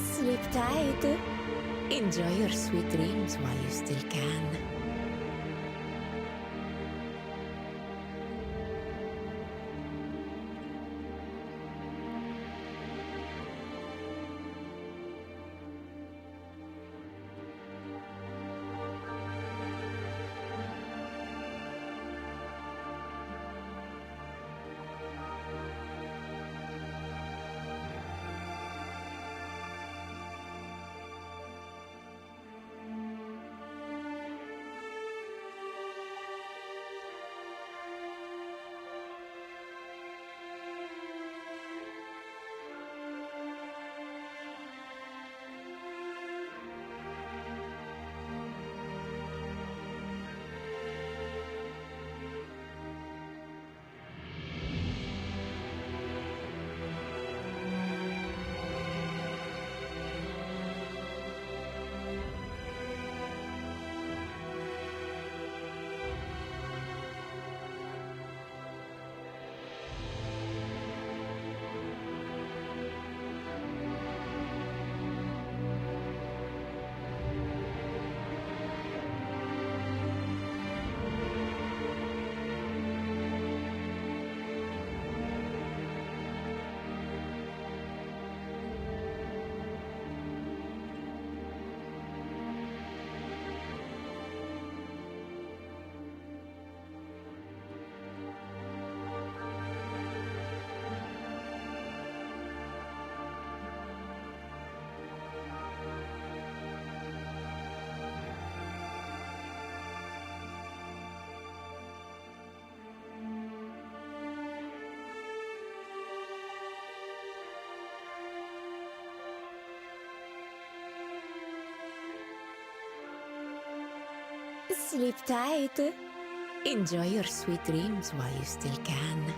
Sleep tight. Enjoy your sweet dreams while you still can. Sleep tight. Enjoy your sweet dreams while you still can.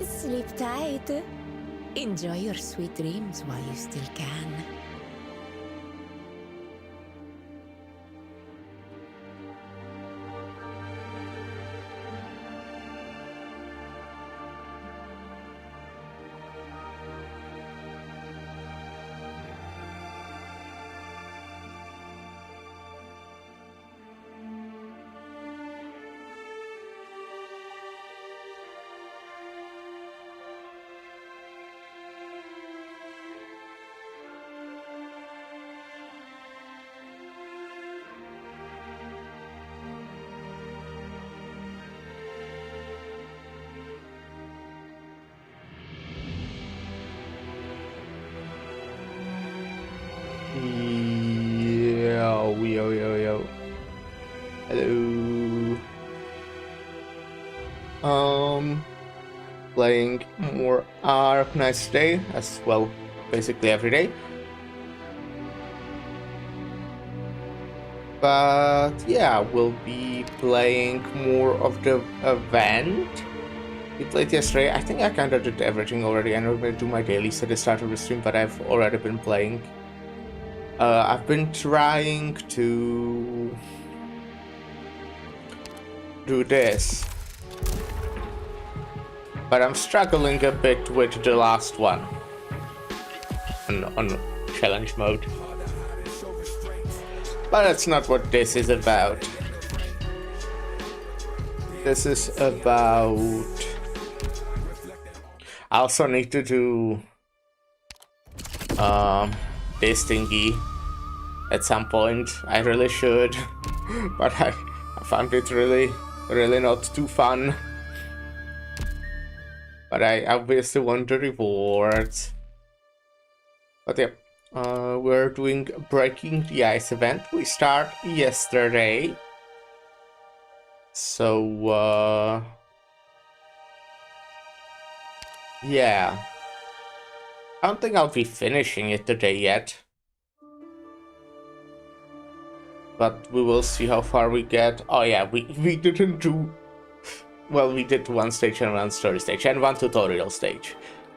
Sleep tight. Enjoy your sweet dreams while you still can. Playing more Ark Knights today, as well, basically every day. But yeah, we'll be playing more of the event. We played yesterday. I think I kind of did everything already. I normally do my dailies at the start of the stream, but I've already been playing. I've been trying to do this, but I'm struggling a bit with the last one on challenge mode. But that's not what this is about. This is about... I also need to do this thingy at some point. I really should, but I found it really not too fun. But I obviously want the rewards. But yeah, we're doing Breaking the Ice event. We start yesterday. So, yeah. I don't think I'll be finishing it today yet. But we will see how far we get. Oh yeah, we didn't do... Well, we did one stage and one story stage and one tutorial stage.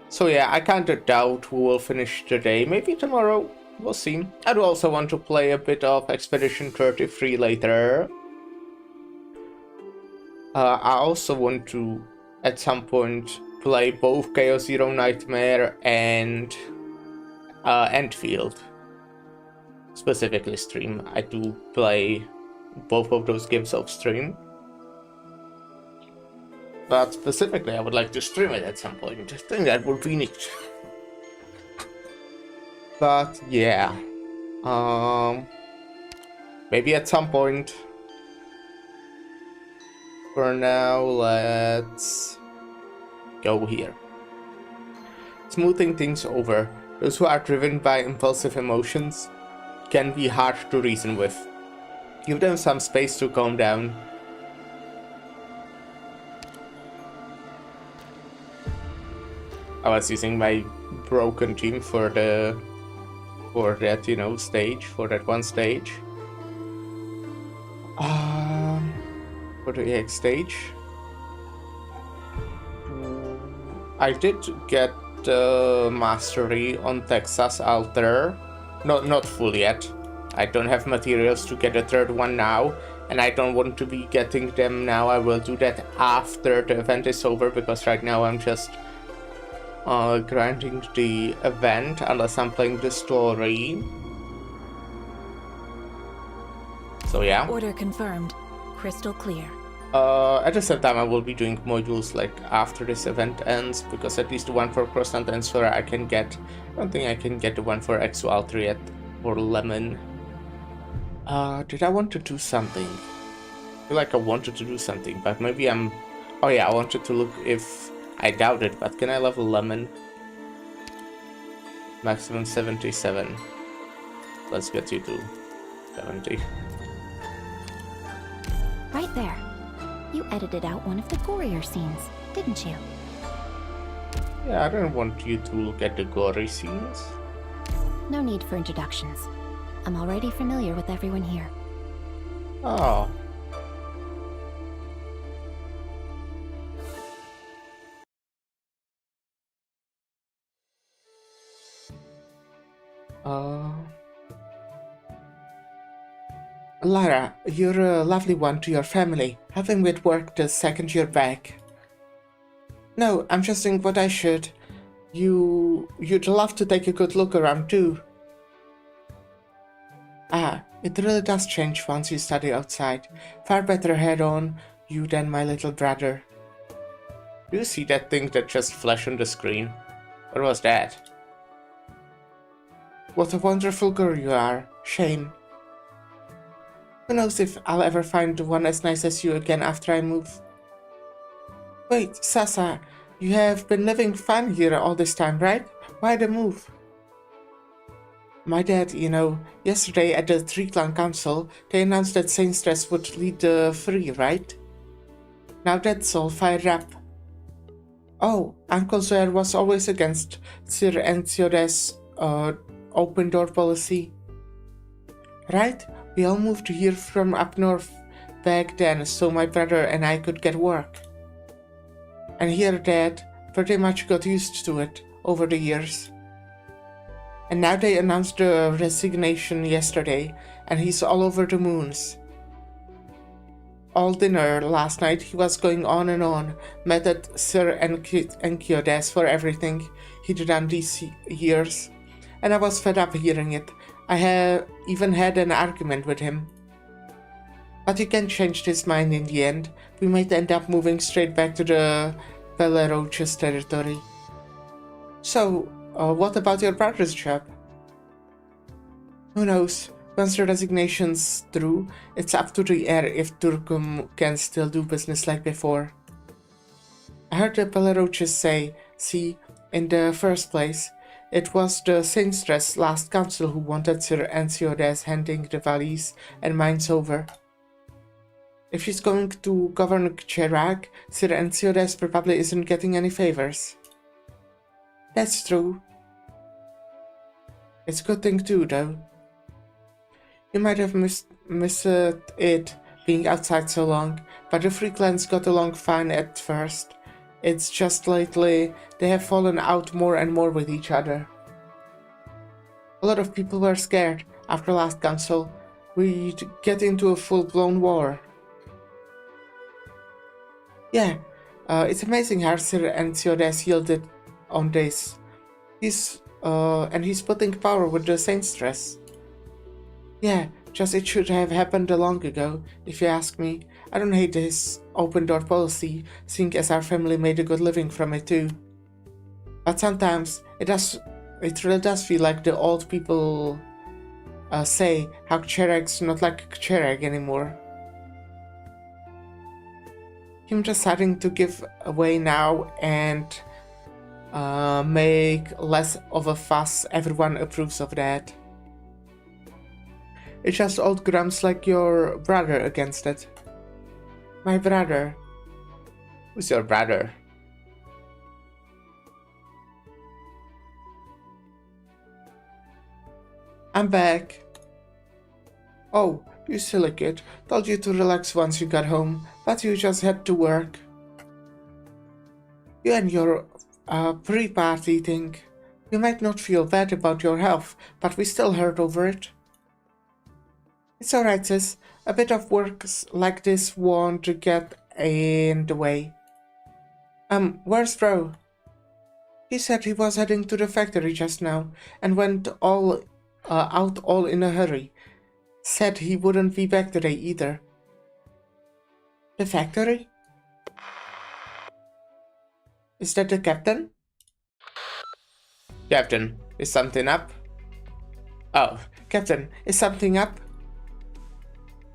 So yeah, I kinda doubt we will finish today. Maybe tomorrow. We'll see. I do also want to play a bit of Expedition 33 later. I also want to, at some point, play both Chaos Zero Nightmare and Endfield. Specifically stream. I do play both of those games off stream. But specifically, I would like to stream it at some point. I think that would be neat. But yeah, maybe at some point. For now, let's go here. Smoothing things over. Those who are driven by impulsive emotions can be hard to reason with. Give them some space to calm down. I was using my broken team for that, you know, stage, for that one stage. For the EX stage. I did get mastery on Texas Alter. Not full yet. I don't have materials to get a third one now, and I don't want to be getting them now. I will do that after the event is over, because right now I'm just grinding the event unless I'm playing the story. So yeah. Order confirmed. Crystal clear. At the same time, I will be doing modules like after this event ends, because at least the one for Croissant and Sora I can get. I don't think I can get the one for Exo Alter yet, or Lemon. Did I want to do something? I feel like I wanted to do something, but maybe I'm... Oh yeah, I wanted to look if... I doubt it, but can I level Lemon? Maximum 77. Let's get you to 70. Right there. You edited out one of the gorier scenes, didn't you? Yeah, I don't want you to look at the gory scenes. No need for introductions. I'm already familiar with everyone here. Oh. Lara, you're a lovely one to your family, having with work the second you're back. No, I'm just doing what I should. You'd love to take a good look around too. Ah, it really does change once you study outside. Far better head on you than my little brother. Do you see that thing that just flashed on the screen? What was that? What a wonderful girl you are. Shame. Who knows if I'll ever find one as nice as you again after I move. Wait, Sasa, you have been living fun here all this time, right? Why the move? My dad, you know, yesterday at the Three Clan Council, they announced that Saint Stress would lead the free, right? Now that's all fired up. Oh, Uncle Zoer was always against Sir Enzio's open door policy. Right? We all moved here from up north back then so my brother and I could get work. And here Dad pretty much got used to it over the years. And now they announced the resignation yesterday, and he's all over the moons. All dinner last night he was going on and on, mad at Sir Enchiodas for everything he'd done these years, and I was fed up hearing it. I have even had an argument with him. But he can't change his mind in the end. We might end up moving straight back to the Belleroches territory. So, what about your brother's job? Who knows? Once the resignation's through, it's up to the air if Turkum can still do business like before. I heard the Belleroches say, see, in the first place, it was the Sainstress last council who wanted Sir Enziodas handing the valleys and mines over. If she's going to govern Cherag, Sir Enziodas probably isn't getting any favors. That's true. It's a good thing too, though. You might have missed it being outside so long, but the three clans got along fine at first. It's just lately they have fallen out more and more with each other. A lot of people were scared after last council we'd get into a full-blown war. Yeah, it's amazing how Sir Enziodas yielded on this. He's putting power with the Sainstress. Yeah, just it should have happened long ago, if you ask me. I don't hate this open door policy, seeing as our family made a good living from it too. But sometimes it really does feel like the old people say how Cherag's not like Cherag anymore. Him deciding to give away now and make less of a fuss, everyone approves of that. It's just old grumps like your brother against it. My brother. Who's your brother? I'm back. Oh, you silly kid. Told you to relax once you got home, but you just had to work. You and your pre-party thing. You might not feel bad about your health, but we still hurt over it. It's alright, sis. A bit of work like this won't get in the way. Where's Bro? He said he was heading to the factory just now, and went out all in a hurry. Said he wouldn't be back today either. The factory? Is that the captain? Captain, is something up? Oh, Captain, is something up?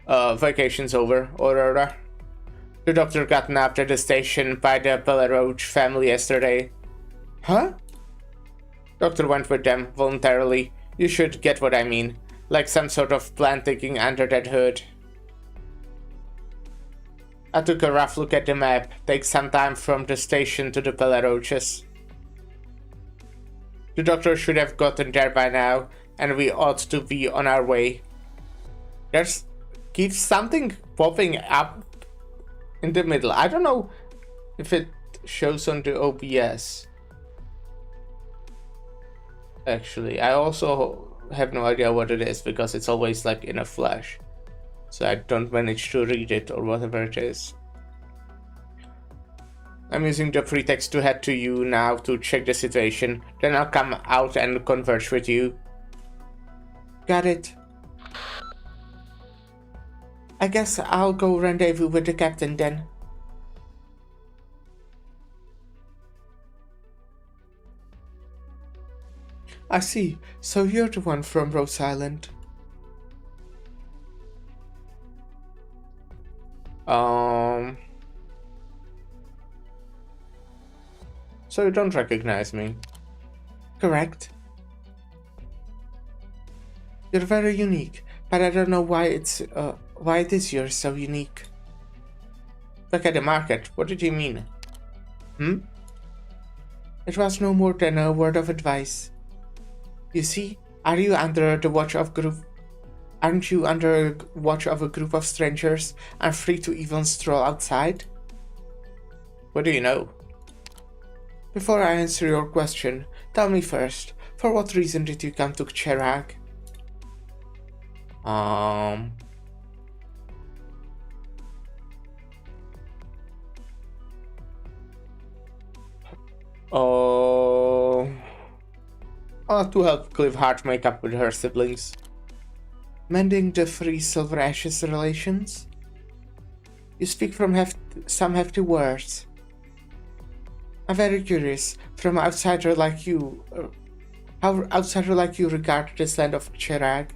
Vacation's over, Aurora. The doctor got nabbed at the station by the Belleroche family yesterday. Huh? Doctor went with them, voluntarily. You should get what I mean. Like some sort of plan taking under that hood. I took a rough look at the map. Takes some time from the station to the Belleroches. The doctor should have gotten there by now, and we ought to be on our way. Keeps something popping up in the middle. I don't know if it shows on the OBS. Actually, I also have no idea what it is because it's always like in a flash. So I don't manage to read it or whatever it is. I'm using the pretext to head to you now to check the situation. Then I'll come out and converge with you. Got it. I guess I'll go rendezvous with the captain then. I see. So you're the one from Rose Island. So you don't recognize me? Correct. You're very unique, but I don't know why it is you're so unique. Look at the market. What did you mean? It was no more than a word of advice. You see, are you under the watch of group? Aren't you under watch of a group of strangers and free to even stroll outside? What do you know? Before I answer your question, tell me first, for what reason did you come to Cherag? To help Cliff Hart make up with her siblings. Mending the Free Silver Ashes relations? You speak from some hefty words. I'm very curious, from outsider like you, how outsider like you regard this land of Cherag.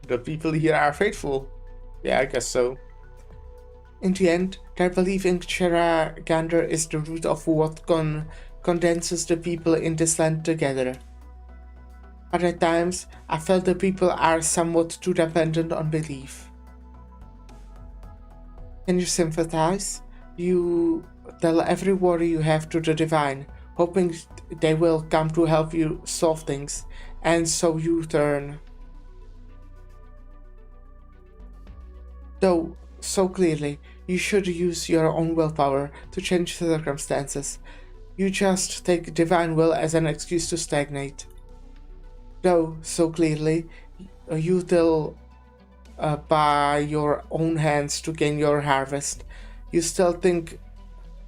The people here are faithful. Yeah, I guess so. In the end, their belief in Cheragander is the root of what condenses the people in this land together. But at times, I felt the people are somewhat too dependent on belief. Can you sympathize? You tell every worry you have to the divine, hoping they will come to help you solve things, and so you turn. Though, so clearly, you should use your own willpower to change circumstances. You just take divine will as an excuse to stagnate. Though, so clearly, you till by your own hands to gain your harvest, you still thank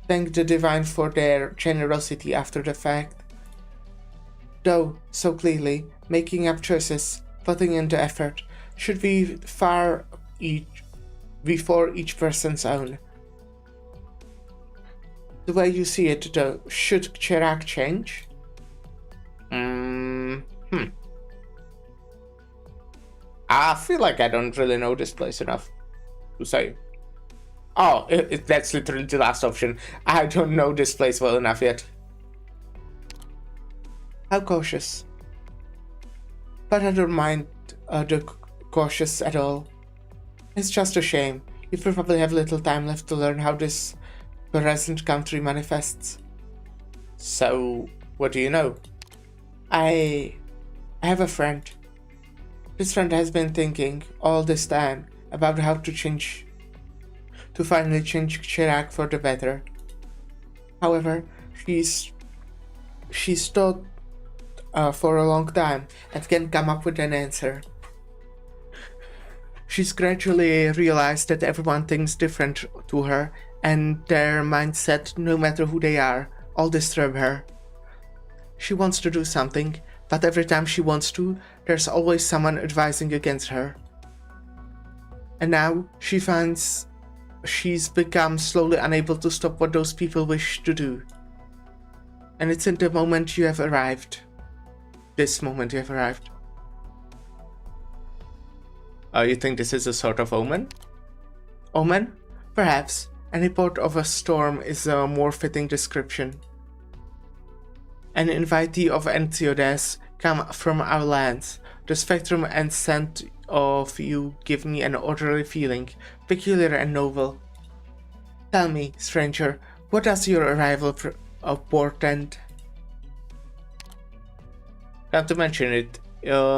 the divine for their generosity after the fact. Though, so clearly, making up choices, putting in the effort, should be before each person's own. The way you see it, though, should Cherag change? I feel like I don't really know this place enough to say. Oh, that's literally the last option. I don't know this place well enough yet. How cautious. But I don't mind the cautious at all. It's just a shame. You probably have little time left to learn how this present country manifests. So, what do you know? I have a friend. This friend has been thinking all this time about how to finally change Cherag for the better. However, she's thought for a long time and can't come up with an answer. She's gradually realized that everyone thinks different to her, and their mindset, no matter who they are, all disturb her. She wants to do something, but every time she wants to, there's always someone advising against her. And now she finds she's become slowly unable to stop what those people wish to do. And it's in the moment you have arrived. This moment you have arrived. You think this is a sort of omen? Omen? Perhaps. Any part of a storm is a more fitting description. An invitee of Enthiodes come from our lands. The spectrum and scent of you give me an orderly feeling, peculiar and novel. Tell me, stranger, what does your arrival portend? Not to mention it,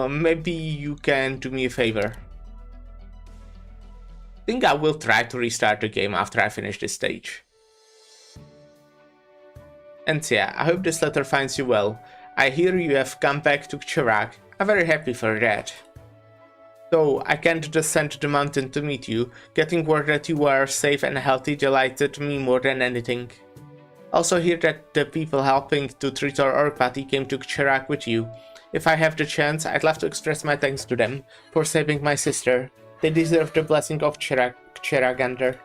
maybe you can do me a favor. Think I will try to restart the game after I finish this stage. And yeah, I hope this letter finds you well. I hear you have come back to Cherag. I'm very happy for that. Though I can't descend to the mountain to meet you, getting word that you are safe and healthy delighted me more than anything. Also hear that the people helping to treat our orc party came to Cherag with you. If I have the chance, I'd love to express my thanks to them for saving my sister. They deserve the blessing of Cheragander.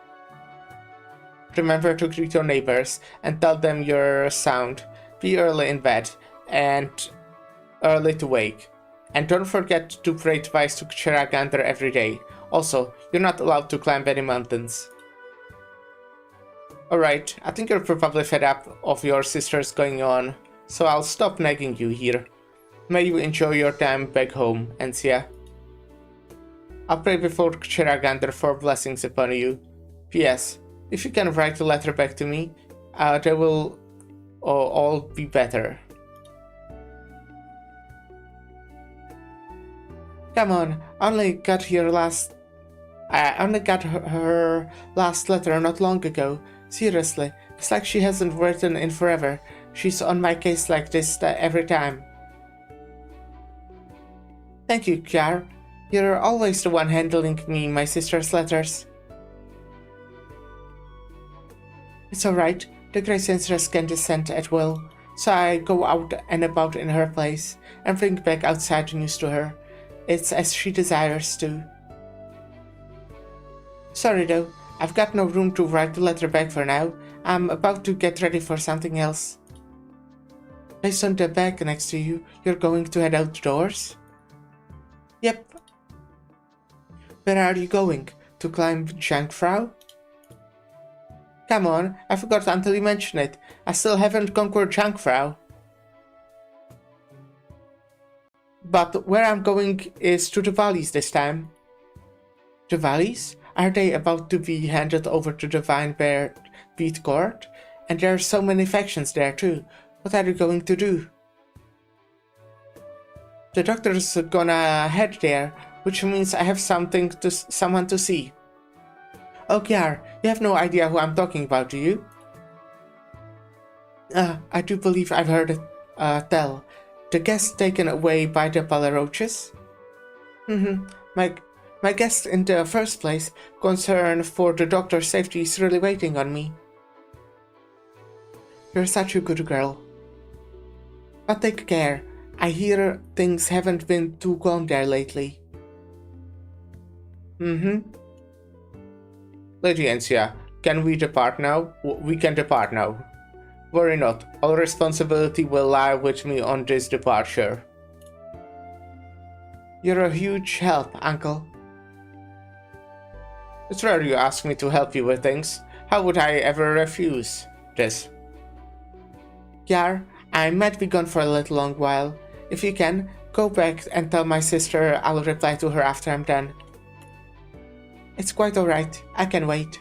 Remember to greet your neighbors and tell them you're sound. Be early in bed and early to wake. And don't forget to pray twice to Cheragander every day. Also, you're not allowed to climb any mountains. Alright, I think you're probably fed up of your sisters going on So I'll stop nagging you here. May you enjoy your time back home, Encia. I'll pray before Cheragander for blessings upon you. P.S. If you can write a letter back to me, they will all be better. Come on, I only got her last letter not long ago. Seriously, it's like she hasn't written in forever. She's on my case like this every time. Thank you, Kiar. You're always the one handling me my sister's letters. It's alright, the Grey Sensoress can descend at will, so I go out and about in her place and bring back outside news to her. It's as she desires to. Sorry though, I've got no room to write the letter back for now. I'm about to get ready for something else. Based on the bag next to you, you're going to head outdoors? Yep. Where are you going? To climb Jungfrau? Come on, I forgot until you mentioned it. I still haven't conquered Jungfrau. But where I'm going is to the valleys this time. The valleys? Are they about to be handed over to the Vine Bear Beat Court? And there are so many factions there too. What are you going to do? The doctor's gonna head there, which means I have someone to see. Oh, Kiar, you have no idea who I'm talking about, do you? I do believe I've heard it tell. The guest taken away by the Palaroches? My guest in the first place, concern for the doctor's safety is really waiting on me. You're such a good girl. But take care. I hear things haven't been too calm there lately. Lady Encia, can we depart now? We can depart now. Worry not, all responsibility will lie with me on this departure. You're a huge help, Uncle. It's rare you ask me to help you with things. How would I ever refuse this? Yar, I might be gone for a little long while. If you can, go back and tell my sister I'll reply to her after I'm done. It's quite alright, I can wait.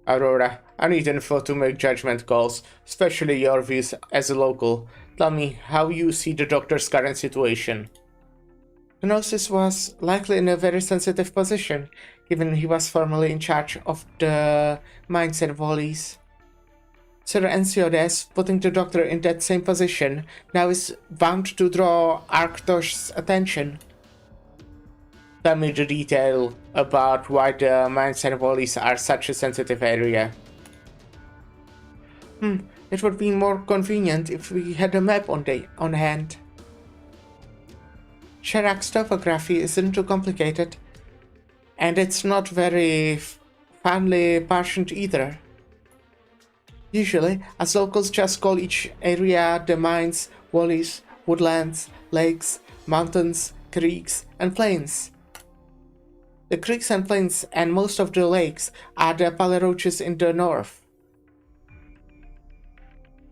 Aurora, I need info to make judgment calls, especially your views as a local. Tell me how you see the doctor's current situation. Gnosis was likely in a very sensitive position, given he was formerly in charge of the mines and volleys. Sir Enciodes, putting the doctor in that same position, now is bound to draw Arctosh's attention. Tell me the detail about why the mines and volleys are such a sensitive area. It would be more convenient if we had a map on hand. Cherak's topography isn't too complicated, and it's not very finely partitioned either. Usually, as locals just call each area the mines, valleys, woodlands, lakes, mountains, creeks, and plains. The creeks and plains and most of the lakes are the Palaroches in the north.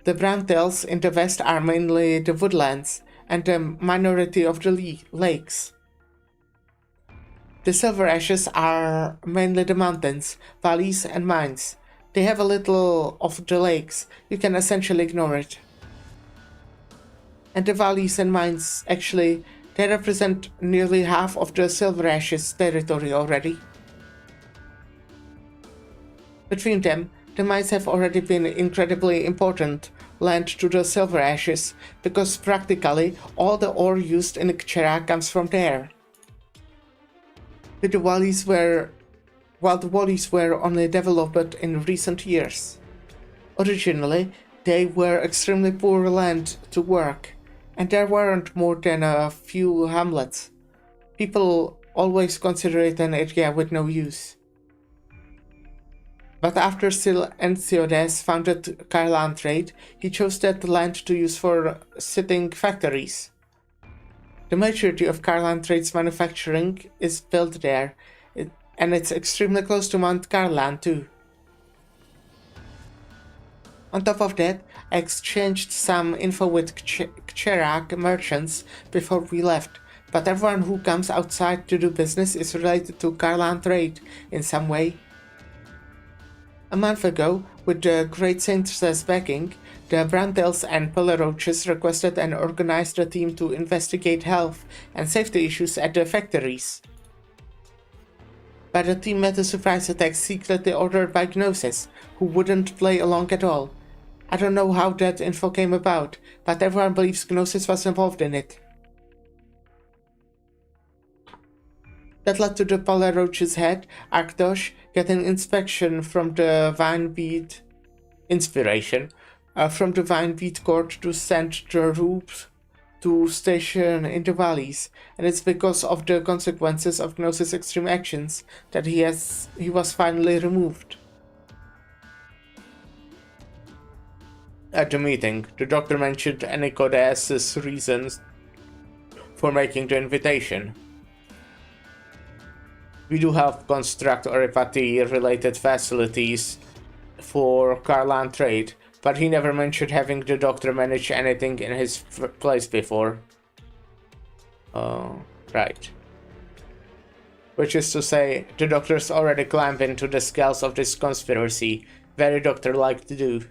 The Browntails in the west are mainly the woodlands and the minority of the lakes. The Silver Ashes are mainly the mountains, valleys, and mines. They have a little of the lakes, you can essentially ignore it. And the valleys and mines, actually, they represent nearly half of the Silver Ashes territory already. Between them, the mines have already been incredibly important land to the Silver Ashes, because practically all the ore used in Cherak comes from there. While the valleys were only developed in recent years. Originally, they were extremely poor land to work, and there weren't more than a few hamlets. People always consider it an area with no use. But after Sir Enciodes founded Carlan Trade, he chose that land to use for sitting factories. The majority of Carlan Trade's manufacturing is built there, and it's extremely close to Mount Carlan too. On top of that, I exchanged some info with Cherak merchants before we left, but everyone who comes outside to do business is related to Carlan Trade in some way. A month ago, with the Great Saint's backing, the Brandels and Polaroches requested and organized a team to investigate health and safety issues at the factories. But the team met a surprise attack secretly ordered by Gnosis, who wouldn't play along at all. I don't know how that info came about, but everyone believes Gnosis was involved in it. That led to the Polaroch's head, Arkdosh, getting inspection from the Vinebeat from the Vinebeat court to send the Rubes to station in the valleys, and it's because of the consequences of Gnosis' extreme actions that he was finally removed. At the meeting, the doctor mentioned Nicodemus' reasons for making the invitation. We do have construct Oripati-related facilities for Carlan Trade, but he never mentioned having the doctor manage anything in his place before. Right. Which is to say, the doctor's already climbed into the scales of this conspiracy, very doctor-like to do.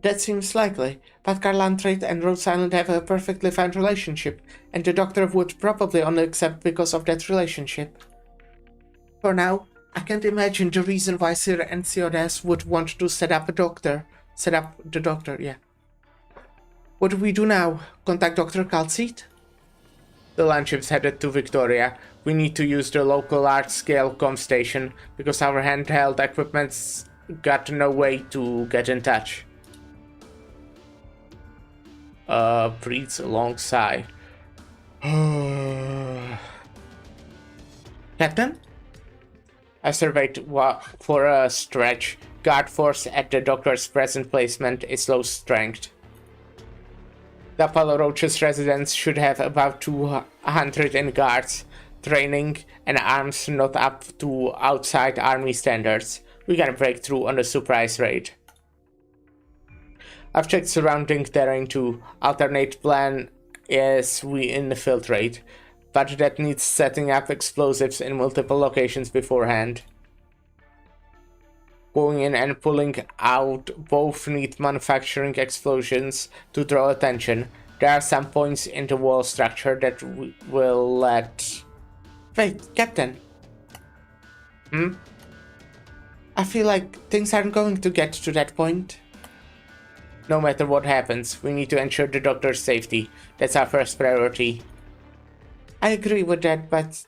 That seems likely, but Carlan Trade and Rhode Island have a perfectly fine relationship, and the doctor would probably only accept because of that relationship. For now, I can't imagine the reason why Sir Ensiodes would want to set up the doctor, yeah. What do we do now? Contact Dr. Calcite? The landship's headed to Victoria. We need to use the local large-scale comm station, because our handheld equipment's got no way to get in touch. Breathes a long sigh. Captain? I surveyed for a stretch. Guard force at the doctor's present placement is low strength. The Polaroch's residence should have about 200 in guards, training, and arms not up to outside army standards. We can break through on a surprise raid. I've checked surrounding terrain too. Alternate plan is we infiltrate, but that needs setting up explosives in multiple locations beforehand. Going in and pulling out both need manufacturing explosions to draw attention. There are some points in the wall structure that will let... Wait, Captain. I feel like things aren't going to get to that point. No matter what happens, we need to ensure the doctor's safety. That's our first priority. I agree with that, but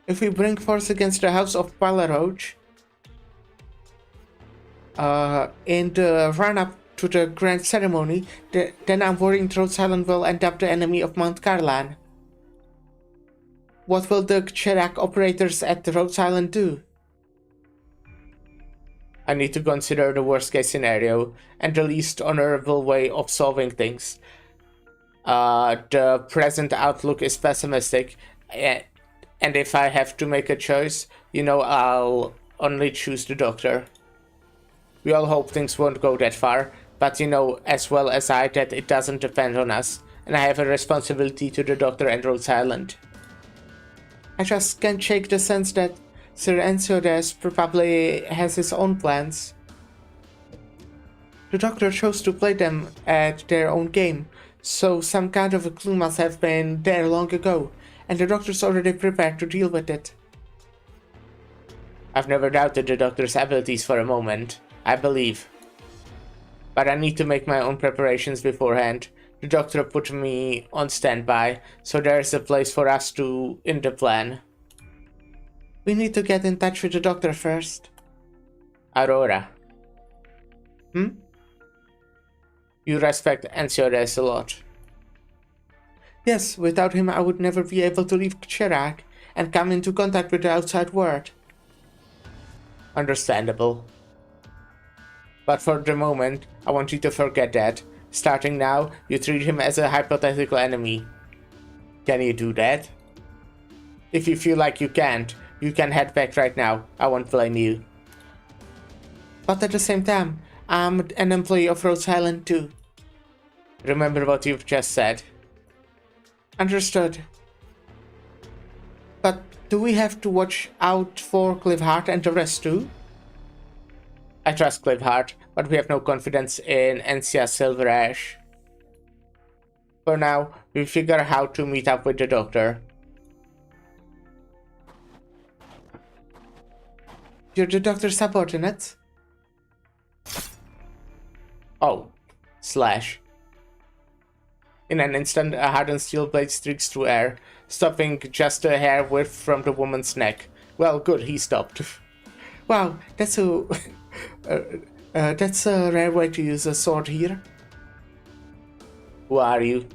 if we bring force against the House of Polaroch, in the run-up to the grand ceremony, then I'm worried Rhode Island will end up the enemy of Mount Carlan. What will the Cherak operators at Rhode Island do? I need to consider the worst-case scenario and the least honorable way of solving things. The present outlook is pessimistic, and if I have to make a choice, I'll only choose the doctor. We all hope things won't go that far, but as well as I that it doesn't depend on us, and I have a responsibility to the doctor and Rhode Island. I just can't shake the sense that Sir Ensiodes probably has his own plans. The doctor chose to play them at their own game, so some kind of a clue must have been there long ago, and the doctor's already prepared to deal with it. I've never doubted the doctor's abilities for a moment, I believe. But I need to make my own preparations beforehand. The doctor put me on standby, so there's a place for us in the plan. We need to get in touch with the doctor first. Aurora. You respect Ensiodes a lot. Yes, without him I would never be able to leave Cherak and come into contact with the outside world. Understandable. But for the moment, I want you to forget that. Starting now, you treat him as a hypothetical enemy. Can you do that? If you feel like you can't, you can head back right now. I won't blame you. But at the same time, I'm an employee of Rhode Island too. Remember what you've just said. Understood. But do we have to watch out for Cliffheart and the rest too? I trust Cliffheart, but we have no confidence in Encia Silver Ash. For now, we figure how to meet up with the doctor. You're the doctor's subordinate? Oh. Slash. In an instant, a hardened steel blade streaks through air, stopping just a hair width from the woman's neck. Well, good, he stopped. Wow, that's a... that's a rare way to use a sword here. Who are you?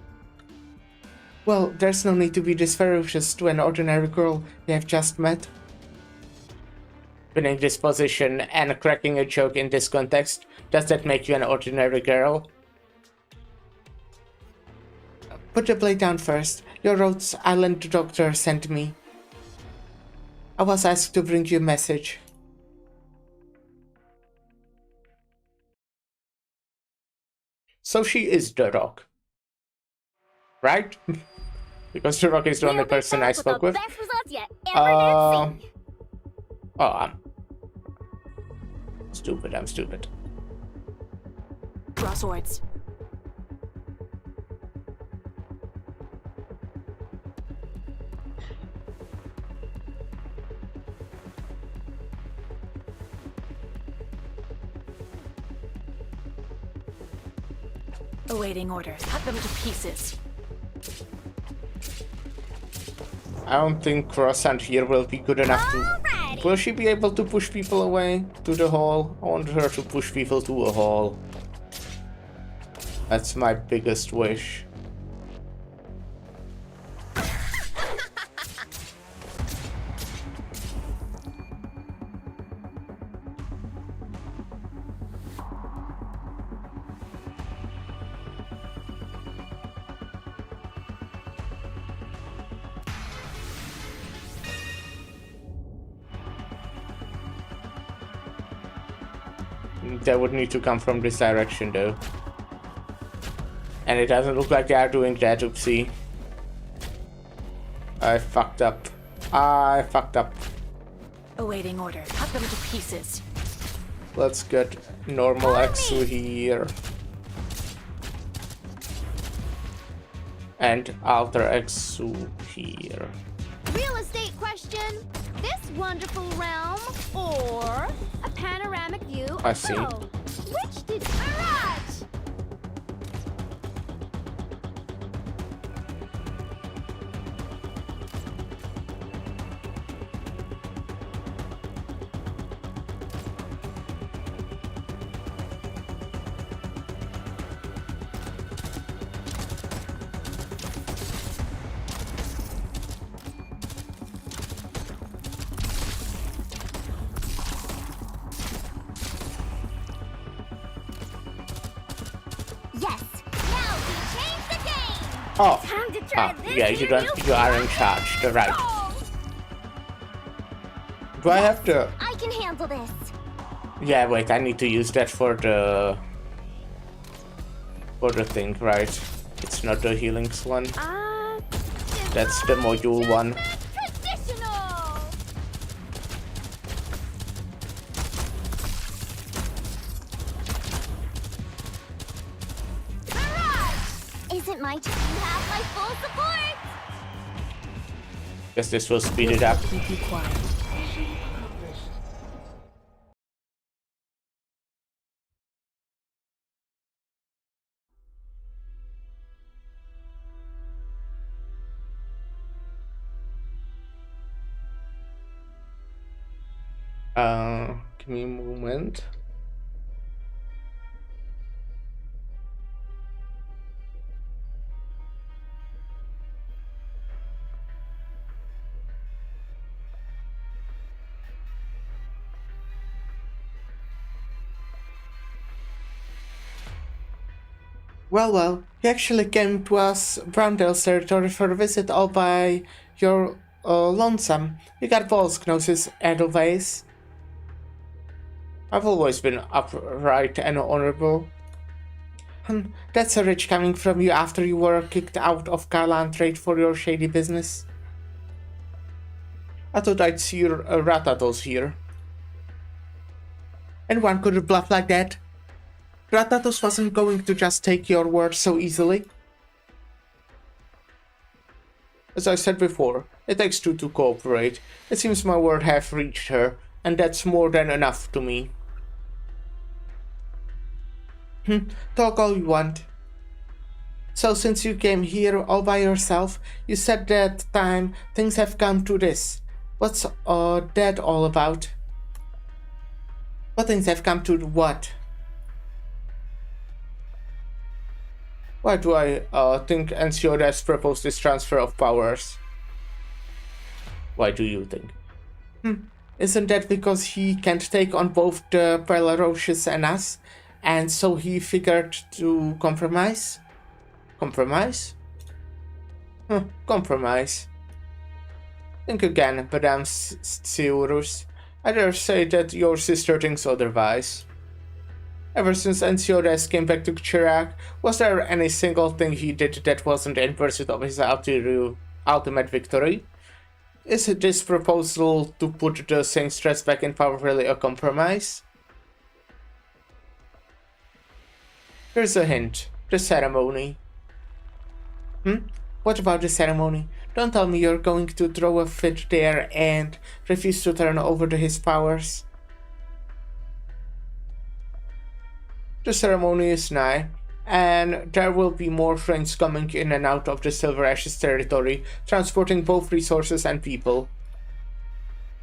Well, there's no need to be this ferocious to an ordinary girl you have just met. Winning this position and cracking a joke in this context, does that make you an ordinary girl? Put the blade down first. Your Rhode Island doctor sent me. I was asked to bring you a message. So she is the Rock. Right? Because the Rock is the only person I spoke with. Oh, I'm stupid. I'm stupid. Draw swords. Awaiting orders. Cut them to pieces. I don't think Croissant here will be good enough to... Will she be able to push people away to the hall? I want her to push people to a hall. That's my biggest wish. That would need to come from this direction though. And it doesn't look like they are doing that, oopsie. I fucked up. I fucked up. Awaiting orders. Cut them to pieces. Let's get normal Exu here. And alter Exu here. Real estate question. This wonderful realm or a panoramic view of I see. both? Which did Mirage? Yes. Now we change the game. Oh, Time to try this yeah, you don't. You are in charge. The right. Do I have to? I can handle this. Yeah, wait. I need to use that for the thing, right? It's not the healings one. That's the module one. Traditional. Mirage! Isn't my turn? You have my full support. Guess this will speed it up. Keep you quiet. Give me a moment. Well, you actually came to us Browndale's territory for a visit all by your lonesome. You got balls, Gnosis Edelweiss. I've always been upright and honorable. That's a rich coming from you after you were kicked out of Karlan trade for your shady business. I thought I'd see your Ratatos here. And one could bluff like that. Ratatos wasn't going to just take your word so easily. As I said before, it takes two to cooperate. It seems my word have reached her, and that's more than enough to me. Talk all you want. So since you came here all by yourself, you said that time things have come to this. What's that all about? What things have come to what? Why do I think Ensiodas proposed this transfer of powers? Why do you think? Isn't that because he can't take on both the Belarosians and us, and so he figured to compromise? Compromise? Compromise. Think again, Madame Tsiurus. I dare say that your sister thinks otherwise. Ever since Ensiodas came back to Chirac, was there any single thing he did that wasn't in pursuit of his ultimate victory? Is this proposal to put the Sangstress back in power really a compromise? Here's a hint. The ceremony. What about the ceremony? Don't tell me you're going to throw a fit there and refuse to turn over his powers. The ceremony is nigh, and there will be more trains coming in and out of the Silver Ashes territory, transporting both resources and people.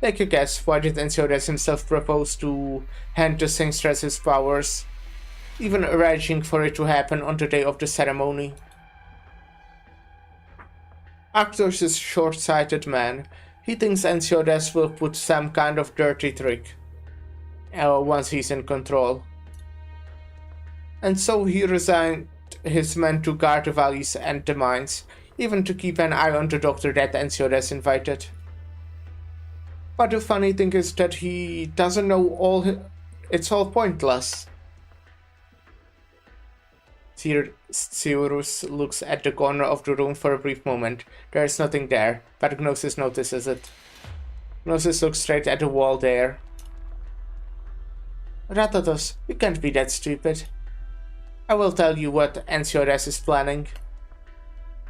Take a guess, why did Ensiodas himself propose to hand the Sangstress his powers, even arranging for it to happen on the day of the ceremony? Arctos is a short-sighted man. He thinks Ensiodas will put some kind of dirty trick once he's in control. And so he resigned his men to guard the valleys and the mines, even to keep an eye on the doctor that Ensiodas invited. But the funny thing is that he doesn't know it's all pointless. Tsiurus looks at the corner of the room for a brief moment. There is nothing there, but Gnosis notices it. Gnosis looks straight at the wall there. Ratatos, you can't be that stupid. I will tell you what Ensiodas is planning.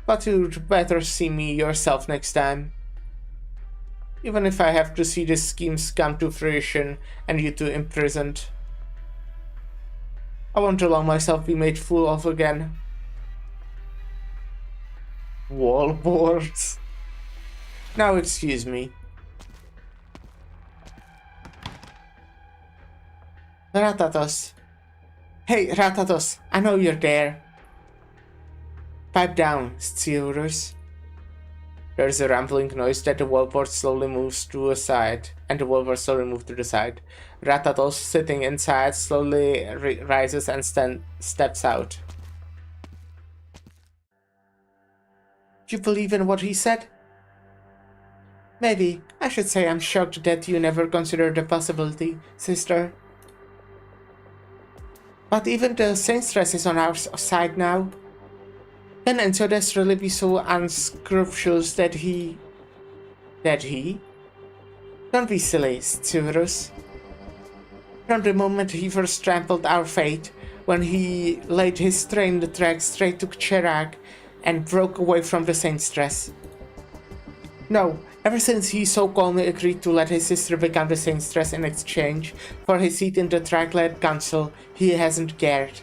But you'd better see me yourself next time. Even if I have to see the schemes come to fruition and you two imprisoned. I won't allow myself be made fool of again. Wallboards. Now excuse me. Ratatos. Hey, Ratatos, I know you're there. Pipe down, Tsiurus. There's a rumbling noise that the wallboard slowly moves to a side, and the wallboard slowly moves to the side. Ratatos, sitting inside, slowly rises and steps out. You believe in what he said? Maybe. I should say I'm shocked that you never considered the possibility, sister. But even the Sangstress is on our side now. Can Ensiodas really be so unscrupulous that he... Don't be silly, Tsiurus. From the moment he first trampled our fate, when he laid his train the track straight to Chirac and broke away from the Sangstress. No, ever since he so calmly agreed to let his sister become the Sangstress in exchange for his seat in the Tracklet Council, he hasn't cared.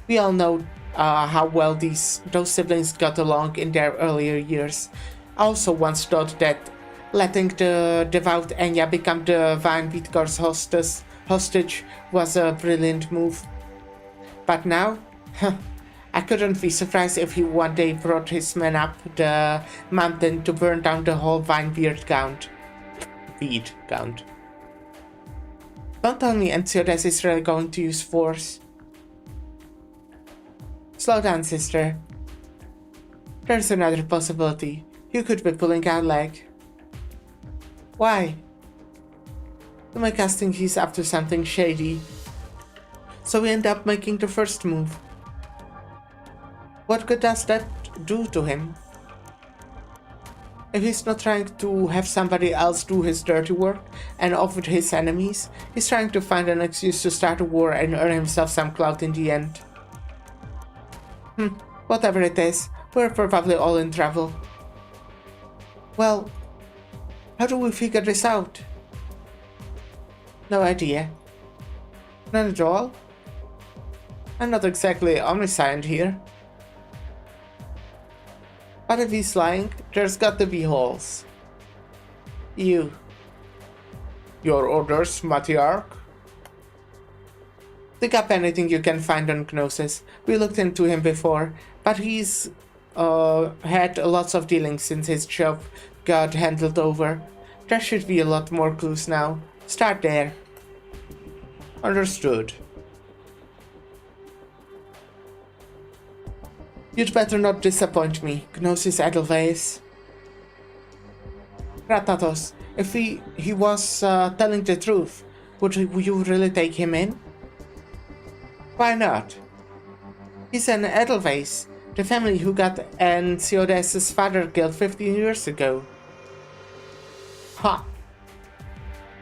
We all know how well those siblings got along in their earlier years. I also once thought that letting the devout Enya become the Vine Beatgar's hostage was a brilliant move. But now, I couldn't be surprised if he one day brought his men up the mountain to burn down the whole Vinebeard Count. Don't tell me Ensiodas is really going to use force. Slow down, sister. There's another possibility. You could be pulling our leg. Why? To make us think he's up to something shady. So we end up making the first move. What good does that do to him? If he's not trying to have somebody else do his dirty work and off with his enemies, he's trying to find an excuse to start a war and earn himself some clout in the end. Whatever it is, we're probably all in trouble. Well, how do we figure this out? No idea. None at all? I'm not exactly omniscient here. But if he's lying, there's got to be holes. Your orders, matriarch? Dig up anything you can find on Gnosis. We looked into him before, but he's had lots of dealings since his job got handed over. There should be a lot more clues now. Start there. Understood. You'd better not disappoint me, Gnosis Edelweiss. Ratatos, if he was telling the truth, would you really take him in? Why not? He's an Edelweiss, the family who got Ensiodes' father killed 15 years ago. Ha!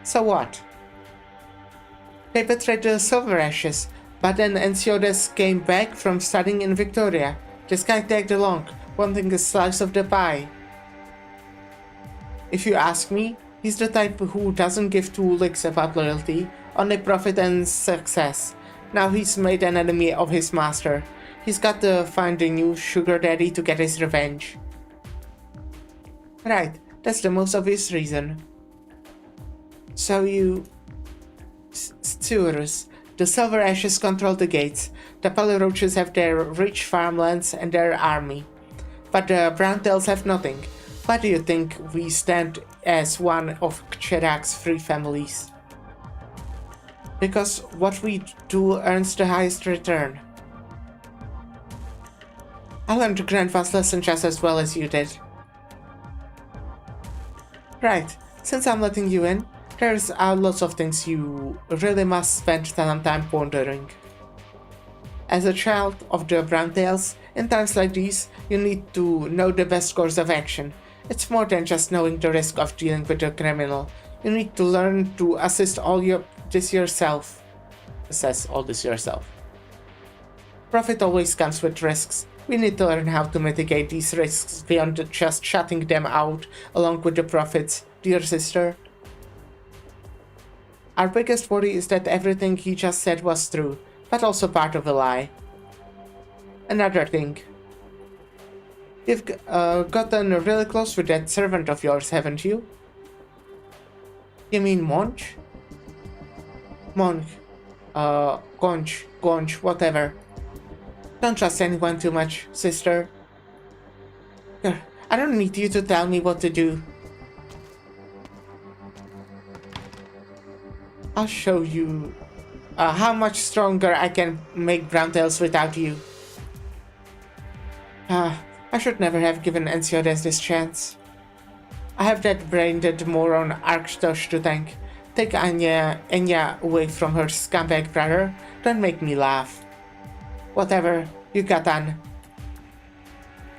So what? They betrayed the Silver Ashes, but then Ensiodes came back from studying in Victoria. This guy tagged along, wanting a slice of the pie. If you ask me, he's the type who doesn't give two licks about loyalty, only profit and success. Now he's made an enemy of his master. He's got to find a new sugar daddy to get his revenge. Right, that's the most obvious reason. So you... Stewarus. The Silver Ashes control the gates. The Peliroches have their rich farmlands and their army. But the Browntails have nothing. Why do you think we stand as one of Cherak's three families? Because what we do earns the highest return. I learned Grandpa's lesson just as well as you did. Right, since I'm letting you in, there's lots of things you really must spend some time pondering. As a child of the Browntails, in times like these, you need to know the best course of action. It's more than just knowing the risk of dealing with a criminal. You need to learn to assess all this yourself. Profit always comes with risks. We need to learn how to mitigate these risks beyond just shutting them out along with the profits, dear sister. Our biggest worry is that everything he just said was true, but also part of a lie. Another thing. You've gotten really close with that servant of yours, haven't you? You mean Monch? Monk. Gonch, whatever. Don't trust anyone too much, sister. Here, I don't need you to tell me what to do. I'll show you how much stronger I can make Browntails without you. I should never have given Ensiodes this chance. I have that brain-dead moron Arktosh to thank. Take Enya away from her scumbag brother. Don't make me laugh. Whatever, you got on.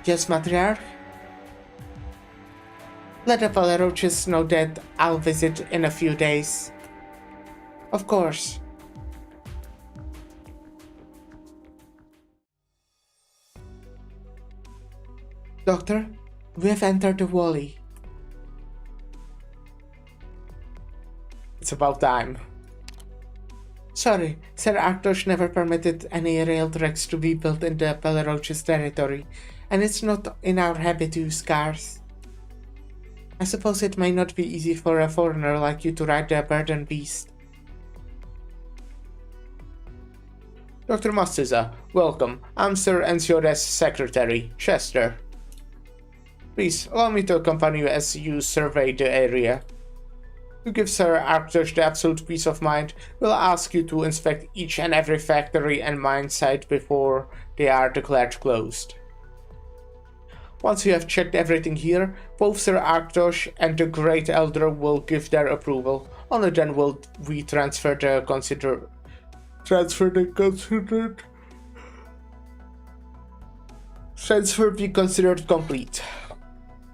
Yes, Matriarch? Let the Peliroches know that I'll visit in a few days. Of course. Doctor, we have entered the Wally. It's about time. Sorry, Sir Arktosh never permitted any rail tracks to be built in the Peliroches territory, and it's not in our habit to use cars. I suppose it may not be easy for a foreigner like you to ride the burden beast. Dr. Mastiza, welcome. I'm Sir Ensiodes' secretary, Chester. Please, allow me to accompany you as you survey the area. To give Sir Arcturus the absolute peace of mind, we'll ask you to inspect each and every factory and mine site before they are declared closed. Once you have checked everything here, both Sir Arcturus and the Great Elder will give their approval. Only then will we transfer the considered transfer be considered complete.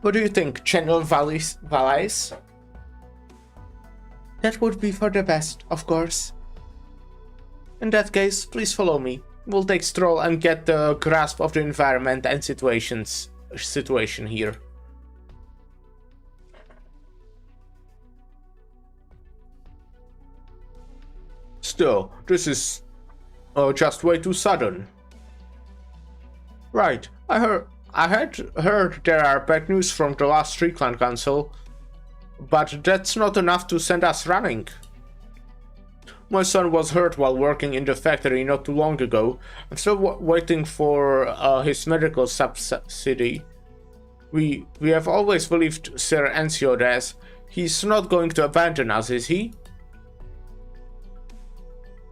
What do you think, General Valais? That would be for the best, of course. In that case, please follow me. We'll take stroll and get the grasp of the environment and situation here. Still, this is just way too sudden. Right, I had heard there are bad news from the last Clan Council, but that's not enough to send us running. My son was hurt while working in the factory not too long ago. I'm still waiting for his medical subsidy. We have always believed Sir Ensiodes. He's not going to abandon us, is he?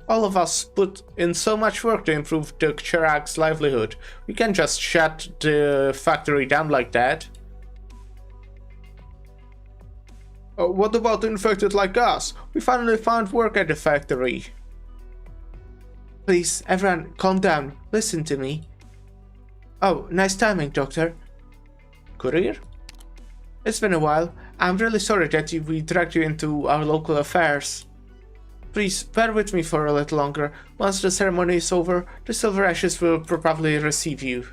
All of us put in so much work to improve the Cherag's livelihood. We can't just shut the factory down like that. What about the infected like us? We finally found work at the factory. Please, everyone, calm down. Listen to me. Oh, nice timing, Doctor. Courier? It's been a while. I'm really sorry that we dragged you into our local affairs. Please, bear with me for a little longer. Once the ceremony is over, the Silver Ashes will properly receive you.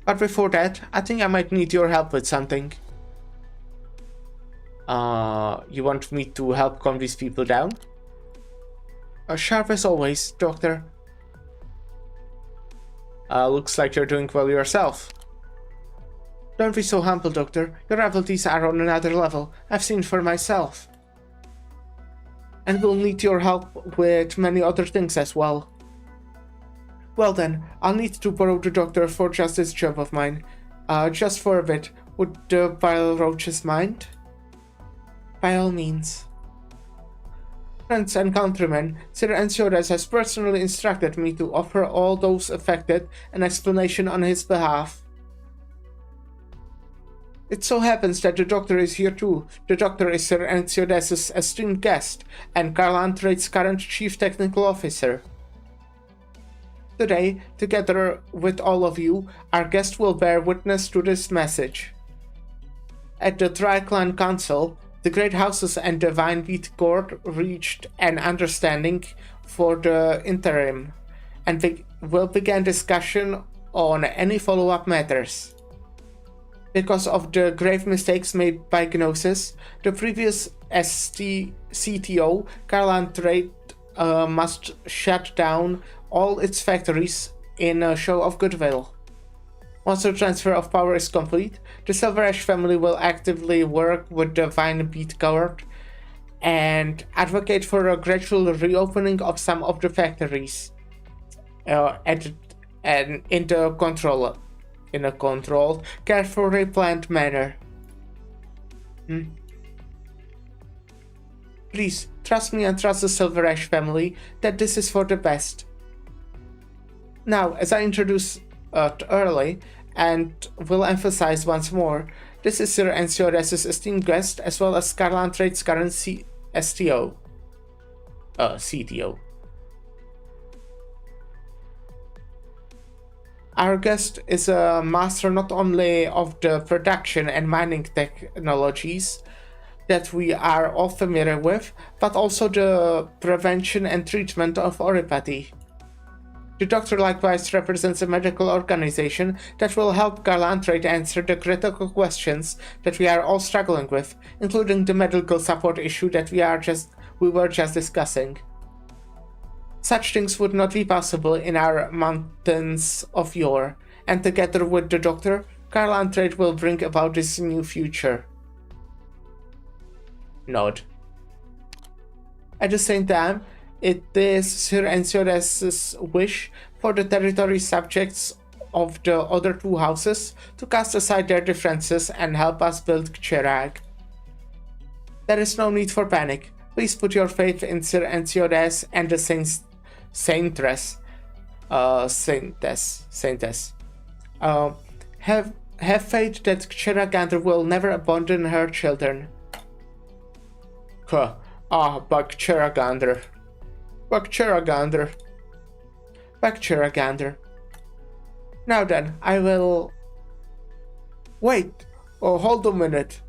But before that, I think I might need your help with something. You want me to help calm these people down? Sharp as always, Doctor. Looks like you're doing well yourself. Don't be so humble, Doctor. Your abilities are on another level. I've seen for myself. And we'll need your help with many other things as well. Well then, I'll need to borrow the Doctor for just this job of mine. Just for a bit. Would the bile roaches mind? By all means. Friends and countrymen, Sir Ensiodes has personally instructed me to offer all those affected an explanation on his behalf. It so happens that the Doctor is here too. The Doctor is Sir Ensiodes' esteemed guest, and Carlantrade's current Chief Technical Officer. Today, together with all of you, our guest will bear witness to this message. At the Tri-Clan Council, the Great Houses and the Vinebeat Court reached an understanding for the interim, and will begin discussion on any follow-up matters. Because of the grave mistakes made by Gnosis, the previous CTO, Carlantrade, must shut down all its factories in a show of goodwill. Once the transfer of power is complete, the Silver Ash family will actively work with the Vinebeat Court and advocate for a gradual reopening of some of the factories in a controlled, carefully planned manner. Please, trust me and trust the Silver Ash family that this is for the best. Now, as I introduced early, and will emphasize once more, this is Sir Ensiodes' esteemed guest, as well as Carlantrade's current CTO. Our guest is a master not only of the production and mining technologies that we are all familiar with, but also the prevention and treatment of oropathy. The Doctor likewise represents a medical organization that will help Carlantrade answer the critical questions that we are all struggling with, including the medical support issue that we were just discussing. Such things would not be possible in our mountains of yore, and together with the Doctor, Carlantrade will bring about this new future. Nod. At the same time, it is Sir Ensiodes' wish for the territory subjects of the other two houses to cast aside their differences and help us build Chirag. There is no need for panic. Please put your faith in Sir Enciores and the Saintess. Have faith that Chiragander will never abandon her children. Bakchiragander. Now then, I will... Wait! Oh, hold a minute.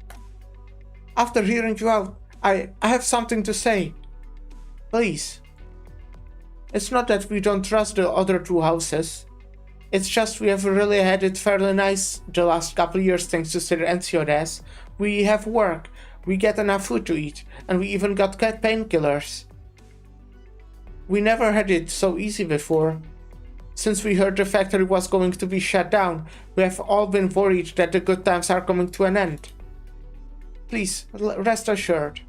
After hearing you out, I have something to say. Please. It's not that we don't trust the other two houses. It's just we have really had it fairly nice the last couple years thanks to Sir Enciores. We have work, we get enough food to eat, and we even got painkillers. We never had it so easy before. Since we heard the factory was going to be shut down, we have all been worried that the good times are coming to an end. Please, rest assured.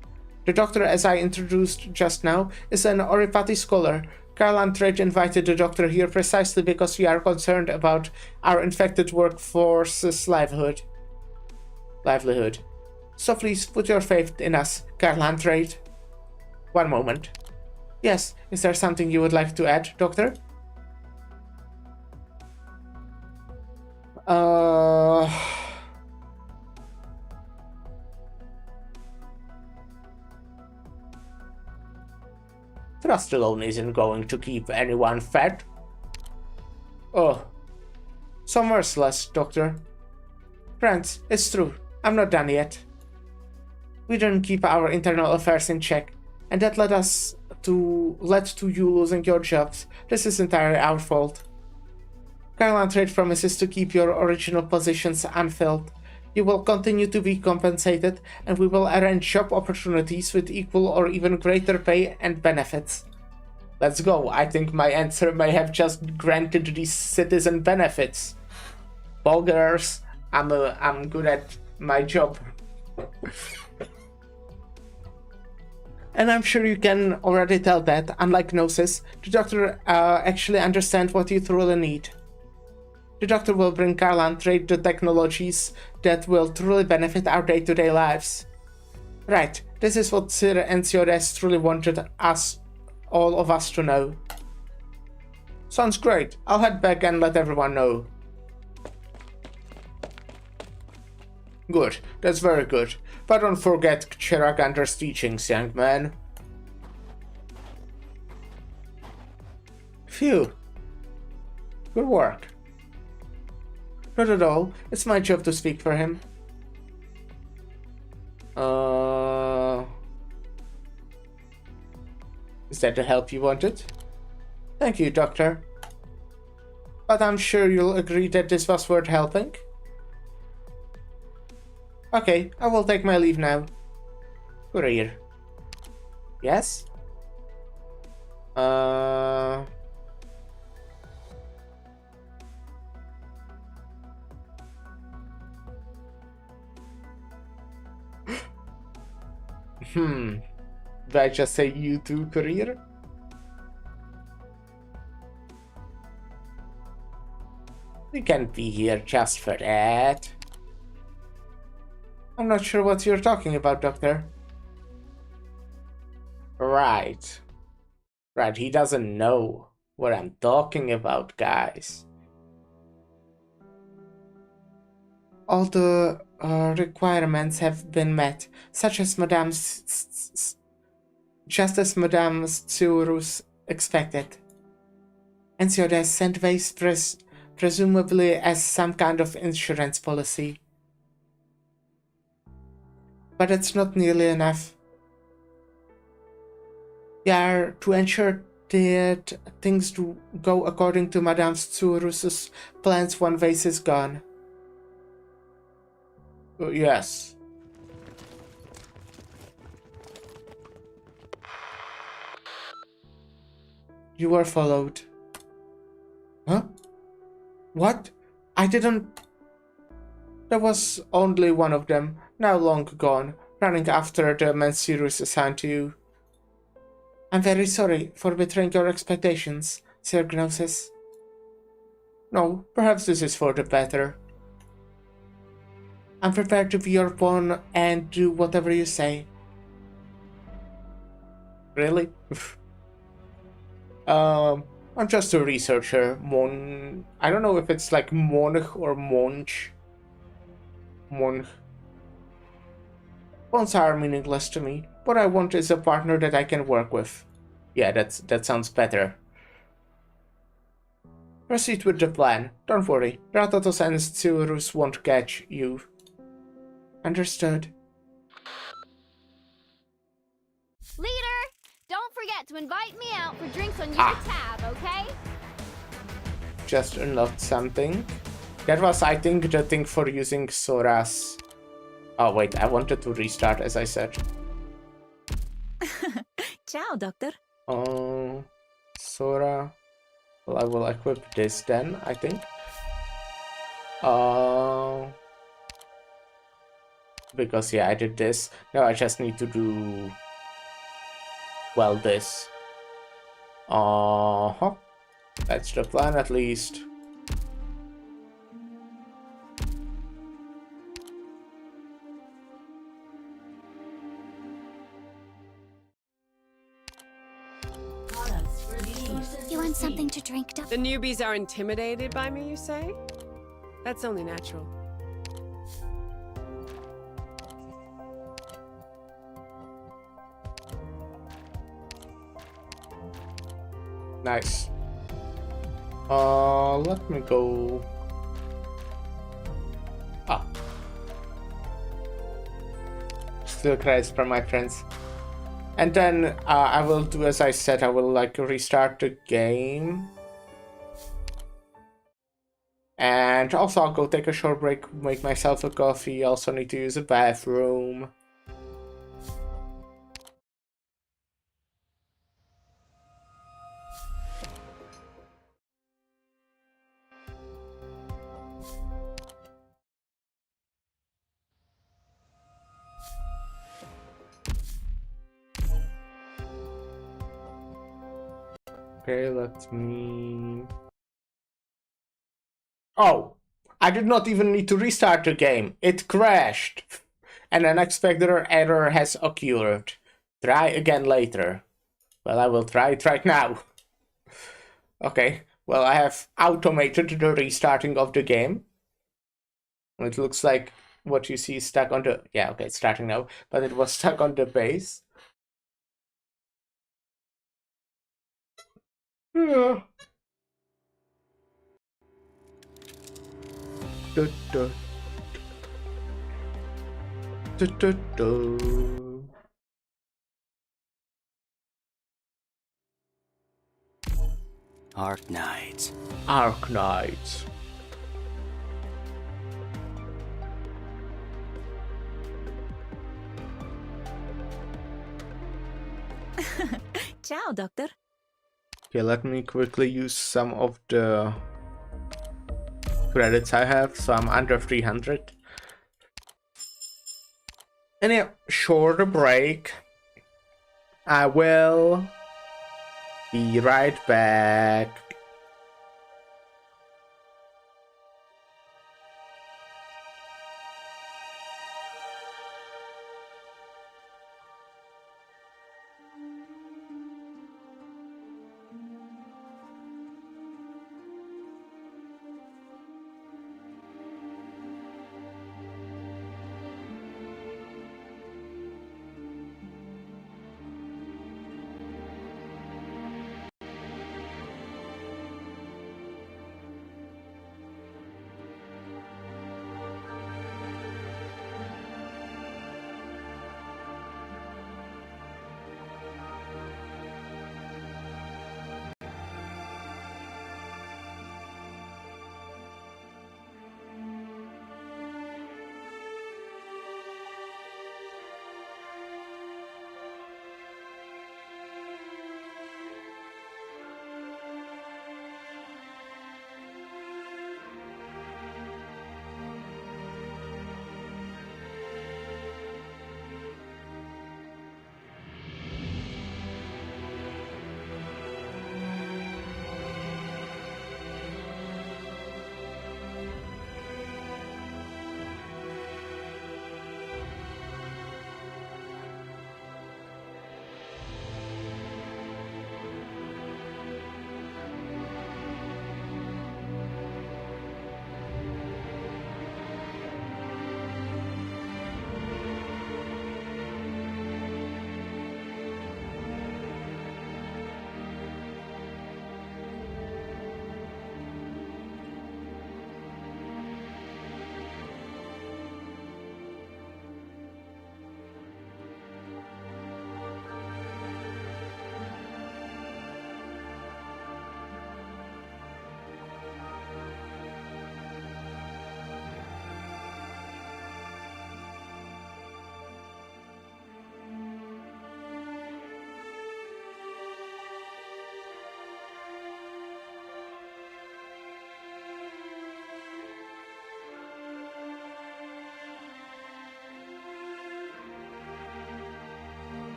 The doctor, as I introduced just now, is an Oripati scholar. Carl Andrade invited the doctor here precisely because we are concerned about our infected workforce's livelihood. So please put your faith in us, Carl Andrade. One moment. Yes, is there something you would like to add, Doctor? Trust alone isn't going to keep anyone fed. Oh, so merciless, Doctor. Friends, it's true. I'm not done yet. We didn't keep our internal affairs in check, and that led to you losing your jobs. This is entirely our fault. Carl Andrade promises to keep your original positions unfilled. You will continue to be compensated, and we will arrange job opportunities with equal or even greater pay and benefits. Let's go. I think my answer may have just granted these citizen benefits. Bulgars, I'm good at my job. And I'm sure you can already tell that, unlike Gnosis, the doctor actually understands what you truly need. The doctor will bring Carl Andrade the technologies that will truly benefit our day-to-day lives. Right, this is what Sir Enciores truly wanted all of us to know. Sounds great. I'll head back and let everyone know. Good, that's very good. But don't forget Chiragander's teachings, young man. Phew. Good work. Not at all. It's my job to speak for him. Is that the help you wanted? Thank you, Doctor. But I'm sure you'll agree that this was worth helping. Okay, I will take my leave now. Courier. Yes? Did I just say you too, courier? We can't be here just for that. I'm not sure what you're talking about, Doctor. Right. Right, he doesn't know what I'm talking about, guys. All the requirements have been met, such as just as Madame Tsurus expected. Enciores sent waste presumably as some kind of insurance policy. But it's not nearly enough. We are to ensure that things do go according to Madame Tsurus's plans when vase is gone. Yes. You were followed. Huh? What? I didn't... There was only one of them, now long gone, running after the man Sirius assigned to you. I'm very sorry for betraying your expectations, Sir Gnosis. No, perhaps this is for the better. I'm prepared to be your pawn and do whatever you say. Really? I'm just a researcher. I don't know if it's like monch or monch. Monch. Pawns are meaningless to me. What I want is a partner that I can work with. Yeah, that sounds better. Proceed with the plan. Don't worry. Ratatos and Tsurus won't catch you. Understood. Leader, don't forget to invite me out for drinks on your tab, okay? Just unlocked something. That was, I think, the thing for using Sora's. Oh, wait, I wanted to restart, as I said. Ciao, Doctor. Sora. Well, I will equip this then, I think. Because, yeah, I did this. Now I just need to do... well, this. That's the plan, at least. You want something to drink, Duck? The newbies are intimidated by me, you say? That's only natural. Nice. Let me go. Still credits for my friends. And then I will do as I said, I will like restart the game. And also I'll go take a short break, make myself a coffee, also need to use a bathroom. Okay, let me... Oh! I did not even need to restart the game. It crashed. An unexpected error has occurred. Try again later. Well, I will try it right now. Okay, well, I have automated the restarting of the game. It looks like what you see is stuck on the... Yeah, okay, it's starting now. But it was stuck on the base. Yeah. Du, du. Du, du, du. Arknights. Arknights. Ciao, Doctor. Okay, let me quickly use some of the credits I have, so I'm under 300. And yeah, short break. I will be right back.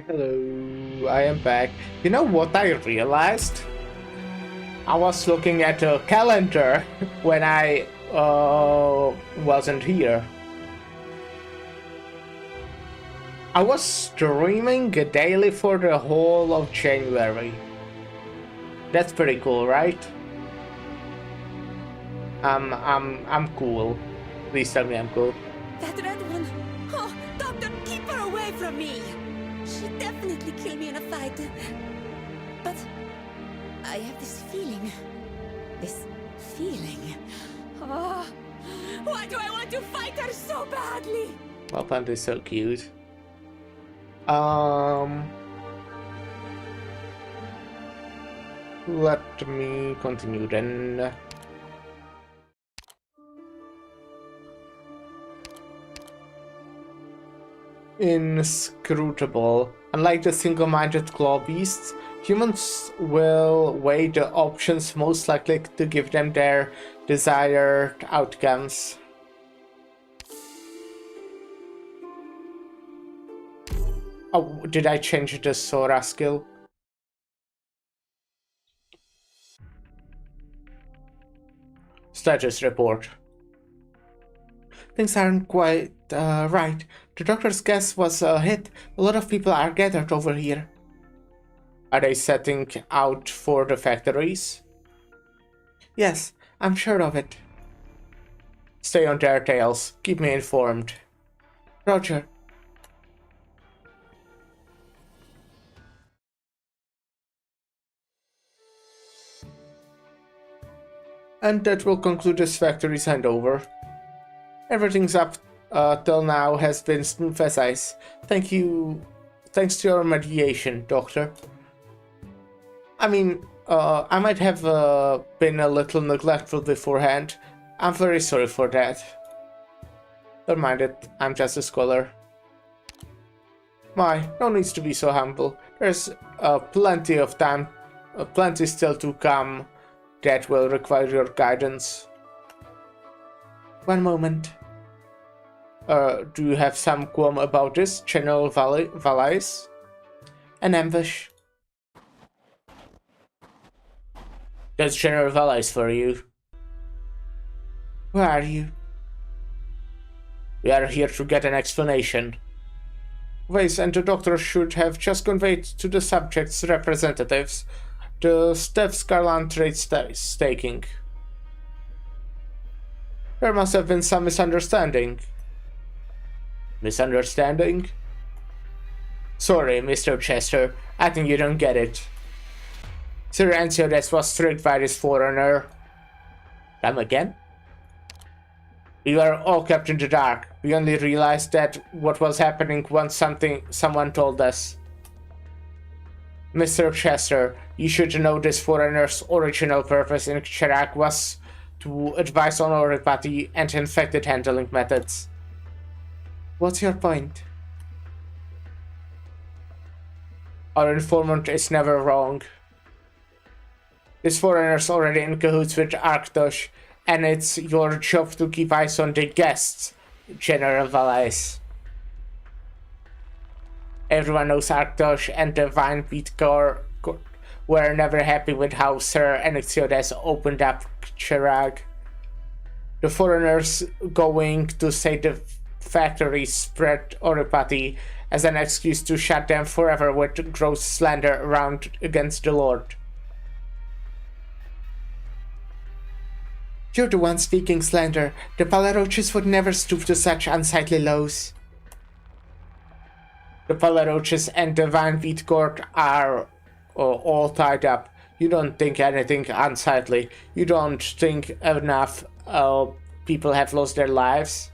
Hello, I am back. You know what I realized? I was looking at a calendar when I wasn't here. I was streaming daily for the whole of January. That's pretty cool, right? I'm cool. Please tell me I'm cool. That red one. Oh, Doctor, keep her away from me. She definitely killed me in a fight. But I have this feeling. Oh, why do I want to fight her so badly? Well, Panda is so cute. Let me continue then. Inscrutable. Unlike the single-minded claw beasts, humans will weigh the options most likely to give them their desired outcomes. Oh, did I change the Sora skill? Status report. Things aren't quite right. The doctor's guess was a hit. A lot of people are gathered over here. Are they setting out for the factories? Yes, I'm sure of it. Stay on their tails. Keep me informed. Roger. And that will conclude this factory's handover. Everything's up till now has been smooth as ice. Thanks to your mediation, Doctor. I mean, I might have been a little neglectful beforehand. I'm very sorry for that. Don't mind it, I'm just a scholar. No needs to be so humble. There's plenty of time, plenty still to come that will require your guidance. One moment. Do you have some qualm about this, General Valais? An ambush. That's General Valais for you. Where are you? We are here to get an explanation. Weiss and the doctor should have just conveyed to the subject's representatives the steps Garland trade staking. There must have been some misunderstanding. Misunderstanding? Sorry, Mr. Chester, I think you don't get it. Sir Anciodes was tricked by this foreigner. Come again? We were all kept in the dark. We only realized that what was happening once someone told us. Mr. Chester, you should know this foreigner's original purpose in Chirac was to advise on homeopathy and infected handling methods. What's your point? Our informant is never wrong. This foreigner's already in cahoots with Arctos, and it's your job to keep eyes on the guests, General Valais. Everyone knows Arctos and the Vine Beat Corps were never happy with how Sir Anaxiodes opened up Chirag. The foreigners going to say the factory spread homeopathy as an excuse to shut them forever with gross slander around against the Lord. You're the one speaking slander. The Palaroches would never stoop to such unsightly lows. The Palaroches and the Van Beat Court are all tied up. You don't think anything unsightly. You don't think enough people have lost their lives.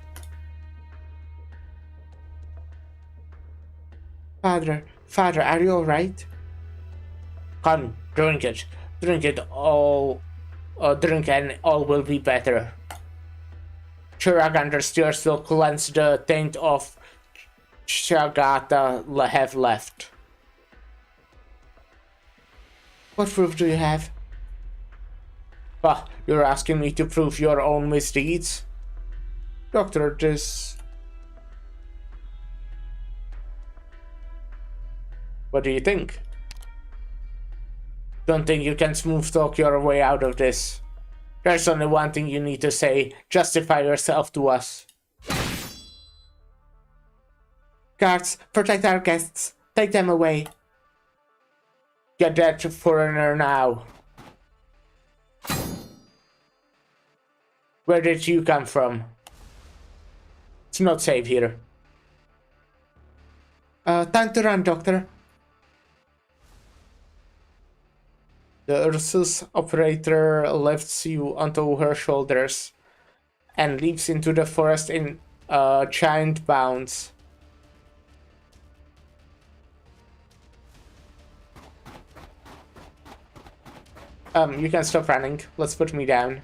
Father, are you alright? Come, drink it. Drink it all. Drink and all will be better. Chirag understeers will cleanse the taint of Chagata have left. What proof do you have? Bah, you're asking me to prove your own misdeeds? Doctor, this... What do you think? Don't think you can smooth talk your way out of this. There's only one thing you need to say. Justify yourself to us. Guards, protect our guests. Take them away. Get that foreigner now. Where did you come from? It's not safe here. Time to run, Doctor. The Ursus operator lifts you onto her shoulders and leaps into the forest in giant bounds. You can stop running. Let's put me down.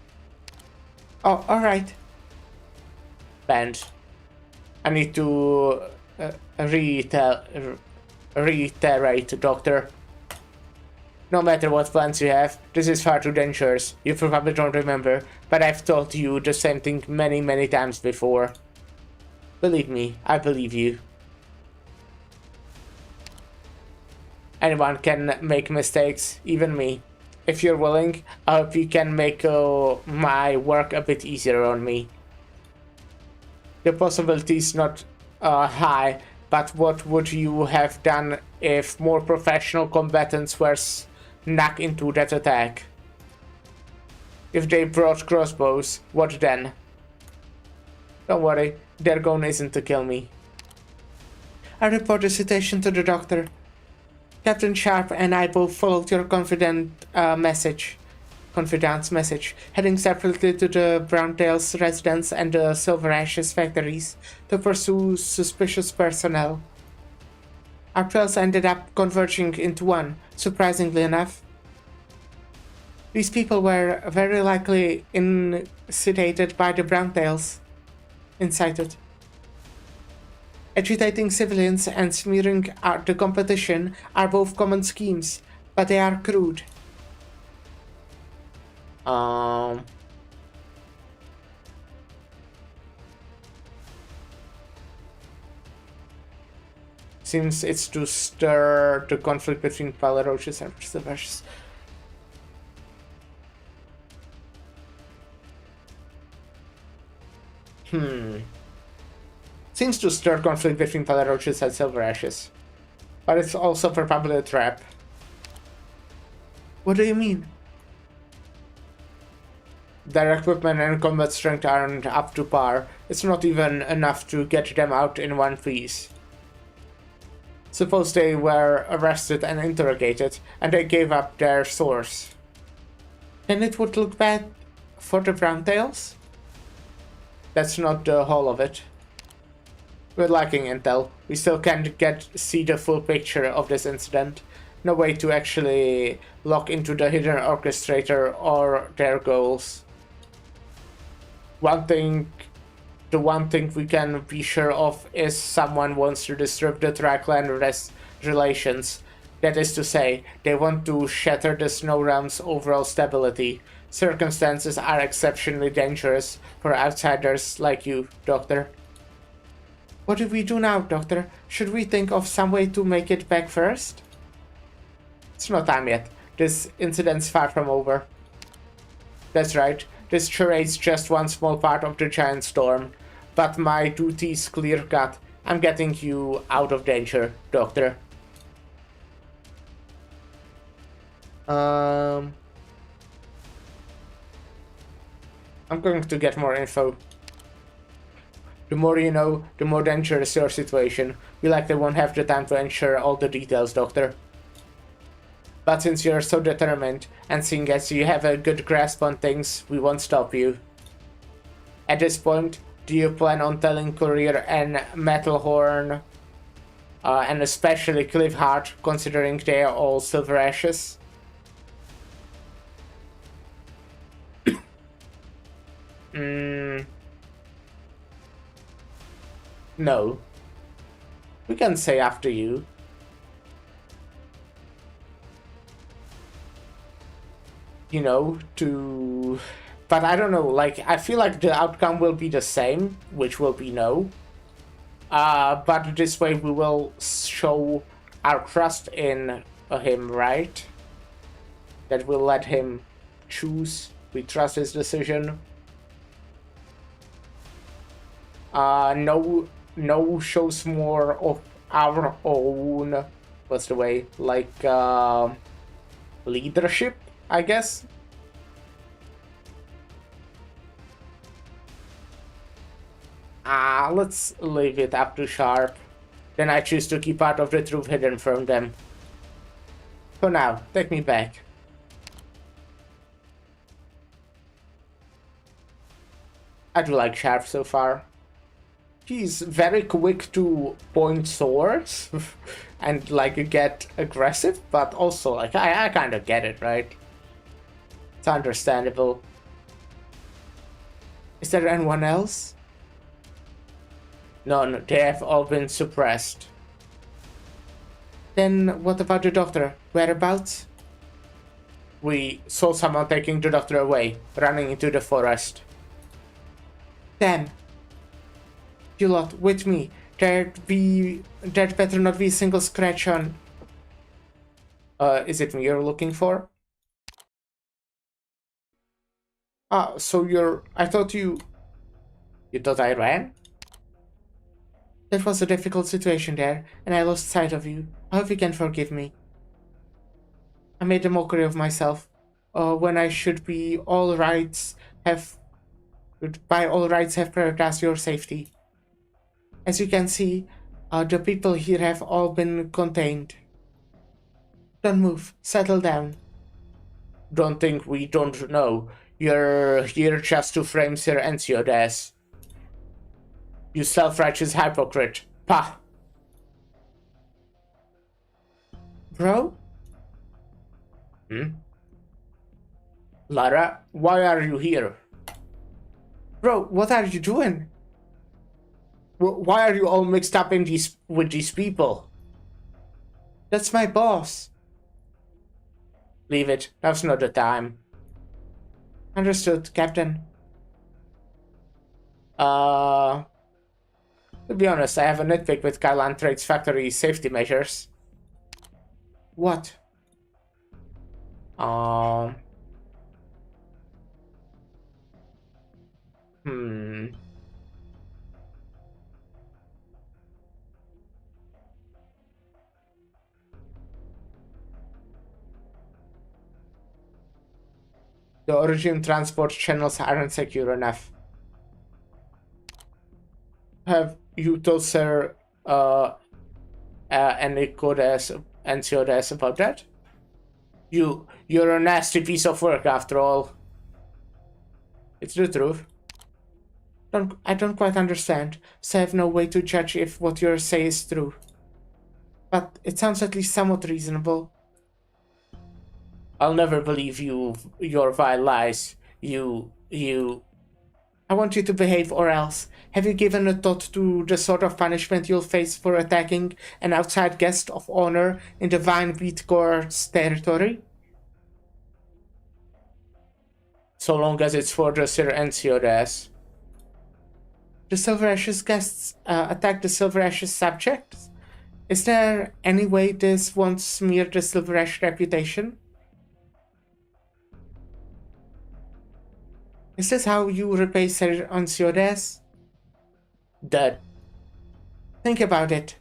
Oh, alright. Bend. I need to reiterate, Doctor. No matter what plans you have, this is far too dangerous. You probably don't remember, but I've told you the same thing many, many times before. Believe me, I believe you. Anyone can make mistakes, even me. If you're willing, I hope you can make my work a bit easier on me. The possibility is not high, but what would you have done if more professional combatants were snuck into that attack? If they brought crossbows, what then? Don't worry, their goal isn't to kill me. I report the situation to the doctor. Captain Sharp and I both followed your confidence message, heading separately to the Browntails residence and the Silver Ashes factories to pursue suspicious personnel. Our trails ended up converging into one, surprisingly enough. These people were very likely incited by the Browntails. Incited. Agitating civilians and smearing the competition are both common schemes, but they are crude. Seems it's to stir the conflict between Palaroches and Silvers. Seems to stir conflict between Palaroches and Silver Ashes. But it's also probably a trap. What do you mean? Their equipment and combat strength aren't up to par. It's not even enough to get them out in one piece. Suppose they were arrested and interrogated, and they gave up their source. Then it would look bad for the Browntails? That's not the whole of it. We're lacking intel. We still can't see the full picture of this incident. No way to actually look into the hidden orchestrator or their goals. The one thing we can be sure of is someone wants to disrupt the Trackland relations. That is to say, they want to shatter the Snow Realm's overall stability. Circumstances are exceptionally dangerous for outsiders like you, Doctor. What do we do now, Doctor? Should we think of some way to make it back first? It's not time yet. This incident's far from over. That's right. This charade's just one small part of the giant storm. But my duty's clear-cut. I'm getting you out of danger, Doctor. I'm going to get more info. The more you know, the more dangerous your situation. We likely won't have the time to ensure all the details, Doctor. But since you're so determined, and seeing as you have a good grasp on things, we won't stop you. At this point, do you plan on telling Courier and Metalhorn, and especially Cliffheart, considering they are all Silver Ashes? No. We can say after you. You know, to... But I don't know, like, I feel like the outcome will be the same, which will be no. But this way we will show our trust in him, right? That we'll let him choose. We trust his decision. No shows more of our own, what's the way, like, leadership, I guess? Let's leave it up to Sharp. Then I choose to keep part of the truth hidden from them. For now, take me back. I do like Sharp so far. He's very quick to point swords and like get aggressive, but also like I kind of get it, right? It's understandable. Is there anyone else? None. They have all been suppressed. Then what about the doctor? Whereabouts? We saw someone taking the doctor away, running into the forest. Damn. You lot, with me. There'd better not be a single scratch on. Is it me you're looking for? So I thought you thought I ran? That was a difficult situation there, and I lost sight of you. I hope you can forgive me. I made a mockery of myself, when I should by all rights have prioritized your safety. As you can see, the people here have all been contained. Don't move. Settle down. Don't think we don't know. You're here just to frame Sir Ensio's ass. You self-righteous hypocrite. Pah! Bro? Lara, why are you here? Bro, what are you doing? Why are you all mixed up with these people? That's my boss. Leave it. Now's not the time. Understood, Captain. To be honest, I have a nitpick with Kylan Trade's factory safety measures. What? The origin transport channels aren't secure enough. Have you told Sir Enikodes and Siodes about that? You're a nasty piece of work after all. It's the truth. I don't quite understand, so I have no way to judge if what you say is true. But it sounds at least somewhat reasonable. I'll never believe your vile lies. I want you to behave or else. Have you given a thought to the sort of punishment you'll face for attacking an outside guest of honor in the Vinebeat Court's territory? So long as it's for the Sir Ensiodes. The Silver Ashes guests attack the Silver Ashes subjects? Is there any way this won't smear the Silver Ash reputation? Is this how you repay Sir Ensiodes? Dad. Think about it.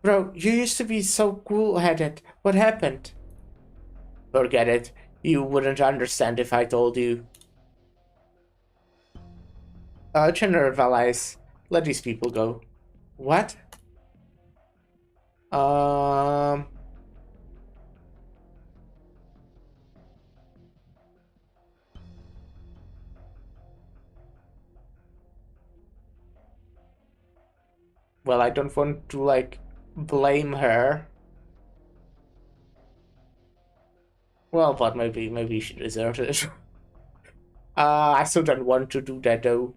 Bro, you used to be so cool-headed. What happened? Forget it. You wouldn't understand if I told you. General Valais, let these people go. What? Well, I don't want to, like, blame her. Well, but maybe she deserved it. I still don't want to do that, though.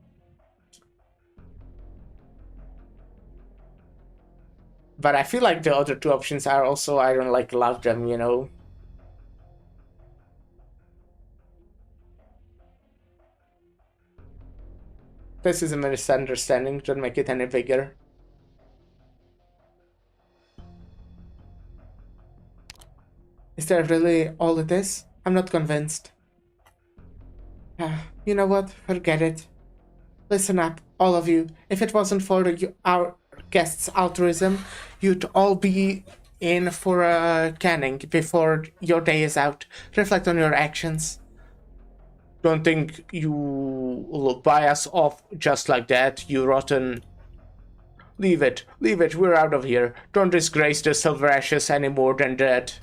But I feel like the other two options are also, I don't, like, love them, you know? This is a misunderstanding, don't make it any bigger. Is that really all it is? I'm not convinced. You know what? Forget it. Listen up, all of you. If it wasn't for our guest's altruism, you'd all be in for a canning before your day is out. Reflect on your actions. Don't think you will buy us off just like that, you rotten... Leave it, we're out of here. Don't disgrace the Silver Ashes any more than that.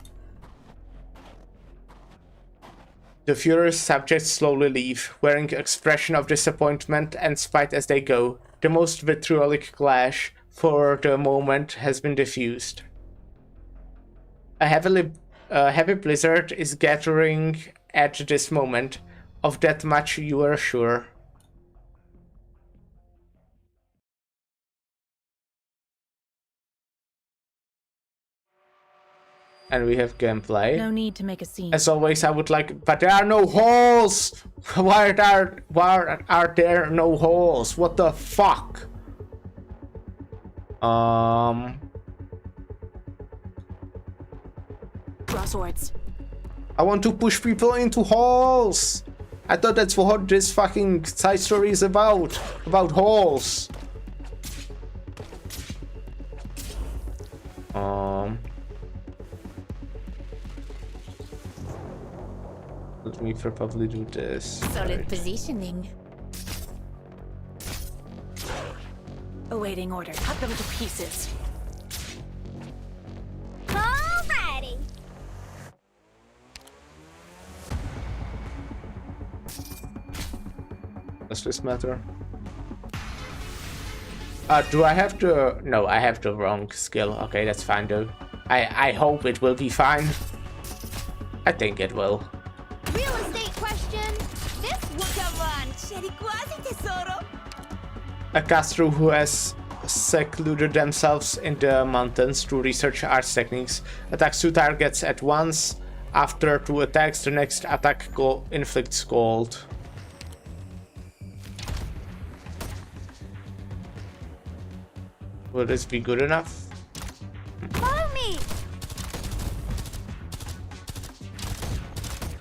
The furious subjects slowly leave, wearing expression of disappointment and spite as they go. The most vitriolic clash, for the moment, has been diffused. A heavy blizzard is gathering at this moment. Of that much you are sure. And we have gameplay. No need to make a scene. As always, I would like... But there are no holes! Why are there no holes? What the fuck? Draw swords. I want to push people into holes! I thought that's what this fucking side story is about. About holes. Let me probably do this. Solid positioning. Awaiting order. Cut them to pieces. Alrighty. Does this matter? Do I have the... No, I have the wrong skill. Okay, that's fine though. I hope it will be fine. I think it will. Real estate question. This one. Come on, c'eri quasi, tesoro. A caster who has secluded themselves in the mountains to research art techniques attacks 2 targets at once. After 2 attacks, the next attack inflicts gold. Will this be good enough? Follow me.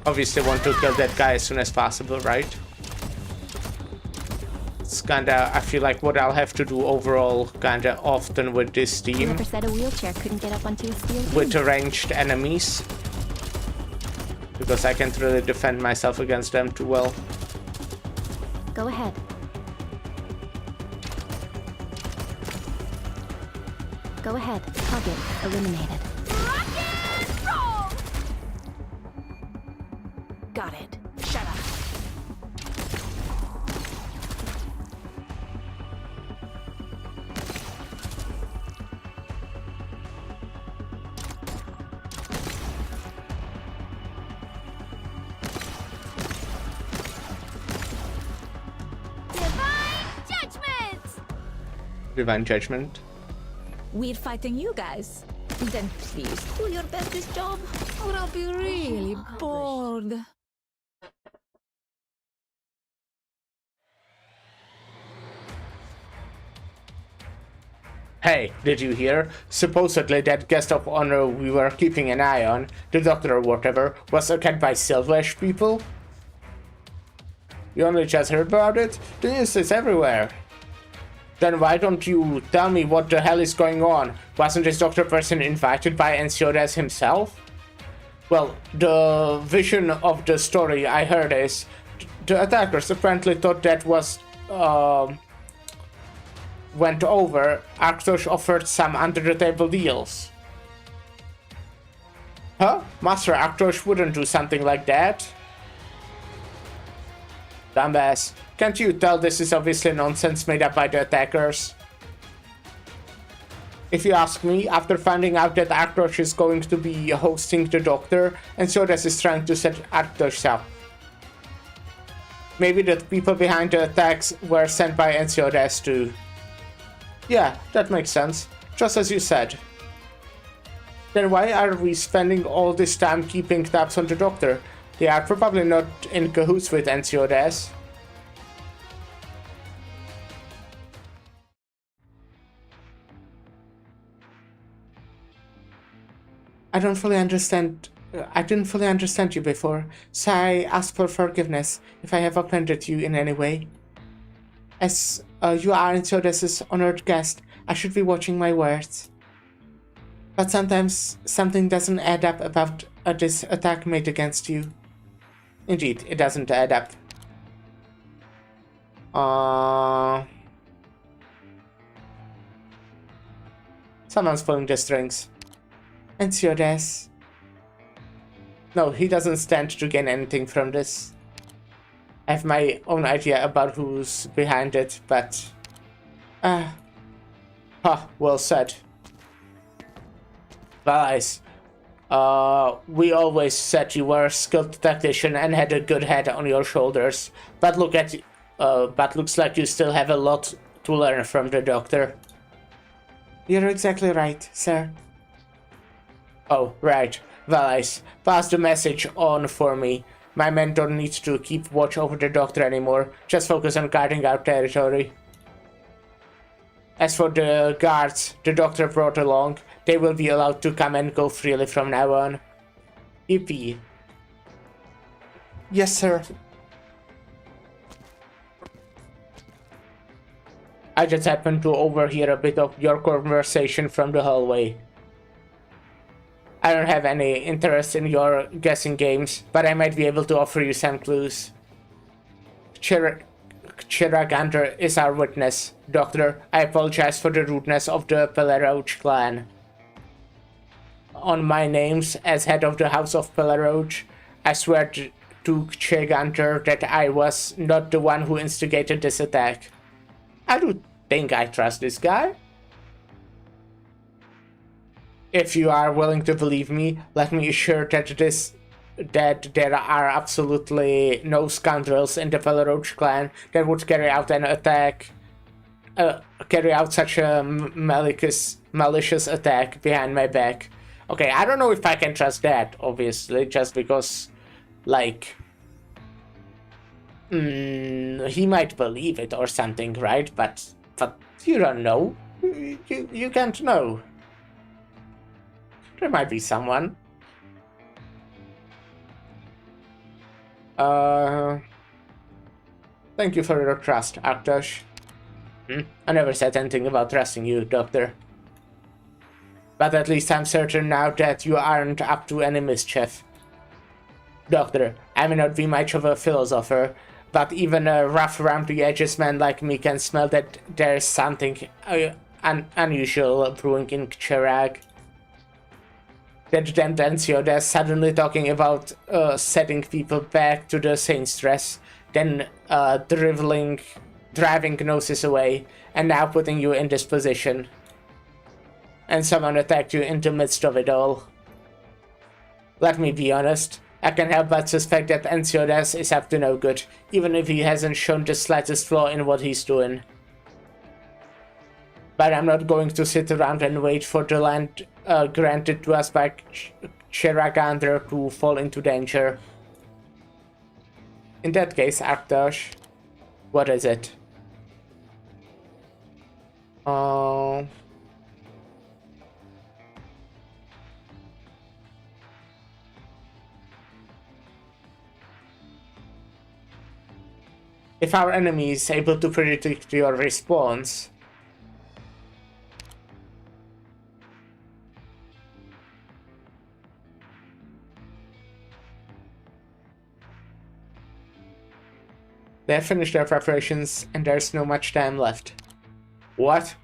Obviously want to kill that guy as soon as possible, right? It's kinda, I feel like what I'll have to do overall kinda often with this team. Whoever said a wheelchair couldn't get up onto a steel beam. With ranged enemies. Because I can't really defend myself against them too well. Go ahead. Go ahead. Target eliminated. Rock and roll. Got it. Shut up. Divine judgment. Divine Judgment. We're fighting you guys. Then please do your best this job, or I'll be really bored. Hey, did you hear? Supposedly that guest of honor we were keeping an eye on, the doctor or whatever, was attacked by Silverish people? You only just heard about it? The news is everywhere. Then why don't you tell me what the hell is going on? Wasn't this doctor person invited by Ensiodes himself? Well, the vision of the story I heard is the attackers apparently thought that was went over. Arctos offered some under-the-table deals. Huh? Master Arctos wouldn't do something like that. Dumbass. Can't you tell this is obviously nonsense made up by the attackers? If you ask me, after finding out that Arctos is going to be hosting the doctor, Ensiodes is trying to set Arctos up. Maybe the people behind the attacks were sent by Ensiodes too. Yeah, that makes sense. Just as you said. Then why are we spending all this time keeping tabs on the doctor? They are probably not in cahoots with Ensiodes. I don't fully understand I didn't fully understand you before, so I ask for forgiveness if I have offended you in any way. As you are Insidious' honored guest, I should be watching my words. But sometimes something doesn't add up about this attack made against you. Indeed, it doesn't add up. Someone's pulling the strings. Insidious. No, he doesn't stand to gain anything from this. I have my own idea about who's behind it, but... well said. Guys, we always said you were a skilled tactician and had a good head on your shoulders, but looks like you still have a lot to learn from the doctor. You're exactly right, sir. Oh, right. Guys, pass the message on for me. My men don't need to keep watch over the doctor anymore. Just focus on guarding our territory. As for the guards the doctor brought along, they will be allowed to come and go freely from now on. EP. Yes, sir. I just happened to overhear a bit of your conversation from the hallway. I don't have any interest in your guessing games, but I might be able to offer you some clues. Chiragander is our witness. Doctor, I apologize for the rudeness of the Pelaroach clan. On my names as head of the House of Pelaroach, I swear to Chiragander that I was not the one who instigated this attack. I do think I trust this guy. If you are willing to believe me, let me assure that there are absolutely no scoundrels in the Pelaroach clan that would carry out an attack, carry out such a malicious attack behind my back. Okay, I don't know if I can trust that, obviously, just because, like, he might believe it or something, right? But you don't know. You can't know. There might be someone. Thank you for your trust, Arctosh. I never said anything about trusting you, Doctor. But at least I'm certain now that you aren't up to any mischief. Doctor, I may not be much of a philosopher, but even a rough around the edges man like me can smell that there's something unusual brewing in Chirag. That damn Dancio that's suddenly talking about setting people back to the Saint's dress, then driving Gnosis away, and now putting you in this position. And someone attacked you in the midst of it all. Let me be honest, I can't help but suspect that Ensiodas is up to no good, even if he hasn't shown the slightest flaw in what he's doing. But I'm not going to sit around and wait for the land granted to us by Chiragander to fall into danger. In that case, Arctosh, what is it? If our enemy is able to predict your response, they have finished their preparations and there's no much time left. What?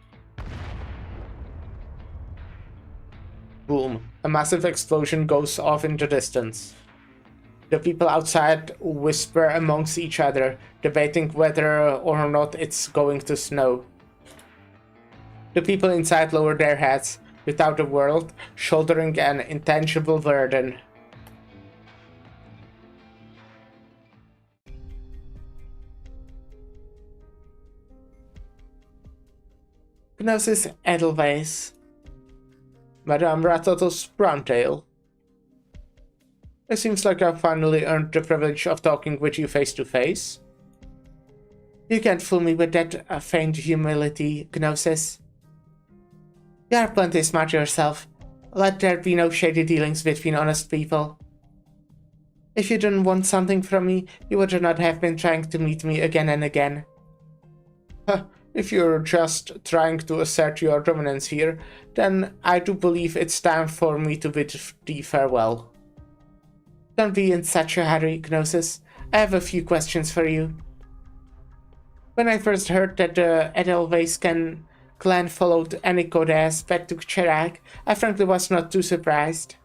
Boom. A massive explosion goes off in the distance. The people outside whisper amongst each other, debating whether or not it's going to snow. The people inside lower their heads, without a word, shouldering an intangible burden. Gnosis Edelweiss. Madame Ratato's Browntail. It seems like I've finally earned the privilege of talking with you face to face. You can't fool me with that feigned humility, Gnosis. You are plenty smart yourself. Let there be no shady dealings between honest people. If you didn't want something from me, you would not have been trying to meet me again and again. If you're just trying to assert your dominance here, then I do believe it's time for me to bid thee farewell. Don't be in such a hurry, Gnosis. I have a few questions for you. When I first heard that the Edelweiss clan followed Anikodes back to Cherak, I frankly was not too surprised.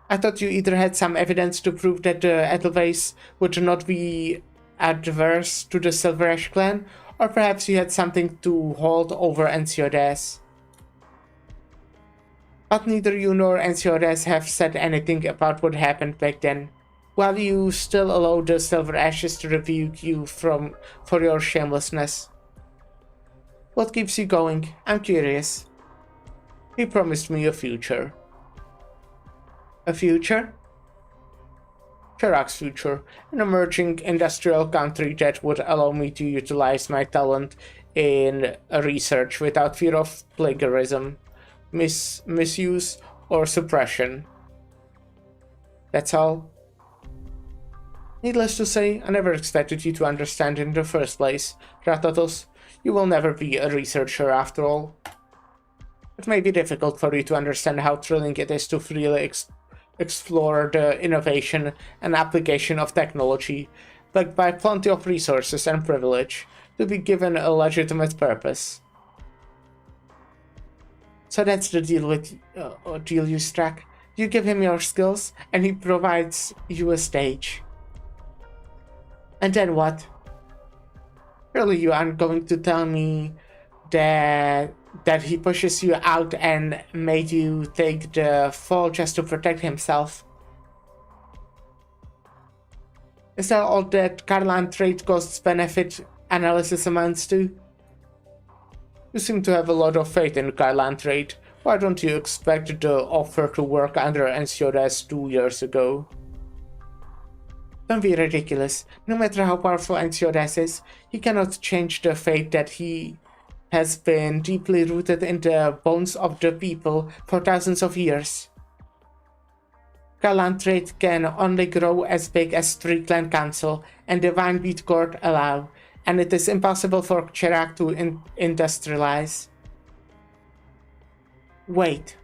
I thought you either had some evidence to prove that the Edelweiss would not be adverse to the Silver Ash clan, or perhaps you had something to hold over Ensiodes. But neither you nor Ensiodes have said anything about what happened back then, while you still allow the Silver Ashes to rebuke you for your shamelessness. What keeps you going? I'm curious. He promised me a future. A future? Cherak's future, an emerging industrial country that would allow me to utilize my talent in research without fear of plagiarism, misuse, or suppression. That's all. Needless to say, I never expected you to understand in the first place. Ratatos, you will never be a researcher after all. It may be difficult for you to understand how thrilling it is to freely explore the innovation and application of technology, backed by plenty of resources and privilege, to be given a legitimate purpose. So that's the deal you struck. You give him your skills, and he provides you a stage. And then what? Surely you aren't going to tell me that he pushes you out and made you take the fall just to protect himself. Is that all that Karlan trade costs benefit analysis amounts to? You seem to have a lot of faith in Karlan trade. Why don't you expect the offer to work under Ensiodes 2 years ago? Don't be ridiculous. No matter how powerful Ensiodes is, he cannot change the fate that he has been deeply rooted in the bones of the people for thousands of years. Karlan trade can only grow as big as 3 Clan Council and the Vinebeat Court allow, and it is impossible for Cherak to industrialize. Wait.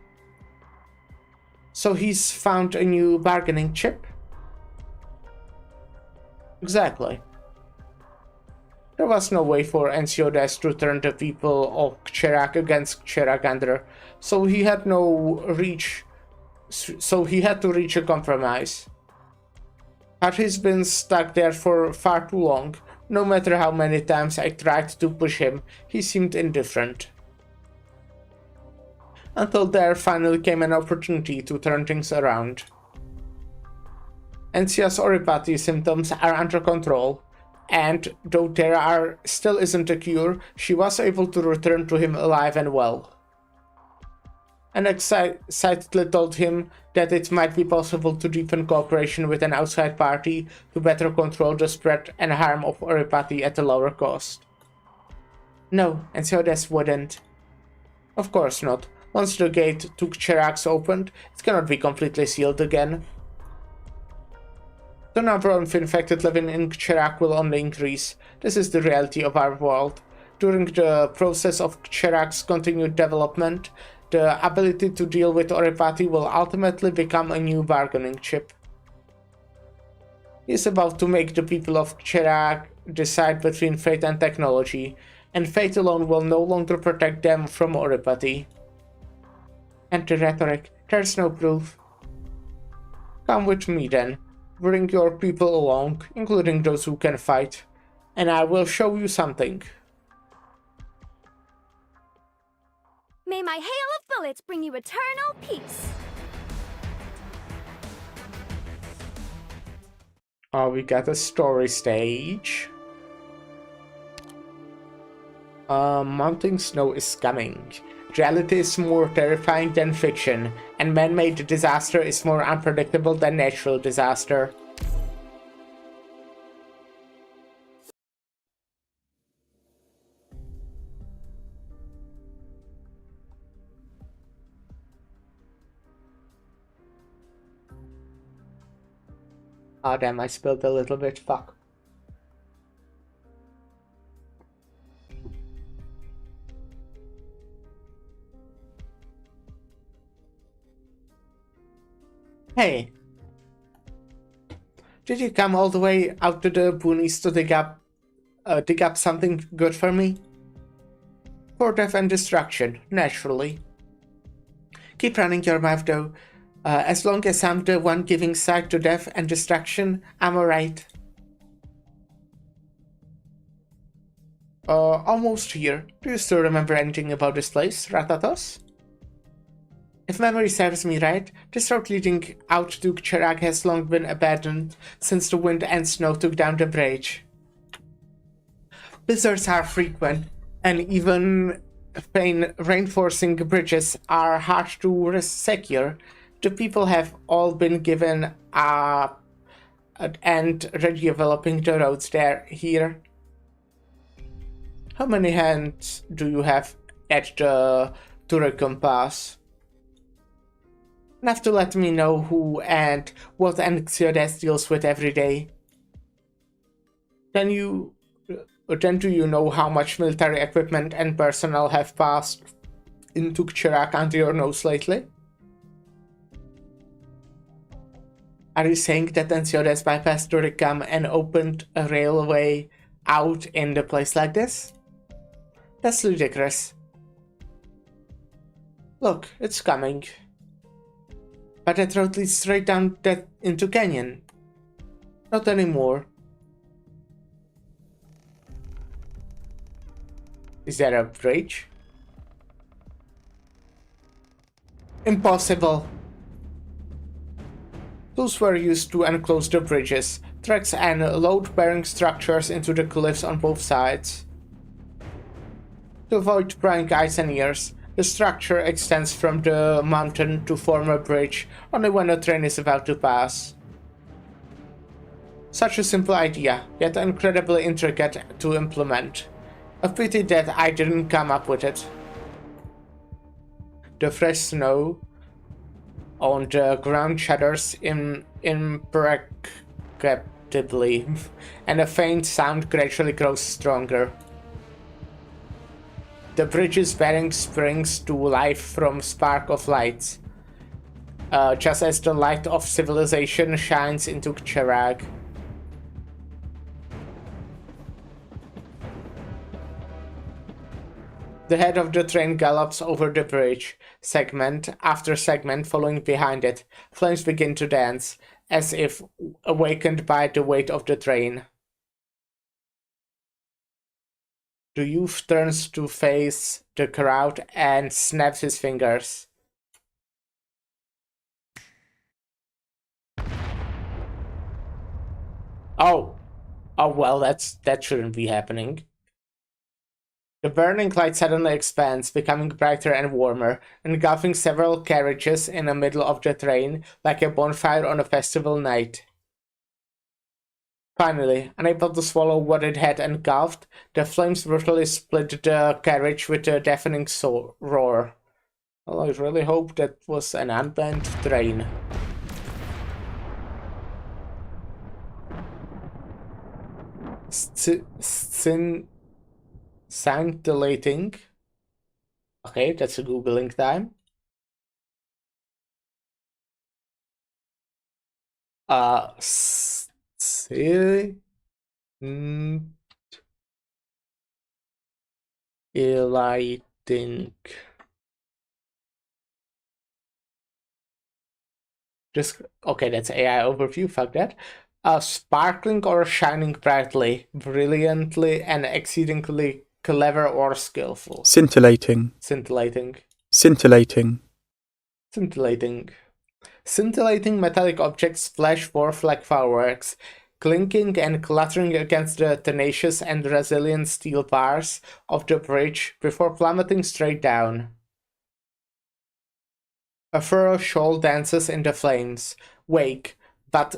So he's found a new bargaining chip? Exactly. There was no way for Ensiodes to turn the people of Cherak against Cheragander, so he had to reach a compromise. Had he been stuck there for far too long, no matter how many times I tried to push him, he seemed indifferent. Until there finally came an opportunity to turn things around. Encia's oripathy symptoms are under control, and though there still isn't a cure, she was able to return to him alive and well. And excitedly told him that it might be possible to deepen cooperation with an outside party to better control the spread and harm of oripathy at a lower cost. No, Ensiodes wouldn't. Of course not. Once the gate to Cherak's opened, it cannot be completely sealed again. The number of infected living in Cherak will only increase. This is the reality of our world. During the process of Cherak's continued development, the ability to deal with oripathy will ultimately become a new bargaining chip. He is about to make the people of Cherak decide between fate and technology, and fate alone will no longer protect them from oripathy. And the rhetoric, there's no proof. Come with me then. Bring your people along, including those who can fight, and I will show you something. May my hail of bullets bring you eternal peace. Oh, we got a story stage. Mounting snow is coming. Reality is more terrifying than fiction, and man-made disaster is more unpredictable than natural disaster. Oh damn, I spilled a little bit, fuck. Hey, did you come all the way out to the boonies to dig up something good for me? For death and destruction, naturally. Keep running your mouth though. As long as I'm the one giving sight to death and destruction, I'm alright. Almost here. Do you still remember anything about this place, Ratatos? If memory serves me right, this road leading out to Cherag has long been abandoned since the wind and snow took down the bridge. Blizzards are frequent, and even reinforcing bridges are hard to secure. The people have all been given up and redeveloping the roads here. How many hands do you have at the Turicum Pass? Enough to let me know who and what Anxiodes deals with every day. Then do you know how much military equipment and personnel have passed into Cherag under your nose lately? Are you saying that Anxiodes bypassed Turicum and opened a railway out in a place like this? That's ludicrous. Look, it's coming. But that road leads straight down into canyon. Not anymore. Is there a bridge? Impossible. Tools were used to enclose the bridges, tracks and load-bearing structures into the cliffs on both sides. To avoid prying eyes and ears, the structure extends from the mountain to form a bridge only when a train is about to pass. Such a simple idea, yet incredibly intricate to implement. A pity that I didn't come up with it. The fresh snow on the ground shudders imperceptibly, and a faint sound gradually grows stronger. The bridge's bearing springs to life from spark of lights, just as the light of civilization shines into Cherag. The head of the train gallops over the bridge, segment after segment following behind it. Flames begin to dance, as if awakened by the weight of the train. The youth turns to face the crowd and snaps his fingers. Oh well, that shouldn't be happening. The burning light suddenly expands, becoming brighter and warmer, engulfing several carriages in the middle of the train like a bonfire on a festival night. Finally, unable to swallow what it had engulfed, the flames brutally split the carriage with a deafening roar. Well, I really hope that was an unplanned train. Scintillating. Okay, that's a googling time. Scintillating. Just okay, that's AI overview. Fuck that. Sparkling or shining brightly, brilliantly, and exceedingly clever or skillful. Scintillating. Scintillating. Scintillating. Scintillating. Scintillating metallic objects flash forth like fireworks, clinking and clattering against the tenacious and resilient steel bars of the bridge before plummeting straight down. A furrow shoal dances in the flames, wake, but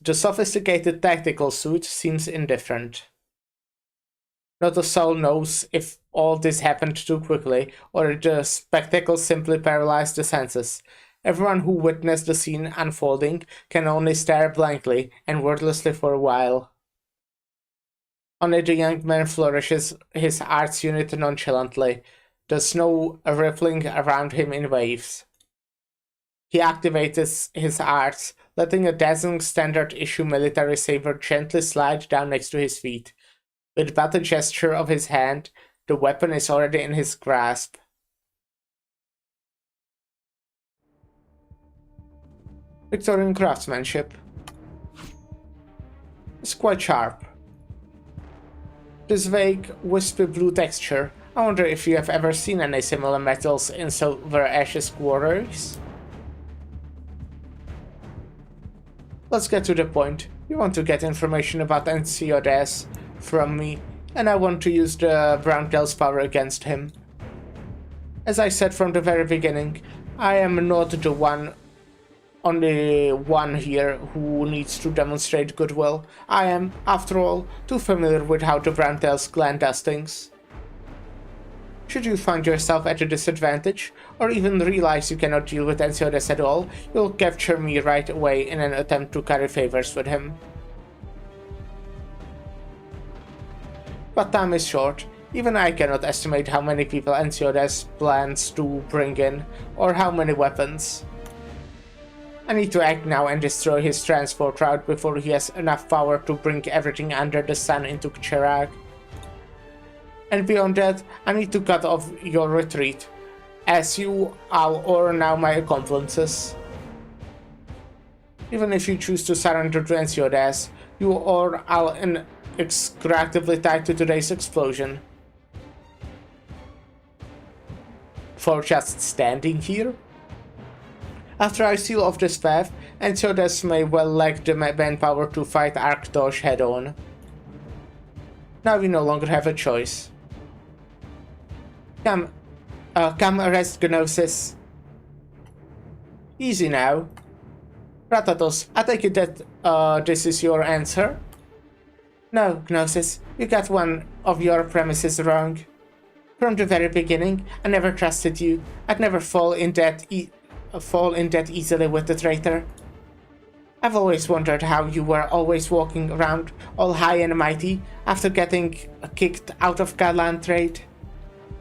the sophisticated tactical suit seems indifferent. Not a soul knows if all this happened too quickly, or the spectacle simply paralyzed the senses. Everyone who witnessed the scene unfolding can only stare blankly and wordlessly for a while. Only the young man flourishes his arts unit nonchalantly, the snow rippling around him in waves. He activates his arts, letting a dazzling standard-issue military saber gently slide down next to his feet. With but a gesture of his hand, the weapon is already in his grasp. Victorian craftsmanship. It's quite sharp. This vague, wispy blue texture. I wonder if you have ever seen any similar metals in Silver Ash's quarries? Let's get to the point. You want to get information about Ensiodes from me, and I want to use the Browntail's power against him. As I said from the very beginning, I am not the only one here who needs to demonstrate goodwill. I am, after all, too familiar with how the Browntail's clan does things. Should you find yourself at a disadvantage, or even realize you cannot deal with Ensiodes at all, you'll capture me right away in an attempt to curry favors with him. But time is short. Even I cannot estimate how many people Ensiodes plans to bring in, or how many weapons. I need to act now and destroy his transport route before he has enough power to bring everything under the sun into Cherag. And beyond that, I need to cut off your retreat, as you all are now my accomplices. Even if you choose to surrender to Ensiodes, you are all inextricably tied to today's explosion. For just standing here? After I seal off this path, Ensiodes may well lack the manpower to fight Arktosh head-on. Now we no longer have a choice. Come arrest Gnosis. Easy now. Ratatos, I take it that this is your answer? No, Gnosis, you got one of your premises wrong. From the very beginning, I never trusted you. I'd never fall in that easily with the traitor. I've always wondered how you were always walking around all high and mighty after getting kicked out of Galan trade.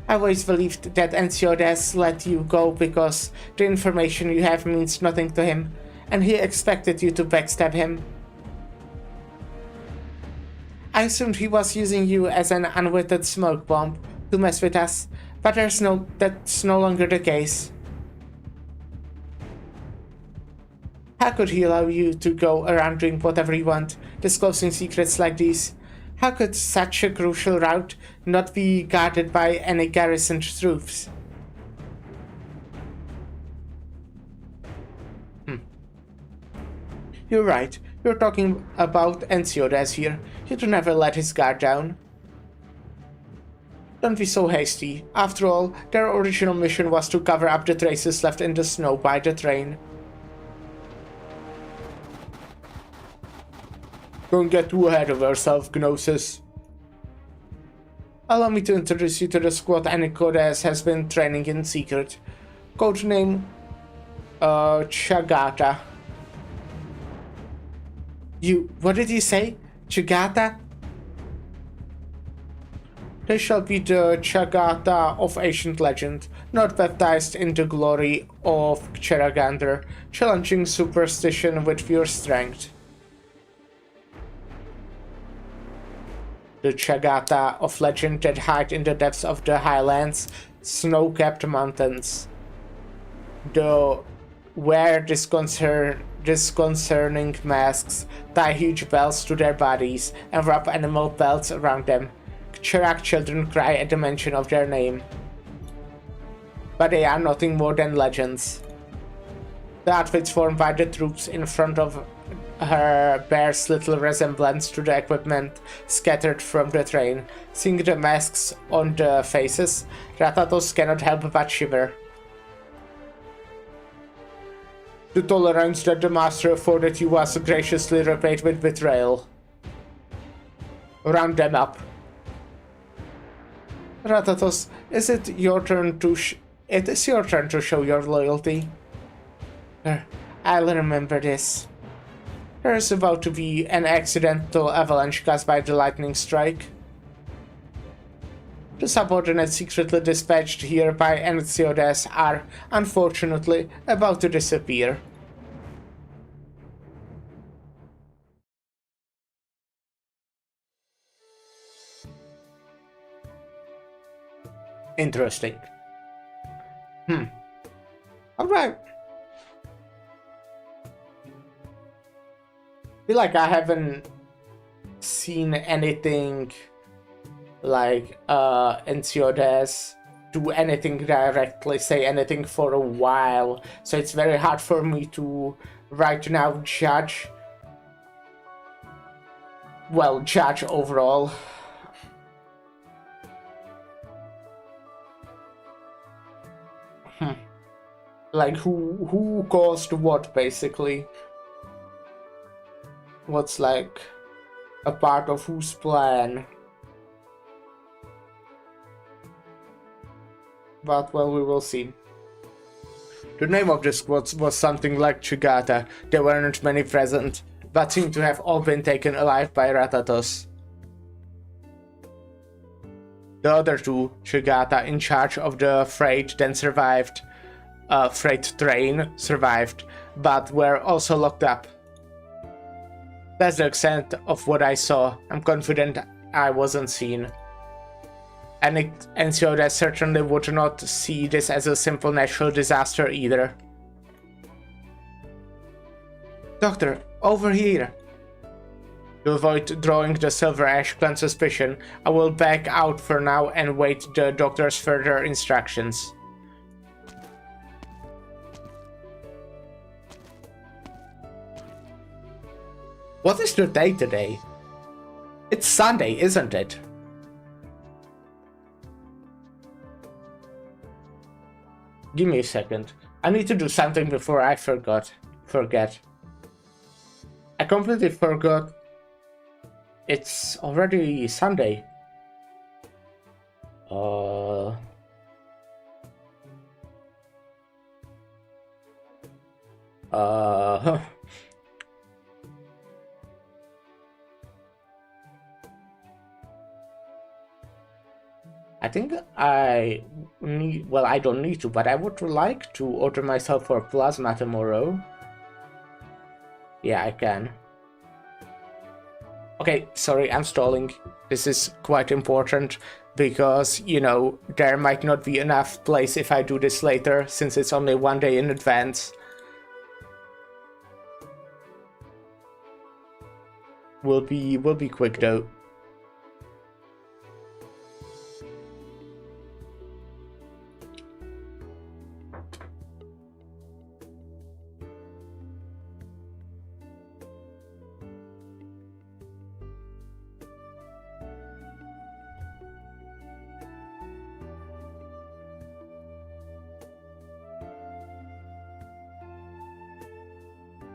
I always believed that Ensiodes let you go because the information you have means nothing to him, and he expected you to backstab him. I assumed he was using you as an unwitted smoke bomb to mess with us, but that's no longer the case. How could he allow you to go around doing whatever you want, disclosing secrets like these? How could such a crucial route not be guarded by any garrisoned troops? You're right. You're talking about Ensiodes here. He'd never let his guard down. Don't be so hasty. After all, their original mission was to cover up the traces left in the snow by the train. Don't get too ahead of yourself, Gnosis. Allow me to introduce you to the squad Ensiodes has been training in secret. Codename Chagata. What did you say? Chagata? They shall be the Chagata of ancient legend, not baptized in the glory of Cheragander, challenging superstition with pure strength. The Chagata of legend that hide in the depths of the highlands, snow-capped mountains. Though wear disconcerting masks, tie huge bells to their bodies, and wrap animal pelts around them. Cherag children cry at the mention of their name. But they are nothing more than legends. The outfits formed by the troops in front of her bears little resemblance to the equipment scattered from the train. Seeing the masks on the faces, Ratatos cannot help but shiver. The tolerance that the master afforded you was graciously repaid with betrayal. Round them up. Ratatos, it is your turn to show your loyalty. I'll remember this. There's about to be an accidental avalanche caused by the lightning strike. The subordinates secretly dispatched here by Ensiodes are, unfortunately, about to disappear. Interesting. Alright. Feel like I haven't seen anything like Ensiodes do anything directly, say anything for a while, so it's very hard for me to right now judge. Well, judge overall. Like who caused what, basically. What's like a part of whose plan. But well, we will see. The name of the squad was something like Chugata. There weren't many present, but seem to have all been taken alive by Ratatos. The other two, Chugata in charge of the freight, then survived. Freight train survived, but were also locked up. That's the extent of what I saw. I'm confident I wasn't seen. And so that certainly would not see this as a simple natural disaster either. Doctor, over here! To avoid drawing the Silver Ash Clan suspicion, I will back out for now and wait the doctor's further instructions. What is the day today? It's Sunday, isn't it? Give me a second. I need to do something before I forget. I completely forgot. It's already Sunday. I think I need, well, I don't need to, but I would like to order myself for plasma tomorrow. Yeah, I can. Okay, sorry, I'm stalling. This is quite important because, you know, there might not be enough place if I do this later, since it's only one day in advance. We'll be quick though.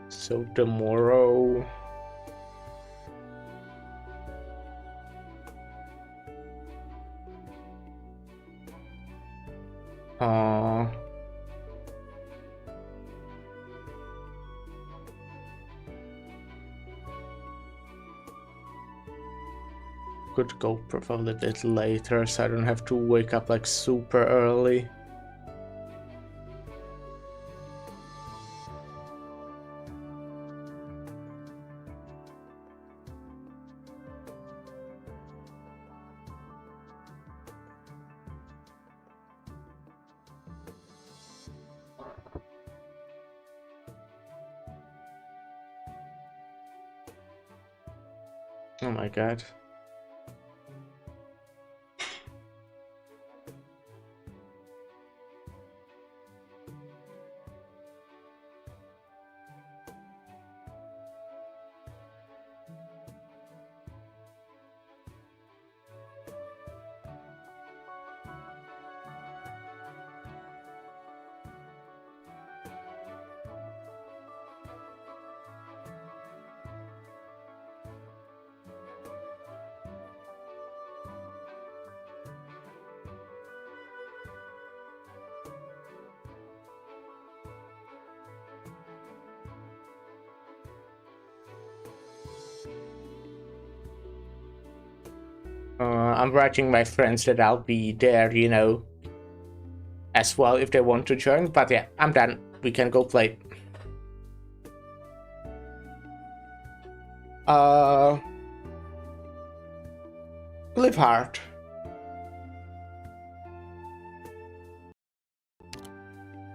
So tomorrow... Could go probably a bit later so I don't have to wake up like super early. Oh my god. I'm writing my friends that I'll be there, you know, as well if they want to join. But yeah, I'm done. We can go play. Live hard.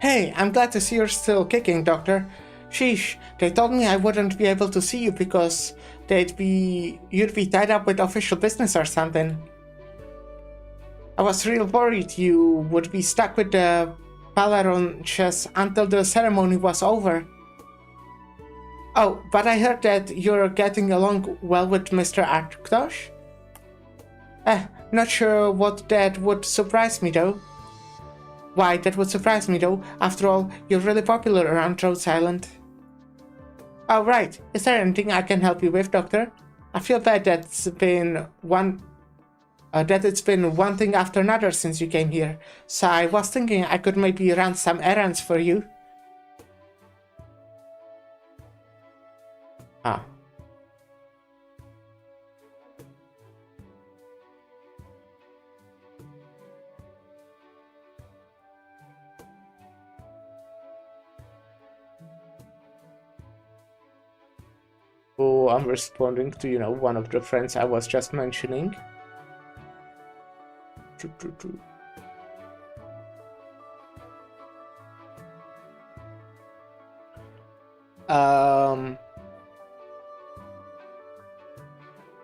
Hey, I'm glad to see you're still kicking, Doctor. Sheesh, they told me I wouldn't be able to see you because you'd be tied up with official business or something. I was real worried you would be stuck with the Palaronches until the ceremony was over. Oh, but I heard that you're getting along well with Mr. Arktosh? Not sure what that would surprise me though. Why that would surprise me though, after all, you're really popular around Rhodes Island. Oh right, is there anything I can help you with, Doctor? I feel bad that it's been one thing after another since you came here, so I was thinking I could maybe run some errands for you. Ah. Oh, I'm responding to, you know, one of the friends I was just mentioning.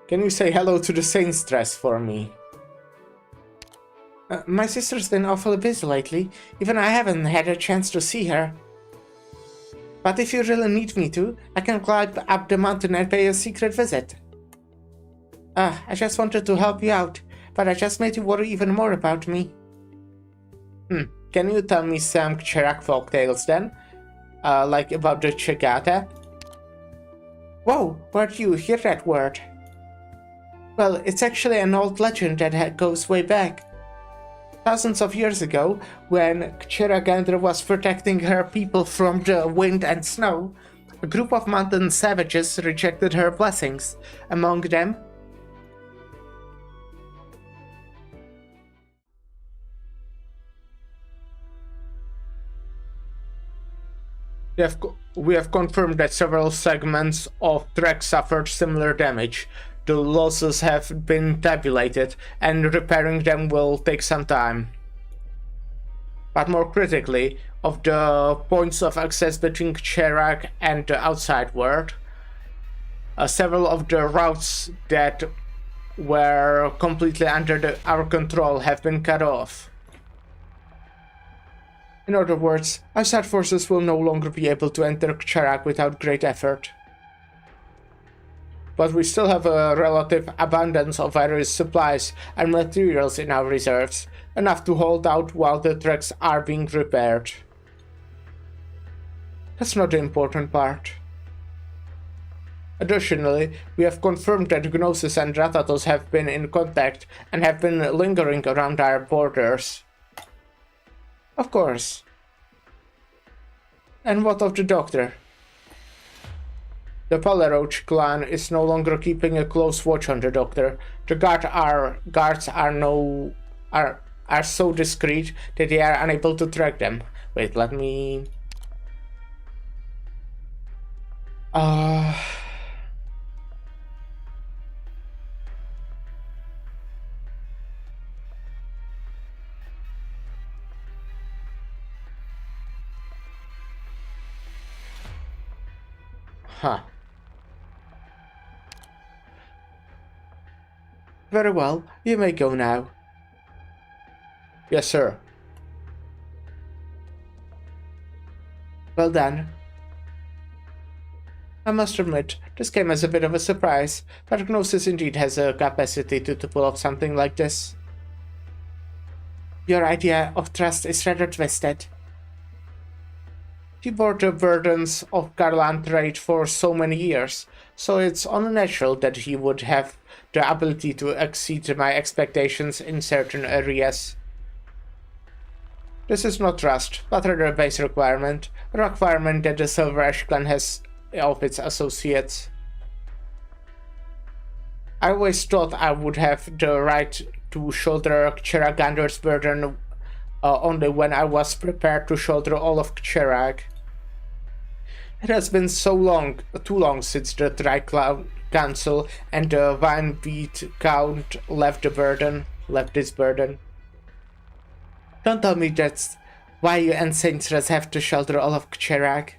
Can you say hello to the Saints dress for me? My sister's been awfully busy lately. Even I haven't had a chance to see her. But if you really need me to, I can climb up the mountain and pay a secret visit. I just wanted to help you out, but I just made you worry even more about me. Can you tell me some Cherak folktales then? Like about the Chegata? Whoa, where'd you hear that word? Well, it's actually an old legend that goes way back. Thousands of years ago, when Chiragandra was protecting her people from the wind and snow, a group of mountain savages rejected her blessings. Among them, we have confirmed that several segments of track suffered similar damage. The losses have been tabulated, and repairing them will take some time. But more critically, of the points of access between Cherak and the outside world, several of the routes that were completely under our control have been cut off. In other words, outside forces will no longer be able to enter Cherak without great effort. But we still have a relative abundance of various supplies and materials in our reserves, enough to hold out while the tracks are being repaired. That's not the important part. Additionally, we have confirmed that Gnosis and Ratatos have been in contact and have been lingering around our borders. Of course. And what of the Doctor? The Palaroch clan is no longer keeping a close watch on the Doctor. The guards are so discreet that they are unable to track them. Wait, let me... Huh. Very well, you may go now. Yes, sir. Well done. I must admit, this came as a bit of a surprise, but Gnosis indeed has a capacity to pull off something like this. Your idea of trust is rather twisted. He bore the burdens of Garland trade for so many years, so it's only natural that he would have the ability to exceed my expectations in certain areas. This is not trust, but rather a base requirement, a requirement that the Silver Ash clan has of its associates. I always thought I would have the right to shoulder Cheragander's burden only when I was prepared to shoulder all of Cherag. It has been so long, too long since the Tri-Cloud Council and the Vineweed Count left this burden. Don't tell me that's why you and Saintress have to shoulder all of Cherag.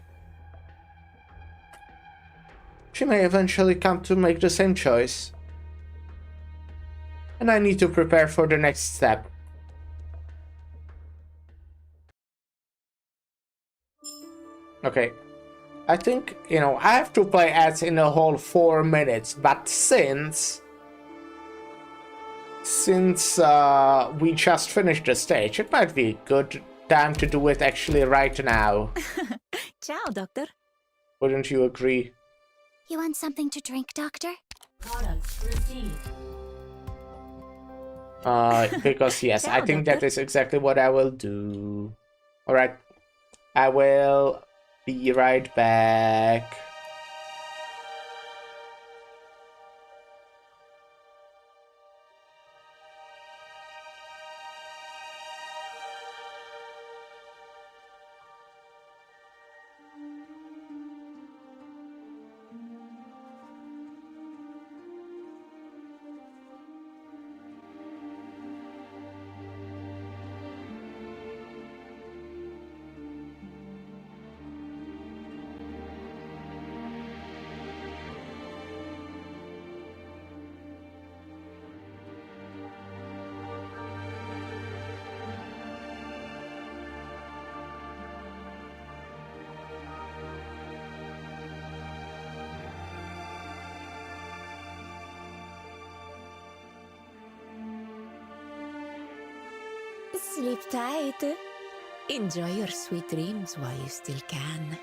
She may eventually come to make the same choice. And I need to prepare for the next step. Okay. I think, I have to play ads in a whole 4 minutes, but since we just finished the stage, it might be a good time to do it actually right now. Ciao, Doctor. Wouldn't you agree? You want something to drink, Doctor? Because yes, I Ciao, think Doctor. that is exactly what I will do. Alright, I will be right back. Sleep tight. Enjoy your sweet dreams while you still can.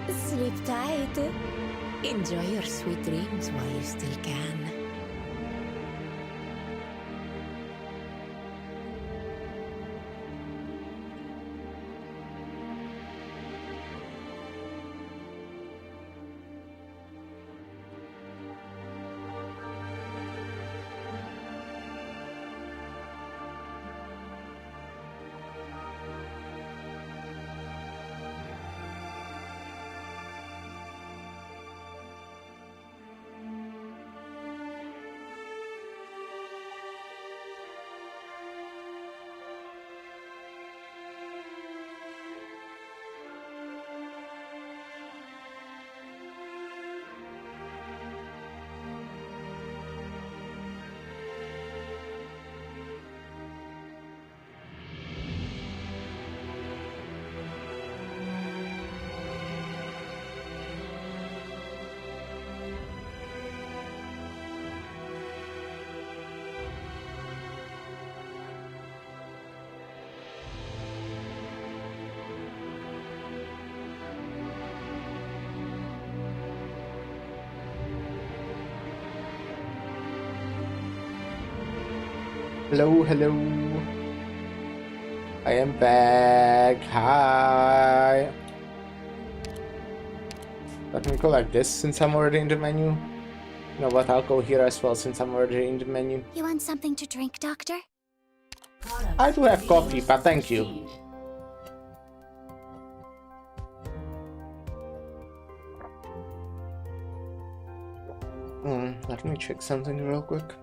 Sleep tight. Enjoy your sweet dreams while you still can. Hello, hello. I am back. Hi. Let me go like this since I'm already in the menu. You know what? I'll go here as well since I'm already in the menu. You want something to drink, Doctor? I do have coffee, but thank you. Let me check something real quick.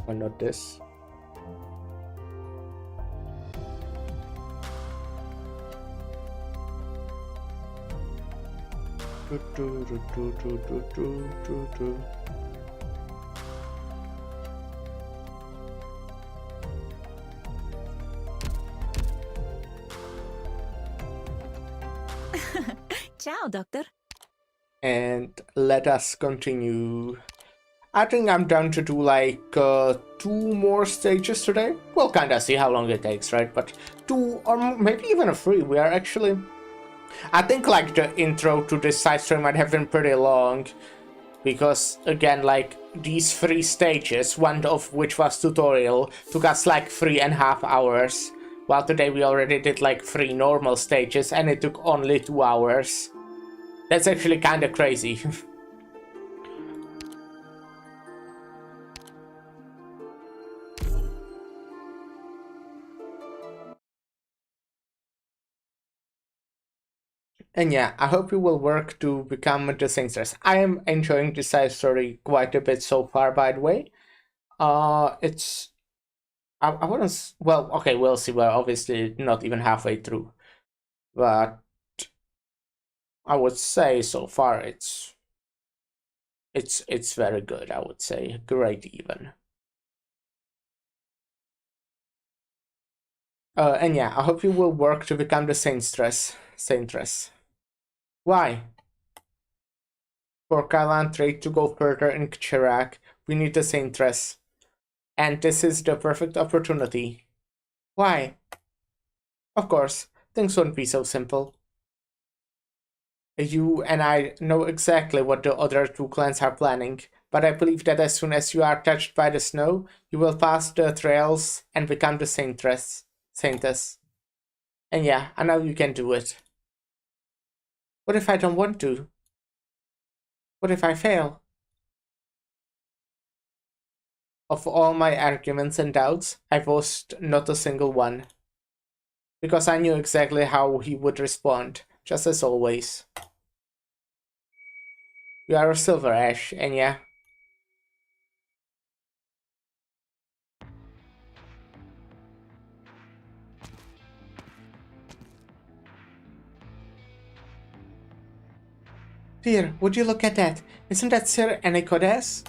Or not this. Ciao, Doctor. And let us continue. I think I'm down to do like 2 more stages today. We'll kinda see how long it takes, right? But 2 or maybe even a 3. We are actually... I think like the intro to this side story might have been pretty long. Because again, like these 3 stages, one of which was tutorial, took us like 3.5 hours. While today we already did like 3 normal stages and it took only 2 hours. That's actually kinda crazy. And yeah, I hope you will work to become the Saints. I am enjoying this side story quite a bit so far, by the way. It's... I wouldn't... Well, okay, we'll see. We're obviously not even halfway through. But... I would say so far it's very good, I would say. Great even. And yeah, I hope you will work to become the Saintress. Why? For Kyla and Trey to go further in Chirac, we need the Saintress. And this is the perfect opportunity. Why? Of course, things won't be so simple. You and I know exactly what the other 2 clans are planning, but I believe that as soon as you are touched by the snow, you will pass the trails and become the Saintess. And yeah, I know you can do it. What if I don't want to? What if I fail? Of all my arguments and doubts, I voiced not a single one. Because I knew exactly how he would respond, just as always. You are a Silver Ash, and yeah. Dear, would you look at that? Isn't that Sir Anicodes?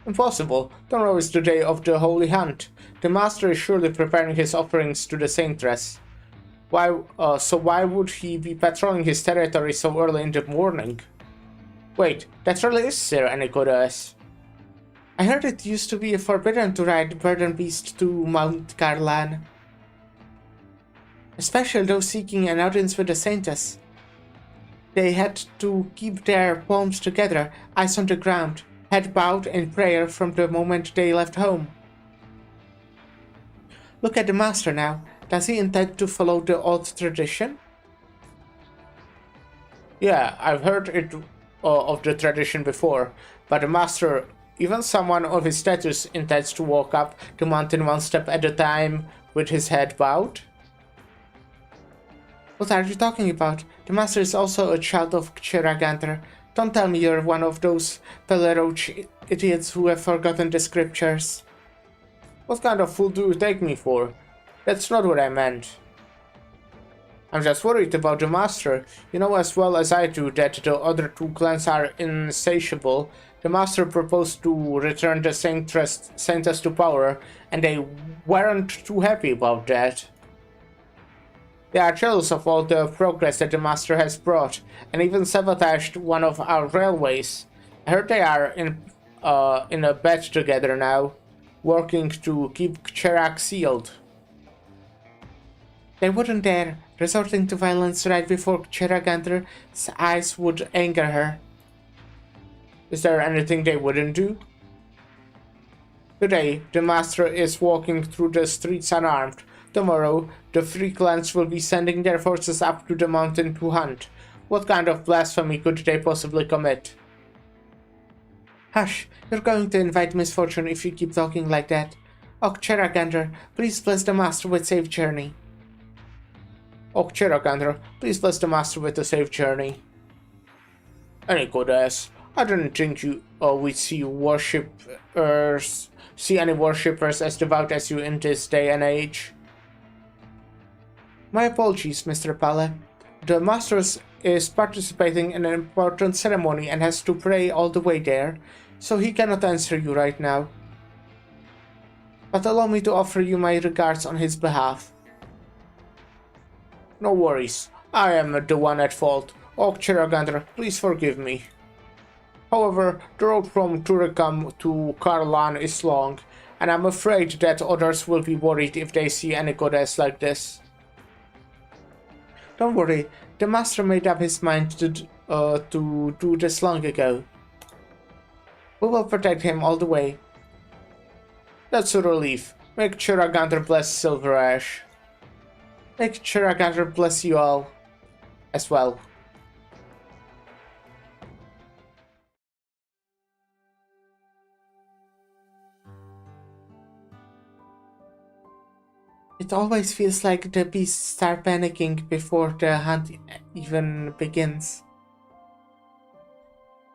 Impossible. Tomorrow is the day of the Holy Hunt. The Master is surely preparing his offerings to the Saintress. So why would he be patrolling his territory so early in the morning? Wait, that really is Sir Anicodes. I heard it used to be forbidden to ride burden beast to Mount Carlan. Especially those seeking an audience with the Saintess. They had to keep their palms together, eyes on the ground, head bowed in prayer from the moment they left home. Look at the Master now. Does he intend to follow the old tradition? Yeah, I've heard it of the tradition before, but the Master, even someone of his status, intends to walk up the mountain one step at a time with his head bowed. What are you talking about? The Master is also a child of Chiraganter. Don't tell me you're one of those Peleroach idiots who have forgotten the scriptures. What kind of fool do you take me for? That's not what I meant. I'm just worried about the Master. You know as well as I do that the other 2 clans are insatiable. The Master proposed to return the Saintess to power, and they weren't too happy about that. They are jealous of all the progress that the Master has brought, and even sabotaged one of our railways. I heard they are in a bed together now, working to keep Chirac sealed. They wouldn't dare. Resorting to violence right before Chiraganter's eyes would anger her. Is there anything they wouldn't do? Today, the master is walking through the streets unarmed. Tomorrow, the three clans will be sending their forces up to the mountain to hunt. What kind of blasphemy could they possibly commit? Hush, you're going to invite misfortune if you keep talking like that. Cheragander, please bless the master with safe journey. Cheragander, please bless the master with a safe journey. Any goddess, I didn't think we'd see any worshippers as devout as you in this day and age. My apologies, Mr. Pale. The master is participating in an important ceremony and has to pray all the way there, so he cannot answer you right now. But allow me to offer you my regards on his behalf. No worries, I am the one at fault. Cheragander, please forgive me. However, the road from Turikam to Karlan is long, and I'm afraid that others will be worried if they see any goddess like this. Don't worry, the master made up his mind to do this long ago. We will protect him all the way. That's a relief. Make Cheragander bless Silver Ash. Make Cheragander bless you all as well. It always feels like the beasts start panicking before the hunt even begins.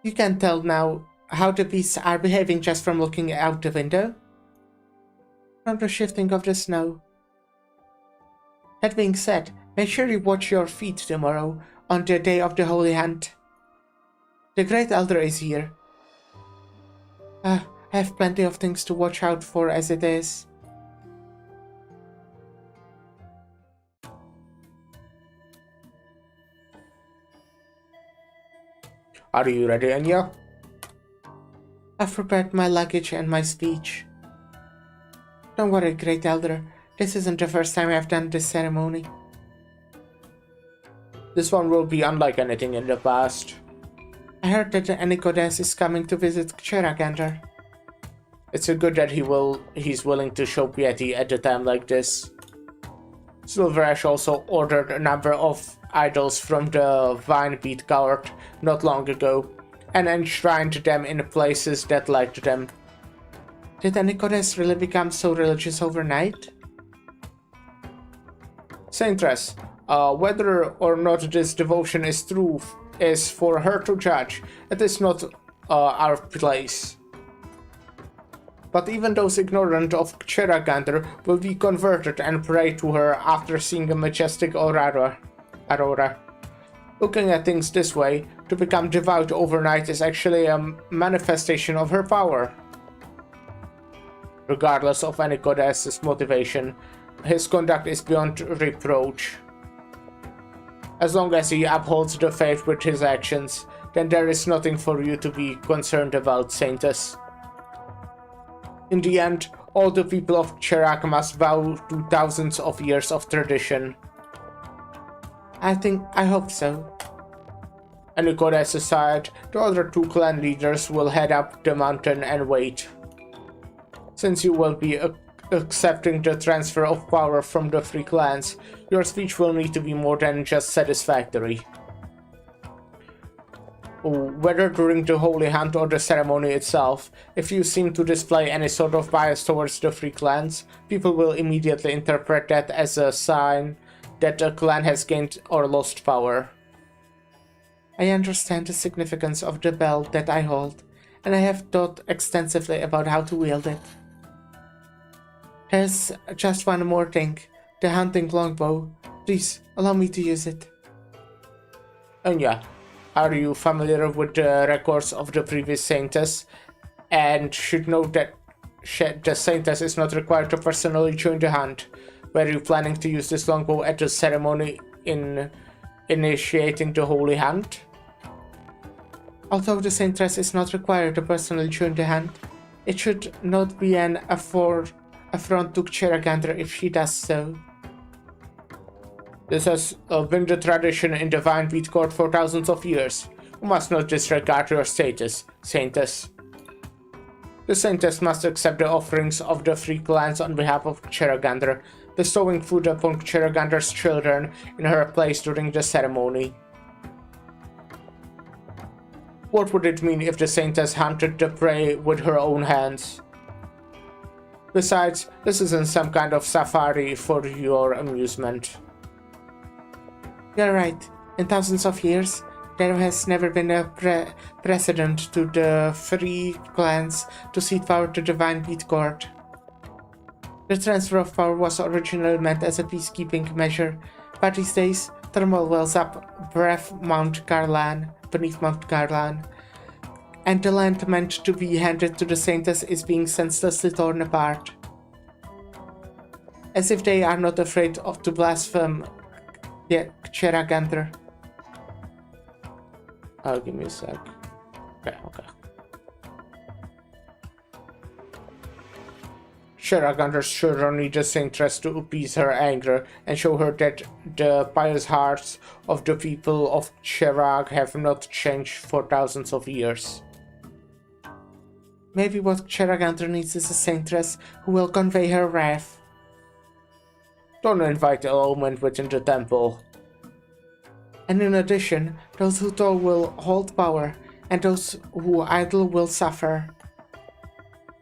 You can tell now how the beasts are behaving just from looking out the window. From the shifting of the snow. That being said, make sure you watch your feet tomorrow on the day of the Holy Hunt. The Great Elder is here. I have plenty of things to watch out for as it is. Are you ready, Anya? I've prepared my luggage and my speech. Don't worry, Great Elder. This isn't the first time I've done this ceremony. This one will be unlike anything in the past. I heard that the Goddess is coming to visit Cheragander. It's a good that he's willing to show piety at a time like this. Silver Ash also ordered a number of idols from the Vinebeat Court not long ago, and enshrined them in places that liked them. Did any goddess really become so religious overnight? Saintress, whether or not this devotion is true is for her to judge. It is not our place. But even those ignorant of Cheragander will be converted and pray to her after seeing a majestic aurora. Looking at things this way, to become devout overnight is actually a manifestation of her power. Regardless of any goddess's motivation, his conduct is beyond reproach. As long as he upholds the faith with his actions, then there is nothing for you to be concerned about, Saintess. In the end, all the people of Cherak must bow to thousands of years of tradition. I hope so. And goddess aside, the other two clan leaders will head up the mountain and wait. Since you will be accepting the transfer of power from the three clans, your speech will need to be more than just satisfactory. Whether during the Holy Hunt or the ceremony itself, if you seem to display any sort of bias towards the three clans, people will immediately interpret that as a sign that a clan has gained or lost power. I understand the significance of the bell that I hold, and I have thought extensively about how to wield it. There's just one more thing, the hunting longbow. Please, allow me to use it. Anya, are you familiar with the records of the previous Saintess? And should know that the Saintess is not required to personally join the hunt. Were you planning to use this longbow at the ceremony in initiating the Holy Hunt? Although the Saintess is not required to personally join the hunt, it should not be an affront to Cheragander if she does so. This has been the tradition in the Vinebeat Court for thousands of years. You must not disregard your status, Saintess. The Saintess must accept the offerings of the three clans on behalf of Cheragander, bestowing food upon Cheragander's children in her place during the ceremony. What would it mean if the Saintess hunted the prey with her own hands? Besides, this isn't some kind of safari for your amusement. You're right. In thousands of years, there has never been a precedent to the three clans to cede power to Divine Beat Court. The transfer of power was originally meant as a peacekeeping measure, but these days, turmoil wells up beneath Mount Garlan, and the land meant to be handed to the Saintess is being senselessly torn apart. As if they are not afraid of to blaspheme Cheragander. Oh, give me a sec. Okay. Cheragander's children need a saintress to appease her anger and show her that the pious hearts of the people of Cherag have not changed for thousands of years. Maybe what Cheragander needs is a saintress who will convey her wrath. Don't invite element within the temple. And in addition, those who toil will hold power, and those who idle will suffer.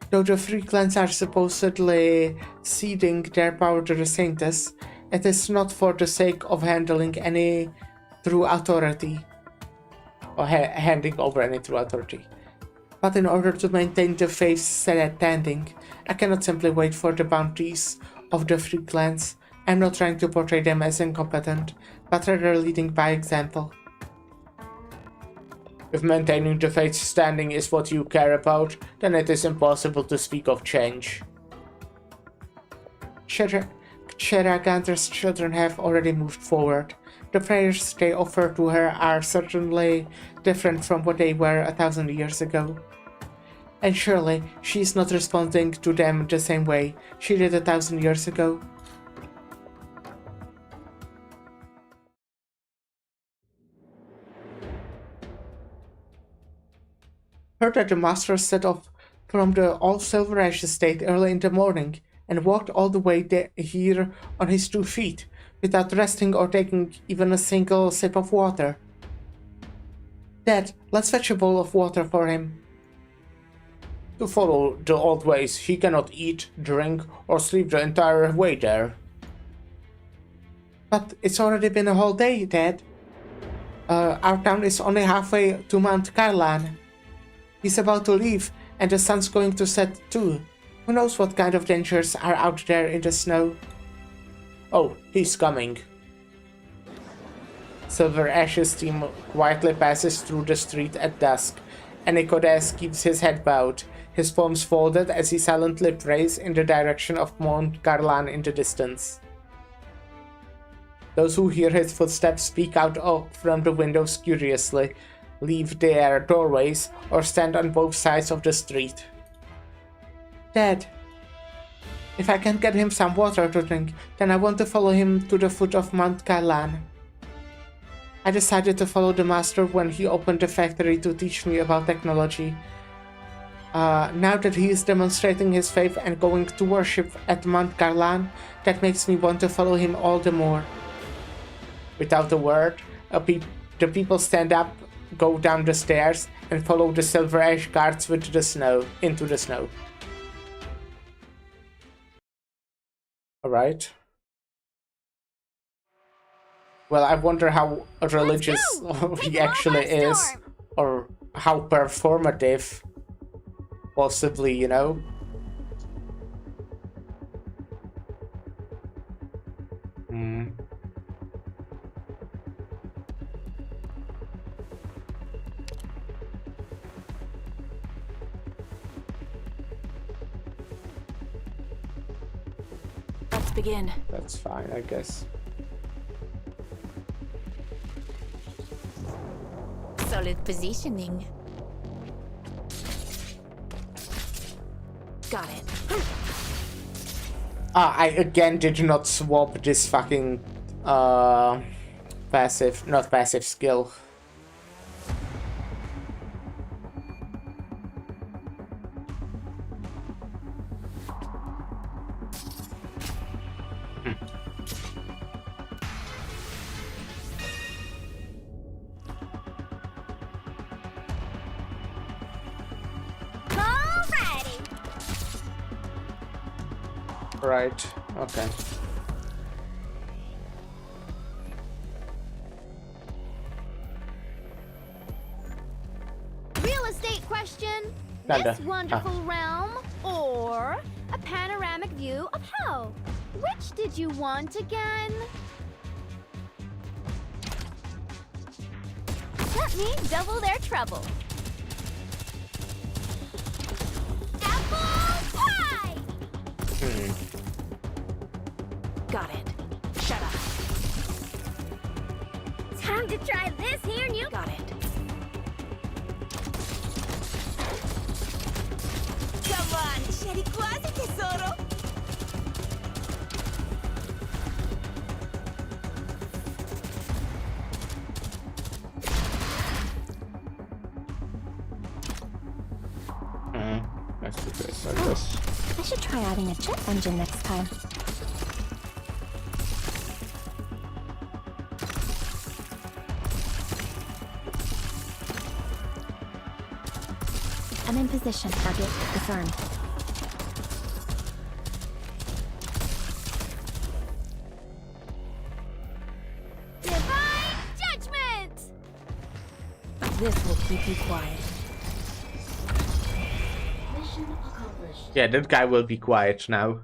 Though the three clans are supposedly ceding their power to the Saintess, it is not for the sake of handling any true authority, or handing over any true authority. But in order to maintain the faith's standing, I cannot simply wait for the bounties of the three clans. I'm not trying to portray them as incompetent, but rather leading by example. If maintaining the faith's standing is what you care about, then it is impossible to speak of change. Cheragander's children have already moved forward. The prayers they offer to her are certainly different from what they were 1,000 years ago. And surely, she's not responding to them the same way she did 1,000 years ago. Heard that the master set off from the Old Silver Ash estate early in the morning and walked all the way here on his 2 feet, without resting or taking even a single sip of water. Dad, let's fetch a bowl of water for him. To follow the old ways, he cannot eat, drink, or sleep the entire way there. But it's already been a whole day, Dad. Our town is only halfway to Mount Garlan. He's about to leave, and the sun's going to set too. Who knows what kind of dangers are out there in the snow? Oh, he's coming. Silver Ash's team quietly passes through the street at dusk, and Nicodemus keeps his head bowed, his palms folded as he silently prays in the direction of Mount Garlan in the distance. Those who hear his footsteps peek out from the windows curiously, leave their doorways, or stand on both sides of the street. Dad, if I can get him some water to drink, then I want to follow him to the foot of Mount Garlan. I decided to follow the master when he opened the factory to teach me about technology. Now that he is demonstrating his faith and going to worship at Mount Garlan, that makes me want to follow him all the more. Without a word, the people stand up, go down the stairs, and follow the Silver Ash guards into the snow. Alright. Well, I wonder how religious he actually is, or how performative, possibly, you know? Let's begin. That's fine, I guess. Solid positioning. Got it. I again did not swap this fucking not passive skill. Right, okay. Real estate question. Nanda. This wonderful realm or a panoramic view of hell? Which did you want again? Let me double their trouble. Apple pie! Got it. Shut up. Time to try this here new. Got it. Come on, c'eri quasi, tesoro. Let's do this like this. I should try adding a jet engine next time. I'm in position. Target confirmed. Divine judgment! This will keep you quiet. Yeah, that guy will be quiet now.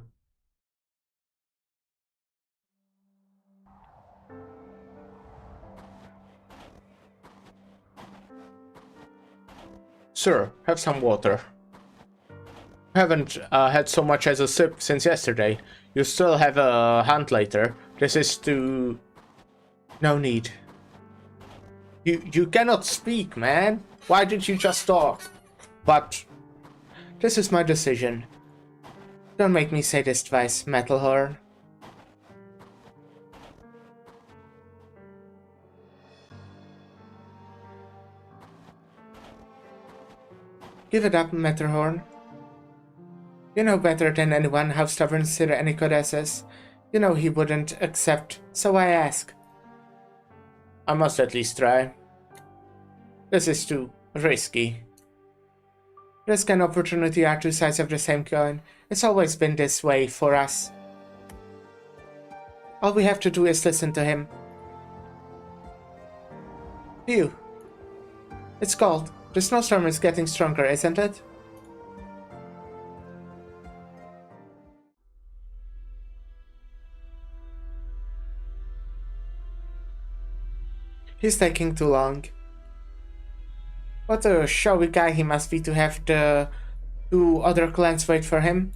Sir, have some water. Haven't had so much as a sip since yesterday. You still have a hunt later. This is to... No need. You cannot speak, man. Why did you just talk? But... This is my decision. Don't make me say this twice, Metalhorn. Give it up, Matterhorn. You know better than anyone how stubborn Sir Anicodes is. You know he wouldn't accept, so I ask. I must at least try. This is too risky. Risk and opportunity are two sides of the same coin. It's always been this way for us. All we have to do is listen to him. Phew. It's cold. The snowstorm is getting stronger, isn't it? He's taking too long. What a showy guy he must be to have the two other clans wait for him.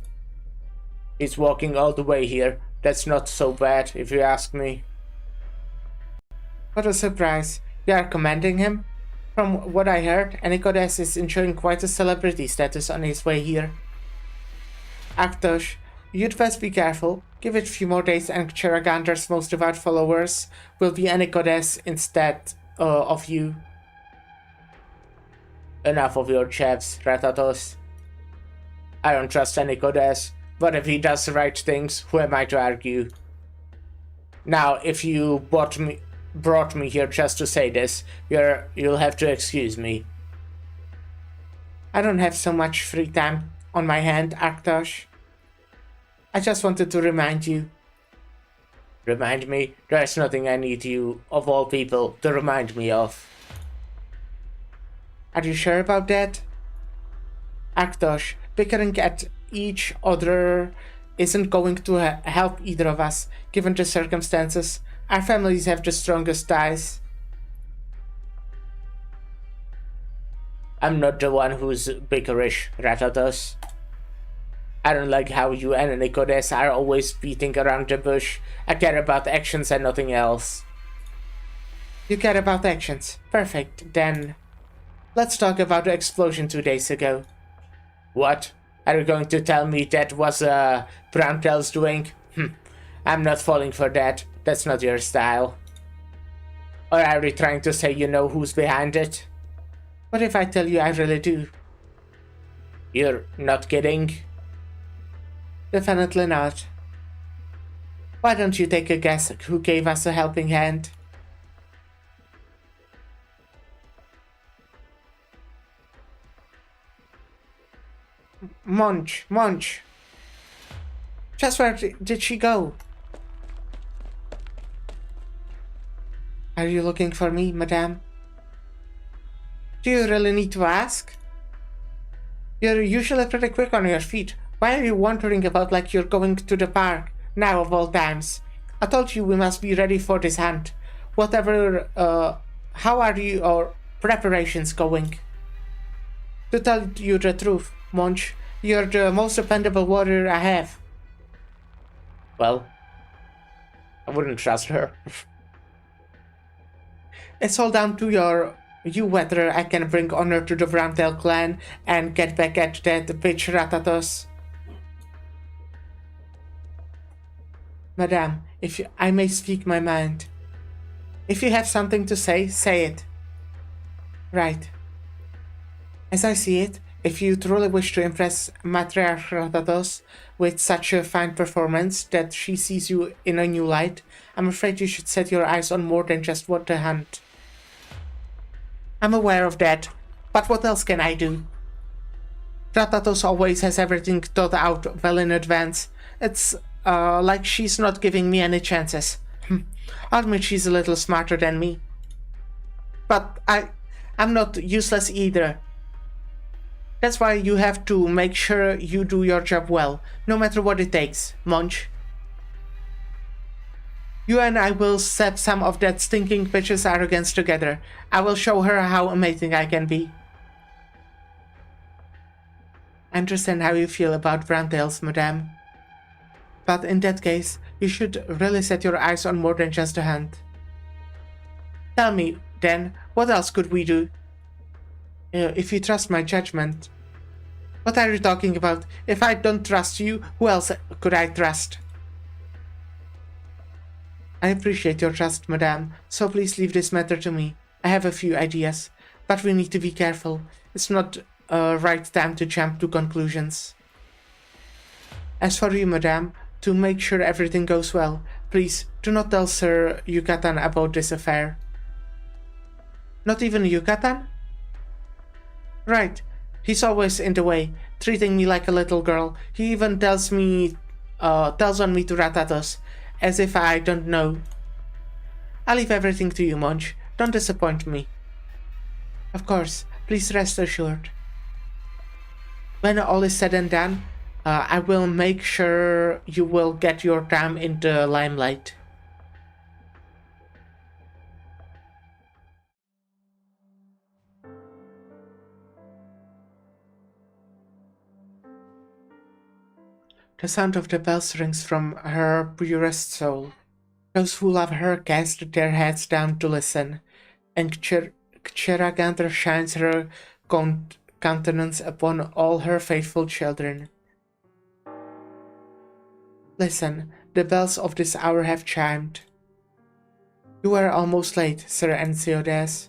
He's walking all the way here. That's not so bad, if you ask me. What a surprise. You are commending him? From what I heard, Anicodes is enjoying quite a celebrity status on his way here. Aktosh, you'd best be careful. Give it a few more days and Cheragander's most devout followers will be Anicodes instead of you. Enough of your chaps, Ratatos. I don't trust Anicodes, but if he does the right things, who am I to argue? Now, if you brought me here just to say this, you'll have to excuse me. I don't have so much free time on my hand, Aktosh. I just wanted to remind you. Remind me? There's nothing I need you, of all people, to remind me of. Are you sure about that? Aktosh, bickering at each other isn't going to help either of us, given the circumstances. Our families have the strongest ties. I'm not the one who's bickerish, Ratatos. I don't like how you and Anicodes are always beating around the bush. I care about actions and nothing else. You care about actions. Perfect, then... Let's talk about the explosion 2 days ago. What? Are you going to tell me that was Browntail's doing? I'm not falling for that. That's not your style. Or are you trying to say you know who's behind it? What if I tell you I really do? You're not kidding? Definitely not. Why don't you take a guess who gave us a helping hand? Munch. Just where did she go? Are you looking for me, madame? Do you really need to ask? You're usually pretty quick on your feet. Why are you wandering about like you're going to the park? Now of all times. I told you we must be ready for this hunt. Whatever, how are your preparations going? To tell you the truth, Monch, you're the most dependable warrior I have. Well, I wouldn't trust her. It's all down to you whether I can bring honor to the Browntail clan and get back at that bitch Ratatos. Madame, if I may speak my mind. If you have something to say, say it. Right. As I see it, if you truly wish to impress Matriarch Ratatos with such a fine performance that she sees you in a new light, I'm afraid you should set your eyes on more than just what to hunt. I'm aware of that, but what else can I do? Ratatos always has everything thought out well in advance. It's like she's not giving me any chances. I'll admit she's a little smarter than me. But I'm not useless either. That's why you have to make sure you do your job well, no matter what it takes, Monch. You and I will set some of that stinking bitch's arrogance together. I will show her how amazing I can be. I understand how you feel about Browntails, madame. But in that case, you should really set your eyes on more than just a hunt. Tell me, then, what else could we do? If you trust my judgment. What are you talking about? If I don't trust you, who else could I trust? I appreciate your trust, madame, so please leave this matter to me. I have a few ideas, but we need to be careful. It's not a right time to jump to conclusions. As for you, madame, to make sure everything goes well, please do not tell Sir Yucatan about this affair. Not even Yucatan? Right. He's always in the way, treating me like a little girl. He even tells on me to Ratatos, as if I don't know. I'll leave everything to you, Monch. Don't disappoint me. Of course, please rest assured. When all is said and done, I will make sure you will get your time in the limelight. The sound of the bells rings from her purest soul. Those who love her cast their heads down to listen, and Cheragandra shines her countenance upon all her faithful children. Listen, the bells of this hour have chimed. You are almost late, Sir Ensiodes.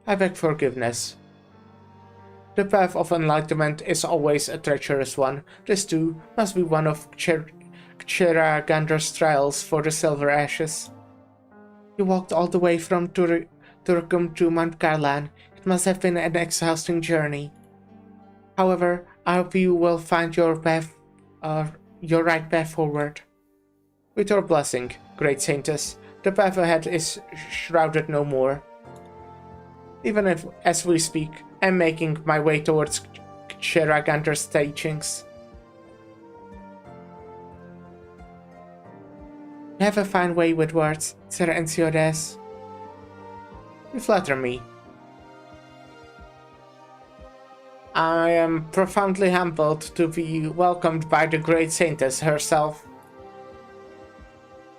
I beg forgiveness. The path of enlightenment is always a treacherous one. This too must be one of Cheragandra's trials for the Silver Ashes. You walked all the way from Turkum to Mount Karlan. It must have been an exhausting journey. However, I hope you will find your right path forward. With your blessing, great Saintess, the path ahead is shrouded no more. Even if, as we speak, I'm making my way towards Cheragandra's stagings. You have a fine way with words, Sir Ensiodes. You flatter me. I am profoundly humbled to be welcomed by the great Saintess herself.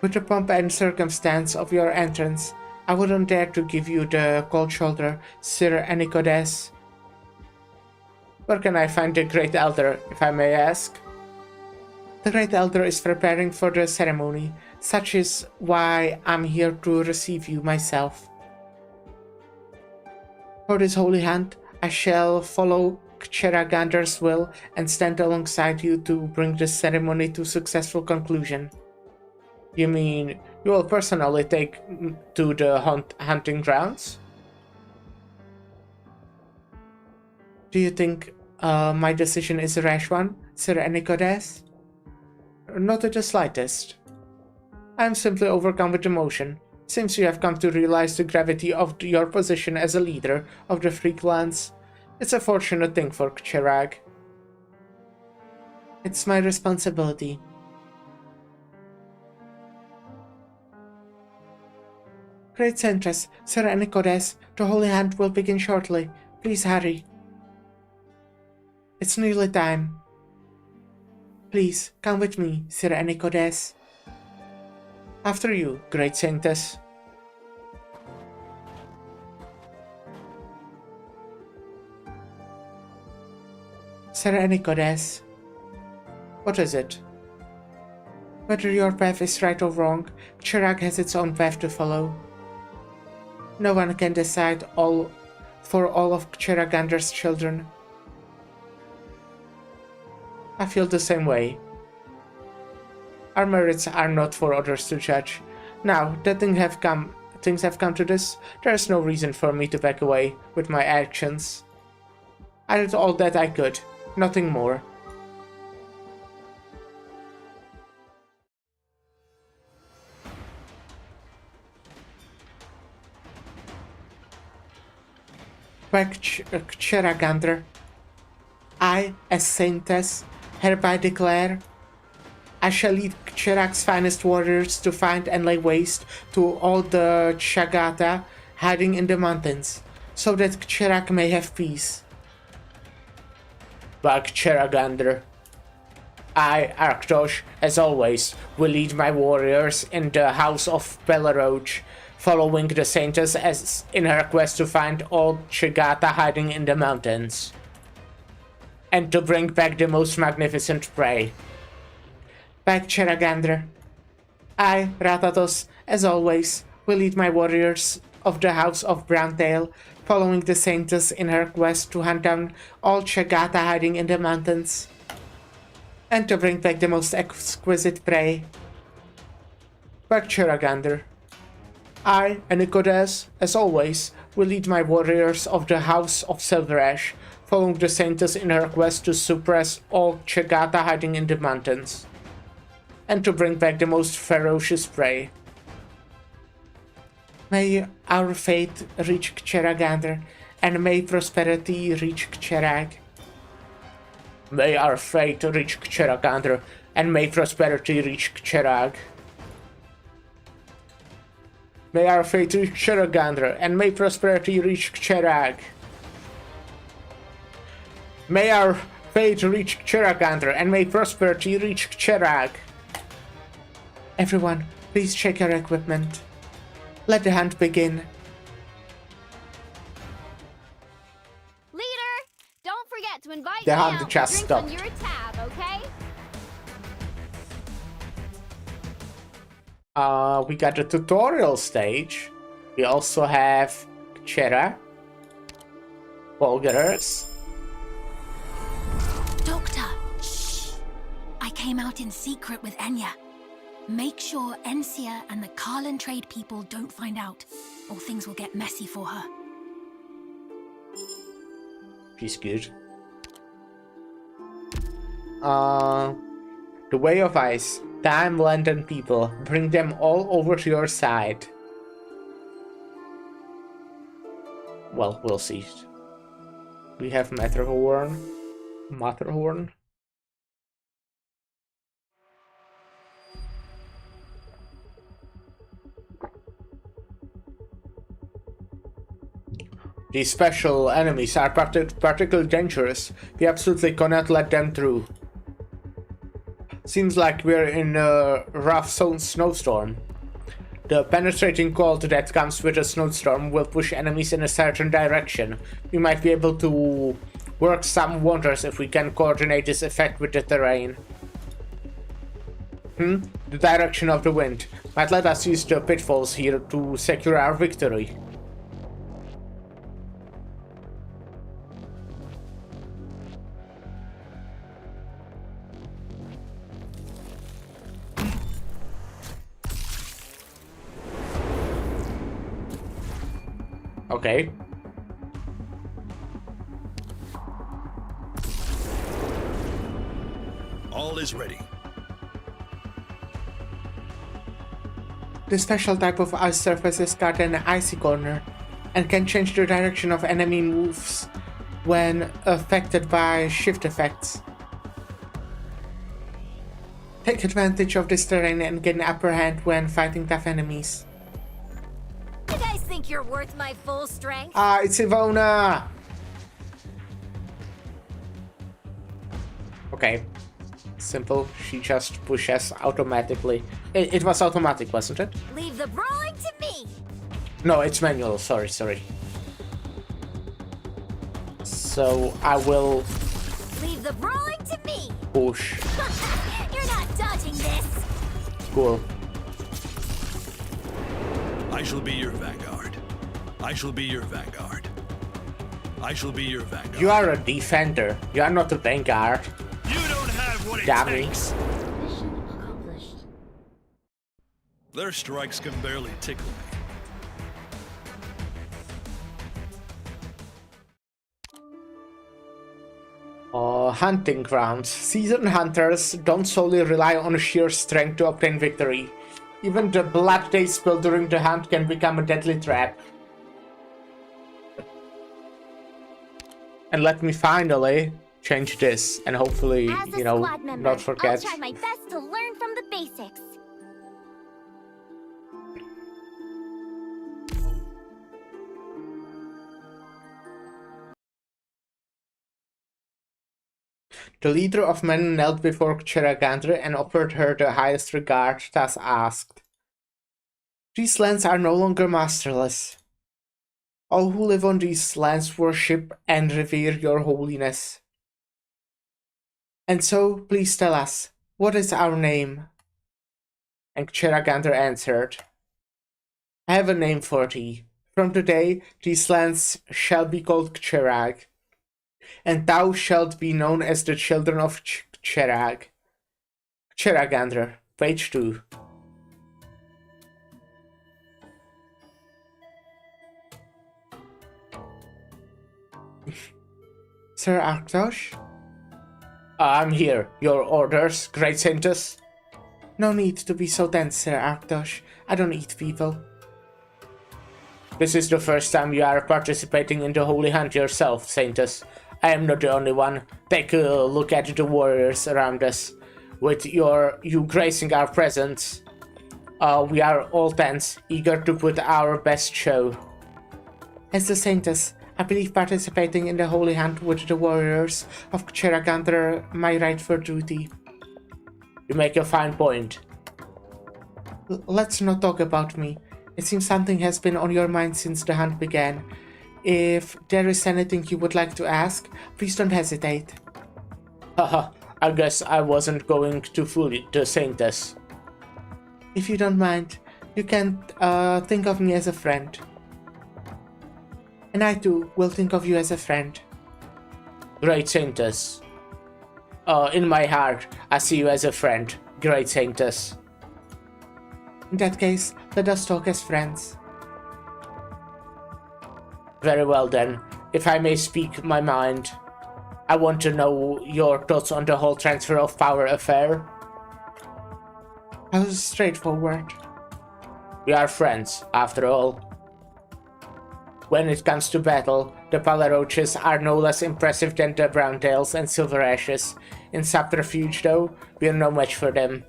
With the pomp and circumstance of your entrance, I wouldn't dare to give you the cold shoulder, Sir Enicodes. Where can I find the Great Elder, if I may ask? The Great Elder is preparing for the ceremony. Such is why I'm here to receive you myself. For this holy hunt, I shall follow Cheragandra's will and stand alongside you to bring the ceremony to successful conclusion. You mean you will personally take to the hunting grounds? Do you think My decision is a rash one, Sir Enicodes? Not the slightest. I am simply overcome with emotion. Seems you have come to realize the gravity of your position as a leader of the Free Clans. It's a fortunate thing for Cherag. It's my responsibility. Great Sentress, Sir Enicodes, the Holy Hand will begin shortly. Please hurry. It's nearly time. Please, come with me, Sir Enicodes. After you, Great Saintess. Sir Enicodes. What is it? Whether your path is right or wrong, Cherag has its own path to follow. No one can decide for all of Cheragander's children. I feel the same way. Our merits are not for others to judge. Now that things have come to this, there is no reason for me to back away with my actions. I did all that I could, nothing more. Back Cheragander, I, as Saintess, hereby declare, I shall lead Cherag's finest warriors to find and lay waste to all the Chagata hiding in the mountains, so that Cherag may have peace. Back Cheragander, I, Arctos, as always, will lead my warriors in the House of Belleroge, following the Saintess as in her quest to find all Chagata hiding in the mountains, and to bring back the most magnificent prey. Back Cheragander, I, Ratatos, as always, will lead my warriors of the House of Browntail, following the Saintess in her quest to hunt down all Chagata hiding in the mountains, and to bring back the most exquisite prey. Back Cheragander, I, Enicodes, as always, will lead my warriors of the House of Silverash, following the Saintess in her quest to suppress all Chagata hiding in the mountains, and to bring back the most ferocious prey. May our fate reach Cheragander, and may prosperity reach Cherag. May our fate reach Cheragander, and may prosperity reach Cherag. May our fate reach Cheragander, and may prosperity reach Cherag. May our fate reach Cheragander, and may prosperity reach Cherag. Everyone, please check your equipment. Let the hunt begin. Leader, don't forget to invite The me hunt out just for drinks on stopped. your tab, okay? We got the tutorial stage. We also have Chera, Bulgarers. Doctor, shh! I came out in secret with Enya. Make sure Encia and the Karlan trade people don't find out, or things will get messy for her. She's good. The Way of Ice. Time, land, and people. Bring them all over to your side. Well, we'll see. We have Matterhorn. These special enemies are particularly dangerous. We absolutely cannot let them through. Seems like we're in a rough snowstorm. The penetrating cold that comes with a snowstorm will push enemies in a certain direction. We might be able to work some wonders if we can coordinate this effect with the terrain. The direction of the wind might let us use the pitfalls here to secure our victory. Okay. All is ready. The special type of ice surface is called an icy corner and can change the direction of enemy moves when affected by shift effects. Take advantage of this terrain and get an upper hand when fighting tough enemies. You guys think you're worth my full strength? Ah, it's Ivona! Okay. Simple. She just pushes automatically. It was automatic, wasn't it? Leave the brawling to me! No, it's manual. Sorry. So I will Leave the brawling to me! push. You're not dodging this! Cool. I shall be your vanguard. I shall be your vanguard. I shall be your vanguard. You are a defender. You are not a vanguard. You don't have what it Dummy. takes. Mission accomplished. Their strikes can barely tickle me. Hunting grounds. Seasoned hunters don't solely rely on sheer strength to obtain victory. Even the blood they spill during the hunt can become a deadly trap. And let me finally change this and hopefully, As a you know, squad member, not forget. I'll try my best to learn from the basics. The leader of men knelt before Cheragandre and offered her the highest regard, thus asked. These lands are no longer masterless. All who live on these lands worship and revere your holiness. And so, please tell us, what is our name? And Cheragandre answered, I have a name for thee. From today, these lands shall be called Cherag. And thou shalt be known as the children of Cherag. Cheragandre, page 2. Sir Arctos? I'm here. Your orders, Great Saintess? No need to be so dense, Sir Arctos. I don't eat people. This is the first time you are participating in the Holy Hunt yourself, Saintess. I am not the only one. Take a look at the warriors around us. With you gracing our presence, we are all tense, eager to put our best show. As the Saintess, I believe participating in the Holy Hunt with the warriors of Cheragandre my rightful duty. You make a fine point. Let's not talk about me. It seems something has been on your mind since the hunt began. If there is anything you would like to ask, please don't hesitate. Haha, I guess I wasn't going to fool the Saintess. If you don't mind, you can think of me as a friend. And I too will think of you as a friend. Great Saintess. In my heart, I see you as a friend, Great Saintess. In that case, let us talk as friends. Very well then, if I may speak my mind. I want to know your thoughts on the whole transfer of power affair. I was straightforward. We are friends, after all. When it comes to battle, the Palaroches are no less impressive than the Browntails and Silver Ashes. In subterfuge though, we are no match for them.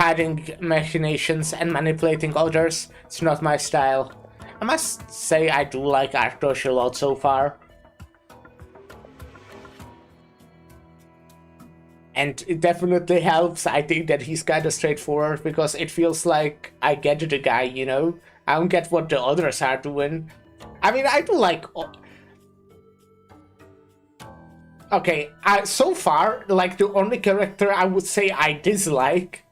Hiding machinations and manipulating others, it's not my style. I must say I do like Arctos a lot so far. And it definitely helps, I think, that he's kinda straightforward, because it feels like I get the guy, you know? I don't get what the others are doing. I mean, I do like... Okay, so far, like, the only character I would say I dislike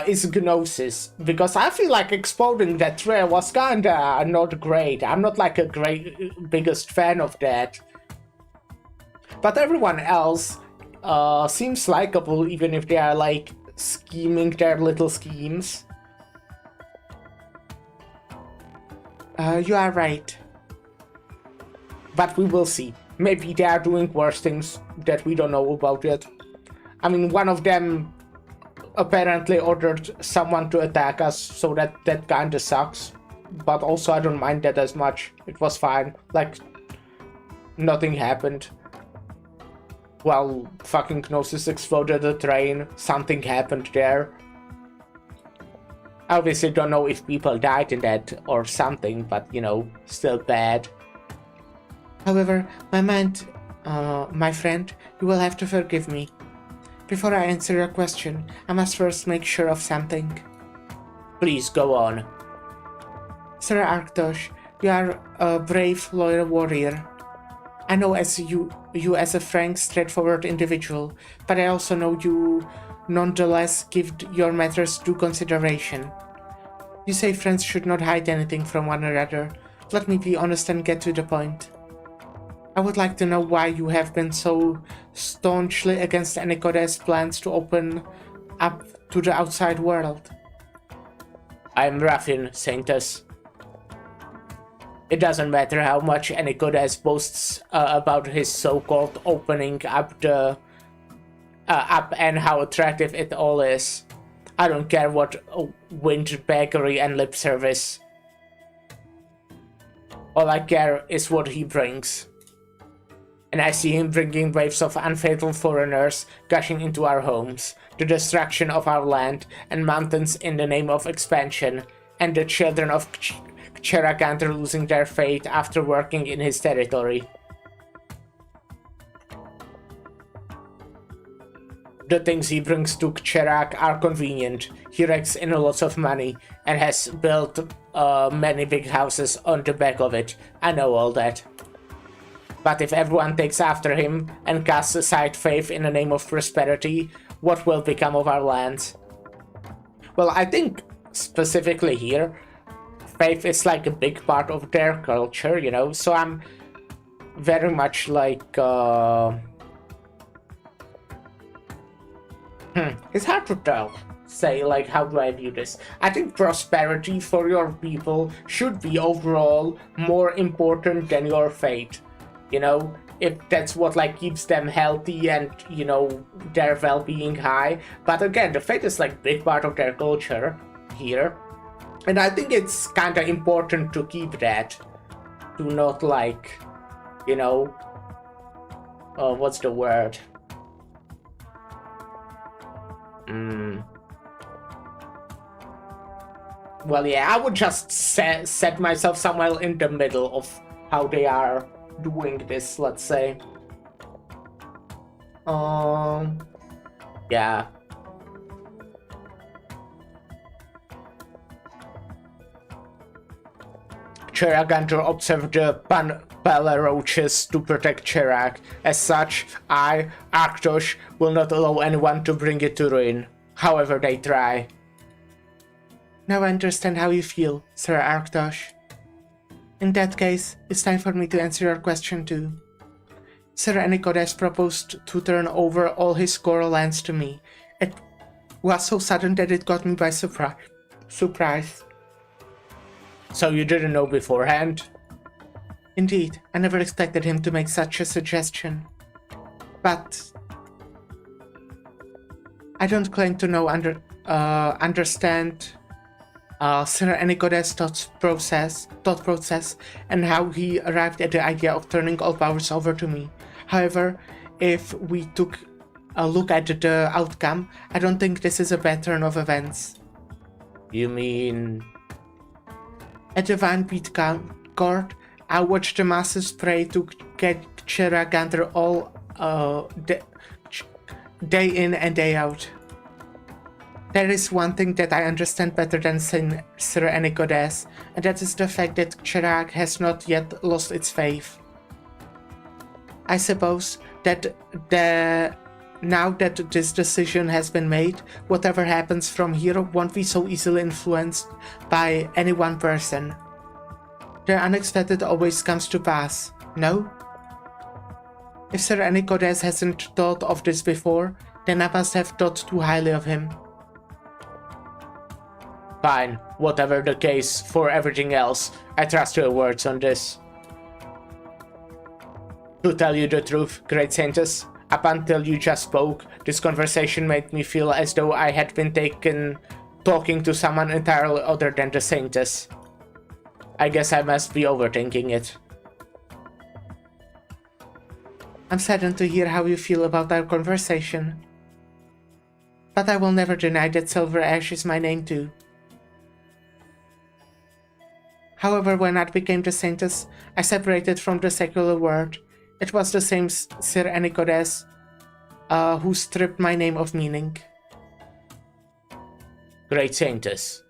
is Gnosis, because I feel like exploding that trail was kinda not great. I'm not like a biggest fan of that. But everyone else seems likable, even if they are like scheming their little schemes. You are right. But we will see. maybe they are doing worse things that we don't know about yet. I mean, one of them apparently ordered someone to attack us, so that kinda sucks. But also I don't mind that as much. It was fine. Like, nothing happened. Well, fucking Gnosis exploded the train. Something happened there. I obviously don't know if people died in that or something, but, you know, still bad. However, my friend, you will have to forgive me. Before I answer your question, I must first make sure of something. Please, go on. Sir Arktosh, you are a brave, loyal warrior. I know you as a frank, straightforward individual, but I also know you nonetheless give your matters due consideration. You say friends should not hide anything from one another. Let me be honest and get to the point. I would like to know why you have been so staunchly against Anikode's plans to open up to the outside world. I'm Raffin, Saintus. It doesn't matter how much Anikodes boasts about his so-called opening up up and how attractive it all is. I don't care what wind bakery and lip service. All I care is what he brings. And I see him bringing waves of unfaithful foreigners gushing into our homes, the destruction of our land and mountains in the name of expansion, and the children of Cheragantr losing their faith after working in his territory. The things he brings to Cherak are convenient. He rakes in lots of money and has built many big houses on the back of it. I know all that. But if everyone takes after him and casts aside faith in the name of prosperity, what will become of our lands? Well, I think specifically here, faith is like a big part of their culture, you know, so I'm very much like, it's hard to tell, say, like, how do I view this? I think prosperity for your people should be overall more important than your faith, you know, if that's what, like, keeps them healthy and, you know, their well-being high. But again, the faith is, like, big part of their culture here. And I think it's kind of important to keep that, to not, like, you know, what's the word? Well, yeah, I would just set myself somewhere in the middle of how they are doing this, let's say. Yeah. Cheragantr observed the Panpala roaches to protect Cherak. As such, I, Arktosh, will not allow anyone to bring it to ruin, however they try. Now I understand how you feel, Sir Arktosh. In that case, it's time for me to answer your question too. Sir Anikodes proposed to turn over all his coral lands to me. It was so sudden that it got me by surprise. So you didn't know beforehand? Indeed, I never expected him to make such a suggestion. But I don't claim to know understand Sir Anikodes' thought process and how he arrived at the idea of turning all powers over to me. However, if we took a look at the outcome, I don't think this is a bad turn of events. You mean? At the Vine Beat Court, I watched the masses pray to get Cheragantr all day in and day out. There is one thing that I understand better than Sir Anikodes, and that is the fact that Cherag has not yet lost its faith. I suppose that now that this decision has been made, whatever happens from here won't be so easily influenced by any one person. The unexpected always comes to pass, no? If Sir Anikodes hasn't thought of this before, then I must have thought too highly of him. Fine, whatever the case for everything else, I trust your words on this. To tell you the truth, Great Saintess, up until you just spoke, this conversation made me feel as though I had been talking to someone entirely other than the Saintess. I guess I must be overthinking it. I'm saddened to hear how you feel about our conversation. But I will never deny that Silver Ash is my name too. However, when I became the Saintess, I separated from the secular world. It was the same Sir Anicodes who stripped my name of meaning. Great Saintess.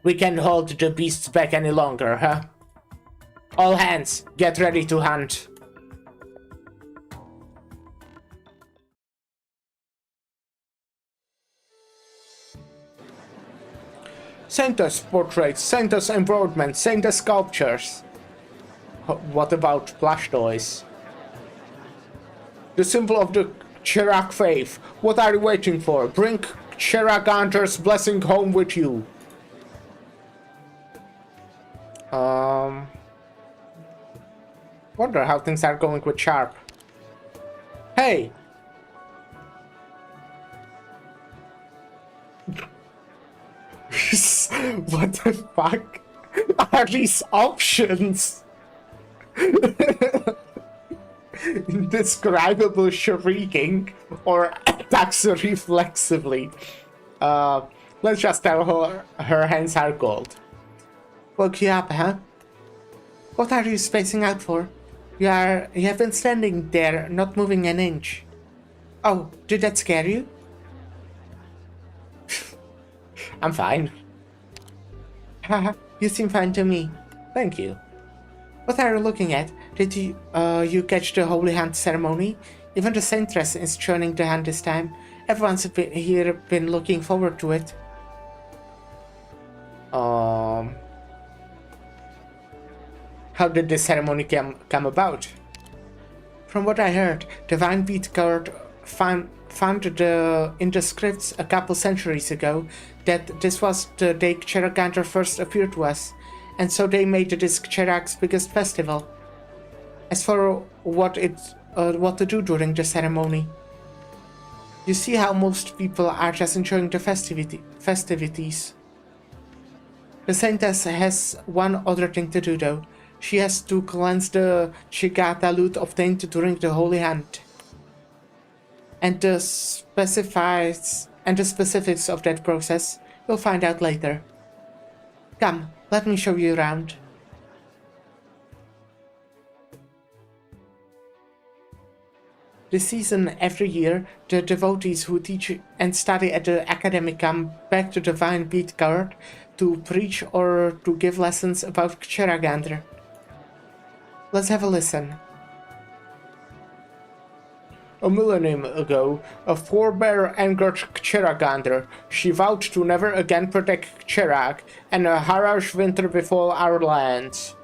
We can't hold the beasts back any longer, huh? All hands, get ready to hunt. Saintess portraits, Saintess embroiderment, Saintess sculptures. What about plush toys? The symbol of the Chirac faith. What are you waiting for? Bring Chirac Hunter's blessing home with you. Wonder how things are going with Sharp. Hey! What the fuck are these options? Indescribable shrieking or attacks reflexively. Let's just tell her hands are cold. Woke you up, huh? What are you spacing out for? You have been standing there, not moving an inch. Oh, did that scare you? I'm fine. Haha, you seem fine to me. Thank you. What are you looking at? Did you catch the Holy Hand ceremony? Even the Saintress is joining the hand this time. Everyone's here been looking forward to it. How did this ceremony come about? From what I heard, the Vine Beat Guard found in the scripts a couple centuries ago that this was the day Cheragander first appeared to us, and so they made this Cherag's biggest festival. As for what to do during the ceremony, you see how most people are just enjoying the festivities. The Saintess has one other thing to do though. She has to cleanse the Chigata loot obtained during the Holy Hand. And the specifics of that process you'll find out later. Come, let me show you around. This season, every year, the devotees who teach and study at the academy come back to the Vine Beat Guard to preach or to give lessons about Cheragander. Let's have a listen. A millennium ago, a forebear angered Cheragander. She vowed to never again protect Cherag, and a harsh winter befell our lands.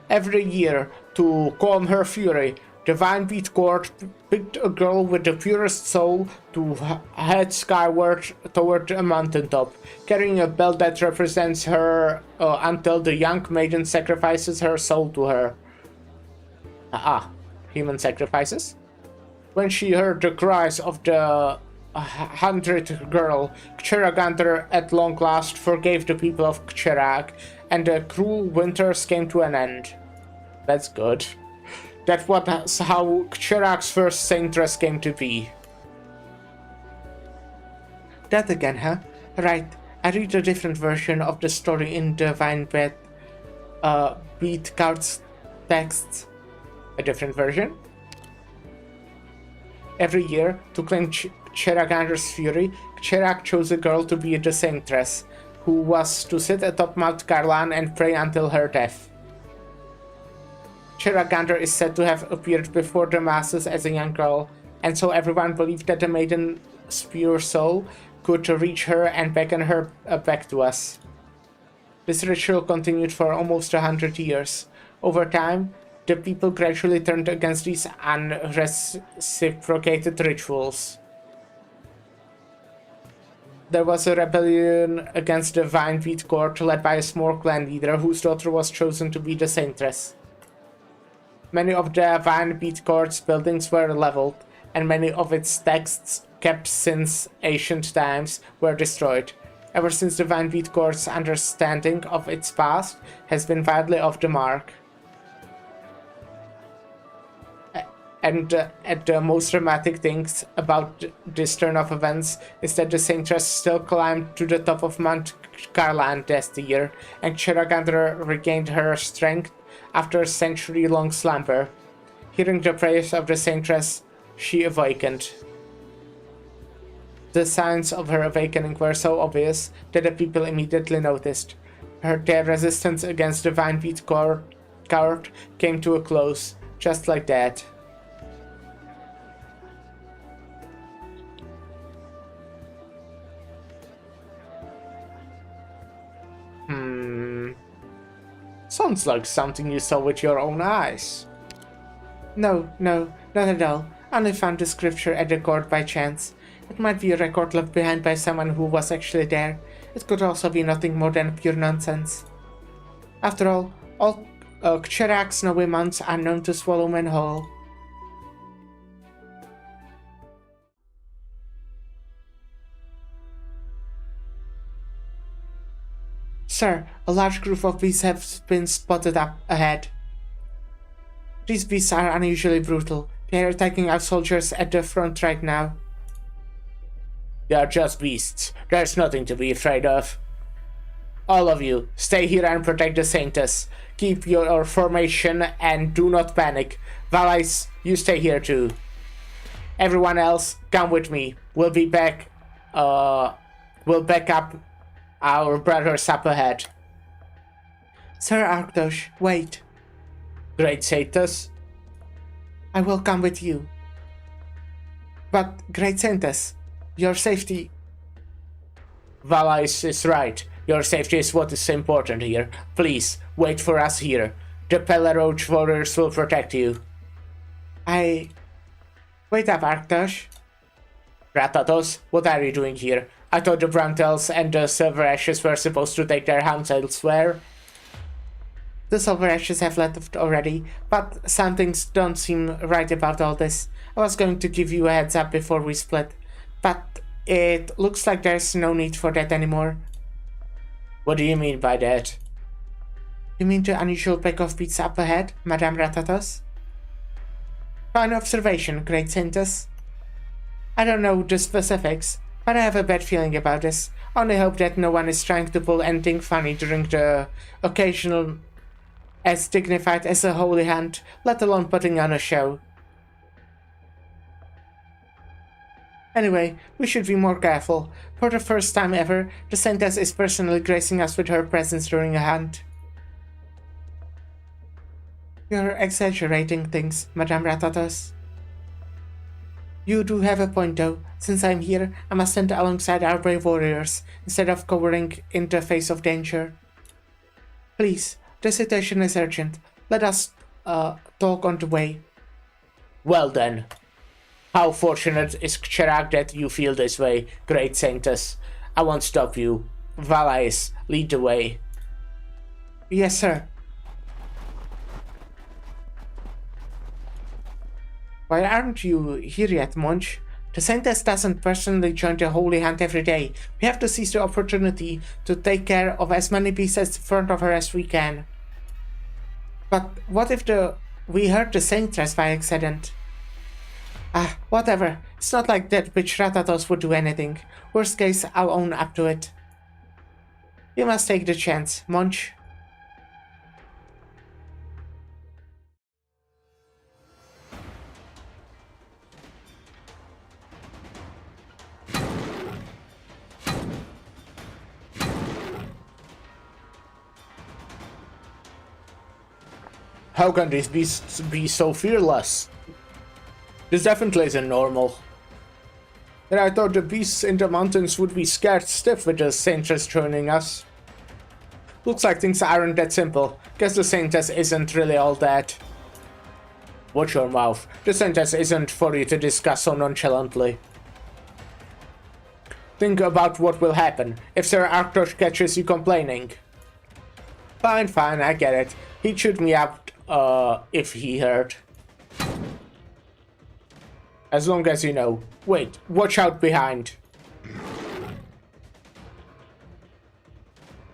Every year, to calm her fury, the Vine Beat Guard picked a girl with the purest soul to head skyward toward a mountaintop, carrying a bell that represents her until the young maiden sacrifices her soul to her. Human sacrifices? When she heard the cries of the 100th girl, Cheragander at long last forgave the people of Cherag, and the cruel winters came to an end. That's good. That was how Cherag's first Saintress came to be. That again, huh? Right, I read a different version of the story in the Vine Beat Guard's texts. A different version? Every year, to claim Cheragander's fury, Cherag chose a girl to be the Saintress, who was to sit atop Mount Garlan and pray until her death. Cheragander is said to have appeared before the masses as a young girl, and so everyone believed that the maiden's pure soul could reach her and beckon her back to us. This ritual continued for almost 100 years. Over time, the people gradually turned against these unreciprocated rituals. there was a rebellion against the Vineweed Court led by a small clan leader whose daughter was chosen to be the Saintress. Many of the Vineweed Court's buildings were leveled, and many of its texts, kept since ancient times, were destroyed. Ever since the Vineweed Court's understanding of its past has been widely off the mark. And the most dramatic things about this turn of events is that the Saintress still climbed to the top of Mount Carlan this year, and Cheragandra regained her strength after a century-long slumber. Hearing the prayers of the Saintress, she awakened. The signs of her awakening were so obvious that the people immediately noticed. Their resistance against the Vineweed Court came to a close, just like that. Sounds like something you saw with your own eyes. No, not at all. I only found the scripture at the court by chance. It might be a record left behind by someone who was actually there. It could also be nothing more than pure nonsense. After all Kcherak's snowy mounts are known to swallow men whole. Sir, a large group of beasts have been spotted up ahead. These beasts are unusually brutal. They are attacking our soldiers at the front right now. They are just beasts. There's nothing to be afraid of. All of you, stay here and protect the Saintess. Keep your formation and do not panic. Valais, you stay here too. Everyone else, come with me. We'll be back. We'll back up our brothers up ahead. Sir Arktosh, wait. Great Saintess? I will come with you. But, Great Saintess, your safety... Valais is right. Your safety is what is important here. Please, wait for us here. The Peleroach warriors will protect you. Wait up, Arktosh. Ratatos, what are you doing here? I thought the Brantels and the Silver Ashes were supposed to take their hounds elsewhere. The Silver Ashes have left already, but some things don't seem right about all this. I was going to give you a heads up before we split, but it looks like there's no need for that anymore. What do you mean by that? You mean the unusual pack of beasts up ahead, Madame Ratatos? Fine observation, Great Saintess. I don't know the specifics, but I have a bad feeling about this. Only hope that no one is trying to pull anything funny during the occasional as dignified as a holy hunt, let alone putting on a show. Anyway, we should be more careful. For the first time ever, the Saintess is personally gracing us with her presence during a hunt. You're exaggerating things, Madame Ratatos. You do have a point though. Since I'm here, I must stand alongside our brave warriors, instead of cowering in the face of danger. Please, the situation is urgent. Let us, talk on the way. Well then. How fortunate is Kcherak that you feel this way, Great Saintess. I won't stop you. Valais, lead the way. Yes, sir. Why aren't you here yet, Munch? The Saintess doesn't personally join the Holy Hunt every day. We have to seize the opportunity to take care of as many beasts in front of her as we can. But what if we hurt the Saintress by accident? Whatever. It's not like that bitch Ratatos would do anything. Worst case, I'll own up to it. You must take the chance, Munch. How can these beasts be so fearless? This definitely isn't normal. And I thought the beasts in the mountains would be scared stiff with the Saintess joining us. Looks like things aren't that simple. Guess the Saintess isn't really all that. Watch your mouth. The Saintess isn't for you to discuss so nonchalantly. Think about what will happen if Sir Arctos catches you complaining. Fine, fine, I get it. He'd shoot me out, if he heard. As long as you know. Wait, watch out behind.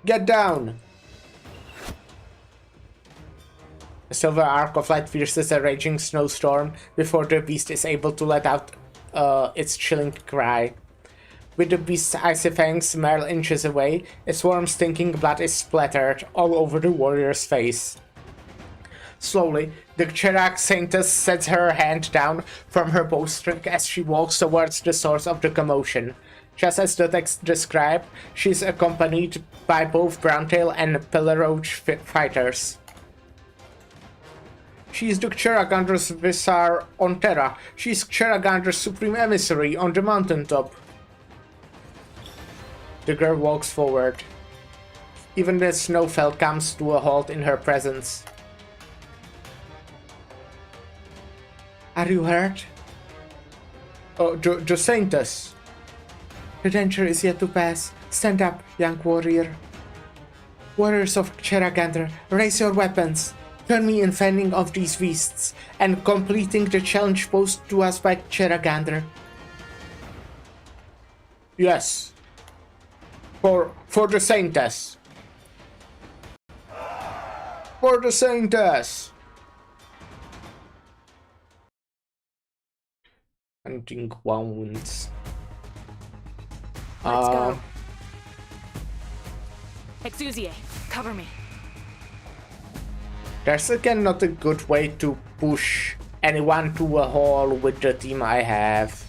Get down! A silver arc of light pierces a raging snowstorm before the beast is able to let out its chilling cry. With the beast's icy fangs mere inches away, its warm stinking blood is splattered all over the warrior's face. Slowly, the Chirac Saintess sets her hand down from her bowstring as she walks towards the source of the commotion. Just as the text described, she is accompanied by both Browntail and Pilleroach fighters. She is the Cheragandra's Visar on Terra. She is Cheragandra's supreme emissary on the mountaintop. The girl walks forward. Even the snowfell comes to a halt in her presence. Are you hurt? Oh, the Saintess. The danger is yet to pass. Stand up, young warrior. Warriors of Cheragandra, raise your weapons. Turn me in fending off these beasts and completing the challenge posed to us by Cheragandra. Yes. For the Saintess. For the Saintess. Hunting wounds. Let's go. Exusie, cover me. There's again not a good way to push anyone to a hole with the team I have.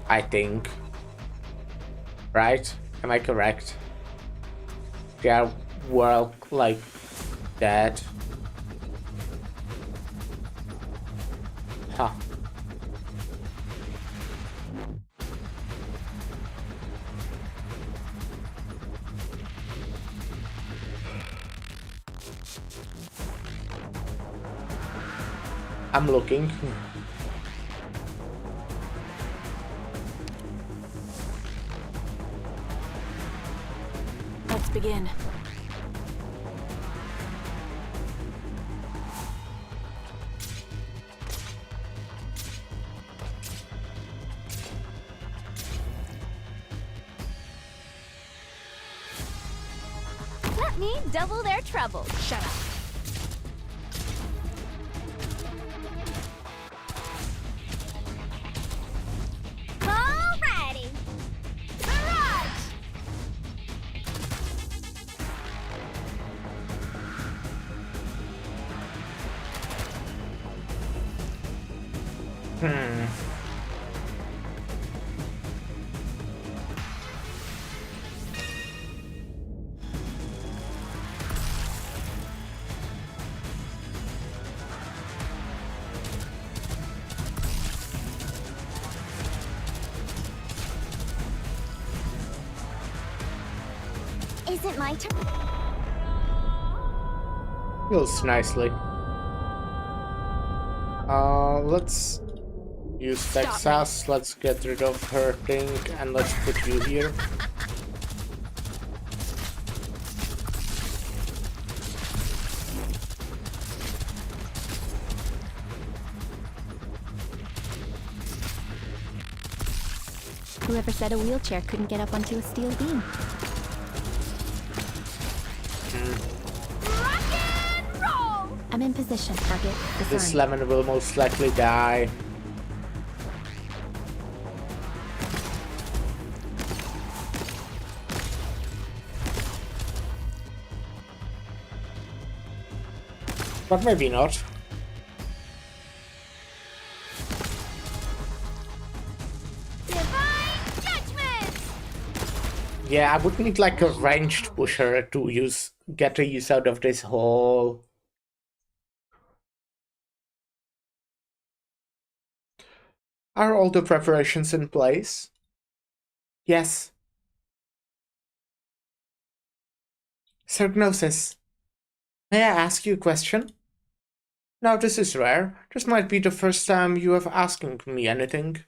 I think. Right? Am I correct? They are well like that. Huh. I'm looking. Let's begin. Let me double their trouble. Shut up. Alrighty. Barrage! Is it my turn? Feels nicely. Let's use Texas. Let's get rid of her thing and let's put you here. Whoever said a wheelchair couldn't get up onto a steel beam? Rock and roll! I'm in position, target. This Assigned. lemon will most likely die. But maybe not. Divine judgment! Yeah, I would need like a ranged pusher to get a use out of this hole. Are all the preparations in place? Yes. Sir Gnosis, may I ask you a question? Now this is rare. This might be the first time you have asking me anything.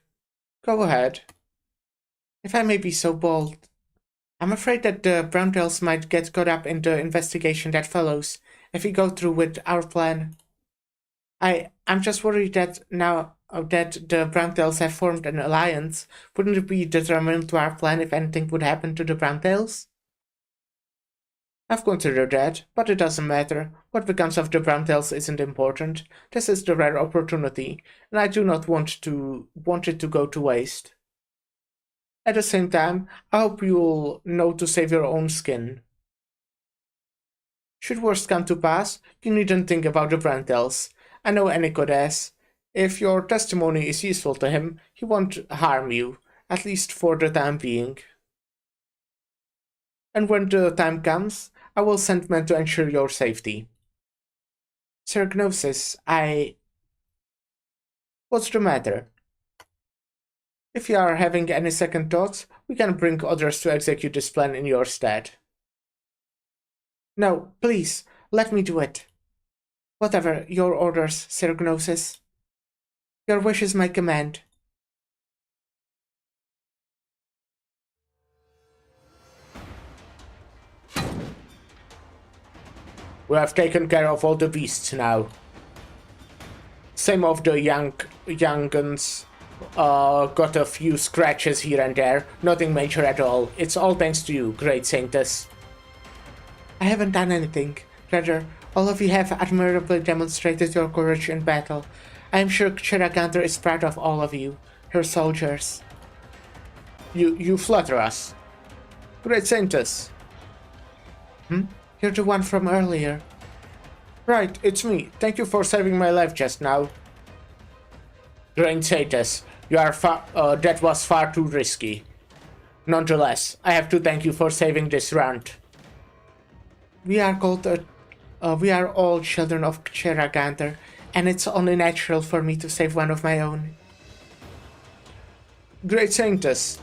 Go ahead. If I may be so bold, I'm afraid that the Browntails might get caught up in the investigation that follows if we go through with our plan. I'm just worried that now that the Browntails have formed an alliance, wouldn't it be detrimental to our plan if anything would happen to the Browntails? I've considered that, but it doesn't matter. What becomes of the Browntails isn't important. This is the rare opportunity, and I do not want it to go to waste. At the same time, I hope you'll know to save your own skin. Should worst come to pass, you needn't think about the Browntails. I know Enicodes. If your testimony is useful to him, he won't harm you, at least for the time being. And when the time comes, I will send men to ensure your safety. Sir Gnosis, What's the matter? If you are having any second thoughts, we can bring others to execute this plan in your stead. No, please, let me do it. Whatever your orders, Sir Gnosis. Your wish is my command. We have taken care of all the beasts now. Some of the younguns got a few scratches here and there, nothing major at all. It's all thanks to you, great Saintess. I haven't done anything. Rather, all of you have admirably demonstrated your courage in battle. I am sure Cheraganter is proud of all of you, her soldiers. You flatter us. Great Saintess. You're the one from earlier. Right, it's me. Thank you for saving my life just now. Great Saintess, that was far too risky. Nonetheless, I have to thank you for saving this runt. We are all children of Cheraganter, and it's only natural for me to save one of my own. Great Saintess.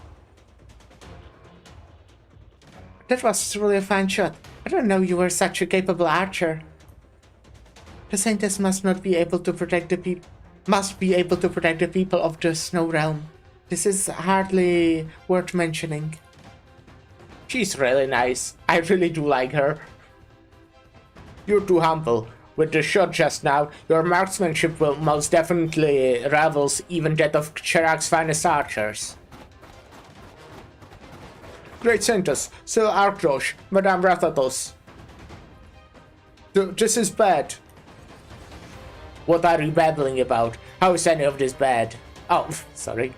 That was truly a fine shot. I didn't know you were such a capable archer. The Saintess must be able to protect the people of the Snow Realm. This is hardly worth mentioning. She's really nice. I really do like her. You're too humble. With the shot just now, your marksmanship will most definitely rivals even that of Cherak's finest archers. Great Saintess, Sir Arkrosh, Madame Rathatos. This is bad. What are you babbling about? How is any of this bad? Oh, sorry.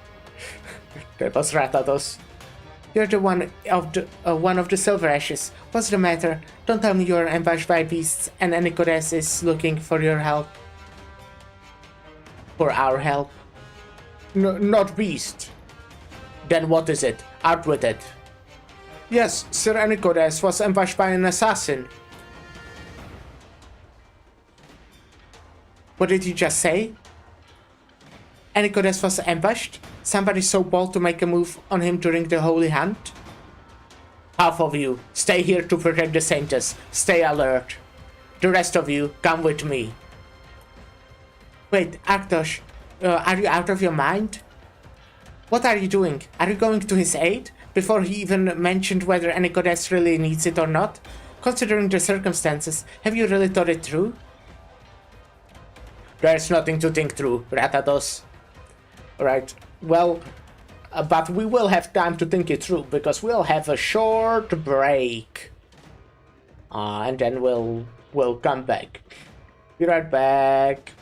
That was Rathatos. You're the one of the Silver Ashes. What's the matter? Don't tell me you're ambushed by beasts and Enicodes is looking for your help. For our help? No, not beast. Then what is it? Out with it. Yes, Sir Enicodes was ambushed by an assassin. What did you just say? Enicodes was ambushed? Somebody so bold to make a move on him during the Holy Hunt? Half of you, stay here to protect the Saintess. Stay alert. The rest of you, come with me. Wait, Arktosh, are you out of your mind? What are you doing? Are you going to his aid? Before he even mentioned whether Enicodes really needs it or not? Considering the circumstances, have you really thought it through? There's nothing to think through, Rathatos. Right, well, but we will have time to think it through, because we'll have a short break. And then we'll come back. Be right back.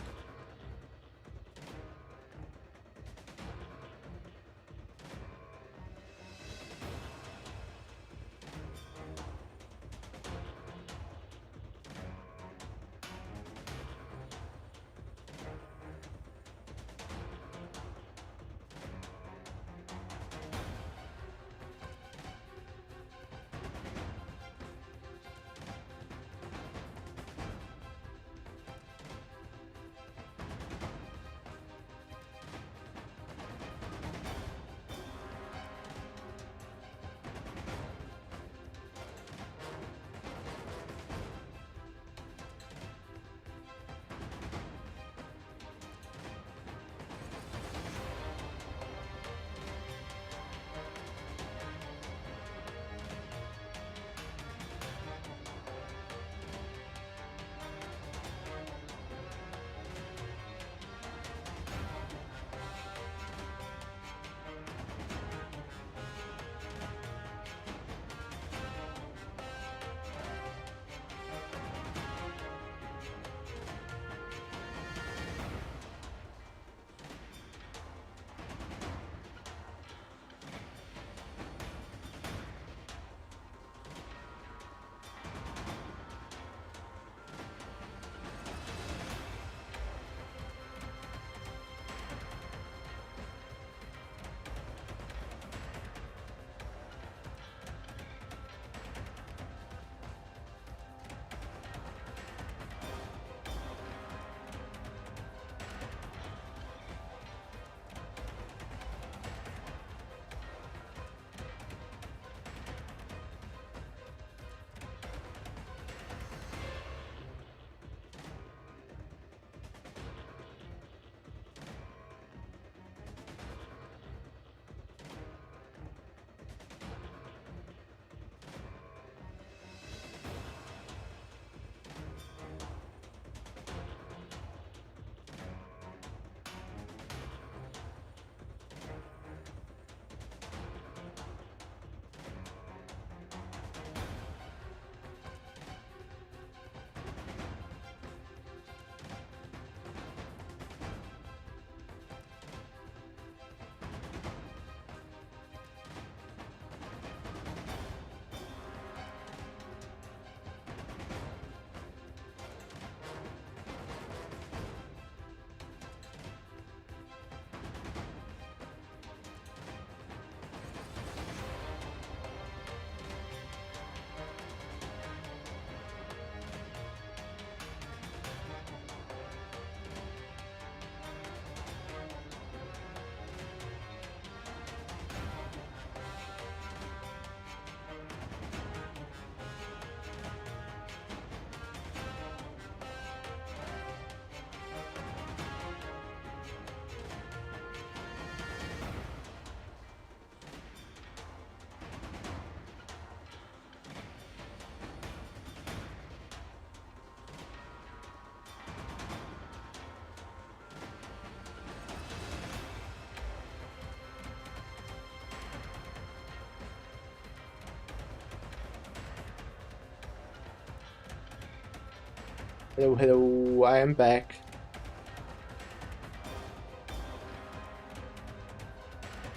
Hello, hello, I am back.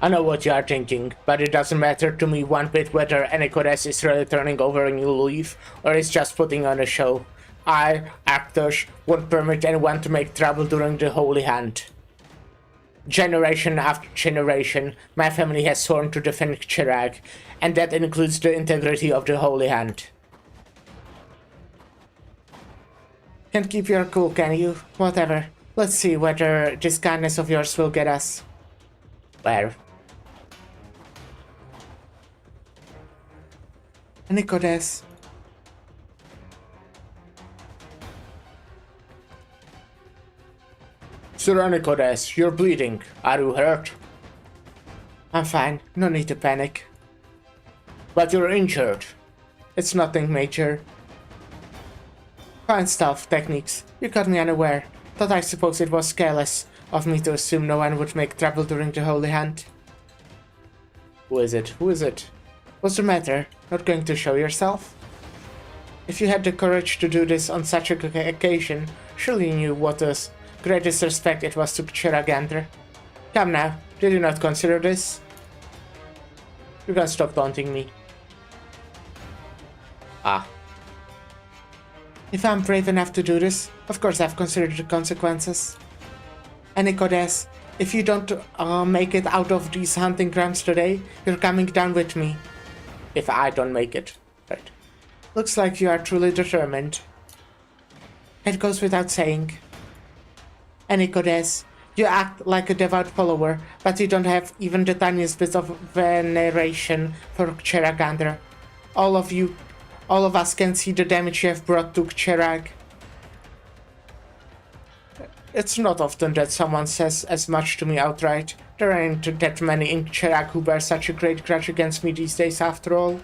I know what you are thinking, but it doesn't matter to me one bit whether Anicodes is really turning over a new leaf or is just putting on a show. I, actors, won't permit anyone to make trouble during the Holy Hunt. Generation after generation, my family has sworn to defend Chirag, and that includes the integrity of the Holy Hunt. Can't keep your cool, can you? Whatever. Let's see whether this kindness of yours will get us... where? Anicodes. Sir Anicodes, you're bleeding. Are you hurt? I'm fine. No need to panic. But you're injured. It's nothing major. Fine stuff, techniques. You caught me unaware. Thought I suppose it was careless of me to assume no one would make trouble during the Holy Hunt. Who is it? Who is it? What's the matter? Not going to show yourself? If you had the courage to do this on such a occasion, surely you knew what a great disrespect it was to Chiragander. Come now, did you not consider this? You can stop taunting me. Ah. If I'm brave enough to do this, of course I've considered the consequences. Anicodes, if you don't make it out of these hunting grounds today, you're coming down with me. If I don't make it. Right. Looks like you are truly determined. It goes without saying. Anicodes, you act like a devout follower, but you don't have even the tiniest bit of veneration for Chiragander. All of us can see the damage you have brought to Chirag. It's not often that someone says as much to me outright. There ain't that many in Chirag who bear such a great grudge against me these days after all.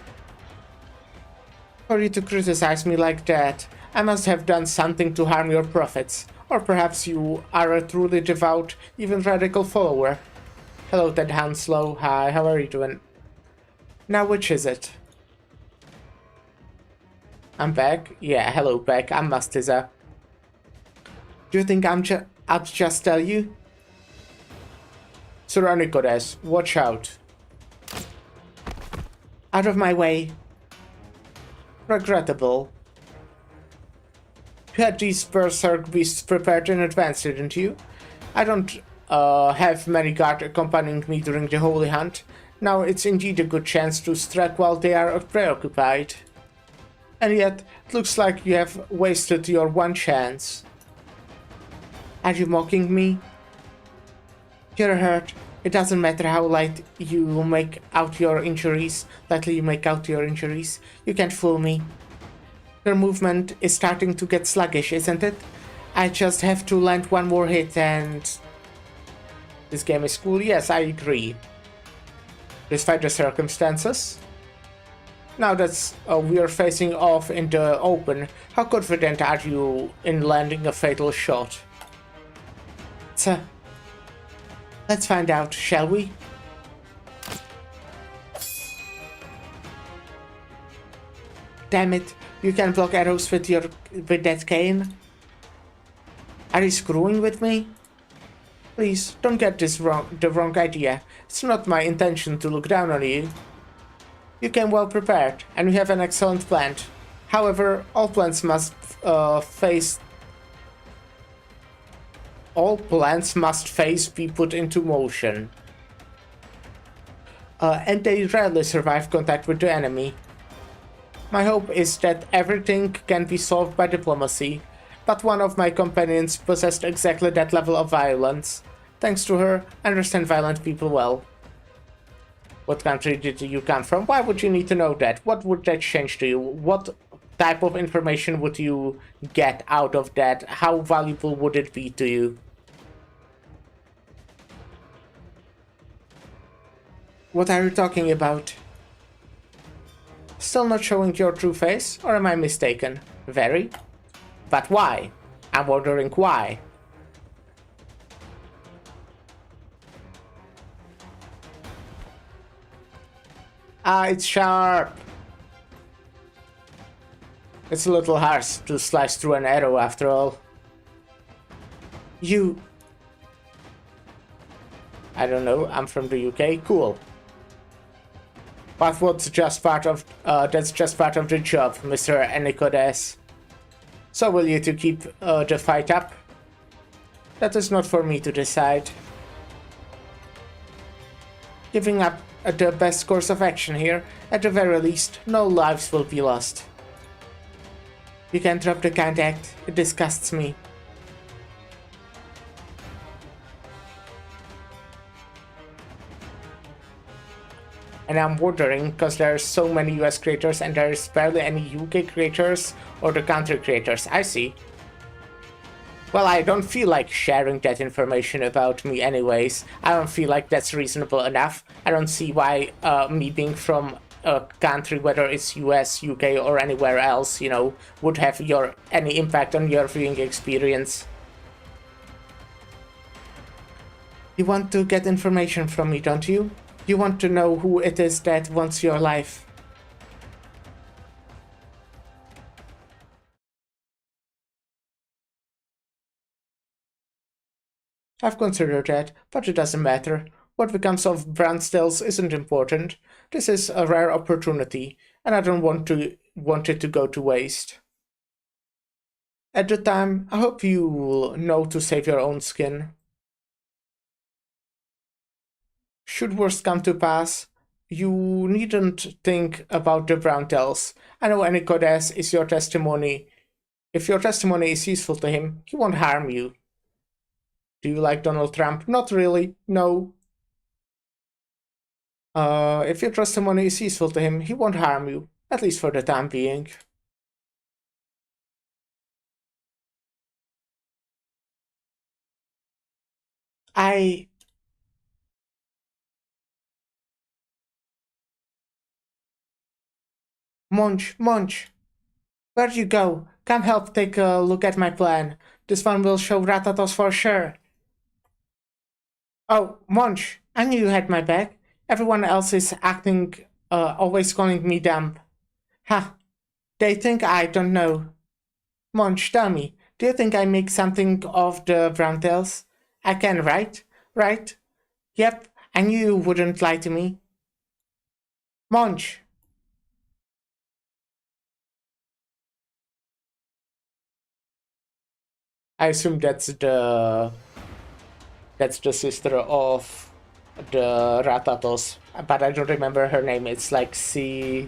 For you to criticize me like that, I must have done something to harm your prophets. Or perhaps you are a truly devout, even radical follower. Hello, Ted Hanslow. Hi, how are you doing? Now, which is it? I'm back? Yeah, hello, back. I'm Mastiza. Do you think I'll just tell you? Sir Anicodes, watch out. Out of my way. Regrettable. You had these berserk beasts prepared in advance, didn't you? I don't have many guards accompanying me during the Holy Hunt. Now it's indeed a good chance to strike while they are preoccupied. And yet, it looks like you have wasted your one chance. Are you mocking me? You're hurt. It doesn't matter how lightly you make out your injuries. You can't fool me. Your movement is starting to get sluggish, isn't it? I just have to land one more hit and... This game is cool? Yes, I agree. Despite the circumstances. Now that we are facing off in the open, how confident are you in landing a fatal shot? Let's find out, shall we? Damn it, you can block arrows with that cane? Are you screwing with me? Please, don't get the wrong idea. It's not my intention to look down on you. You came well prepared, and we have an excellent plan. However, all plans must be put into motion. And they rarely survive contact with the enemy. My hope is that everything can be solved by diplomacy, but one of my companions possessed exactly that level of violence. Thanks to her, I understand violent people well. What country did you come from? Why would you need to know that? What would that change to you? What type of information would you get out of that? How valuable would it be to you? What are you talking about? Still not showing your true face? Or am I mistaken? Very? But why? I'm wondering why. Ah, it's sharp. It's a little harsh to slice through an arrow after all. You... I don't know, I'm from the UK, cool. But what's just part of, that's just part of the job, Mr. Enikodes. So will you two keep the fight up? That is not for me to decide. Giving up the best course of action here, at the very least, no lives will be lost. You can drop the contact, it disgusts me. And I'm wondering, because there's so many US creators and there's barely any UK creators or the country creators. I see. Well, I don't feel like sharing that information about me anyways. I don't feel like that's reasonable enough. I don't see why me being from a country, whether it's US, UK or anywhere else, you know, would have any impact on your viewing experience. You want to get information from me, don't you? You want to know who it is that wants your life. I've considered that, but it doesn't matter. What becomes of Brandstills isn't important. This is a rare opportunity, and I don't want it to go to waste. At the time, I hope you'll know to save your own skin. Should worst come to pass, you needn't think about the Browntells. I know Enikodes is your testimony. If your testimony is useful to him, he won't harm you. Do you like Donald Trump? Not really, no. If your testimony is useful to him, he won't harm you, at least for the time being. Munch, where'd you go? Come help take a look at my plan. This one will show Ratatos for sure. Oh, Munch, I knew you had my back. Everyone else is acting, always calling me dumb. Ha, they think I don't know. Munch, tell me, do you think I make something of the Browntails? I can, right? Right? Yep, I knew you wouldn't lie to me. Munch. I assume that's the sister of the Ratatos, but I don't remember her name. It's like Sa,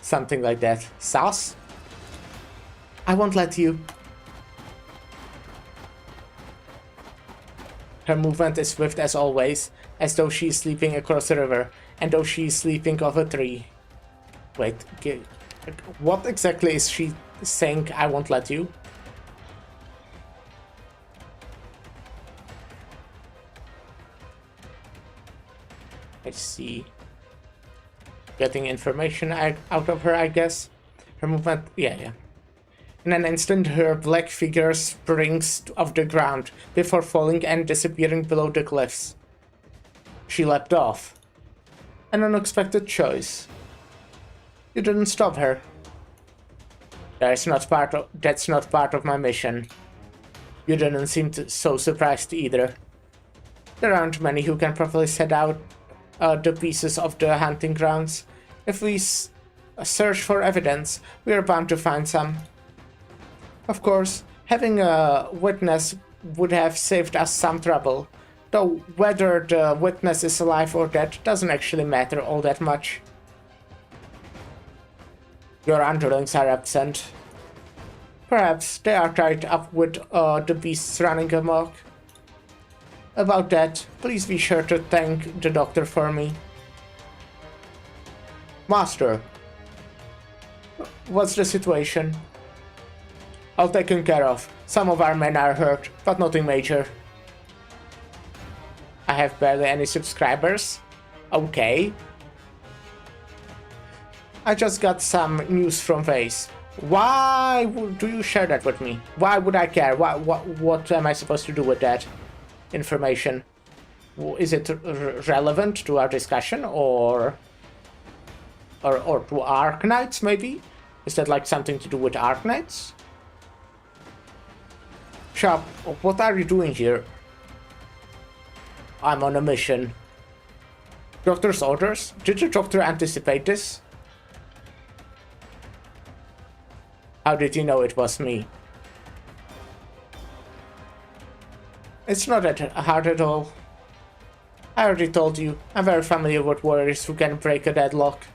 something like that. Sas? I won't let you. Her movement is swift as always, as though she's sleeping across the river, and though she's sleeping off a tree. Wait, what exactly is she saying? I won't let you? I see. Getting information out of her, I guess. Her movement, yeah. In an instant, her black figure springs off the ground before falling and disappearing below the cliffs. She leapt off. An unexpected choice. You didn't stop her. That's not part of my mission. You didn't seem so surprised either. There aren't many who can properly set out the pieces of the hunting grounds. If we search for evidence, we are bound to find some. Of course, having a witness would have saved us some trouble, though whether the witness is alive or dead doesn't actually matter all that much. Your underlings are absent. Perhaps they are tied up with the beasts running amok. About that, please be sure to thank the doctor for me. Master, what's the situation? All taken care of. Some of our men are hurt, but nothing major. I have barely any subscribers. Okay. I just got some news from Face. Why do you share that with me? Why would I care? What am I supposed to do with that information? Is it relevant to our discussion, or... or to Arknights, maybe? Is that like something to do with Arknights? Sharp, what are you doing here? I'm on a mission. Doctor's orders? Did the doctor anticipate this? How did you know it was me? It's not that hard at all. I already told you, I'm very familiar with warriors who can break a deadlock.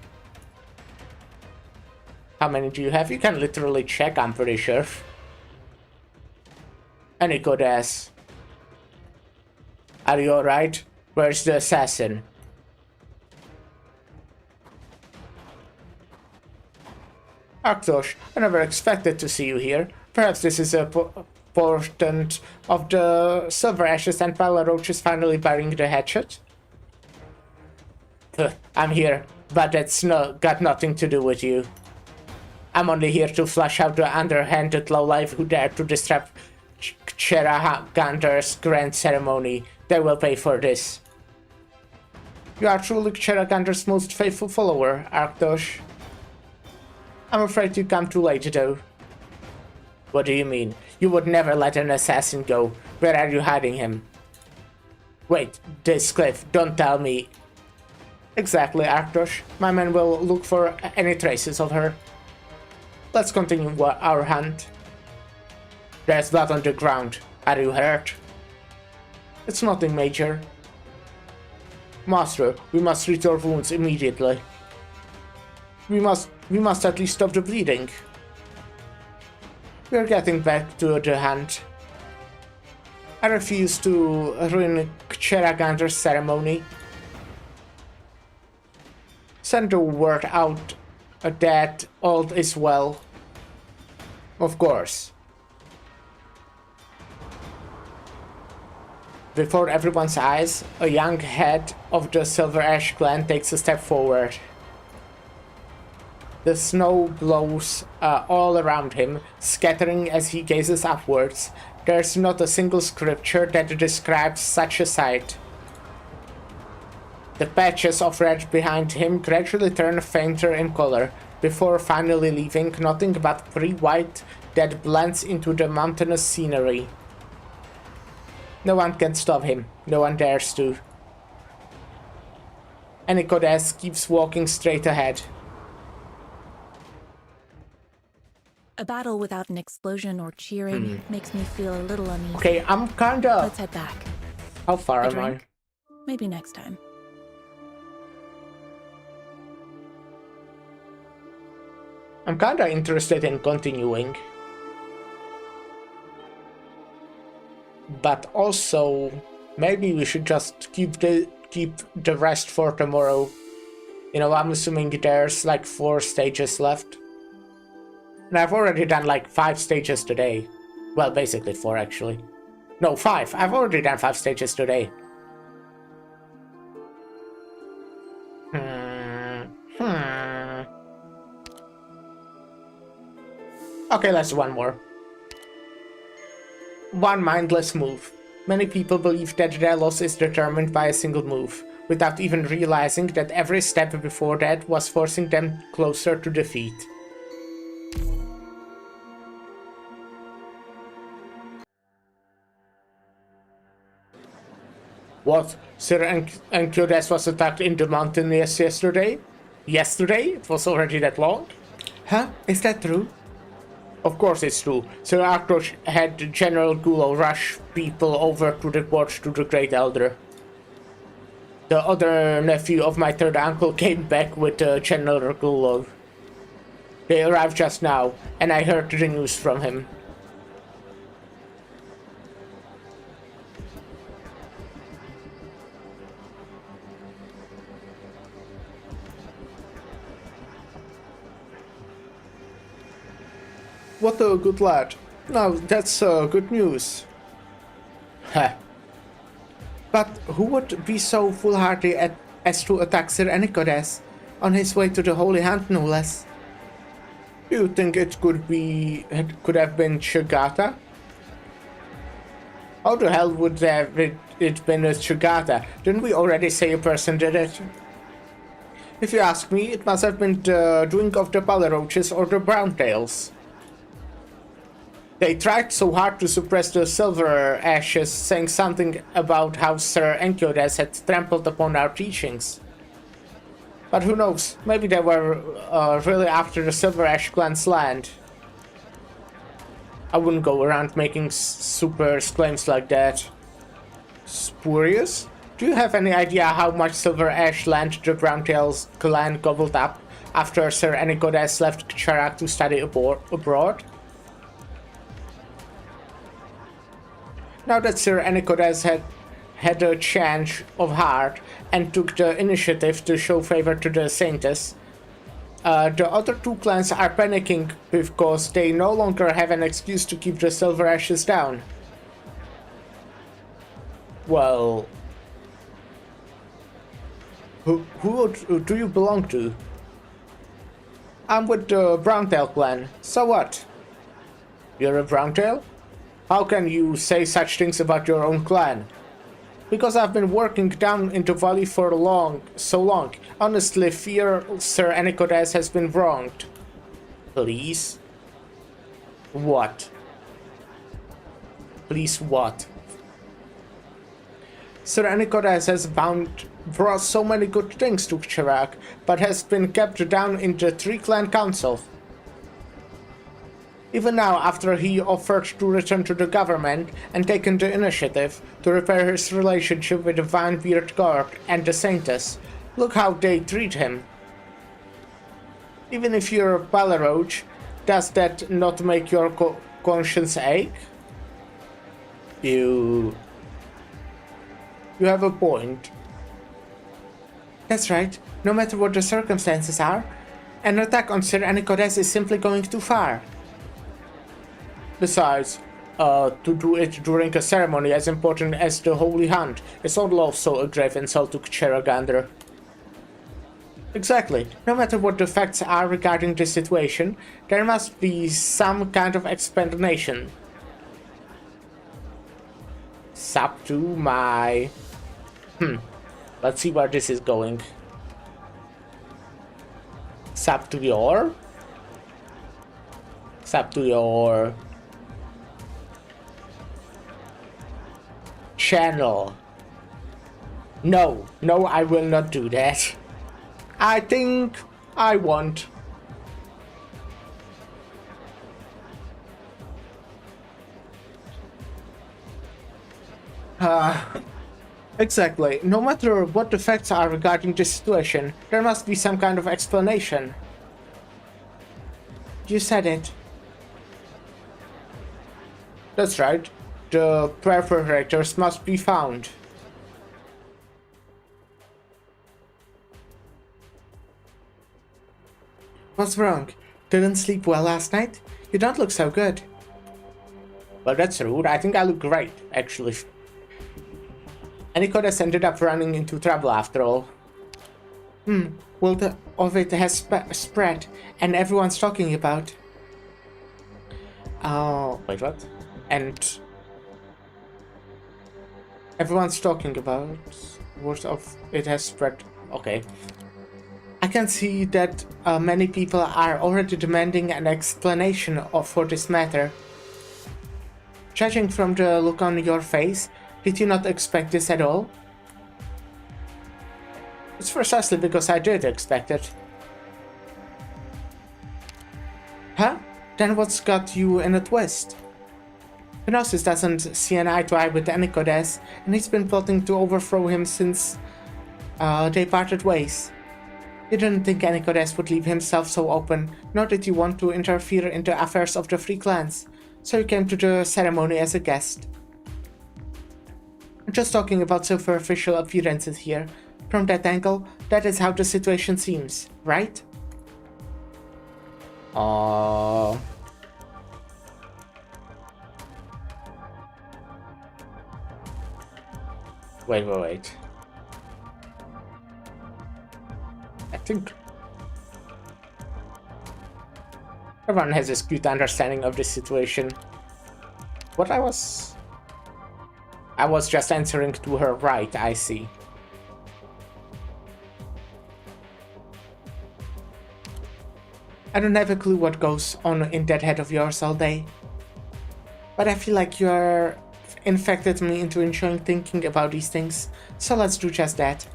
How many do you have? You can literally check, I'm pretty sure. Any good ass. Are you alright? Where's the assassin? Arctos, I never expected to see you here. Perhaps this is a portent of the Silver Ashes and Pala Roaches finally burying the hatchet? I'm here, but that's got nothing to do with you. I'm only here to flush out the underhanded lowlife who dared to disrupt Cheragander's grand ceremony. They will pay for this. You are truly Cheragander's most faithful follower, Arctos. I'm afraid you come too late, though. What do you mean? You would never let an assassin go. Where are you hiding him? Wait, this cliff, don't tell me. Exactly, Arctos. My men will look for any traces of her. Let's continue our hunt. There's blood on the ground. Are you hurt? It's nothing major. Master, we must treat your wounds immediately. We must at least stop the bleeding. We're getting back to the hunt. I refuse to ruin Cheragander's ceremony. Send the word out that all is well. Of course. Before everyone's eyes, a young head of the Silver Ash clan takes a step forward. The snow blows all around him, scattering as he gazes upwards. There's not a single scripture that describes such a sight. The patches of red behind him gradually turn fainter in color, before finally leaving nothing but pre-white that blends into the mountainous scenery. No one can stop him, no one dares to. Anikodes keeps walking straight ahead. A battle without an explosion or cheering makes me feel a little uneasy. Okay, I'm kinda... Let's head back. How far A am I? drink? Maybe next time. I'm kinda interested in continuing. But also, maybe we should just keep the rest for tomorrow. You know, I'm assuming there's like 4 stages left. And I've already done like 5 stages today. Well, basically 4 actually. No, 5. I've already done 5 stages today. Okay, let's do one more. One mindless move. Many people believe that their loss is determined by a single move, without even realizing that every step before that was forcing them closer to defeat. What? Sir Ankyores was attacked in the mountain yesterday? Yesterday? It was already that long? Huh? Is that true? Of course it's true. Sir Arctos had General Gulo rush people over to report to the Great Elder. The other nephew of my third uncle came back with General Gulo. They arrived just now, and I heard the news from him. What a good lad. Now, that's good news. Heh. But who would be so foolhardy as to attack Sir Anikodes on his way to the Holy Hunt, no less? You think it could have been Shigata? How the hell would it been a Shigata? Didn't we already say a person did it? If you ask me, it must have been the doing of the Balroaches or the Browntails. They tried so hard to suppress the silver ashes, saying something about how Sir Enkiodez had trampled upon our teachings. But who knows, maybe they were really after the Silver Ash clan's land. I wouldn't go around making super claims like that. Spurious? Do you have any idea how much Silver Ash land the Browntails clan gobbled up after Sir Enkiodez left Charak to study abroad? Now that Sir Enkiodez had a change of heart and took the initiative to show favor to the Saintess, the other two clans are panicking because they no longer have an excuse to keep the Silver Ashes down. Well, who do you belong to? I'm with the Browntail clan. So what? You're a Browntail? How can you say such things about your own clan? Because I've been working down in the valley for so long. Honestly, fear Sir Enkiodez has been wronged. Please? What? Please what? Sir Enkiodez has brought so many good things to Charak, but has been kept down in the three-clan council. Even now, after he offered to return to the government and taken the initiative to repair his relationship with the Vinebeard Guard and the Saintess, look how they treat him. Even if you're a Balroach, does that not make your conscience ache? You have a point. That's right. No matter what the circumstances are, an attack on Sir Enkiodez is simply going too far. Besides, to do it during a ceremony as important as the Holy Hunt is also a grave insult to Cheragander. Exactly. No matter what the facts are regarding this situation, there must be some kind of explanation. Sub to my... Let's see where this is going. Sub to your... Sub to your... channel. No, I will not do that. I think I won't. Exactly. No matter what the facts are regarding this situation, there must be some kind of explanation. You said it. That's right. The perpetrators must be found. What's wrong? Didn't sleep well last night? You don't look so good. Well, that's rude. I think I look great, actually. Enkiodez ended up running into trouble after all. Well, the of it has spread, and everyone's talking about. Oh, wait, what? And everyone's talking about word of it has spread. Okay. I can see that many people are already demanding an explanation for this matter. Judging from the look on your face, did you not expect this at all? It's precisely because I did expect it. Huh? Then what's got you in a twist? Gnosis doesn't see an eye to eye with Enkiodez, and he's been plotting to overthrow him since they parted ways. You didn't think Enkiodez would leave himself so open, nor did you want to interfere in the affairs of the three clans, so you came to the ceremony as a guest. I'm just talking about superficial appearances here. From that angle, that is how the situation seems, right? Wait. I think everyone has a skewed understanding of this situation. What I was just answering to her right, I see. I don't have a clue what goes on in that head of yours all day. But I feel like you're infected me into enjoying thinking about these things, so let's do just that.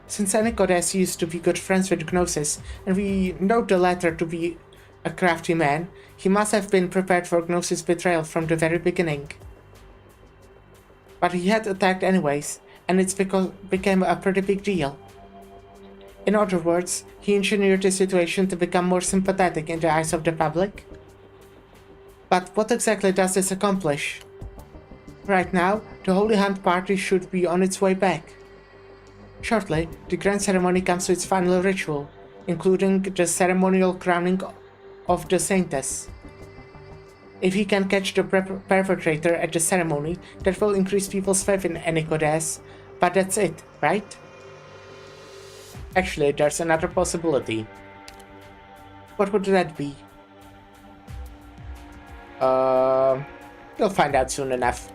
Since Anicodes used to be good friends with Gnosis, and we know the latter to be a crafty man, he must have been prepared for Gnosis' betrayal from the very beginning. But he had attacked anyways, and it became a pretty big deal. In other words, he engineered the situation to become more sympathetic in the eyes of the public. But what exactly does this accomplish? Right now, the Holy Hunt party should be on its way back. Shortly, the grand ceremony comes to its final ritual, including the ceremonial crowning of the Saintess. If he can catch the perpetrator at the ceremony, that will increase people's faith in Anicodes, but that's it, right? Actually, there's another possibility. What would that be? You'll find out soon enough.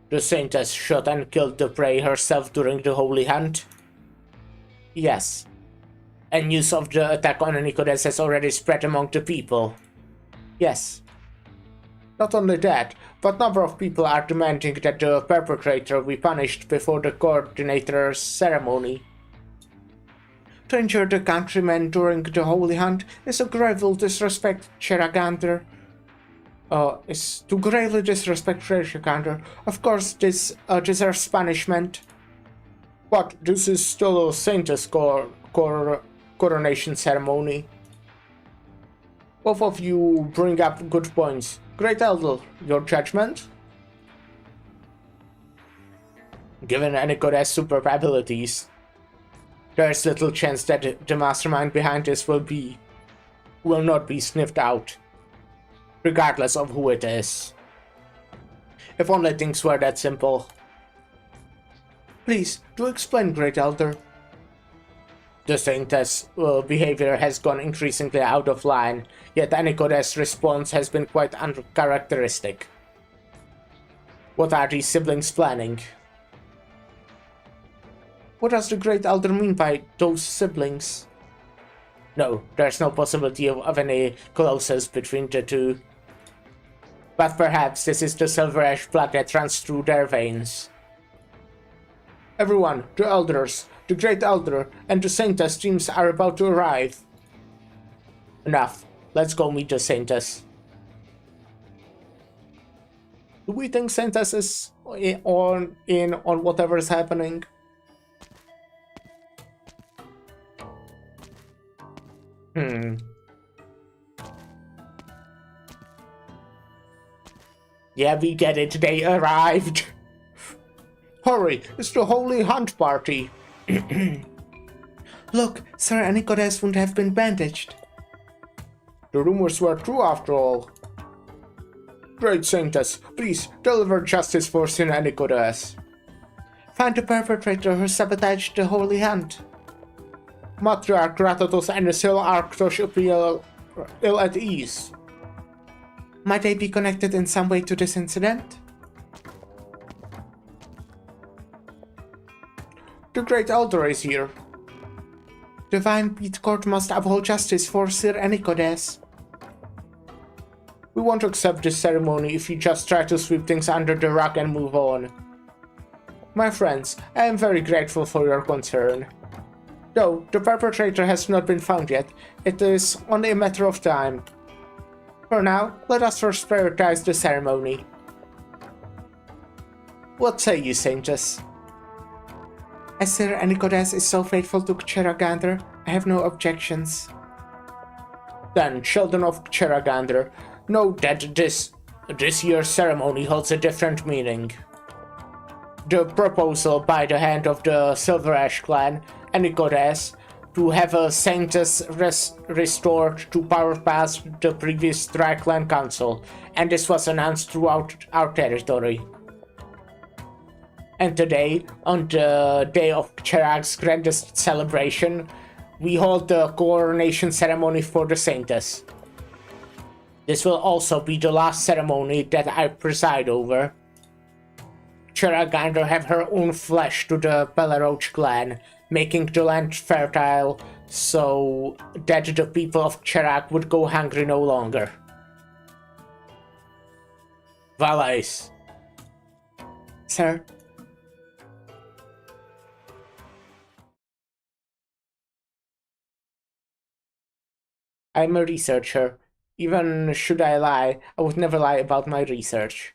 The Saintess shot and killed the prey herself during the Holy Hunt? Yes. And news of the attack on Anicodes has already spread among the people? Yes. Not only that, but a number of people are demanding that the perpetrator be punished before the coordinator's ceremony. To injure the countrymen during the Holy Hunt is a grave disrespect, Cheragander. Is to gravely disrespect Cheragander. Of course, this deserves punishment. But this is still a Saintess coronation ceremony. Both of you bring up good points. Great Elder, your judgment? Given Anicodes' superb abilities, there's little chance that the mastermind behind this will not be sniffed out, regardless of who it is. If only things were that simple. Please, do explain, Great Elder. The Saintess' behavior has gone increasingly out of line, yet Anicodes' response has been quite uncharacteristic. What are these siblings planning? What does the Great Elder mean by those siblings? No, there's no possibility of any closeness between the two. But perhaps this is the silver ash blood that runs through their veins. Everyone, the elders, the Great Elder, and the Saintess teams are about to arrive. Enough. Let's go meet the Saintess. Do we think Saintess is on whatever is happening? Yeah, we get it. They arrived. Hurry, it's the Holy Hunt party. Look, Sir Anicodes wouldn't have been bandaged. The rumors were true after all. Great Saintess, please deliver justice for Sir Anicodes. Find the perpetrator who sabotaged the Holy Hunt. Matriarch Gratatos and the Sil Arctos appear ill at ease. Might they be connected in some way to this incident? The Great Elder is here. Divine Beat Court must uphold justice for Sir Anicodes. We won't accept this ceremony if you just try to sweep things under the rug and move on. My friends, I am very grateful for your concern. Though the perpetrator has not been found yet, it is only a matter of time. For now, let us first prioritize the ceremony. What say you, Saintess? As Sir Anicodes is so faithful to Cheragander, I have no objections. Then, children of Cheragander, know that this year's ceremony holds a different meaning. The proposal by the hand of the Silver Ash clan, Anicodes, to have a Saintess restored to power past the previous Tri-Clan Council, and this was announced throughout our territory. And today, on the day of Cherag's grandest celebration, we hold the coronation ceremony for the Saintess. This will also be the last ceremony that I preside over. Cheragander have her own flesh to the Pelaroach clan, making the land fertile so that the people of Cherak would go hungry no longer. Valais. Sir? I'm a researcher. Even should I lie, I would never lie about my research.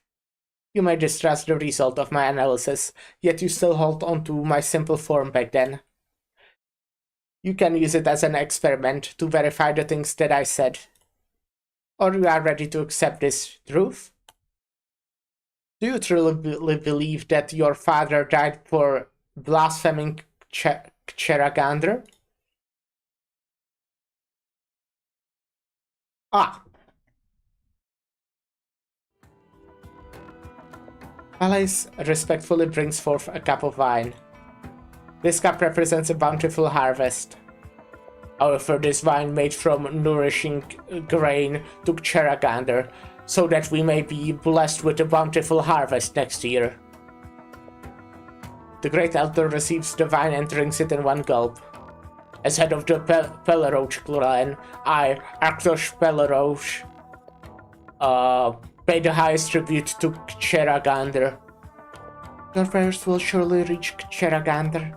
You may distrust the result of my analysis, yet you still hold on to my simple form back then. You can use it as an experiment to verify the things that I said. Or you are ready to accept this truth? Do you truly believe that your father died for blaspheming Cheragander? Ah. Valais respectfully brings forth a cup of wine. This cup represents a bountiful harvest. I offer this wine made from nourishing grain to Cheragander, so that we may be blessed with a bountiful harvest next year. The Great Elder receives the wine and drinks it in one gulp. As head of the Pelaroach clan, I, Arctos Pelaroach, pay the highest tribute to Cheragander. Your prayers will surely reach Cheragander.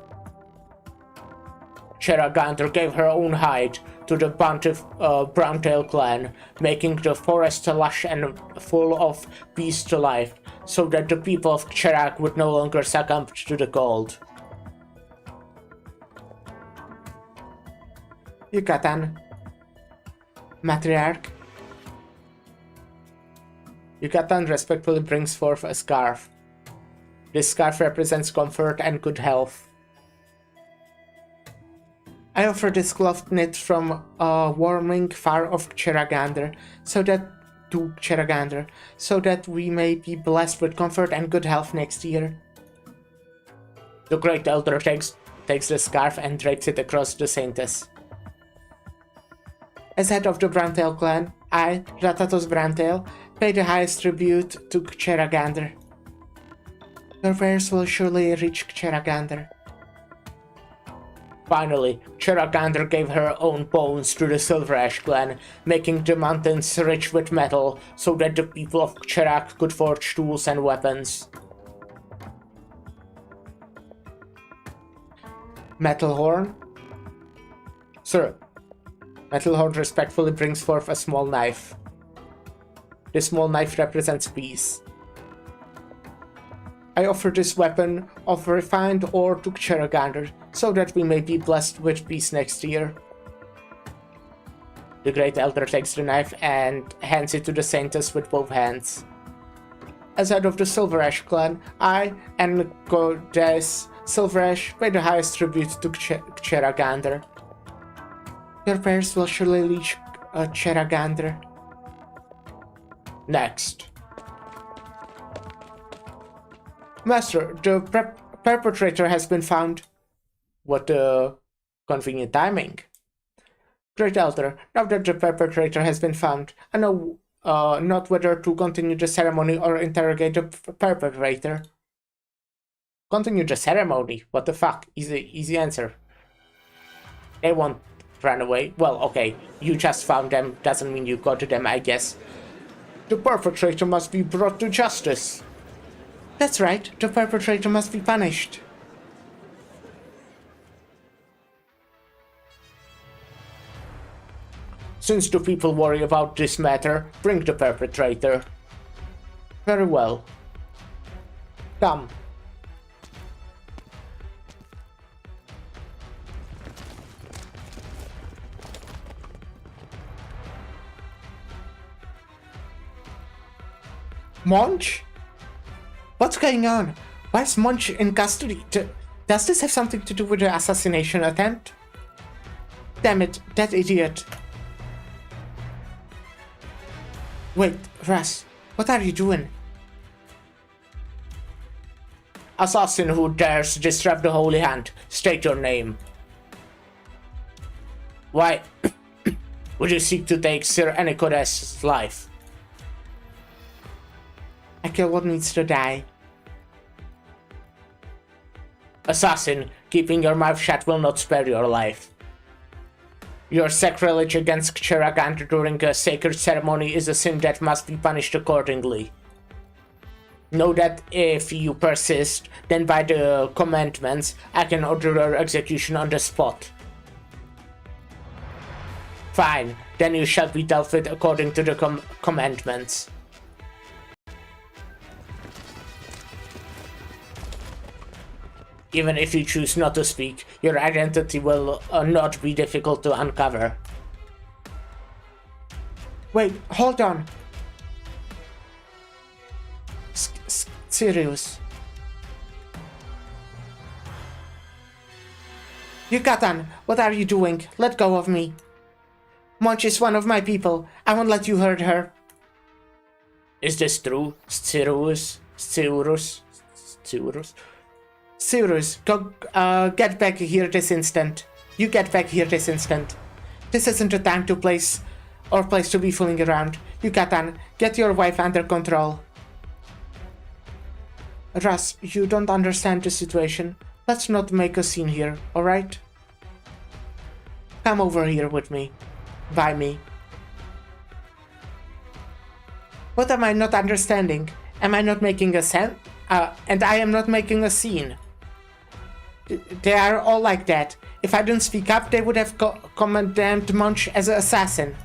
Cheragander gave her own hide to the Browntail clan, making the forest lush and full of peace to life, so that the people of Cherak would no longer succumb to the cold. Yucatan. Matriarch. Yucatan respectfully brings forth a scarf. This scarf represents comfort and good health. I offer this cloth knit from a warming fire of Cheragander, so that we may be blessed with comfort and good health next year. The Great Elder takes the scarf and drapes it across the Saintess. As head of the Browntail clan, I, Ratatos Browntail, pay the highest tribute to Cheragander. Your prayers will surely reach Cheragander. Finally, Cheragander gave her own bones to the Silver Ash clan, making the mountains rich with metal, so that the people of Cherak could forge tools and weapons. Metalhorn? Sir, Metalhorn respectfully brings forth a small knife. The small knife represents peace. I offer this weapon of refined ore to Cheragander, so that we may be blessed with peace next year. The Great Elder takes the knife and hands it to the Saintess with both hands. As head of the Silver Ash clan, I and Goddess Silver Ash pay the highest tribute to Cheragander. Your prayers will surely reach Cheragander. Next. Master, the perpetrator has been found. What convenient timing. Great Elder, now that the perpetrator has been found, I know not whether to continue the ceremony or interrogate the perpetrator. Continue the ceremony? What the fuck? Easy answer. They won't run away. Well, okay, you just found them, doesn't mean you got to them, I guess. The perpetrator must be brought to justice. That's right, the perpetrator must be punished. Since the people worry about this matter, bring the perpetrator. Very well. Come. Munch? What's going on? Why is Munch in custody? Does this have something to do with the assassination attempt? Damn it, that idiot. Wait, Russ, what are you doing? Assassin who dares disrupt the Holy Hand, state your name. Why would you seek to take Sir Anicodes' life? I kill what needs to die. Assassin, keeping your mouth shut will not spare your life. Your sacrilege against Cheragant during a sacred ceremony is a sin that must be punished accordingly. Know that if you persist, then by the commandments, I can order your execution on the spot. Fine, then you shall be dealt with according to the commandments. Even if you choose not to speak, your identity will not be difficult to uncover. Wait, hold on. Sirius. Yucatan, what are you doing? Let go of me. Monch is one of my people. I won't let you hurt her. Is this true, Sirius? Sirius, go, get back here this instant. You get back here this instant. This isn't a time to place to be fooling around. Yucatan, get your wife under control. Russ, you don't understand the situation. Let's not make a scene here, alright? Come over here with me. By me. What am I not understanding? Am I not making a sense? And I am not making a scene. They are all like that. If I didn't speak up, they would have condemned Munch as an assassin.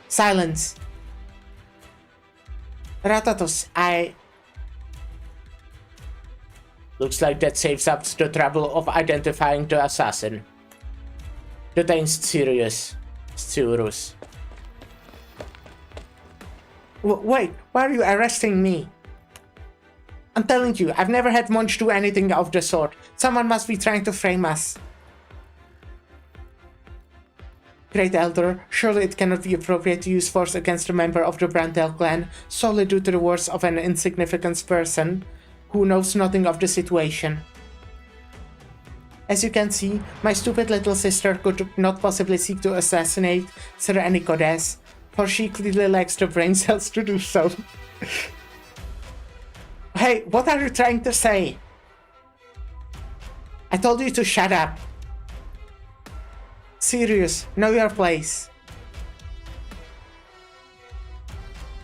Silence. Ratatos, Looks like that saves up the trouble of identifying the assassin. Detain Sirius. Wait, why are you arresting me? I'm telling you, I've never had Munch do anything of the sort. Someone must be trying to frame us. Great Elder, surely it cannot be appropriate to use force against a member of the Brantel clan solely due to the words of an insignificant person who knows nothing of the situation. As you can see, my stupid little sister could not possibly seek to assassinate Sir Anicodes, for she clearly lacks the brain cells to do so. Hey, what are you trying to say? I told you to shut up. Sirius, know your place.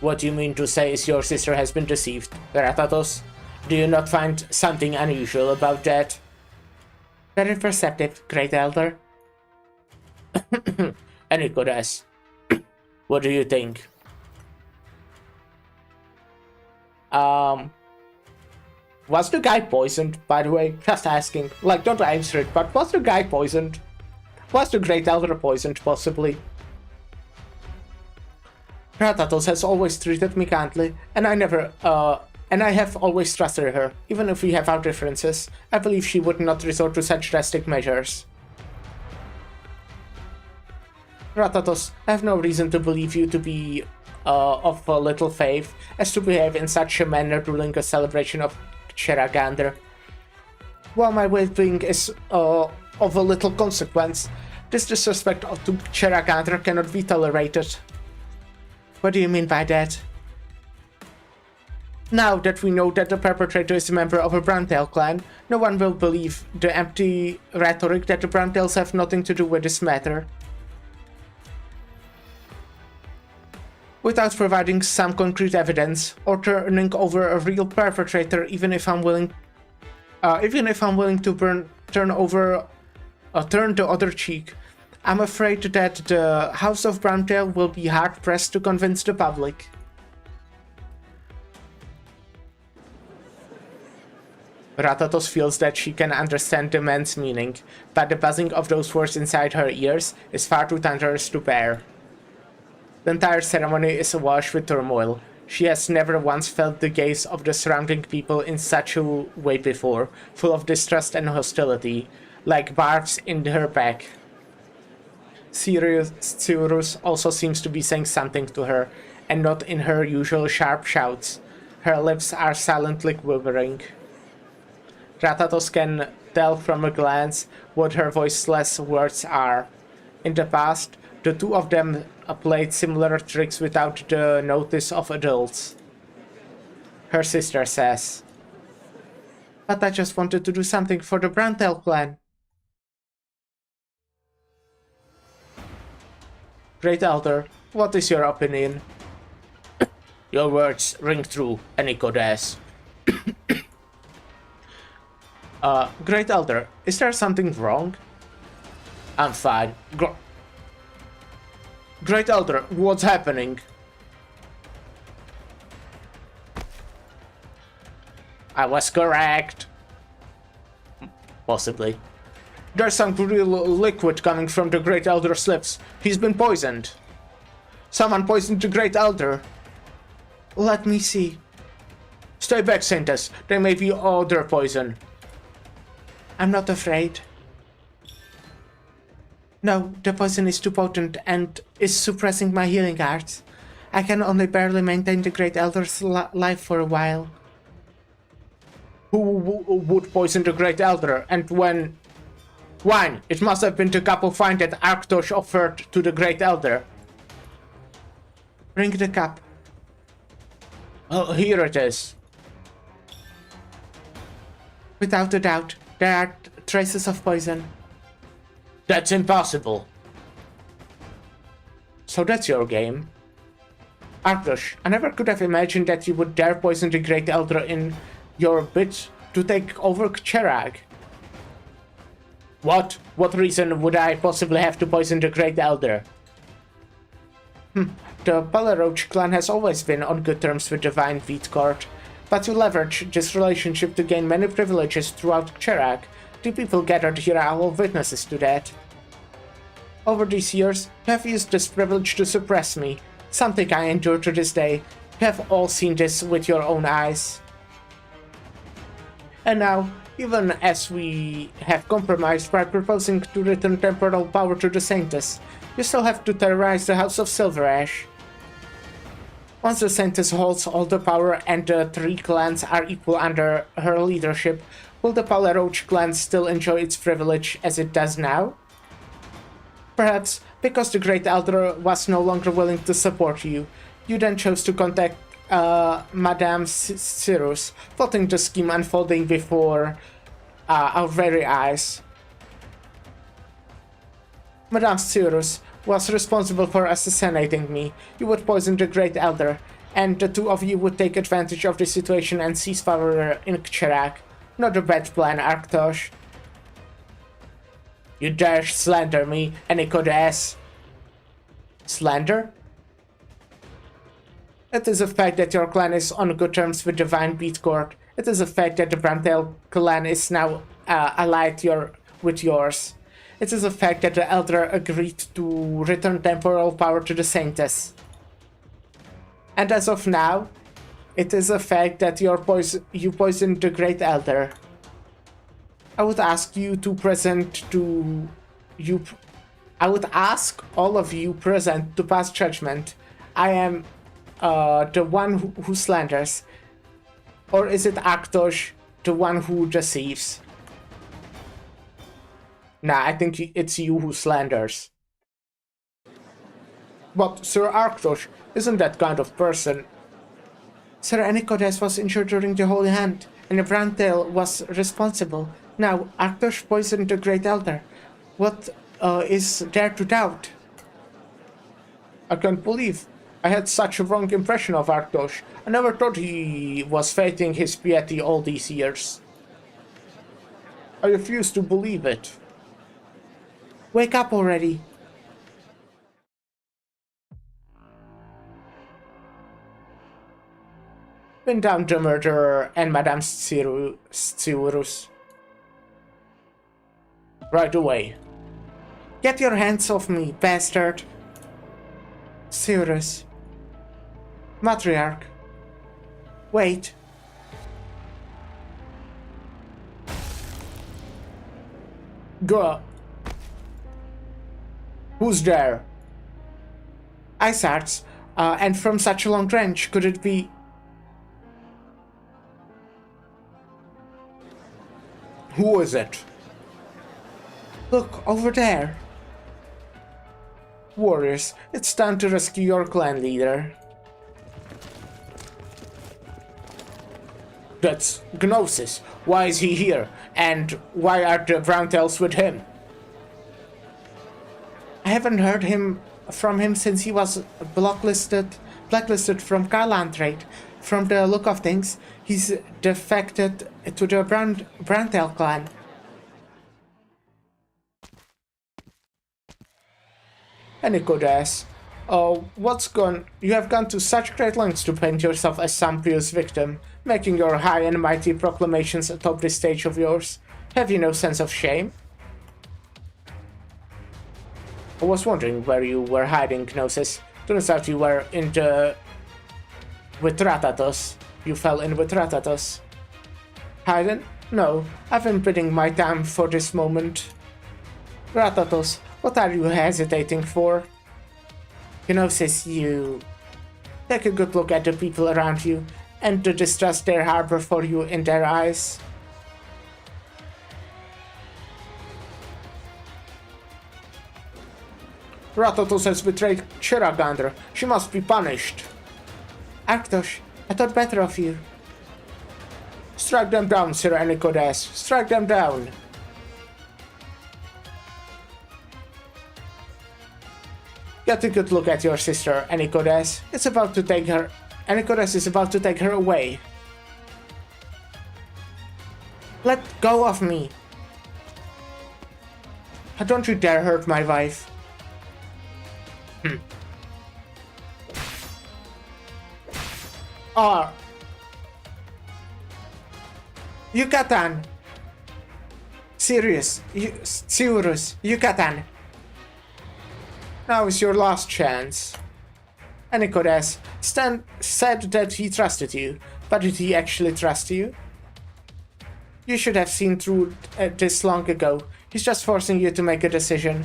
What do you mean to say is your sister has been deceived, Ratatos? Do you not find something unusual about that? Very perceptive, Great Elder. Anicodes, what do you think? Was the guy poisoned, by the way? Just asking. Like, don't answer it, but was the guy poisoned? Was the Great Elder poisoned, possibly? Ratatos has always treated me kindly, and I have always trusted her. Even if we have our differences, I believe she would not resort to such drastic measures. Ratatos, I have no reason to believe you to be of little faith as to behave in such a manner during a celebration of Cheragander. While my well-being is of a little consequence, this disrespect to Cheragander cannot be tolerated. What do you mean by that? Now that we know that the perpetrator is a member of a Brantel clan, no one will believe the empty rhetoric that the Brantels have nothing to do with this matter. Without providing some concrete evidence or turning over a real perpetrator, even if I'm willing to turn the other cheek, I'm afraid that the House of Brantel will be hard pressed to convince the public. Ratatos feels that she can understand the man's meaning, but the buzzing of those words inside her ears is far too thunderous to bear. The entire ceremony is awash with turmoil. She has never once felt the gaze of the surrounding people in such a way before, full of distrust and hostility, like barbs in her back. Sirius also seems to be saying something to her, and not in her usual sharp shouts. Her lips are silently quivering. Ratatos can tell from a glance what her voiceless words are. In the past, the two of them played similar tricks without the notice of adults. Her sister says, But I just wanted to do something for the Brantel clan. Great Elder, what is your opinion? Your words ring true, Enikodes. Great Elder, is there something wrong? I'm fine. Great Elder, what's happening? I was correct. Possibly. There's some real liquid coming from the Great Elder's lips. He's been poisoned. Someone poisoned the Great Elder. Let me see. Stay back, Saintess. There may be other poison. I'm not afraid. No, the poison is too potent and is suppressing my healing arts. I can only barely maintain the Great Elder's life for a while. Who would poison the Great Elder, and when? Wine! It must have been the cup of wine that Arktosh offered to the Great Elder. Bring the cup. Oh, here it is. Without a doubt, there are traces of poison. That's impossible. So that's your game. Arktosh, I never could have imagined that you would dare poison the Great Elder in your bid to take over Cherag. What? What reason would I possibly have to poison the Great Elder? The Palaroach clan has always been on good terms with the Vine Beat Court, but to leverage this relationship to gain many privileges throughout Cherag, the people gathered here are all witnesses to that. Over these years, you have used this privilege to suppress me, something I endure to this day. You have all seen this with your own eyes. And now, even as we have compromised by proposing to return temporal power to the Saintess, you still have to terrorize the House of Silver Ash. Once the Saintess holds all the power and the three clans are equal under her leadership, will the Palaroach clan still enjoy its privilege as it does now? Perhaps, because the Great Elder was no longer willing to support you, you then chose to contact Madame Cyrus, plotting the scheme unfolding before our very eyes. Madame Cyrus was responsible for assassinating me. You would poison the Great Elder, and the two of you would take advantage of the situation and seize power in Cherag. Not a bad plan, Arktosh. You dare slander me, Enikodes. Slander? It is a fact that your clan is on good terms with the Vine Beat Court. It is a fact that the Brantel clan is now allied with yours. It is a fact that the Elder agreed to return temporal power to the Saintess. And as of now, it is a fact that you poisoned the Great Elder. I would ask you to present to you. I would ask all of you present to pass judgment. I am the one who slanders, or is it Arktosh, the one who deceives? Nah, I think it's you who slanders. But Sir Arktosh isn't that kind of person. Sir Enikodes was injured during the Holy Hand, and the Brantel was responsible. Now, Arktosh poisoned the Great Elder. What is there to doubt? I can't believe I had such a wrong impression of Arktosh. I never thought he was faking his piety all these years. I refuse to believe it. Wake up already. Pin down the murderer and Madame Cyrus. Right away. Get your hands off me, bastard. Cyrus. Matriarch. Wait. Go. Who's there? Ice arts. And from such a long range, could it be... Who is it? Look, over there. Warriors, it's time to rescue your clan leader. That's Gnosis. Why is he here? And why are the Browntails with him? I haven't heard from him since he was blacklisted from Carland trade. From the look of things, he's defected to the Browntail clan. And it could ask, oh, you have gone to such great lengths to paint yourself as some previous victim, making your high and mighty proclamations atop this stage of yours. Have you no sense of shame? I was wondering where you were hiding, Gnosis. Turns out you were with Ratatos. You fell in with Ratatos. Hiding? No, I've been bidding my time for this moment. Ratatos, what are you hesitating for? Gnosis, you... Take a good look at the people around you, and the distrust they harbor for you in their eyes. Ratatos has betrayed Chiragandra. She must be punished. Arctos, I thought better of you. Strike them down, Sir Anicodes. Strike them down. Get a good look at your sister, Anicodes. Anicodes is about to take her away. Let go of me. Don't you dare hurt my wife. Yucatan. Sirius, Yucatan. Now is your last chance. Anicodes, Stan said that he trusted you, but did he actually trust you? You should have seen through this long ago. He's just forcing you to make a decision.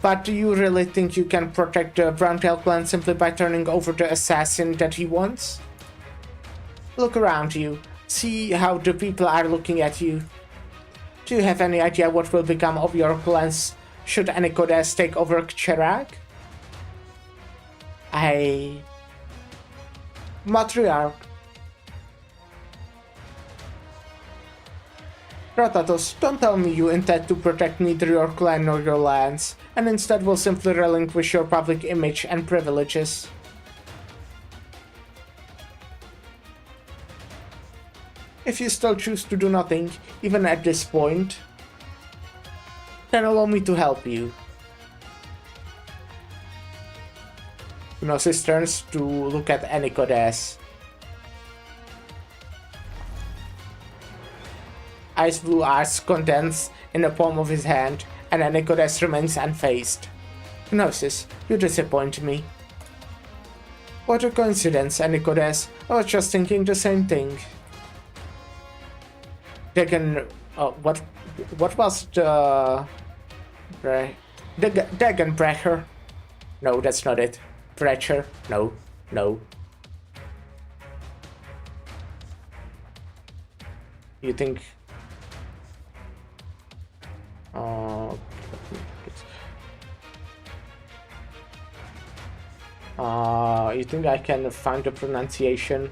But do you really think you can protect the Browntail clan simply by turning over the assassin that he wants? Look around you. See how the people are looking at you. Do you have any idea what will become of your plans should Anicodes take over Chirag? Matriarch. Ratatos, don't tell me you intend to protect neither your clan nor your lands, and instead will simply relinquish your public image and privileges. If you still choose to do nothing, even at this point, then allow me to help you. Gnosis turns to look at Anicodes. Ice blue eyes condense in the palm of his hand, and Anicodes remains unfazed. Gnosis, you disappoint me. What a coincidence, Anicodes. I was just thinking the same thing. What was the... Dagenbrecher? No, that's not it. Brecher? No. You think... you think I can find the pronunciation?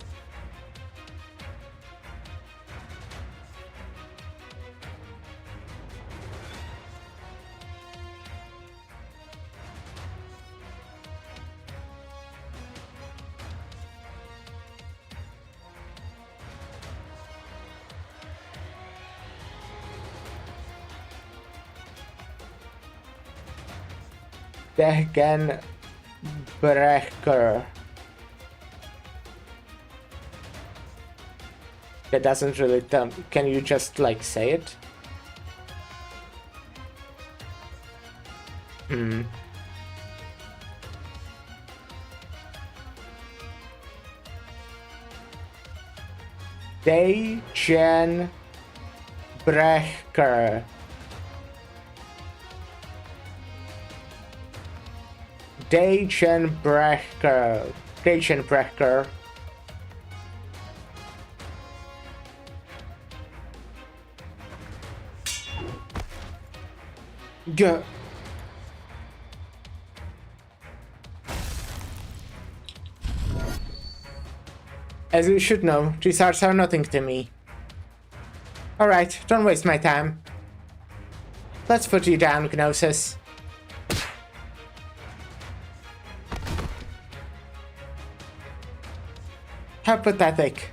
Dagenbrecher. That doesn't really tell me. Can you just like say it? Dagenbrecher. Dagenbrecher. Go. As you should know, these arts are nothing to me. Alright, don't waste my time. Let's put you down, Gnosis. How pathetic.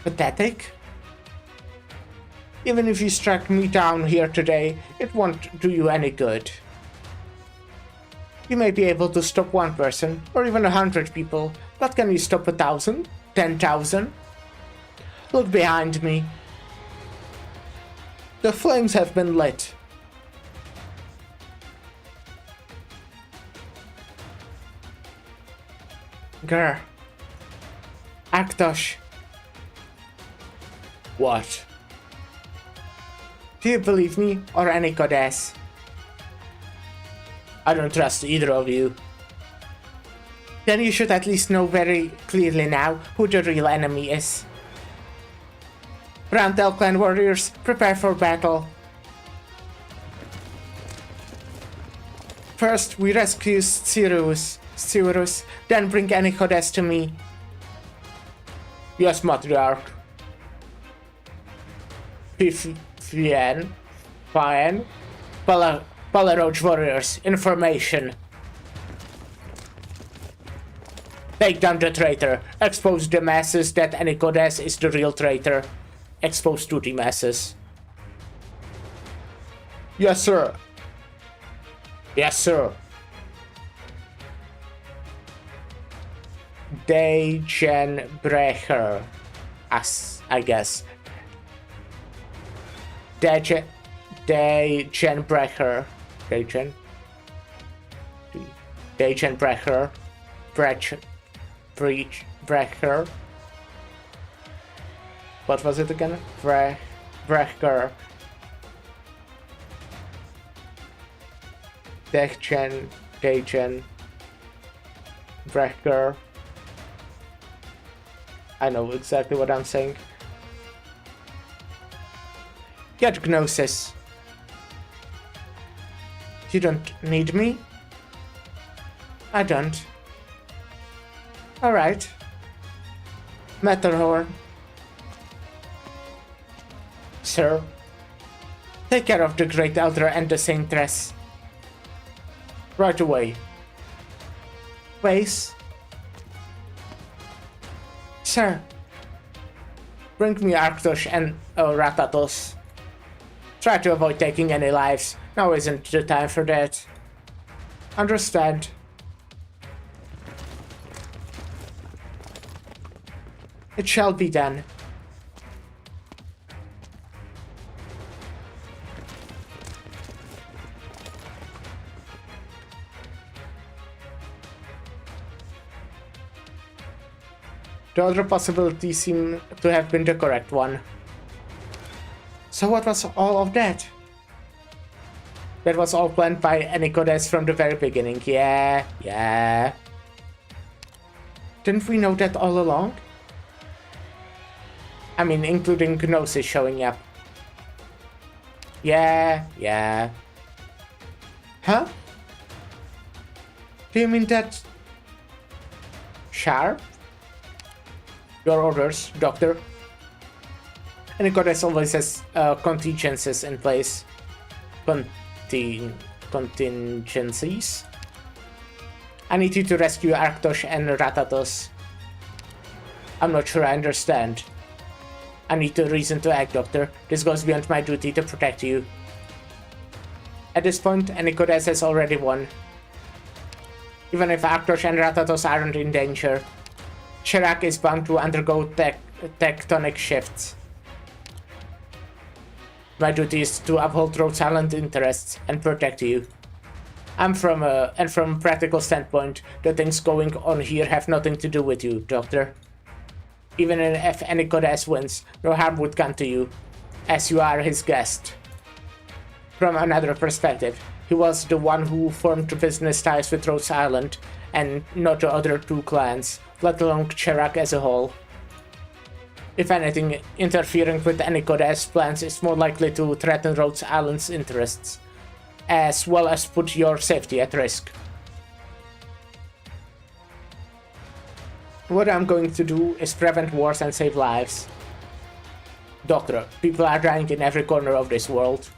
Pathetic? Even if you struck me down here today, it won't do you any good. You may be able to stop one person, or even 100 people, but can you stop 1,000? 10,000? Look behind me. The flames have been lit. Grr. Aktosh. What? Do you believe me, or any goddess? I don't trust either of you. Then you should at least know very clearly now who the real enemy is. Brown Tail Clan warriors, prepare for battle. First, we rescue Cyrus, then bring any goddess to me. Yes, Matriarch. Fine. Palaroach warriors, information. Take down the traitor. Expose the masses that any goddess is the real traitor. Expose to the masses. Yes, sir. Yes, sir. Degenbrecher. I guess. Degenbrecher. Degenbrecher. Brecher. What was it again? Brecher. Degen. Brecher. I know exactly what I'm saying. Get Gnosis. You don't need me? I don't. Alright. Matterhorn. Sir. Take care of the Great Elder and the Saintress. Right away. Ways. Sir. Bring me Arktosh and Ratatos. Try to avoid taking any lives. Now isn't the time for that. Understand. It shall be done. The other possibilities seem to have been the correct one. So what was all of that? That was all planned by Enikodes from the very beginning. Yeah. Didn't we know that all along? I mean, including Gnosis showing up. Yeah. Huh? Do you mean that... Sharp? Your orders, Doctor. Enikodes always has contingencies in place. Contingencies? I need you to rescue Arktosh and Ratatos. I'm not sure I understand. I need a reason to act, Doctor. This goes beyond my duty to protect you. At this point, Enikodes has already won. Even if Arktosh and Ratatos aren't in danger, Chirac is bound to undergo tectonic shifts. My duty is to uphold Rhodes Island interests and protect you. And from a practical standpoint, the things going on here have nothing to do with you, Doctor. Even if Enikodes wins, no harm would come to you, as you are his guest. From another perspective, he was the one who formed business ties with Rhodes Island, and not the other two clans, let alone Chirac as a whole. If anything, interfering with Enikodes' plans is more likely to threaten Rhodes Island's interests, as well as put your safety at risk. What I'm going to do is prevent wars and save lives. Doctor, people are dying in every corner of this world.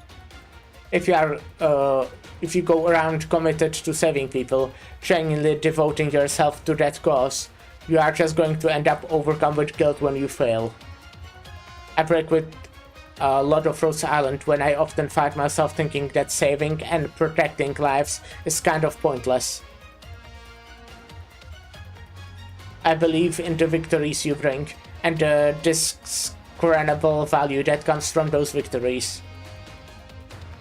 If you go around committed to saving people, genuinely devoting yourself to that cause, you are just going to end up overcome with guilt when you fail. I break with a lot of Rose Island when I often find myself thinking that saving and protecting lives is kind of pointless. I believe in the victories you bring, and the discernible value that comes from those victories.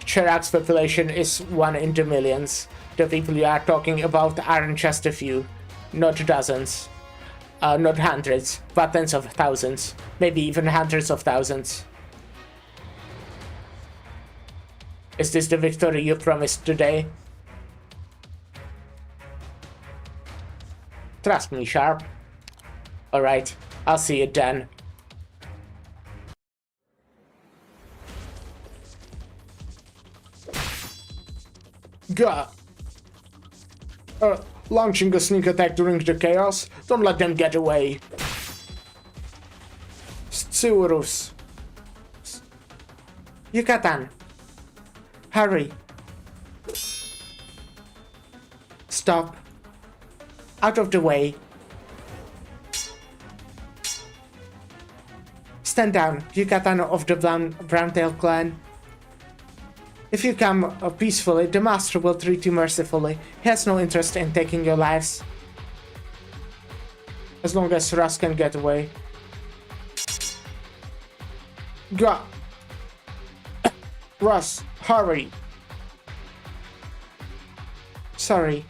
Chirac's population is 1 in the millions. The people you are talking about aren't just a few, not dozens, not hundreds, but tens of thousands, maybe even hundreds of thousands. Is this the victory you promised today? Trust me, Sharp. Alright, I'll see you then. Gah! Launching a sneak attack during the chaos? Don't let them get away. Tsurus. Yucatan. Hurry. Stop. Out of the way. Stand down, Yucatan of the Browntail clan. If you come peacefully, the Master will treat you mercifully. He has no interest in taking your lives. As long as Russ can get away. Go! Russ, hurry! Sorry.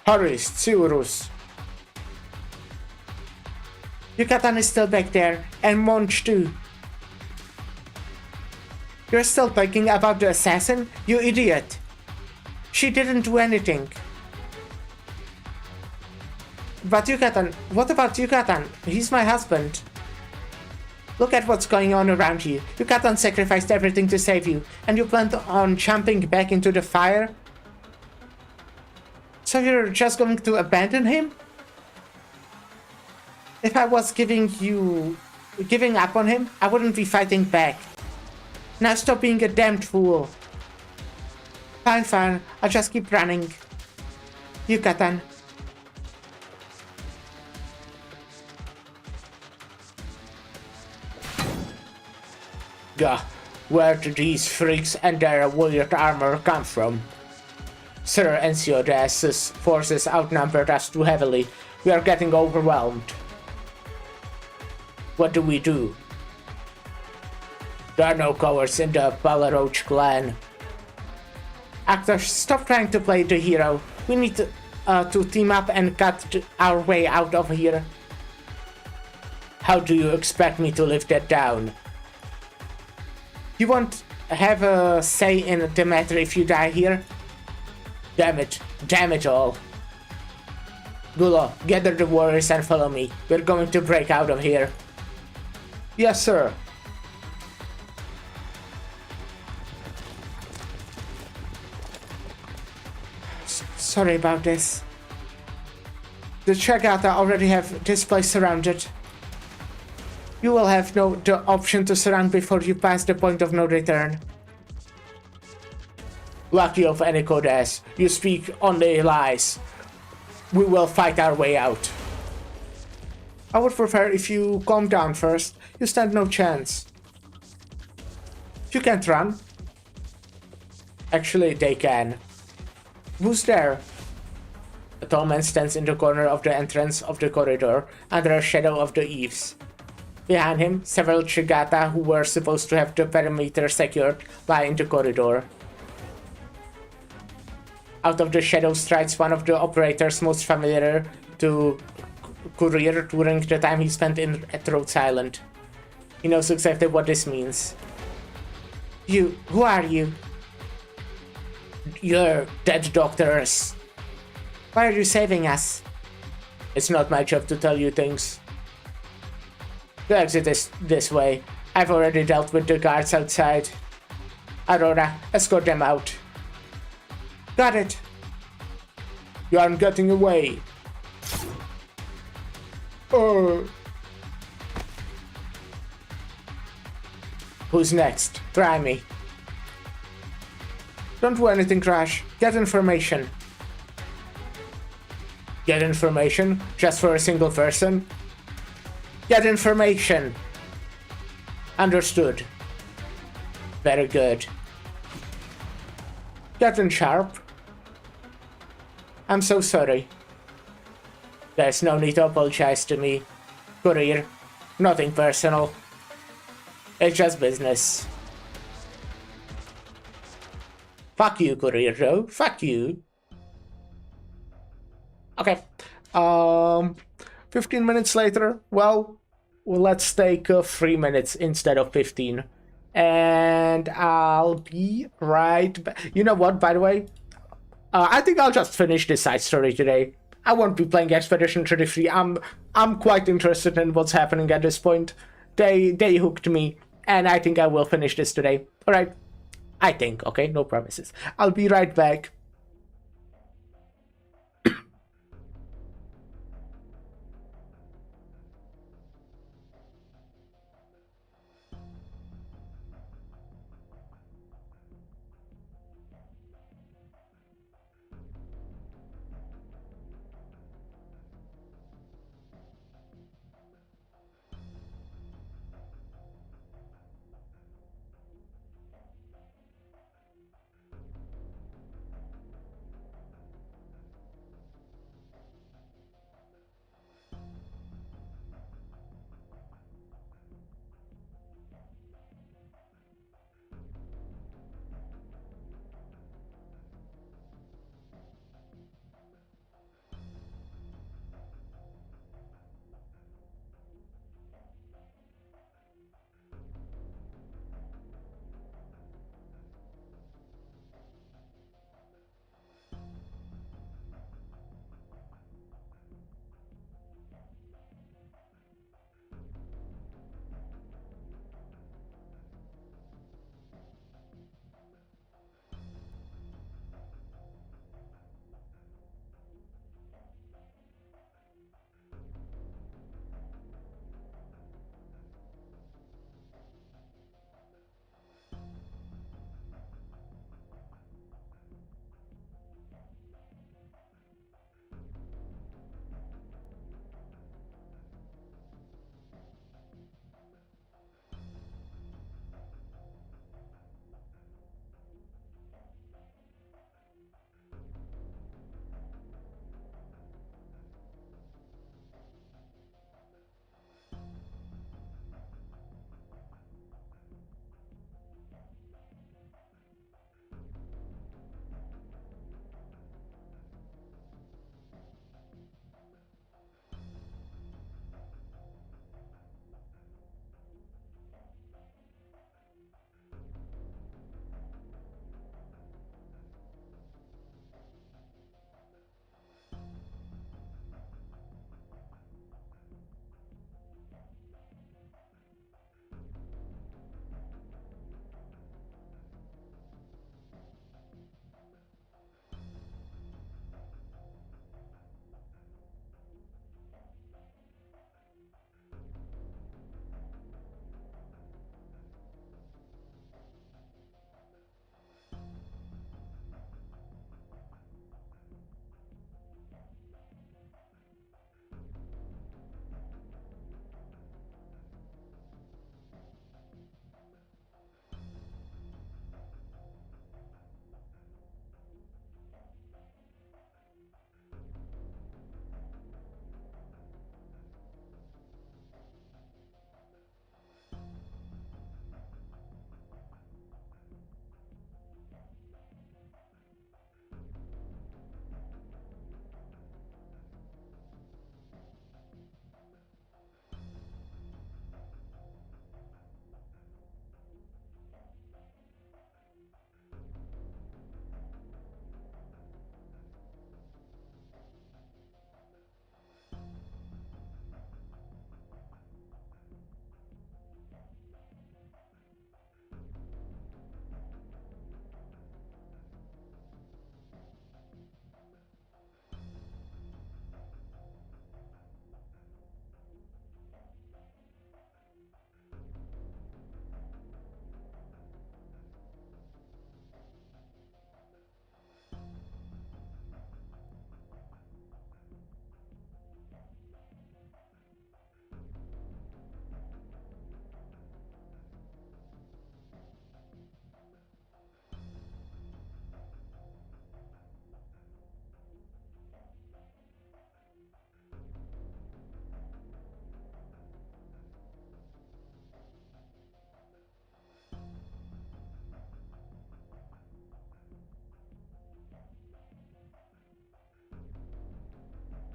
Hurry, Tsurus! Yucatan is still back there, and Monch too. You're still talking about the assassin? You idiot! She didn't do anything. But Yucatan, what about Yucatan? He's my husband. Look at what's going on around you. Yucatan sacrificed everything to save you, and you plan on jumping back into the fire? So you're just going to abandon him? If I was giving up on him, I wouldn't be fighting back. Now stop being a damned fool. Fine, I'll just keep running. Yucatan. Gah, where do these freaks and their warrior armor come from? Sir Enciodas's forces outnumbered us too heavily. We are getting overwhelmed. What do we do? There are no cowards in the Balaroach clan. Actors, stop trying to play the hero. We need to team up and cut our way out of here. How do you expect me to live that down? You won't have a say in the matter if you die here? Damn it all. Gulo, gather the warriors and follow me. We're going to break out of here. Yes, sir. Sorry about this. The Chagata already have this place surrounded. You will have the option to surround before you pass the point of no return. Lucky of any Kodes, you speak only lies. We will fight our way out. I would prefer if you calm down first. You stand no chance. You can't run. Actually, they can. Who's there? A tall man stands in the corner of the entrance of the corridor, under a shadow of the eaves. Behind him, several Chigata who were supposed to have the perimeter secured lie in the corridor. Out of the shadow strides one of the operators most familiar to Courier during the time he spent at Rhodes Island. He knows exactly what this means. You, who are you? You're dead doctors. Why are you saving us? It's not my job to tell you things. The exit is this way. I've already dealt with the guards outside. Aurora, escort them out. Got it! You aren't getting away! Oh! Who's next? Try me. Don't do anything, Crash. Get information. Get information? Just for a single person? Get information! Understood. Very good. Captain Sharp. I'm so sorry. There's no need to apologize to me. Courier. Nothing personal. It's just business. Fuck you, Courier Joe. Fuck you. Okay. 15 minutes later. Well, let's take 3 minutes instead of 15. And I'll be right back. You know what, by the way? I think I'll just finish this side story today. I won't be playing Expedition 33. I'm quite interested in what's happening at this point. They hooked me, and I think I will finish this today. Alright. I think, okay? No promises. I'll be right back.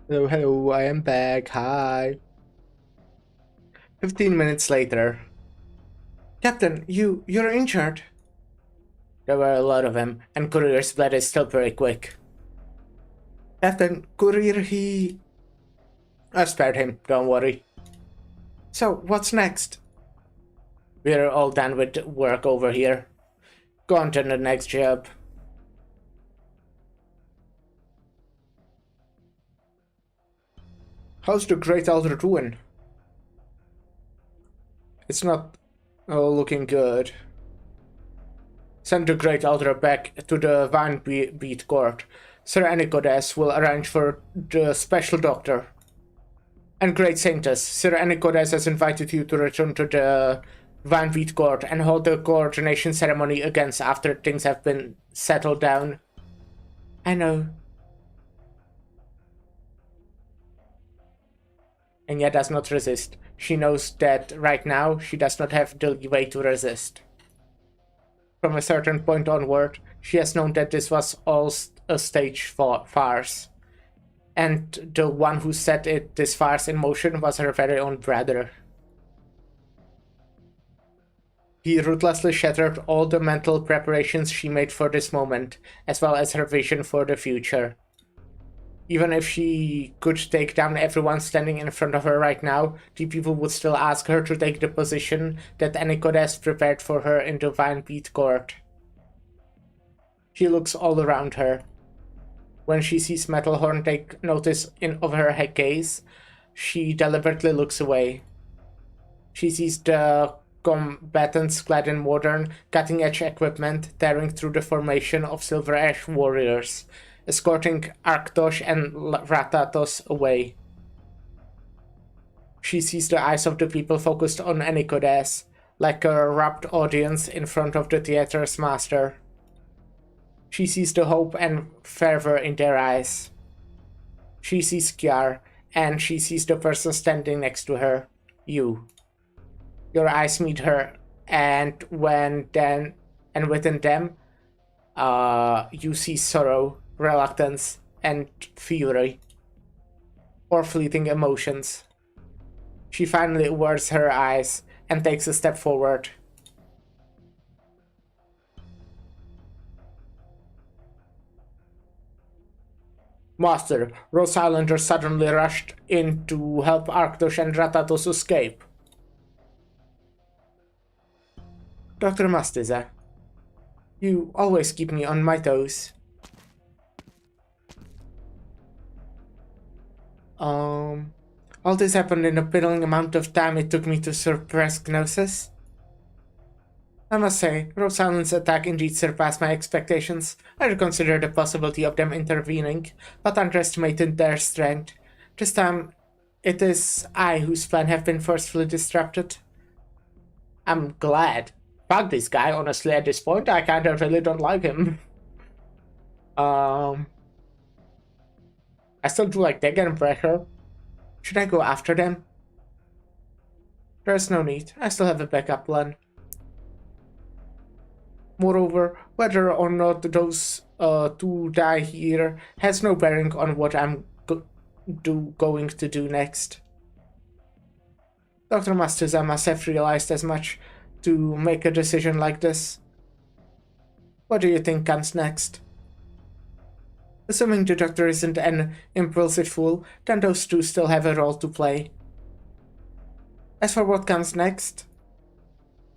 Hello, hello, I am back. Hi. 15 minutes later. Captain, you're injured. There were a lot of them, and Courier's blood is still pretty quick. Captain, Courier, I spared him, don't worry. So, what's next? We're all done with work over here. Go on to the next job. How's the Great Elder doing? It's not looking good. Send the Great Elder back to the Vine Beat Court. Sir Anicodes will arrange for the special doctor. And Great Saintess, Sir Anicodes has invited you to return to the Van Beat Court and hold the coordination ceremony again after things have been settled down. I know. Anya does not resist. She knows that right now she does not have the way to resist. From a certain point onward, she has known that this was all a stage farce. And the one who set this farce in motion was her very own brother. He ruthlessly shattered all the mental preparations she made for this moment, as well as her vision for the future. Even if she could take down everyone standing in front of her right now, the people would still ask her to take the position that Anicodes prepared for her in the Vine Beat Court. She looks all around her. When she sees Metalhorn take notice of her gaze, she deliberately looks away. She sees the combatants clad in modern, cutting-edge equipment tearing through the formation of Silver Ash warriors, escorting Arctos and Ratatos away. She sees the eyes of the people focused on Anicodes, like a rapt audience in front of the theater's master. She sees the hope and fervor in their eyes. She sees Kiar, and she sees the person standing next to her, you. Your eyes meet her, and within them, you see sorrow, reluctance, and fury, or fleeting emotions. She finally averts her eyes and takes a step forward. Master, Rose Islanders suddenly rushed in to help Arctos and Ratatos escape. Dr. Mastiza, you always keep me on my toes. All this happened in the piddling amount of time it took me to suppress Gnosis. I must say, Rose Island's attack indeed surpassed my expectations. I reconsidered the possibility of them intervening, but underestimated their strength. This time, it is I whose plan have been forcefully disrupted. I'm glad. Fuck this guy, honestly, at this point, I kinda really don't like him. I still do like Dagger and Breaker. Should I go after them? There's no need. I still have a backup plan. Moreover, whether or not those two die here has no bearing on what I'm going to do next. Dr. Mastuza must have realized as much to make a decision like this. What do you think comes next? Assuming the Doctor isn't an impulsive fool, then those two still have a role to play. As for what comes next,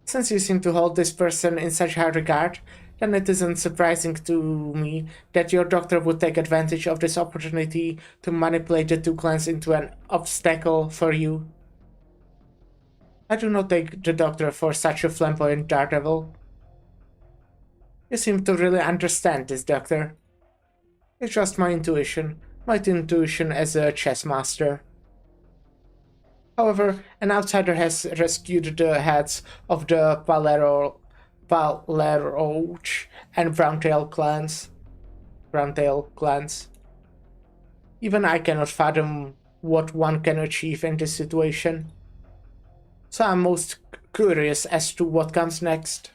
since you seem to hold this person in such high regard, then it isn't surprising to me that your doctor would take advantage of this opportunity to manipulate the two clans into an obstacle for you. I do not take the doctor for such a flamboyant daredevil. You seem to really understand this, Doctor. It's just my intuition as a chess master. However, an outsider has rescued the heads of the Paleroch and Browntail clans. Even I cannot fathom what one can achieve in this situation. So I'm most curious as to what comes next.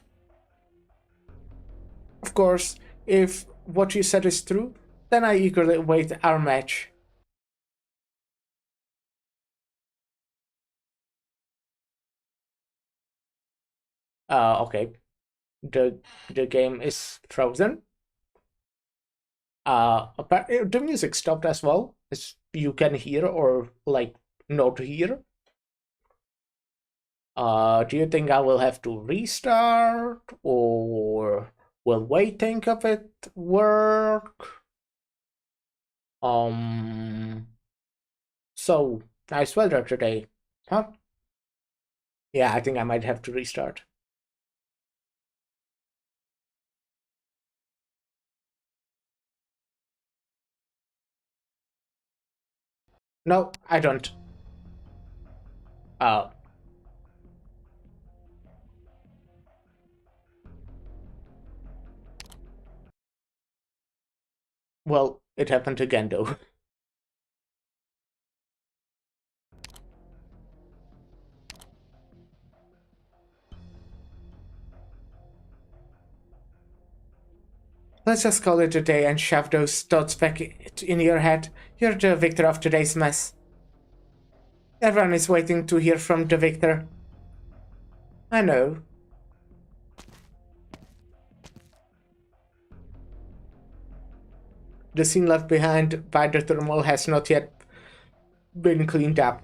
Of course, if what you said is true, then I eagerly await our match. Okay. The game is frozen. The music stopped as well, as you can hear or like not hear. Do you think I will have to restart, or will waiting of it work? So nice weather today, huh? Yeah, I think I might have to restart. No, I don't. Uh, well, it happened again though. Let's just call it a day and shove those thoughts back in your head. You're the victor of today's mess. Everyone is waiting to hear from the victor. I know. The scene left behind by the turmoil has not yet been cleaned up,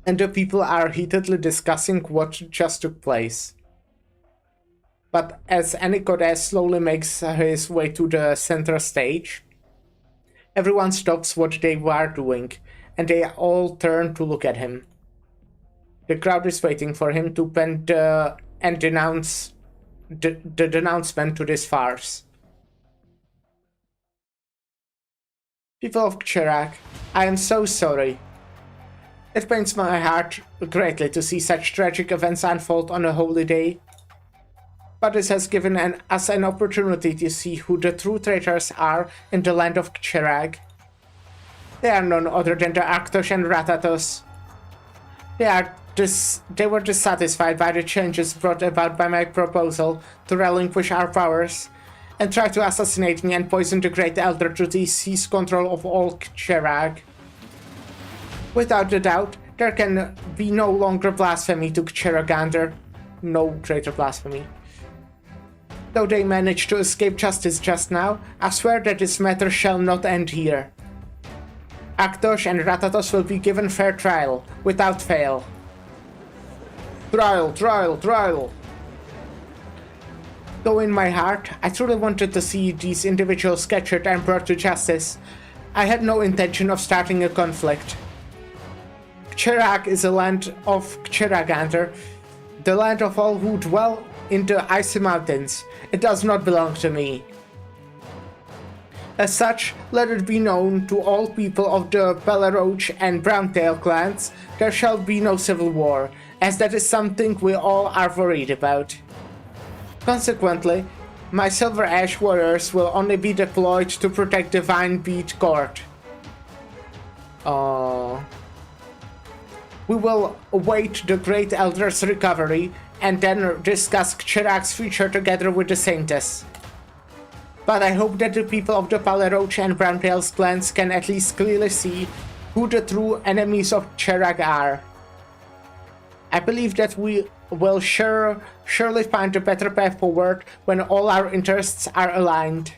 and the people are heatedly discussing what just took place. But as Anicodes slowly makes his way to the center stage, everyone stops what they were doing, and they all turn to look at him. The crowd is waiting for him to pen and denounce the denouncement to this farce. People of Chirac, I am so sorry. It pains my heart greatly to see such tragic events unfold on a holy day. But this has given us an opportunity to see who the true traitors are in the land of Chirag. They are none other than the Arctos and Ratatos. They were dissatisfied by the changes brought about by my proposal to relinquish our powers, and tried to assassinate me and poison the Great Elder to seize control of all Chirag. Without a doubt, there can be no longer blasphemy to Chiragander. No greater blasphemy. Though they managed to escape justice just now, I swear that this matter shall not end here. Arctos and Ratatos will be given fair trial, without fail. Trial, trial, trial! Though in my heart, I truly wanted to see these individuals captured and brought to justice, I had no intention of starting a conflict. Chirag is the land of Chiragander, the land of all who dwell in the icy mountains. It does not belong to me. As such, let it be known to all people of the Belleroche and Browntail clans, there shall be no civil war, as that is something we all are worried about. Consequently, my Silver Ash warriors will only be deployed to protect the Vine Beat Court. We will await the Great Elder's recovery and then discuss Chirag's future together with the Saintess. But I hope that the people of the Belleroche and Browntail's clans can at least clearly see who the true enemies of Chirag are. I believe that we will surely find a better path forward when all our interests are aligned.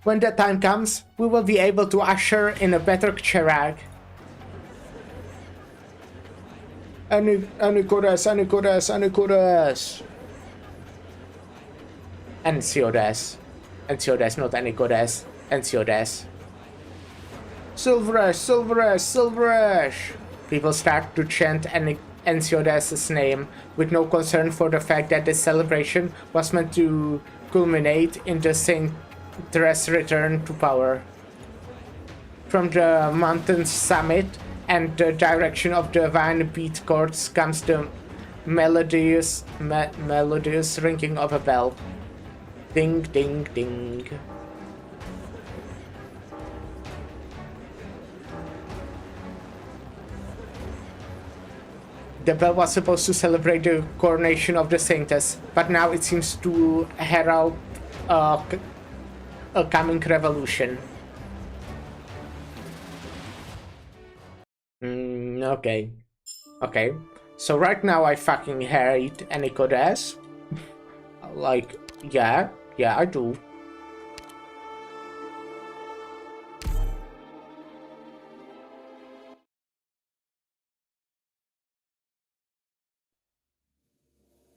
When that time comes, we will be able to usher in a better Chirag. Anicodes. Enciodes, not Anicodes. Enciodes. Silverash! People start to chant Enciodes' name, with no concern for the fact that this celebration was meant to culminate in the Saintress' return to power. From the mountain's summit and the direction of the Vine Beat Courts comes the melodious ringing of a bell. Ding, ding, ding. The bell was supposed to celebrate the coronation of the Saintess, but now it seems to herald a coming revolution. Okay. So right now I fucking hate any goddess. Like, yeah, I do.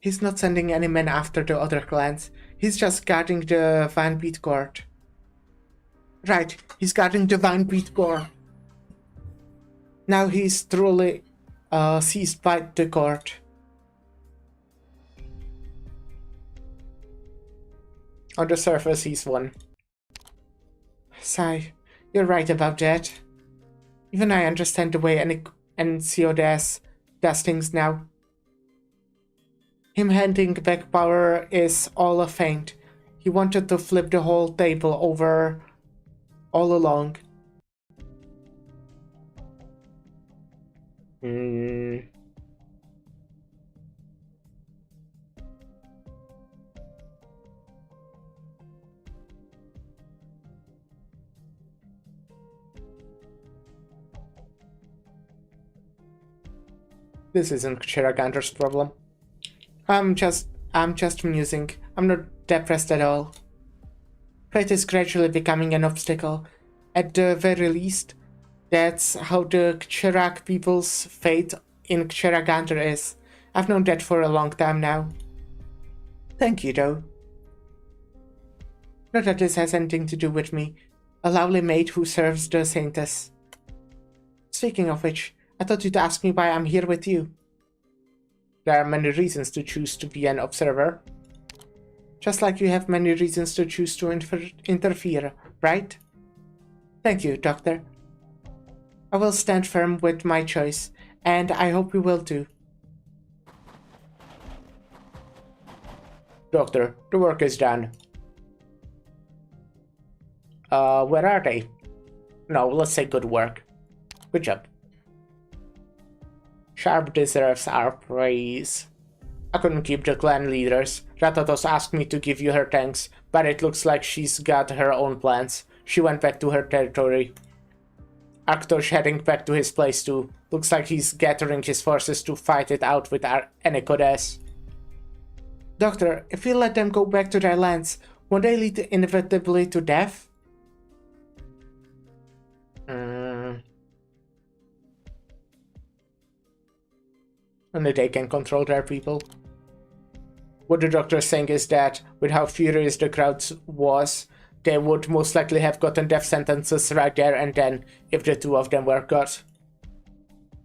He's not sending any men after the other clans. He's just guarding the Vinebeat court. Right, he's guarding the Vinebeat court. Now he's truly seized by the court. On the surface, he's won. Sigh, you're right about that. Even I understand the way NCO does things now. Him handing back power is all a feint. He wanted to flip the whole table over all along. This isn't Chiragander's problem. I'm just musing. I'm not depressed at all. Fate is gradually becoming an obstacle. At the very least, that's how the Chirac people's fate in Chiragander is. I've known that for a long time now. Thank you, though. Not that this has anything to do with me. A lovely maid who serves the Saintess. Speaking of which, I thought you'd ask me why I'm here with you. There are many reasons to choose to be an observer. Just like you have many reasons to choose to interfere, right? Thank you, Doctor. I will stand firm with my choice, and I hope you will too. Doctor, the work is done. Where are they? No, let's say good work. Good job. Sharp deserves our praise. I couldn't keep the clan leaders. Ratatos asked me to give you her thanks, but it looks like she's got her own plans. She went back to her territory. Arctosh heading back to his place too. Looks like he's gathering his forces to fight it out with Enicodes. Doctor, if we let them go back to their lands, won't they lead inevitably to death? Only they can control their people. What the doctor is saying is that, with how furious the crowd was, they would most likely have gotten death sentences right there and then, if the two of them were caught.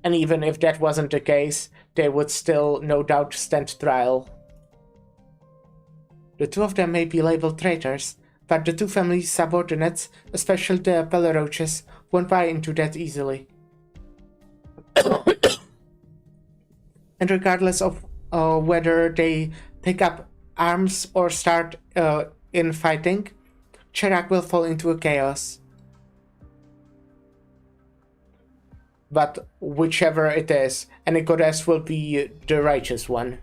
And even if that wasn't the case, they would still no doubt stand trial. The two of them may be labeled traitors, but the two family subordinates, especially the Peleroches, won't buy into that easily. And regardless of whether they take up arms or start in fighting, Chirac will fall into a chaos. But whichever it is, Enicodes will be the righteous one.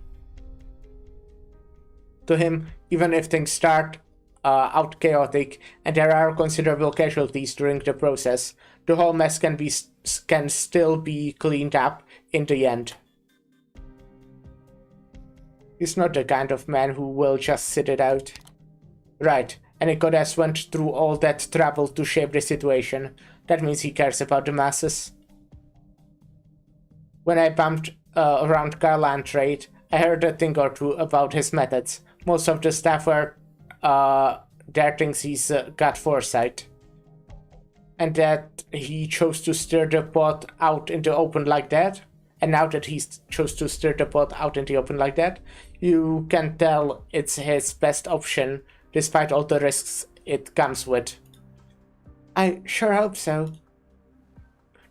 To him, even if things start out chaotic and there are considerable casualties during the process, the whole mess can still be cleaned up in the end. He's not the kind of man who will just sit it out. Right, Enicodes went through all that trouble to shape the situation. That means he cares about the masses. When I bumped around Garland trade, I heard a thing or two about his methods. Most of the staff were there thinks he's got foresight. And that he chose to stir the pot out in the open like that. And now that he's chose to stir the pot out in the open like that, you can tell it's his best option, despite all the risks it comes with. I sure hope so.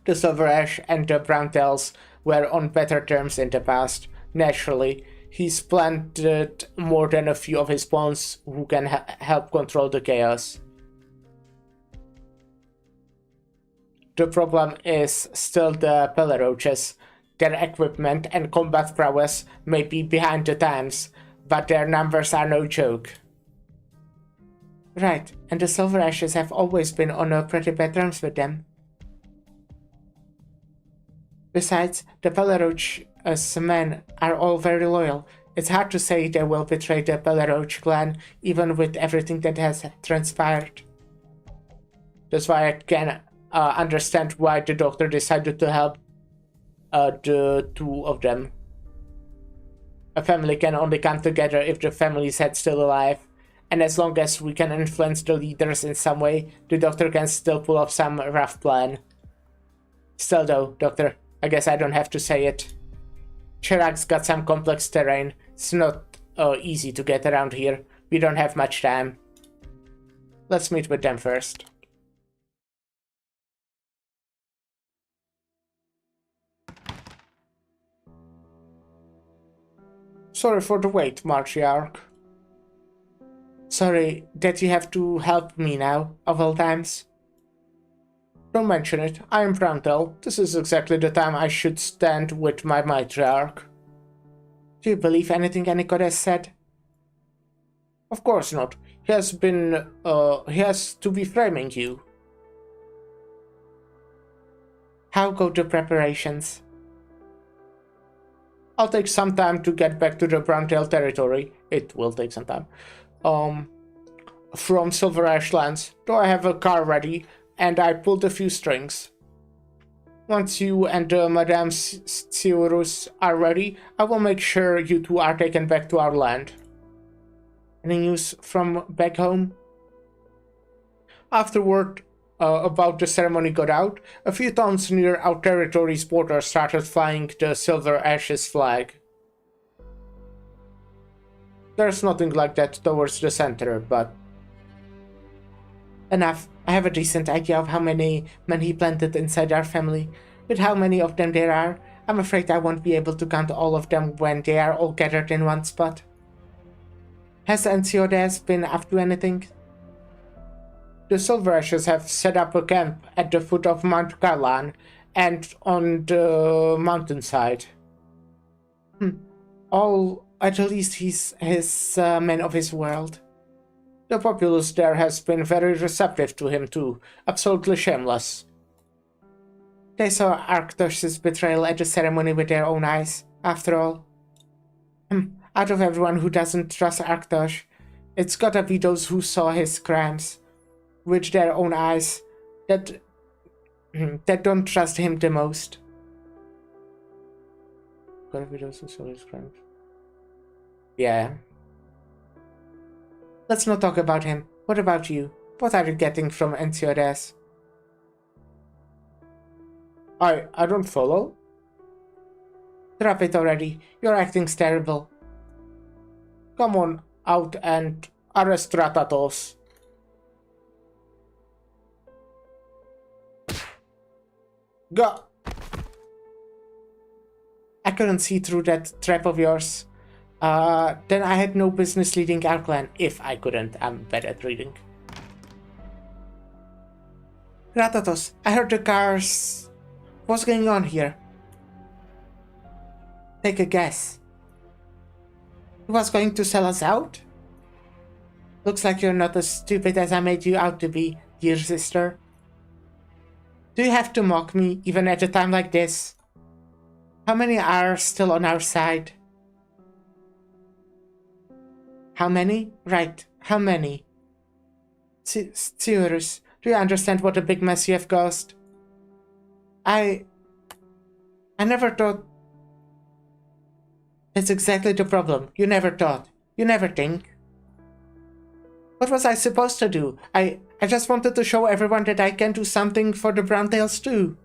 The Silver Ash and the Browntails were on better terms in the past. Naturally, he's planted more than a few of his pawns who can help control the chaos. The problem is still the Peleroches. Their equipment and combat prowess may be behind the times, but their numbers are no joke. Right, and the Silver Ashes have always been on a pretty bad terms with them. Besides, the Peleroch's men are all very loyal. It's hard to say they will betray the Peleroch clan, even with everything that has transpired. That's why I can understand why the doctor decided to help the two of them. A family can only come together if the family's head's still alive, and as long as we can influence the leaders in some way, the doctor can still pull off some rough plan. Still though, Doctor, I guess I don't have to say it. Chirag's got some complex terrain. It's not easy to get around here. We don't have much time. Let's meet with them first. Sorry for the wait, Matriarch. Sorry that you have to help me now, of all times. Don't mention it. I am Brantel. This is exactly the time I should stand with my Matriarch. Do you believe anything Anikot has said? Of course not. He has to be framing you. How go the preparations? I'll take some time to get back to the Brantel territory. It will take some time. From Silver Ashlands, though I have a car ready, and I pulled a few strings. Once you and Madame Tsiurus are ready, I will make sure you two are taken back to our land. Any news from back home? Afterward, about the ceremony got out, a few towns near our territory's border started flying the Silver Ashes flag. There's nothing like that towards the center, but... Enough. I have a decent idea of how many men he planted inside our family. With how many of them there are, I'm afraid I won't be able to count all of them when they are all gathered in one spot. Has Ensiodes been up to anything? The Silver Ashes have set up a camp at the foot of Mount Karlan and on the mountainside. All, at least his men of his world. The populace there has been very receptive to him too, absolutely shameless. They saw Arcturus' betrayal at the ceremony with their own eyes, after all. Out of everyone who doesn't trust Arcturus, it's gotta be those who saw his crimes with their own eyes that don't trust him the most. Gotta be those who saw his crimes. Yeah. Let's not talk about him. What about you? What are you getting from Ensiodes? I don't follow. Drop it already. Your acting's terrible. Come on out and arrest Ratatos. Go! I couldn't see through that trap of yours. Then I had no business leading our clan. If I couldn't, I'm bad at reading. Ratatos, I heard the cars... What's going on here? Take a guess. He was going to sell us out? Looks like you're not as stupid as I made you out to be, dear sister. Do you have to mock me, even at a time like this? How many are still on our side? How many? Right, how many? Tsiurus, do you understand what a big mess you have caused? I never thought... That's exactly the problem. You never thought. You never think. What was I supposed to do? I just wanted to show everyone that I can do something for the Browntails too.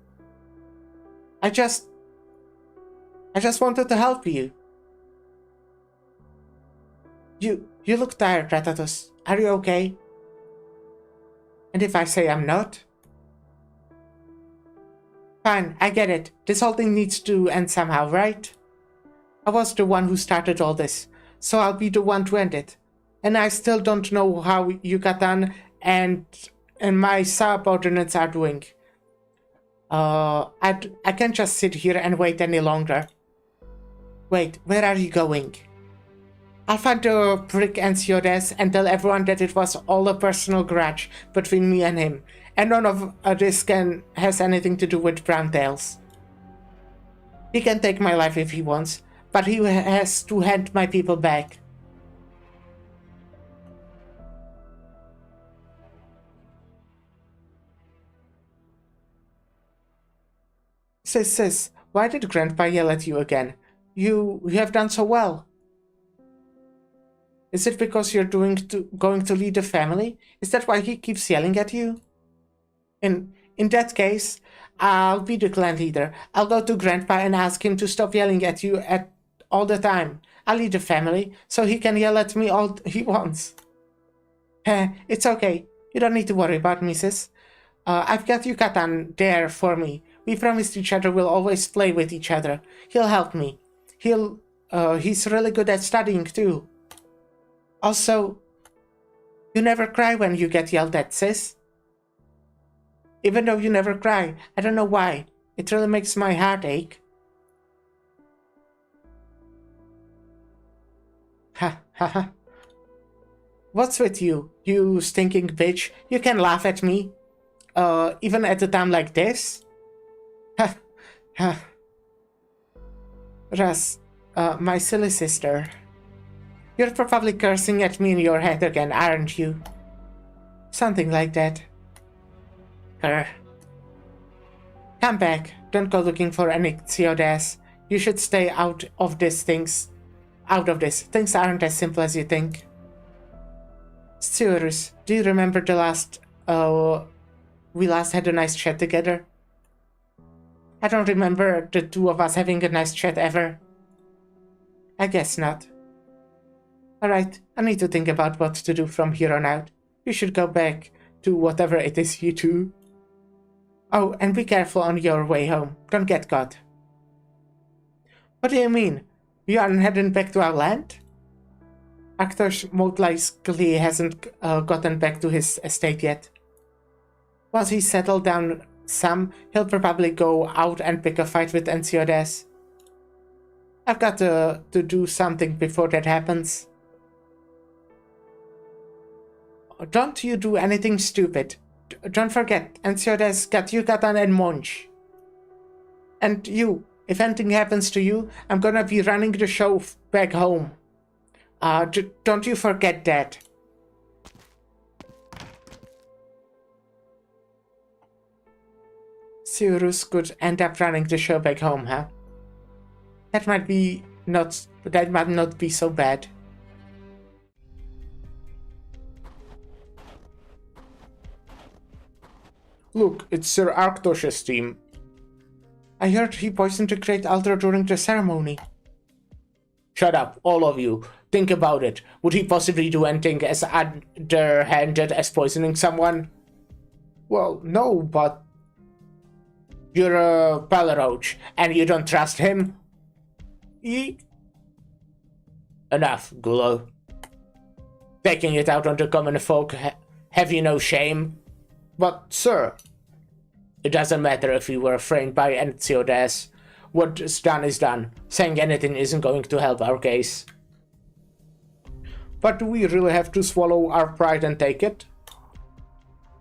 I just wanted to help you. You look tired, Ratatos. Are you okay? And if I say I'm not? Fine, I get it. This whole thing needs to end somehow, right? I was the one who started all this, so I'll be the one to end it. And I still don't know how Yucatan and my subordinates are doing. I can't just sit here and wait any longer. Wait, where are you going? I'll find the prick Ensiodes and tell everyone that it was all a personal grudge between me and him, and none of this has anything to do with Browntails. He can take my life if he wants, but he has to hand my people back. Sis, why did Grandpa yell at you again? You have done so well. Is it because you're going to lead a family? Is that why he keeps yelling at you? In that case, I'll be the clan leader. I'll go to Grandpa and ask him to stop yelling at you all the time. I'll lead the family, so he can yell at me all he wants. It's okay. You don't need to worry about me, sis. I've got Yucatan there for me. We promised each other we'll always play with each other. He'll help me. He's really good at studying too. Also, you never cry when you get yelled at, sis. Even though you never cry, I don't know why. It really makes my heart ache. Ha ha ha. What's with you, you stinking bitch? You can laugh at me. Even at a time like this? Ha ha. Russ, my silly sister. You're probably cursing at me in your head again, aren't you? Something like that. Come back. Don't go looking for any Xiodas. You should stay out of this. Things aren't as simple as you think. Cyrus, do you remember the last... we last had a nice chat together? I don't remember the two of us having a nice chat ever. I guess not. Alright, I need to think about what to do from here on out. You should go back to whatever it is you do. Oh, and be careful on your way home. Don't get caught. What do you mean? You aren't heading back to our land? Aktosh most likely hasn't gotten back to his estate yet. Once he's settled down some, he'll probably go out and pick a fight with Ensiodes. I've got to do something before that happens. Don't you do anything stupid. Don't forget, Ensiodes got Yucatan and Monch. And you, if anything happens to you, I'm gonna be running the show back home. Don't you forget that. Cyrus could end up running the show back home, huh? That might not be so bad. Look, it's Sir Arktosh's team. I heard he poisoned the Great Altar during the ceremony. Shut up, all of you. Think about it. Would he possibly do anything as underhanded as poisoning someone? Well, no, but... You're a Palaroach, and you don't trust him? Eek. Enough, Gulo. Taking it out on the common folk, have you no shame? But, sir, it doesn't matter if you were framed by Ensiodes. What's done is done. Saying anything isn't going to help our case. But do we really have to swallow our pride and take it?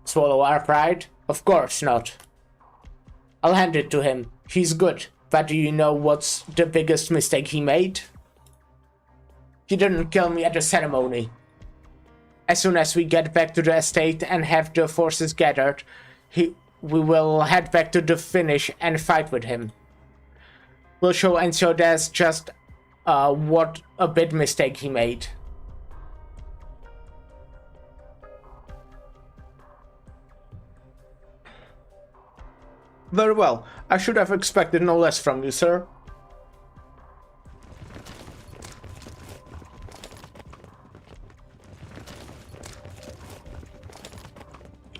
Swallow our pride? Of course not. I'll hand it to him. He's good. But do you know what's the biggest mistake he made? He didn't kill me at the ceremony. As soon as we get back to the estate and have the forces gathered, we will head back to the finish and fight with him. We'll show Ensiodes just what a big mistake he made. Very well. I should have expected no less from you, sir.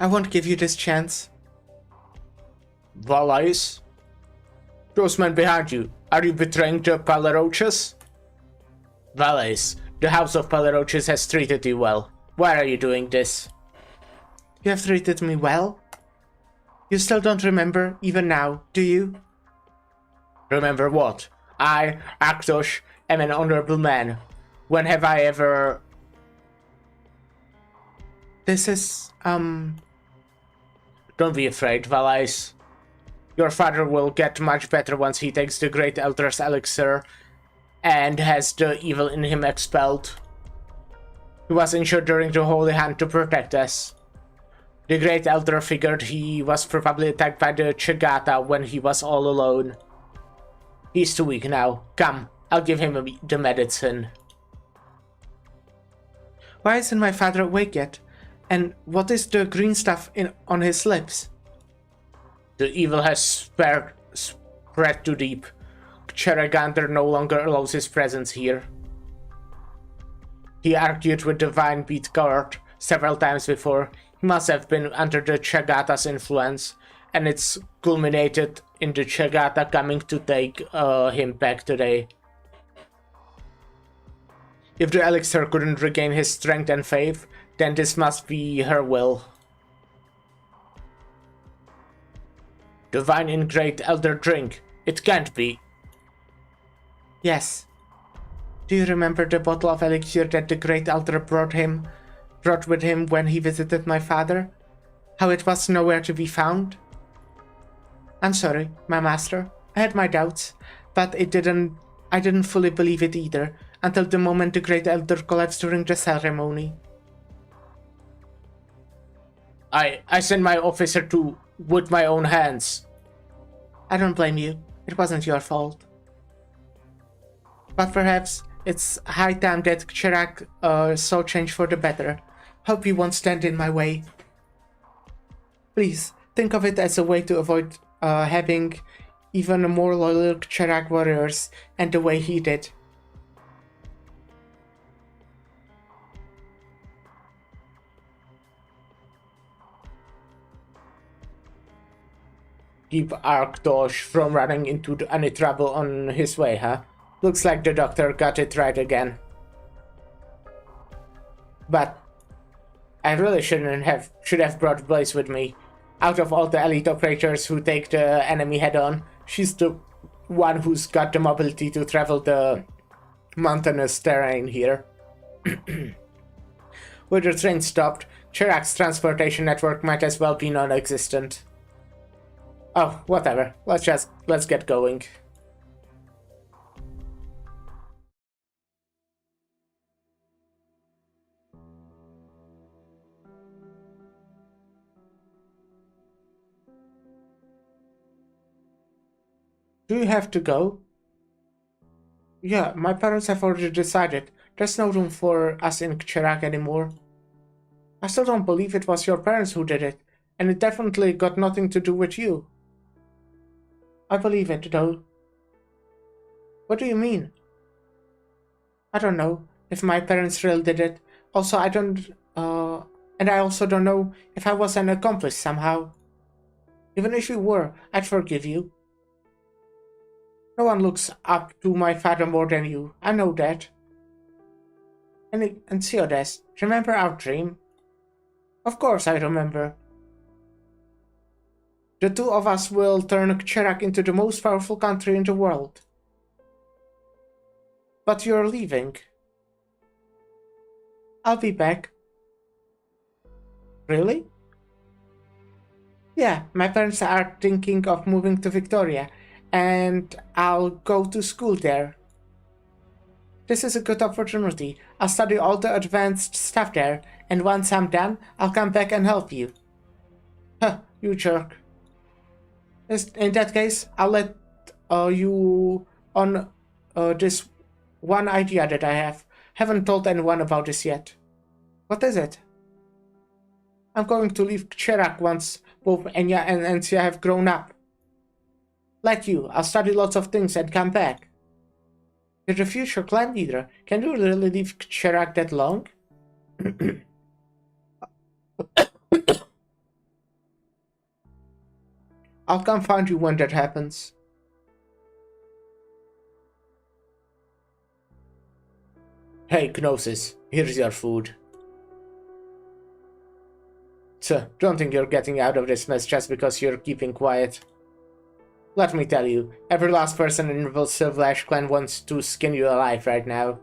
I won't give you this chance. Valais? Those men behind you, are you betraying the Palaroaches? Valais, the House of Palaroaches has treated you well. Why are you doing this? You have treated me well? You still don't remember, even now, do you? Remember what? I, Aktosh, am an honorable man. When have I ever... This is, Don't be afraid, Valais. Your father will get much better once he takes the Great Elder's elixir and has the evil in him expelled. He was injured during the Holy Hunt to protect us. The Great Elder figured he was probably attacked by the Chagata when he was all alone. He's too weak now. Come, I'll give him the medicine. Why isn't my father awake yet? And what is the green stuff on his lips? The evil has spread too deep. Cheragander no longer allows his presence here. He argued with the Vine Beat Guard several times before. He must have been under the Chagata's influence, and it's culminated in the Chagata coming to take him back today. If the elixir couldn't regain his strength and faith, then this must be her will. The Vine in Great Elder drink. It can't be. Yes. Do you remember the bottle of elixir that the Great Elder brought with him when he visited my father? How it was nowhere to be found? I'm sorry, my master. I had my doubts, but I didn't fully believe it either, until the moment the Great Elder collapsed during the ceremony. I sent my officer to with my own hands. I don't blame you. It wasn't your fault. But perhaps it's high time that Chirac saw change for the better. Hope you won't stand in my way. Please, think of it as a way to avoid having even more loyal Chirac warriors and the way he did. Keep Arktosh from running into any trouble on his way, huh? Looks like the doctor got it right again. But I really should have brought Blaze with me. Out of all the elite operators who take the enemy head-on, she's the one who's got the mobility to travel the mountainous terrain here. With the train stopped, Chirac's transportation network might as well be non-existent. Oh, whatever. Let's get going. Do you have to go? Yeah, my parents have already decided. There's no room for us in Chirac anymore. I still don't believe it was your parents who did it, and it definitely got nothing to do with you. I believe it, though. What do you mean? I don't know if my parents really did it. Also, and I also don't know if I was an accomplice somehow. Even if you were, I'd forgive you. No one looks up to my father more than you. I know that. And Theodes, remember our dream? Of course I remember. The two of us will turn Chirac into the most powerful country in the world. But you're leaving. I'll be back. Really? Yeah, my parents are thinking of moving to Victoria, and I'll go to school there. This is a good opportunity. I'll study all the advanced stuff there, and once I'm done, I'll come back and help you. Huh, you jerk. In that case, I'll let you on this one idea that I have. Haven't told anyone about this yet. What is it? I'm going to leave Chirac once both Enya and Encia have grown up. Like you, I'll study lots of things and come back. You're the future clan leader. Can you really leave Chirac that long? I'll come find you when that happens. Hey, Gnosis, here's your food. Don't think you're getting out of this mess just because you're keeping quiet. Let me tell you, every last person in the Silvlash clan wants to skin you alive right now.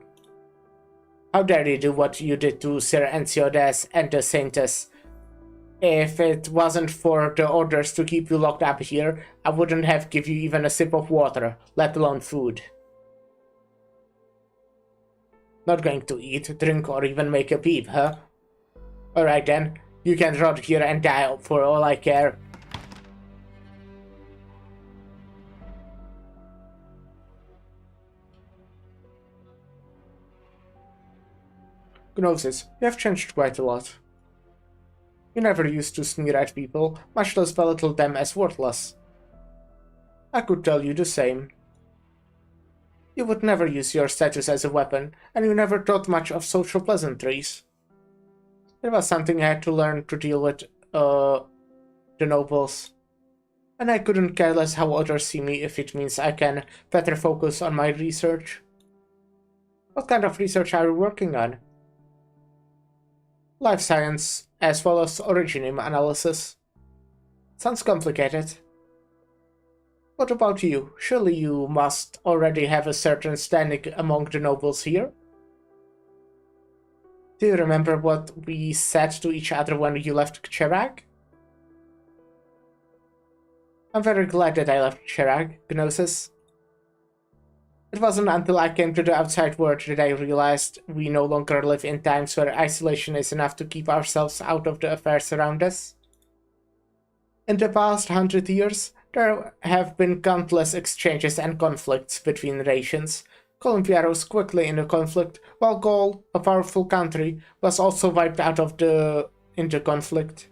How dare you do what you did to Sir Enciodes and the Saintess? If it wasn't for the orders to keep you locked up here, I wouldn't have give you even a sip of water, let alone food. Not going to eat, drink, or even make a peep, huh? Alright then, you can rot here and die for all I care. Gnosis, you have changed quite a lot. You never used to sneer at people, much less belittle them as worthless. I could tell you the same. You would never use your status as a weapon, and you never thought much of social pleasantries. It was something I had to learn to deal with, the nobles. And I couldn't care less how others see me if it means I can better focus on my research. What kind of research are you working on? Life science, as well as originium analysis. Sounds complicated. What about you? Surely you must already have a certain standing among the nobles here? Do you remember what we said to each other when you left Cherag? I'm very glad that I left Cherag, Gnosis. It wasn't until I came to the outside world that I realized we no longer live in times where isolation is enough to keep ourselves out of the affairs around us. In the past 100 years, there have been countless exchanges and conflicts between nations. Columbia rose quickly in the conflict, while Gaul, a powerful country, was also wiped out of the conflict.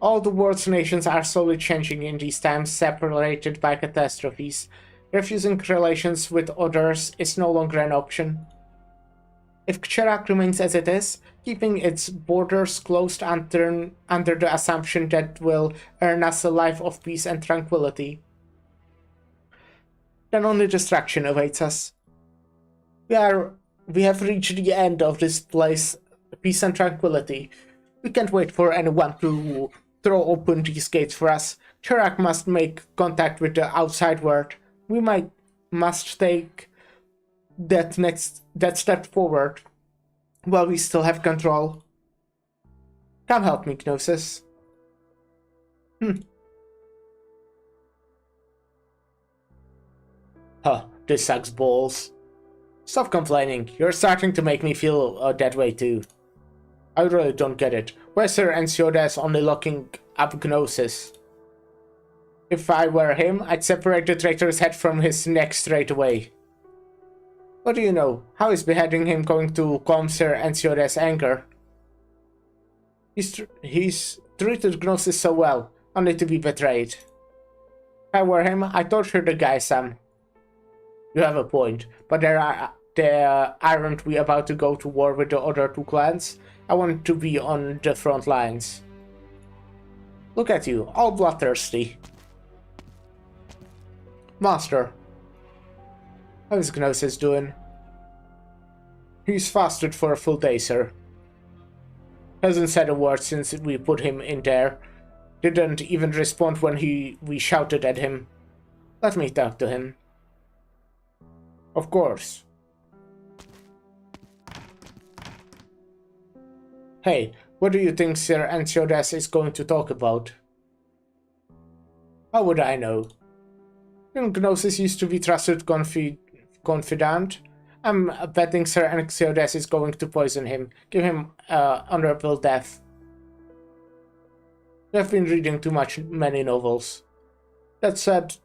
All the world's nations are slowly changing in these times, separated by catastrophes. Refusing relations with others is no longer an option. If Cherag remains as it is, keeping its borders closed under the assumption that will earn us a life of peace and tranquility, then only destruction awaits us. We have reached the end of this place, peace and tranquility. We can't wait for anyone to throw open these gates for us. Cherag must make contact with the outside world. We must take that step forward while we still have control. Come help me, Gnosis. Huh, this sucks balls. Stop complaining. You're starting to make me feel that way too. I really don't get it. Why is Sir Ensiodas only locking up Gnosis? If I were him, I'd separate the traitor's head from his neck straight away. What do you know? How is beheading him going to calm Sir Ensiodas' anger? He's treated Gnosis so well, only to be betrayed. If I were him, I'd torture the guy some. You have a point, but aren't we about to go to war with the other two clans? I want to be on the front lines. Look at you, all bloodthirsty. Master, how is Gnosis doing? He's fasted for a full day, sir. Hasn't said a word since we put him in there. Didn't even respond when we shouted at him. Let me talk to him. Of course. Hey, what do you think Sir Ensiodas is going to talk about? How would I know? Young Gnosis used to be trusted confidant. I'm betting Sir Ensiodas is going to poison him, give him honorable death. You have been reading too many novels. That said,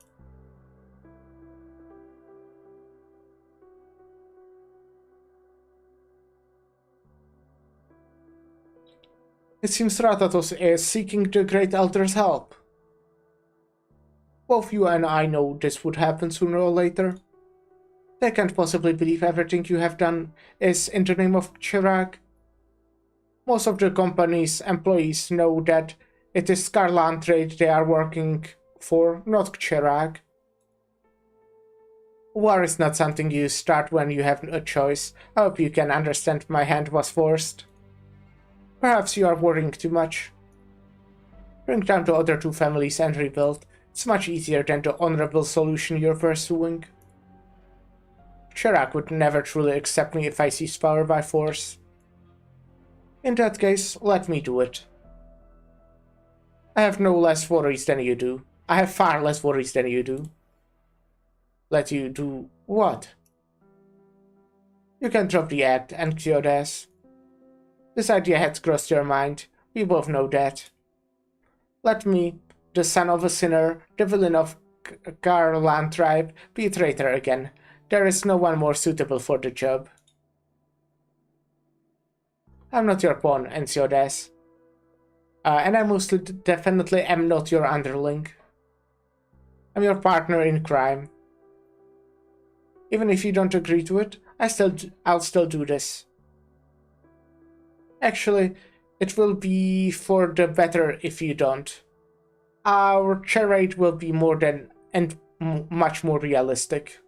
it seems Ratatos is seeking the Great Elder's help. Both you and I know this would happen sooner or later. They can't possibly believe everything you have done is in the name of Cherag. Most of the company's employees know that it is Scarlan Trade they are working for, not Cherag. War is not something you start when you have a choice. I hope you can understand my hand was forced. Perhaps you are worrying too much. Bring down the other two families and rebuild. It's much easier than the honorable solution you're pursuing. Cherag would never truly accept me if I seize power by force. In that case, let me do it. I have no less worries than you do. I have far less worries than you do. Let you do what? You can drop the act and cure this. This idea has crossed your mind. We both know that. Let me, the son of a sinner, the villain of Garland tribe, be a traitor again. There is no one more suitable for the job. I'm not your pawn, Ensiodes. And I most definitely am not your underling. I'm your partner in crime. Even if you don't agree to it, I'll still do this. Actually, it will be for the better if you don't. Our charade will be more than and much more realistic.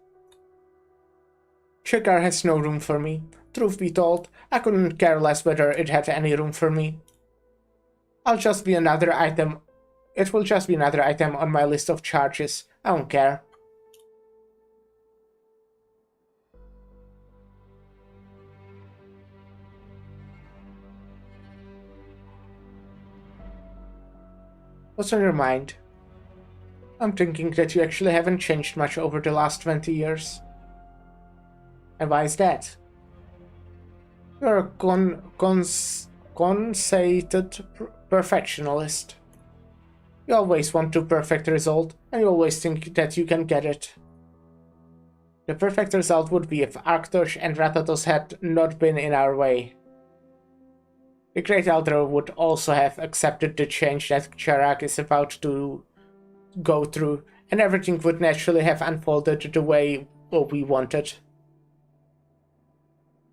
Chigar has no room for me. Truth be told, I couldn't care less whether it had any room for me. I'll just be another item. It will just be another item on my list of charges. I don't care. What's on your mind? I'm thinking that you actually haven't changed much over the last 20 years. And why is that? You're a conceited perfectionist. You always want the perfect result, and you always think that you can get it. The perfect result would be if Arctos and Ratatos had not been in our way. The Great Elder would also have accepted the change that Chirac is about to go through, and everything would naturally have unfolded the way we wanted.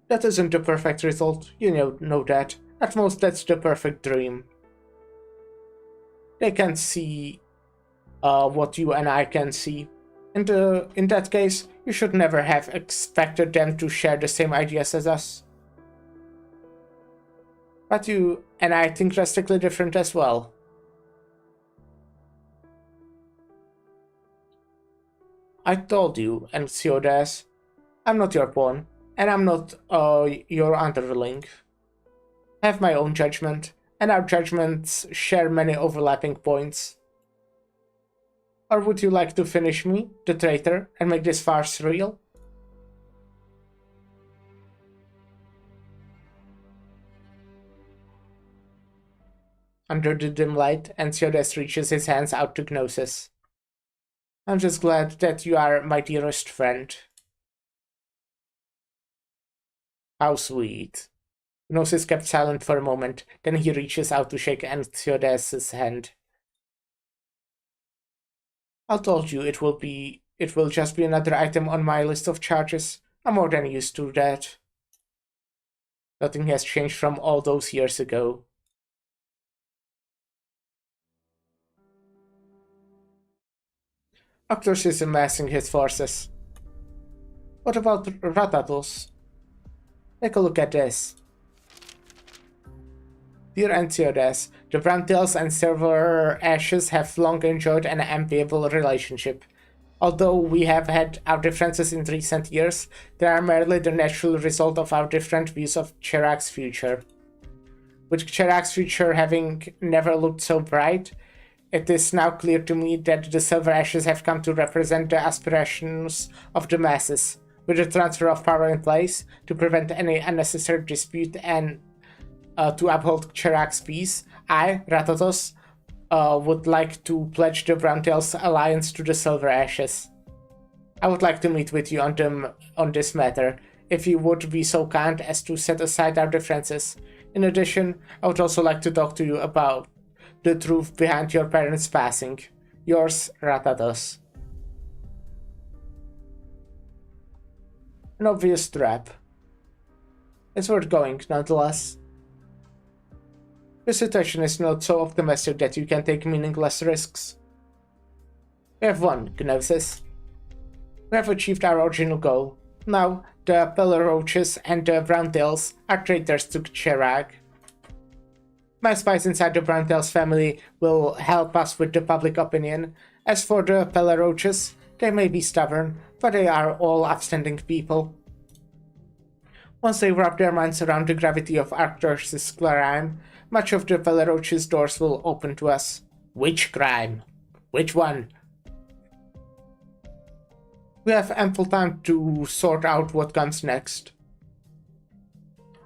That isn't the perfect result, you know that. At most, that's the perfect dream. They can see what you and I can see. In that case, you should never have expected them to share the same ideas as us. But you and I think drastically different as well. I told you, Ensiodes, I'm not your pawn, and I'm not your underling. I have my own judgment, and our judgments share many overlapping points. Or would you like to finish me, the traitor, and make this farce real? Under the dim light, Ensiodes reaches his hands out to Gnosis. I'm just glad that you are my dearest friend. How sweet. Gnosis kept silent for a moment, then he reaches out to shake Ensiodes' hand. I told you it will just be another item on my list of charges. I'm more than used to that. Nothing has changed from all those years ago. Arctos is amassing his forces. What about Ratatos? Take a look at this. Dear Ensiodes, the Browntails and Silver Ashes have long enjoyed an enviable relationship. Although we have had our differences in recent years, they are merely the natural result of our different views of Chirac's future. With Chirac's future having never looked so bright, it is now clear to me that the Silver Ashes have come to represent the aspirations of the masses. With the transfer of power in place, to prevent any unnecessary dispute and to uphold Chirac's peace, I, Ratatos, would like to pledge the Browntails alliance to the Silver Ashes. I would like to meet with you on this matter, if you would be so kind as to set aside our differences. In addition, I would also like to talk to you about the truth behind your parents' passing. Yours, Ratatos. An obvious trap. It's worth going, nonetheless. The situation is not so optimistic that you can take meaningless risks. We have won, Gnosis. We have achieved our original goal. Now, the Pelleroaches and the Browntails are traitors to Chirac. My spies inside the Browntails family will help us with the public opinion. As for the Pelleroaches, they may be stubborn, but they are all upstanding people. Once they wrap their minds around the gravity of Arcturus' crime, much of the Valeroch's doors will open to us. Which crime? Which one? We have ample time to sort out what comes next.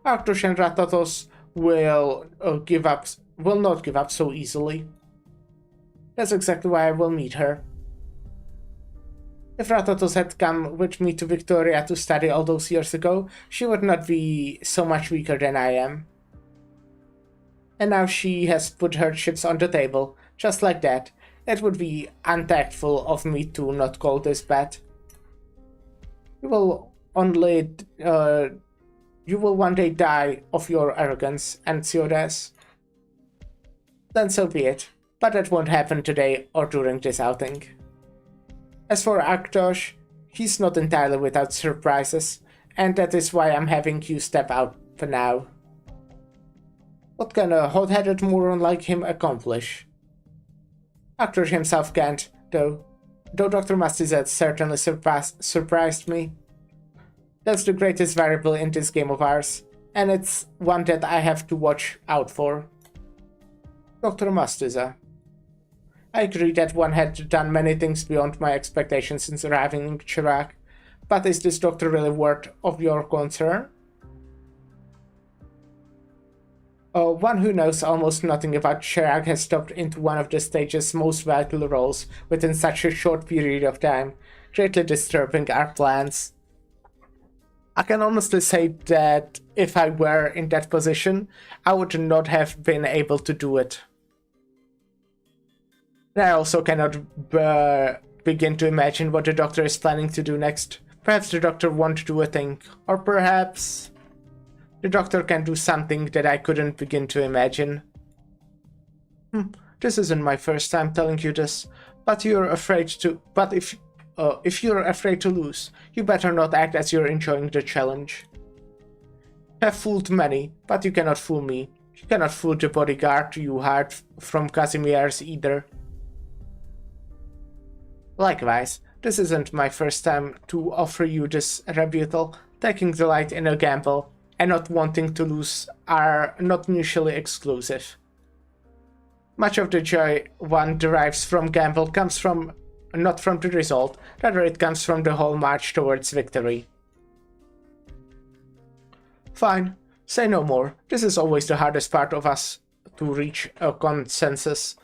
Arcturus and Ratatos will not give up so easily. That's exactly why I will meet her. If Ratatos had come with me to Victoria to study all those years ago, she would not be so much weaker than I am. And now she has put her chips on the table, just like that. It would be untactful of me to not call this bet. You will one day die of your arrogance, and Ciodes. Then so be it, but that won't happen today or during this outing. As for Arctos, he's not entirely without surprises, and that is why I'm having you step out for now. What can a hot-headed moron like him accomplish? Arctos himself can't, though Dr. Mastizet certainly surprised me. That's the greatest variable in this game of ours, and it's one that I have to watch out for. Dr. Mastiza. I agree that one had done many things beyond my expectations since arriving in Chirac, but is this doctor really worth of your concern? One who knows almost nothing about Chirac has stepped into one of the stage's most vital roles within such a short period of time, greatly disturbing our plans. I can honestly say that if I were in that position, I would not have been able to do it. I also cannot begin to imagine what the doctor is planning to do next. Perhaps the doctor won't do a thing, or perhaps the doctor can do something that I couldn't begin to imagine. This isn't my first time telling you this, but you're afraid to. But if you're afraid to lose, you better not act as you're enjoying the challenge. Have fooled many, but you cannot fool me. You cannot fool the bodyguard you hired from Casimir's either. Likewise, this isn't my first time to offer you this rebuttal. Taking delight in a gamble and not wanting to lose are not mutually exclusive. Much of the joy one derives from gamble comes not from the result, rather it comes from the whole march towards victory. Fine, say no more. This is always the hardest part of us to reach a consensus.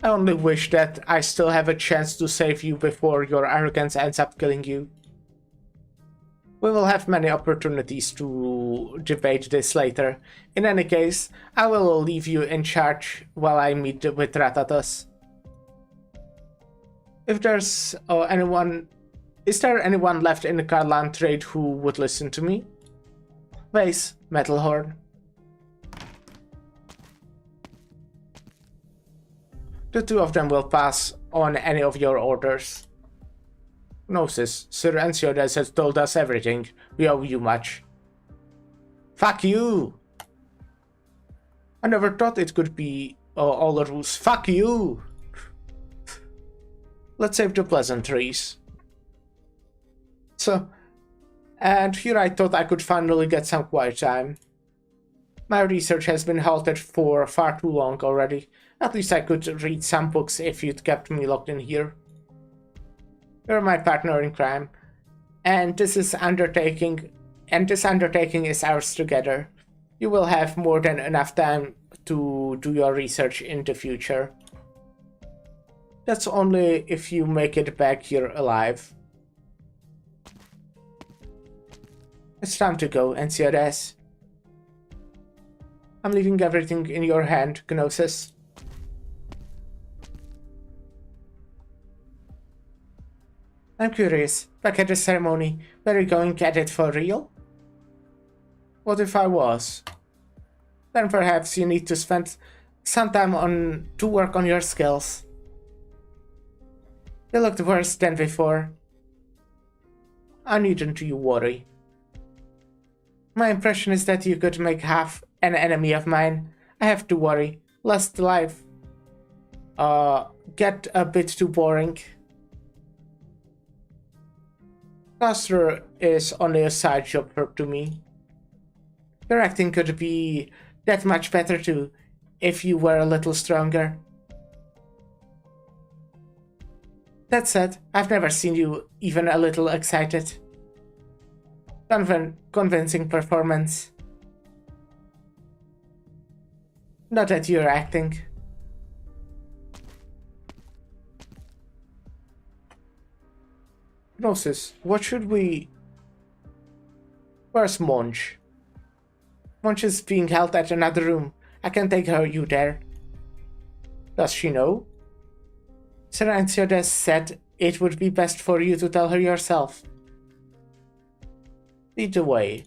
I only wish that I still have a chance to save you before your arrogance ends up killing you. We will have many opportunities to debate this later. In any case, I will leave you in charge while I meet with Ratatas. If there's is there anyone left in the Karlan trade who would listen to me? Vase, Metalhorn. The two of them will pass on any of your orders. Gnosis, Sir Enciodes has told us everything. We owe you much. Fuck you! I never thought it could be all the rules. Fuck you! Let's save the pleasantries. So, and here I thought I could finally get some quiet time. My research has been halted for far too long already. At least I could read some books if you'd kept me locked in here. You're my partner in crime, and this undertaking is ours together. You will have more than enough time to do your research in the future. That's only if you make it back here alive. It's time to go, Enciodes. I'm leaving everything in your hand, Gnosis. I'm curious, back at the ceremony, were you going at it for real? What if I was? Then perhaps you need to spend some time to work on your skills. You looked worse than before. I needn't you worry. My impression is that you could make half an enemy of mine. I have to worry, lest life get a bit too boring. Castor is only a side job to me. Your acting could be that much better too, if you were a little stronger. That said, I've never seen you even a little excited. Convincing performance. Not that you're acting. Gnosis, what should we... Where's Monch? Monch is being held at another room. I can take you there. Does she know? Sir Ansiodes said it would be best for you to tell her yourself. Lead the way.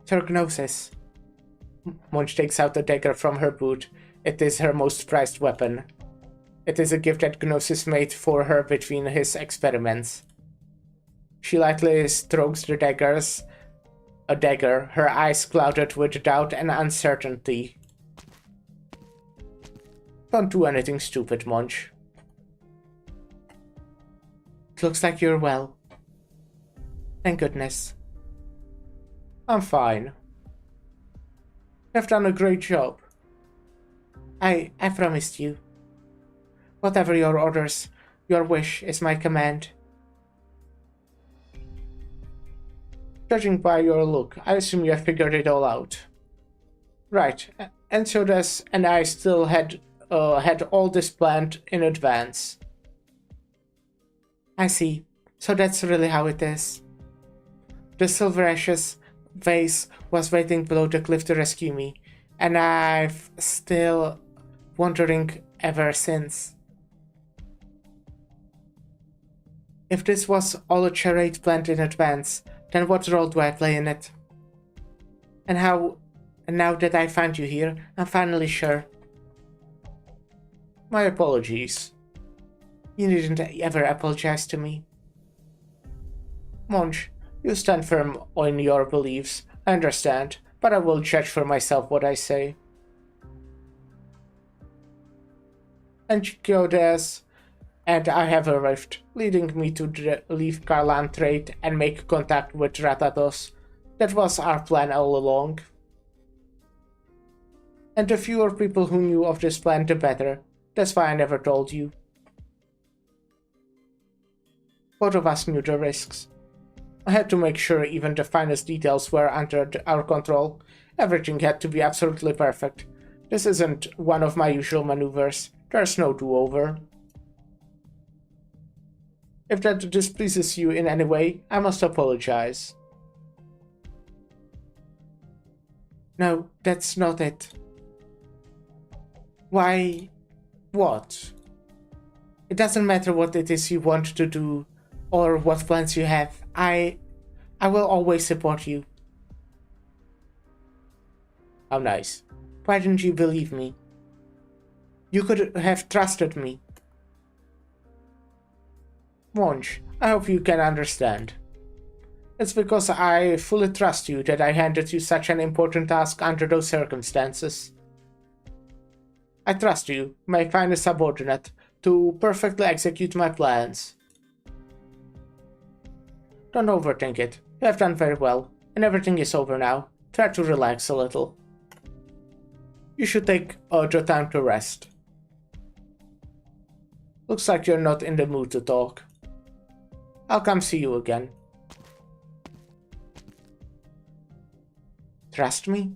Sir Gnosis. Monch takes out a dagger from her boot. It is her most prized weapon. It is a gift that Gnosis made for her between his experiments. She lightly strokes the dagger, her eyes clouded with doubt and uncertainty. Don't do anything stupid, Monch. It looks like you're well. Thank goodness. I'm fine. You've done a great job. I promised you. Whatever your orders, your wish is my command. Judging by your look, I assume you have figured it all out. Right, and so does, and I still had all this planned in advance. I see. So that's really how it is. The Silver Ashes vase was waiting below the cliff to rescue me, and I've still wondering ever since. If this was all a charade planned in advance, then what role do I play in it? And now that I found you here, I'm finally sure. My apologies. You needn't ever apologize to me. Monch, you stand firm on your beliefs, I understand, but I will judge for myself what I say. Ansiodes and I have arrived, leading me to leave Karlan trade and make contact with Ratatos. That was our plan all along. And the fewer people who knew of this plan, the better. That's why I never told you. Both of us knew the risks. I had to make sure even the finest details were under our control. Everything had to be absolutely perfect. This isn't one of my usual maneuvers. There's no do-over. If that displeases you in any way, I must apologize. No, that's not it. Why? What? It doesn't matter what it is you want to do or what plans you have. I will always support you. How nice. Why didn't you believe me? You could have trusted me. Monch, I hope you can understand. It's because I fully trust you that I handed you such an important task under those circumstances. I trust you, my finest subordinate, to perfectly execute my plans. Don't overthink it. You have done very well, and everything is over now. Try to relax a little. You should take the time to rest. Looks like you're not in the mood to talk. I'll come see you again. Trust me?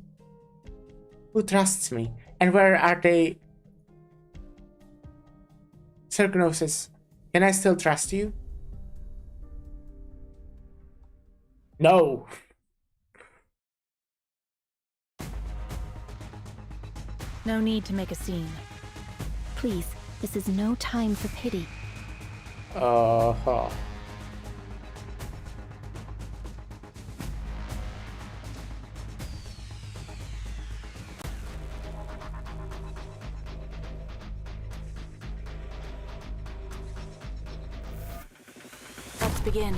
Who trusts me? And where are they? Sir Gnosis, can I still trust you? No! No need to make a scene. Please, this is no time for pity. Uh-huh. Let's begin.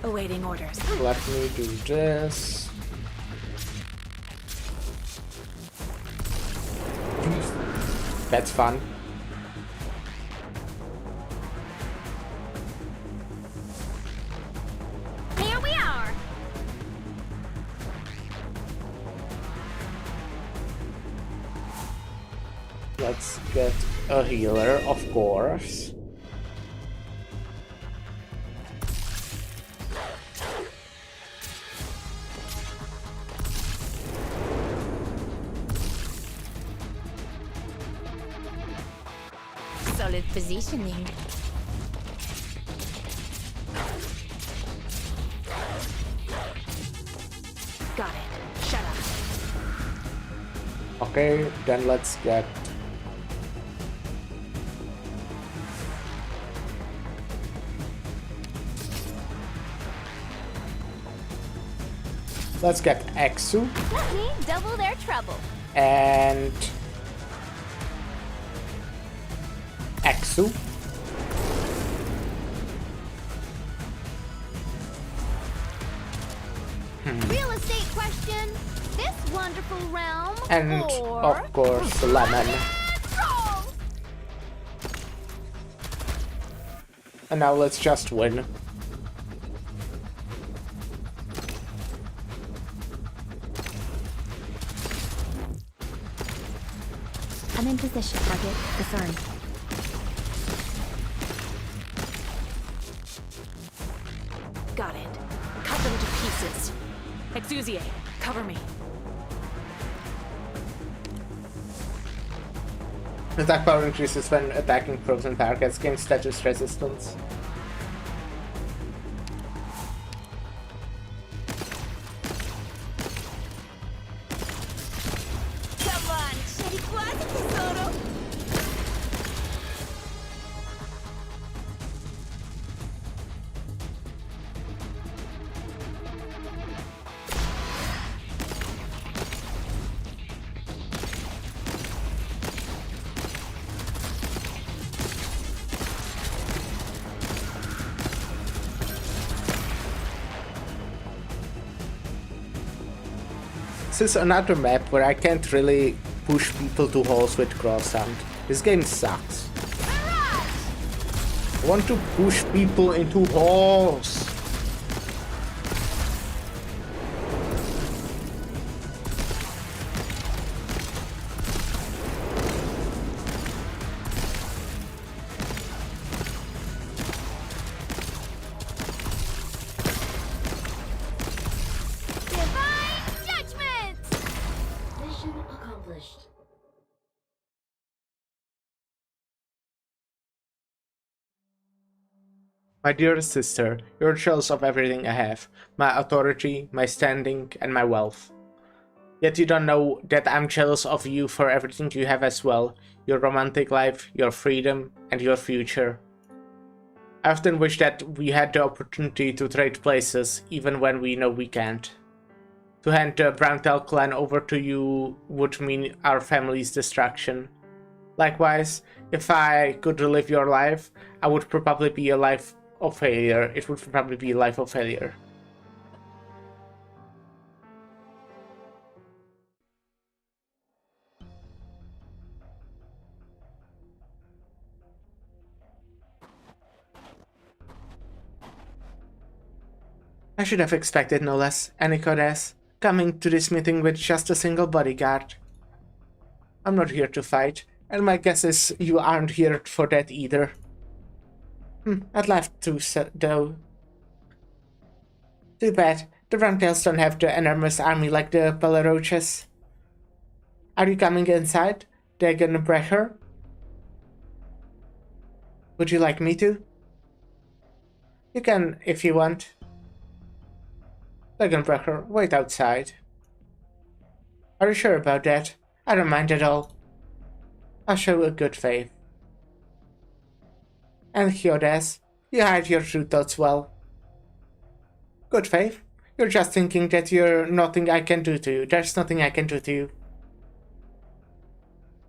Awaiting orders. Let me do this. That's fun. Here we are. Let's get a healer, of course. Solid positioning. Got it. Shut up. Okay, then let's get... Let's get Exu Let me double their trouble. and... Exu. Real estate question. This wonderful realm. And, or of course, Lemon. Roll. And now let's just win. I'm in position. Target discerned. Got it. Cut them to pieces. Exusier, cover me. Attack power increases when attacking frozen targets, gain status resistance. Come on, scegli quasi tesoro. This is another map where I can't really push people to holes with cross-hand. This game sucks. I want to push people into holes. Divine judgment. Mission accomplished. My dearest sister, you're jealous of everything I have. My authority, my standing, and my wealth. Yet you don't know that I'm jealous of you for everything you have as well. Your romantic life, your freedom, and your future. I often wish that we had the opportunity to trade places, even when we know we can't. To hand the Browntail clan over to you would mean our family's destruction. Likewise, if I could relive your life, I would probably be a life of failure. It would probably be a life of failure. I should have expected no less, Anikodes, coming to this meeting with just a single bodyguard. I'm not here to fight, and my guess is you aren't here for that either. I'd love to, though. Too bad, the Browntails don't have the enormous army like the Pelaroches. Are you coming inside? They're gonna break her? Would you like me to? You can, if you want. Dragonbreaker, wait outside. Are you sure about that? I don't mind at all. I'll show a good faith. And Hyodes, you hide your true thoughts well. Good faith? You're just thinking that there's nothing I can do to you.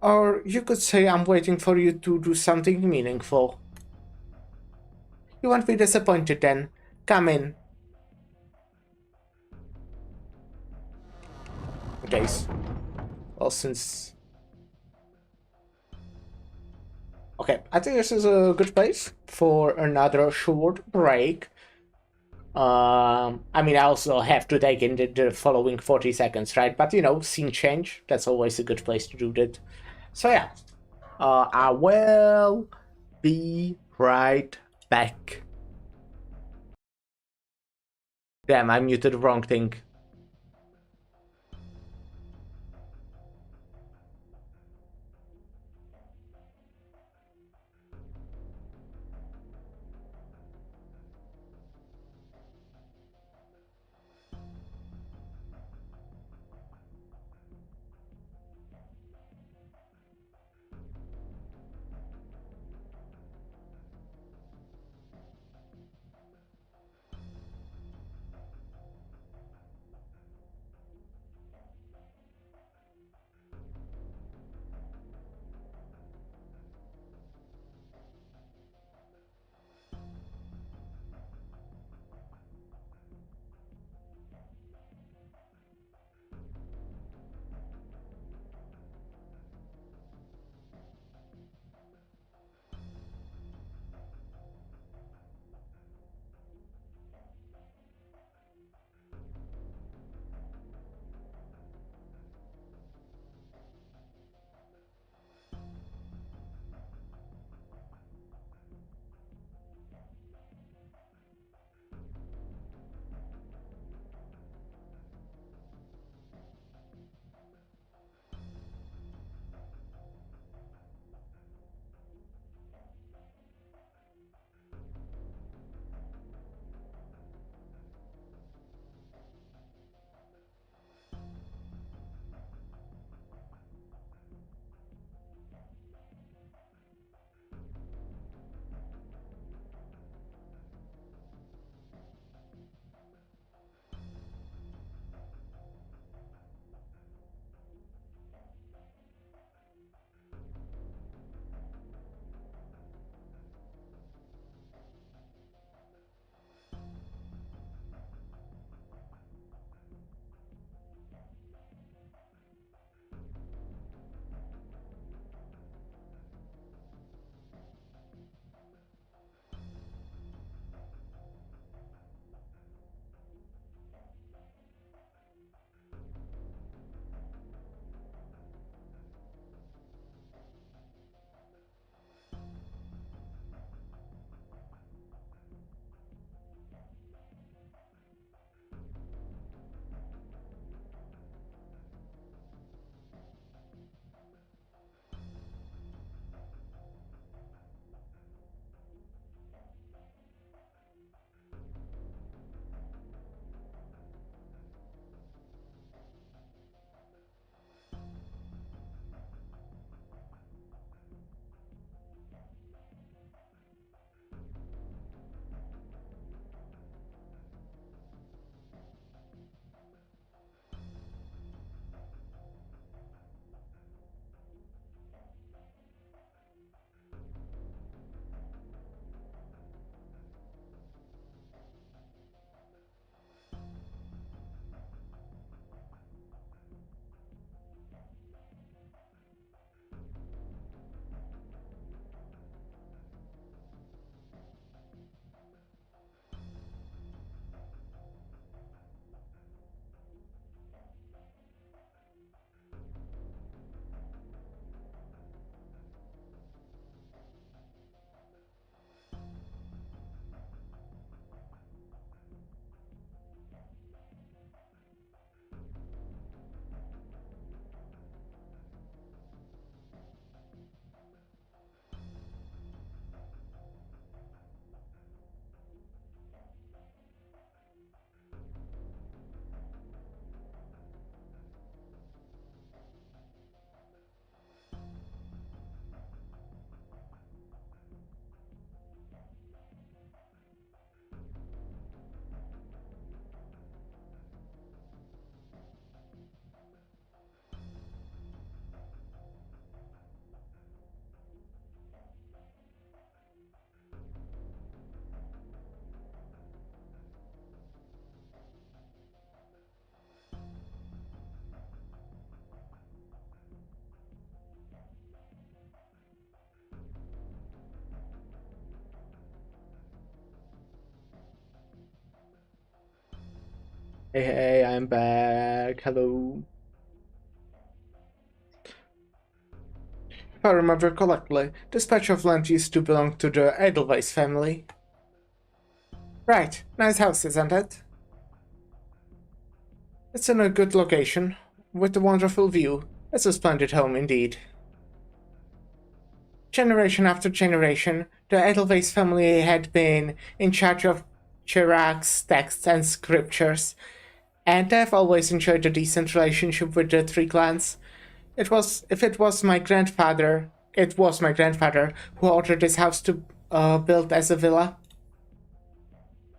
Or you could say I'm waiting for you to do something meaningful. You won't be disappointed then. Come in. Days. Well, since Okay, I think this is a good place for another short break. I mean, I also have to take in the following 40 seconds, right? But, you know, scene change, that's always a good place to do that. So, yeah, I will be right back. Damn, I muted the wrong thing. Hey, I'm back. Hello. If I remember correctly, this patch of land used to belong to the Edelweiss family. Right, nice house, isn't it? It's in a good location, with a wonderful view. It's a splendid home indeed. Generation after generation, the Edelweiss family had been in charge of Chirag's texts and scriptures, and I've always enjoyed a decent relationship with the three clans. It was my grandfather who ordered this house to built as a villa.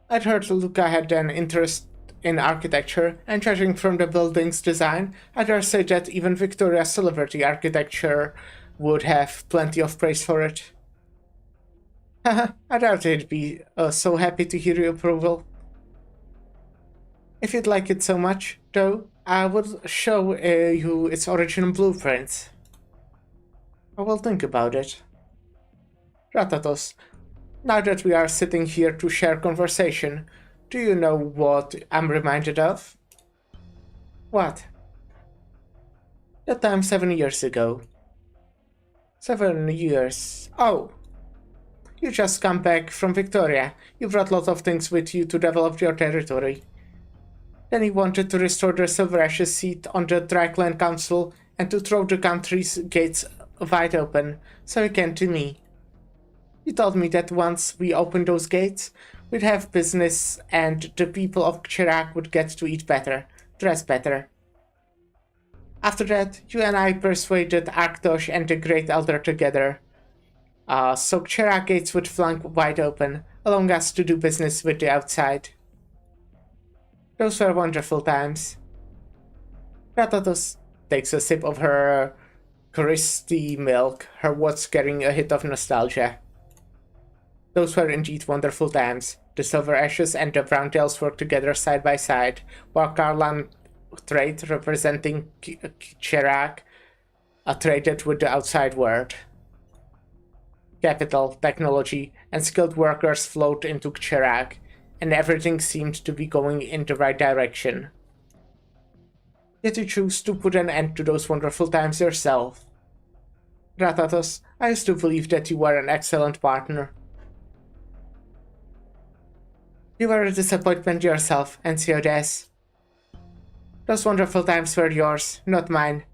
I'd heard Luca had an interest in architecture, and judging from the building's design, I dare say that even Victoria's celebrity architecture would have plenty of praise for it. Haha, I doubt they'd be so happy to hear your approval. If you'd like it so much, though, I would show you its original blueprints. I will think about it. Ratatos, now that we are sitting here to share conversation, do you know what I'm reminded of? What? That time 7 years ago. 7 years. Oh! You just come back from Victoria. You brought lots of things with you to develop your territory. Then he wanted to restore the Silver Ashes seat on the Dryland Council and to throw the country's gates wide open, so he came to me. He told me that once we opened those gates, we'd have business and the people of Chirac would get to eat better, dress better. After that, you and I persuaded Arktosh and the Great Elder together, so Chirac gates would flung wide open, allowing us to do business with the outside. Those were wonderful times. Ratatos takes a sip of her Christy milk, her words carrying a hit of nostalgia. Those were indeed wonderful times. The Silver Ashes and the Browntails worked together side by side, while Karlan trade, representing Chirac, traded with the outside world. Capital, technology, and skilled workers flowed into Chirac, and everything seemed to be going in the right direction. Yet you choose to put an end to those wonderful times yourself. Ratatos, I used to believe that you were an excellent partner. You were a disappointment yourself, Ensiodes. Those wonderful times were yours, not mine.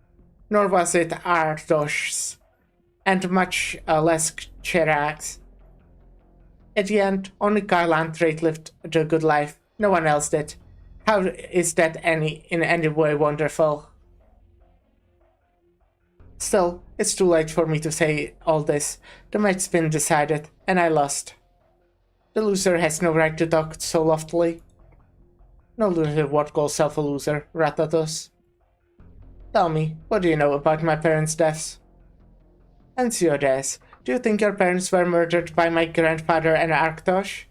Nor was it Artosh's, and much less Chirac's. At the end, only Karlan Trade lived the good life. No one else did. How is that in any way wonderful? Still, it's too late for me to say all this. The match's been decided, and I lost. The loser has no right to talk so loftily. No loser would call self a loser, Ratatos. Tell me, what do you know about my parents' deaths? Ensiodes, do you think your parents were murdered by my grandfather and Arktosh?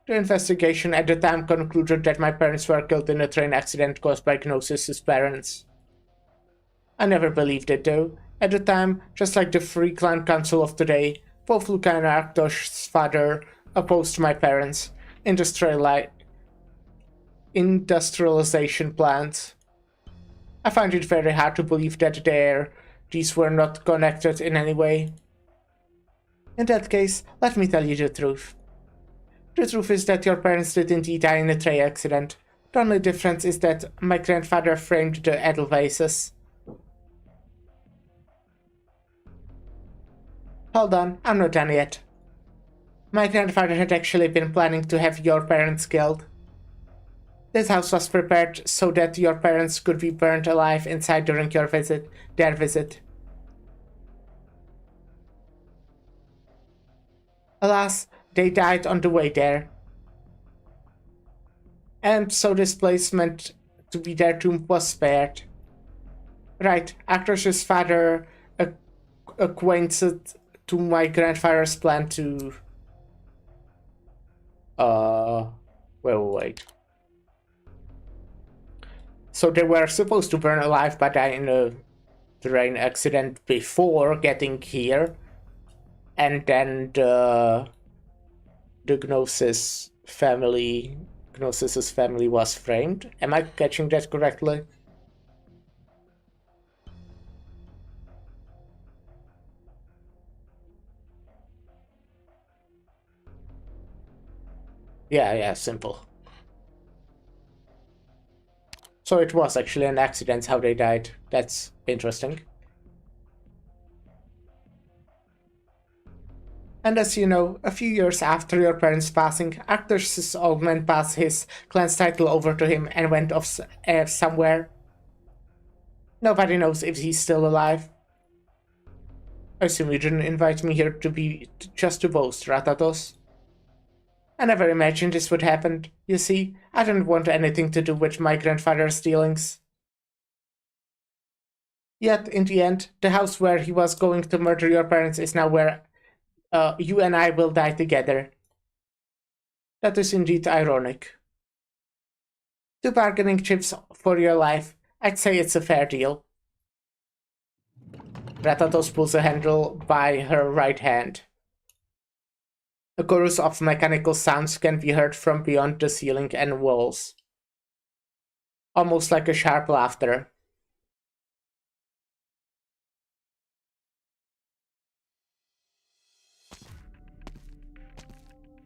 The investigation at the time concluded that my parents were killed in a train accident caused by Gnosis' parents. I never believed it though. At the time, just like the Free Clan Council of today, both Luca and Arktosh's father opposed my parents' industrialization plans. I find it very hard to believe that these were not connected in any way. In that case, let me tell you the truth. The truth is that your parents did indeed die in a train accident. The only difference is that my grandfather framed the Edelweisses. Hold on, I'm not done yet. My grandfather had actually been planning to have your parents killed. This house was prepared so that your parents could be burned alive inside during their visit. Alas, they died on the way there. And so this place meant to be their tomb was spared. Right, Aktosh's father acquainted to my grandfather's plan to... wait. So they were supposed to burn alive but die in a train accident before getting here. And then the Gnosis family, Gnosis's family was framed. Am I catching that correctly? Yeah, simple. So it was actually an accident how they died. That's interesting. And as you know, a few years after your parents' passing, Arcturus's old man passed his clan's title over to him and went off somewhere. Nobody knows if he's still alive. I assume you didn't invite me here just to boast, Ratatos. I never imagined this would happen. You see, I didn't want anything to do with my grandfather's dealings. Yet, in the end, the house where he was going to murder your parents is now where you and I will die together. That is indeed ironic. 2 bargaining chips for your life. I'd say it's a fair deal. Ratatos pulls a handle by her right hand. A chorus of mechanical sounds can be heard from beyond the ceiling and walls. Almost like a sharp laughter.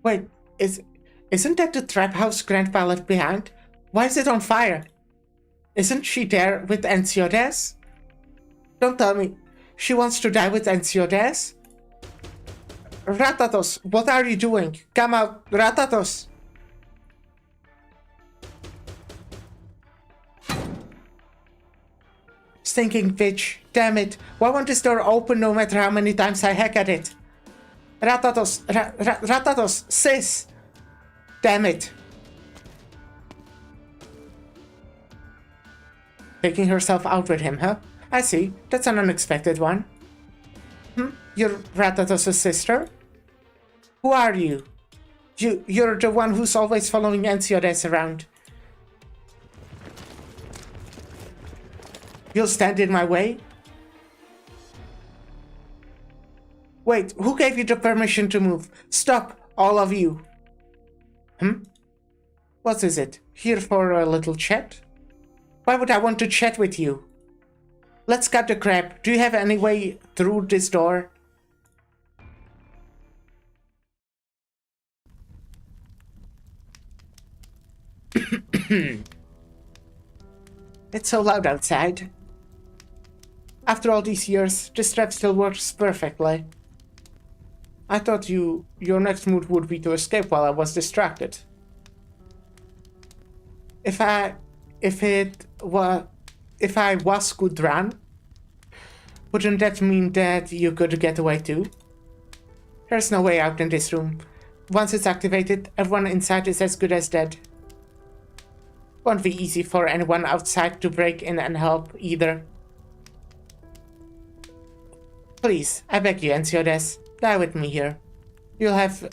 Wait, isn't that the trap house Grandpa left behind? Why is it on fire? Isn't she there with Ensiodes? Don't tell me. She wants to die with Ensiodes? Ratatos, what are you doing? Come out, Ratatos! Stinking bitch, damn it. Why won't this door open no matter how many times I hack at it? Ratatos, Ratatos, sis! Damn it. Taking herself out with him, huh? I see, that's an unexpected one. You're Ratatos' sister? Who are you? You're the one who's always following Ensiodes around. You'll stand in my way? Wait, who gave you the permission to move? Stop, all of you. What is it? Here for a little chat? Why would I want to chat with you? Let's cut the crap. Do you have any way through this door? It's so loud outside. After all these years, this trap still works perfectly. I thought your next move would be to escape while I was distracted. If I was good run, wouldn't that mean that you could get away too? There's no way out in this room. Once it's activated, everyone inside is as good as dead. Won't be easy for anyone outside to break in and help either. Please, I beg you, Ensiodes, die with me here. You'll have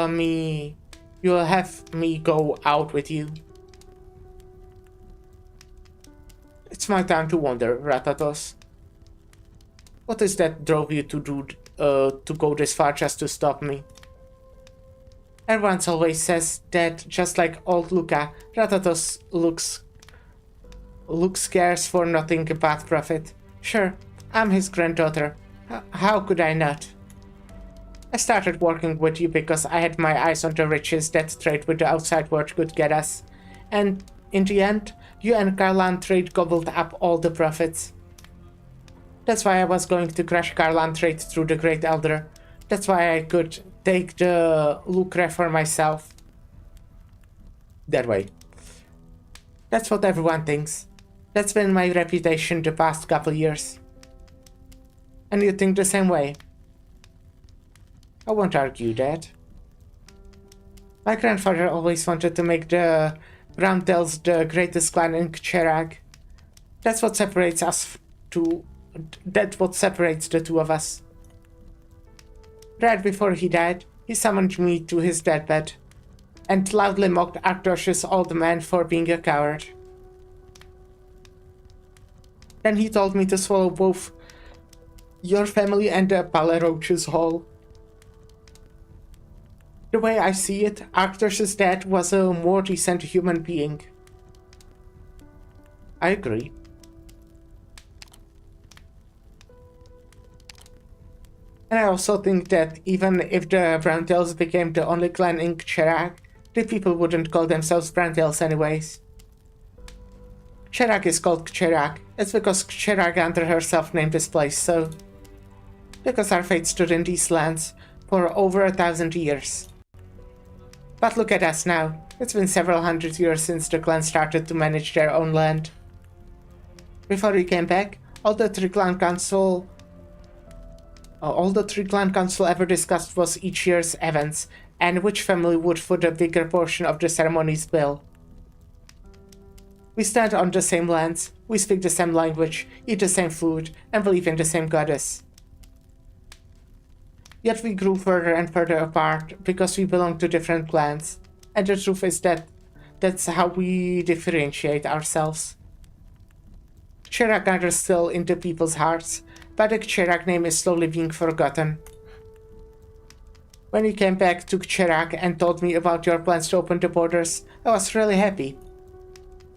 me go out with you. It's my time to wander, Ratatos. What is that drove you to go this far just to stop me? Everyone always says that, just like old Luca, Ratatos looks scarce for nothing but profit. Sure, I'm his granddaughter. How could I not? I started working with you because I had my eyes on the riches that trade with the outside world could get us. And in the end, you and Karlan trade gobbled up all the profits. That's why I was going to crush Karlan trade through the Great Elder. That's why I could take the lucre for myself. That way. That's what everyone thinks. That's been my reputation the past couple years. And you think the same way. I won't argue that. My grandfather always wanted to make the Browndells the greatest clan in Cherag. That's what separates the two of us. Right before he died, he summoned me to his deathbed, and loudly mocked Arcturus's old man for being a coward. Then he told me to swallow both your family and the Palaroches whole. The way I see it, Arcturus' dad was a more decent human being. I agree. And I also think that even if the Browntails became the only clan in Cherak, the people wouldn't call themselves Browntails anyways. Cherak is called Cherak. It's because Cheraganther herself named this place so. Because our fate stood in these lands for over 1,000 years. But look at us now. It's been several hundred years since the clan started to manage their own land. Before we came back, all the three clan council ever discussed was each year's events and which family would foot a bigger portion of the ceremony's bill. We stand on the same lands, we speak the same language, eat the same food, and believe in the same goddess. Yet we grew further and further apart because we belong to different clans, and the truth is that that's how we differentiate ourselves. Cherak is still in the people's hearts, but the Cherak name is slowly being forgotten. When you came back to Cherak and told me about your plans to open the borders, I was really happy.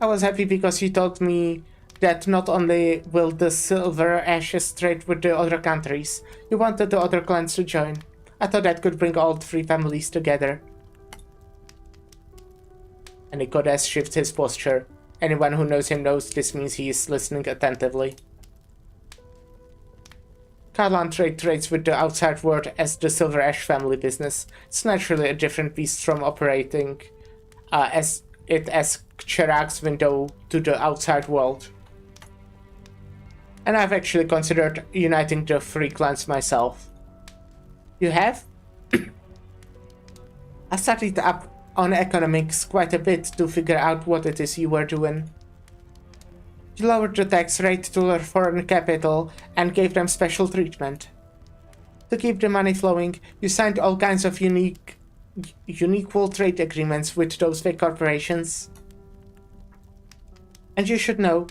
I was happy because you told me that not only will the Silver Ashes trade with the other countries, you wanted the other clans to join. I thought that could bring all three families together. And Nikodes shifts his posture. Anyone who knows him knows this means he is listening attentively. Karlan trade trades with the outside world as the Silver Ash family business. It's naturally a different beast from operating as Cherak's window to the outside world. And I've actually considered uniting the three clans myself. You have? I studied up on economics quite a bit to figure out what it is you were doing. You lowered the tax rate to foreign capital and gave them special treatment. To keep the money flowing, you signed all kinds of unique trade agreements with those big corporations. And you should know,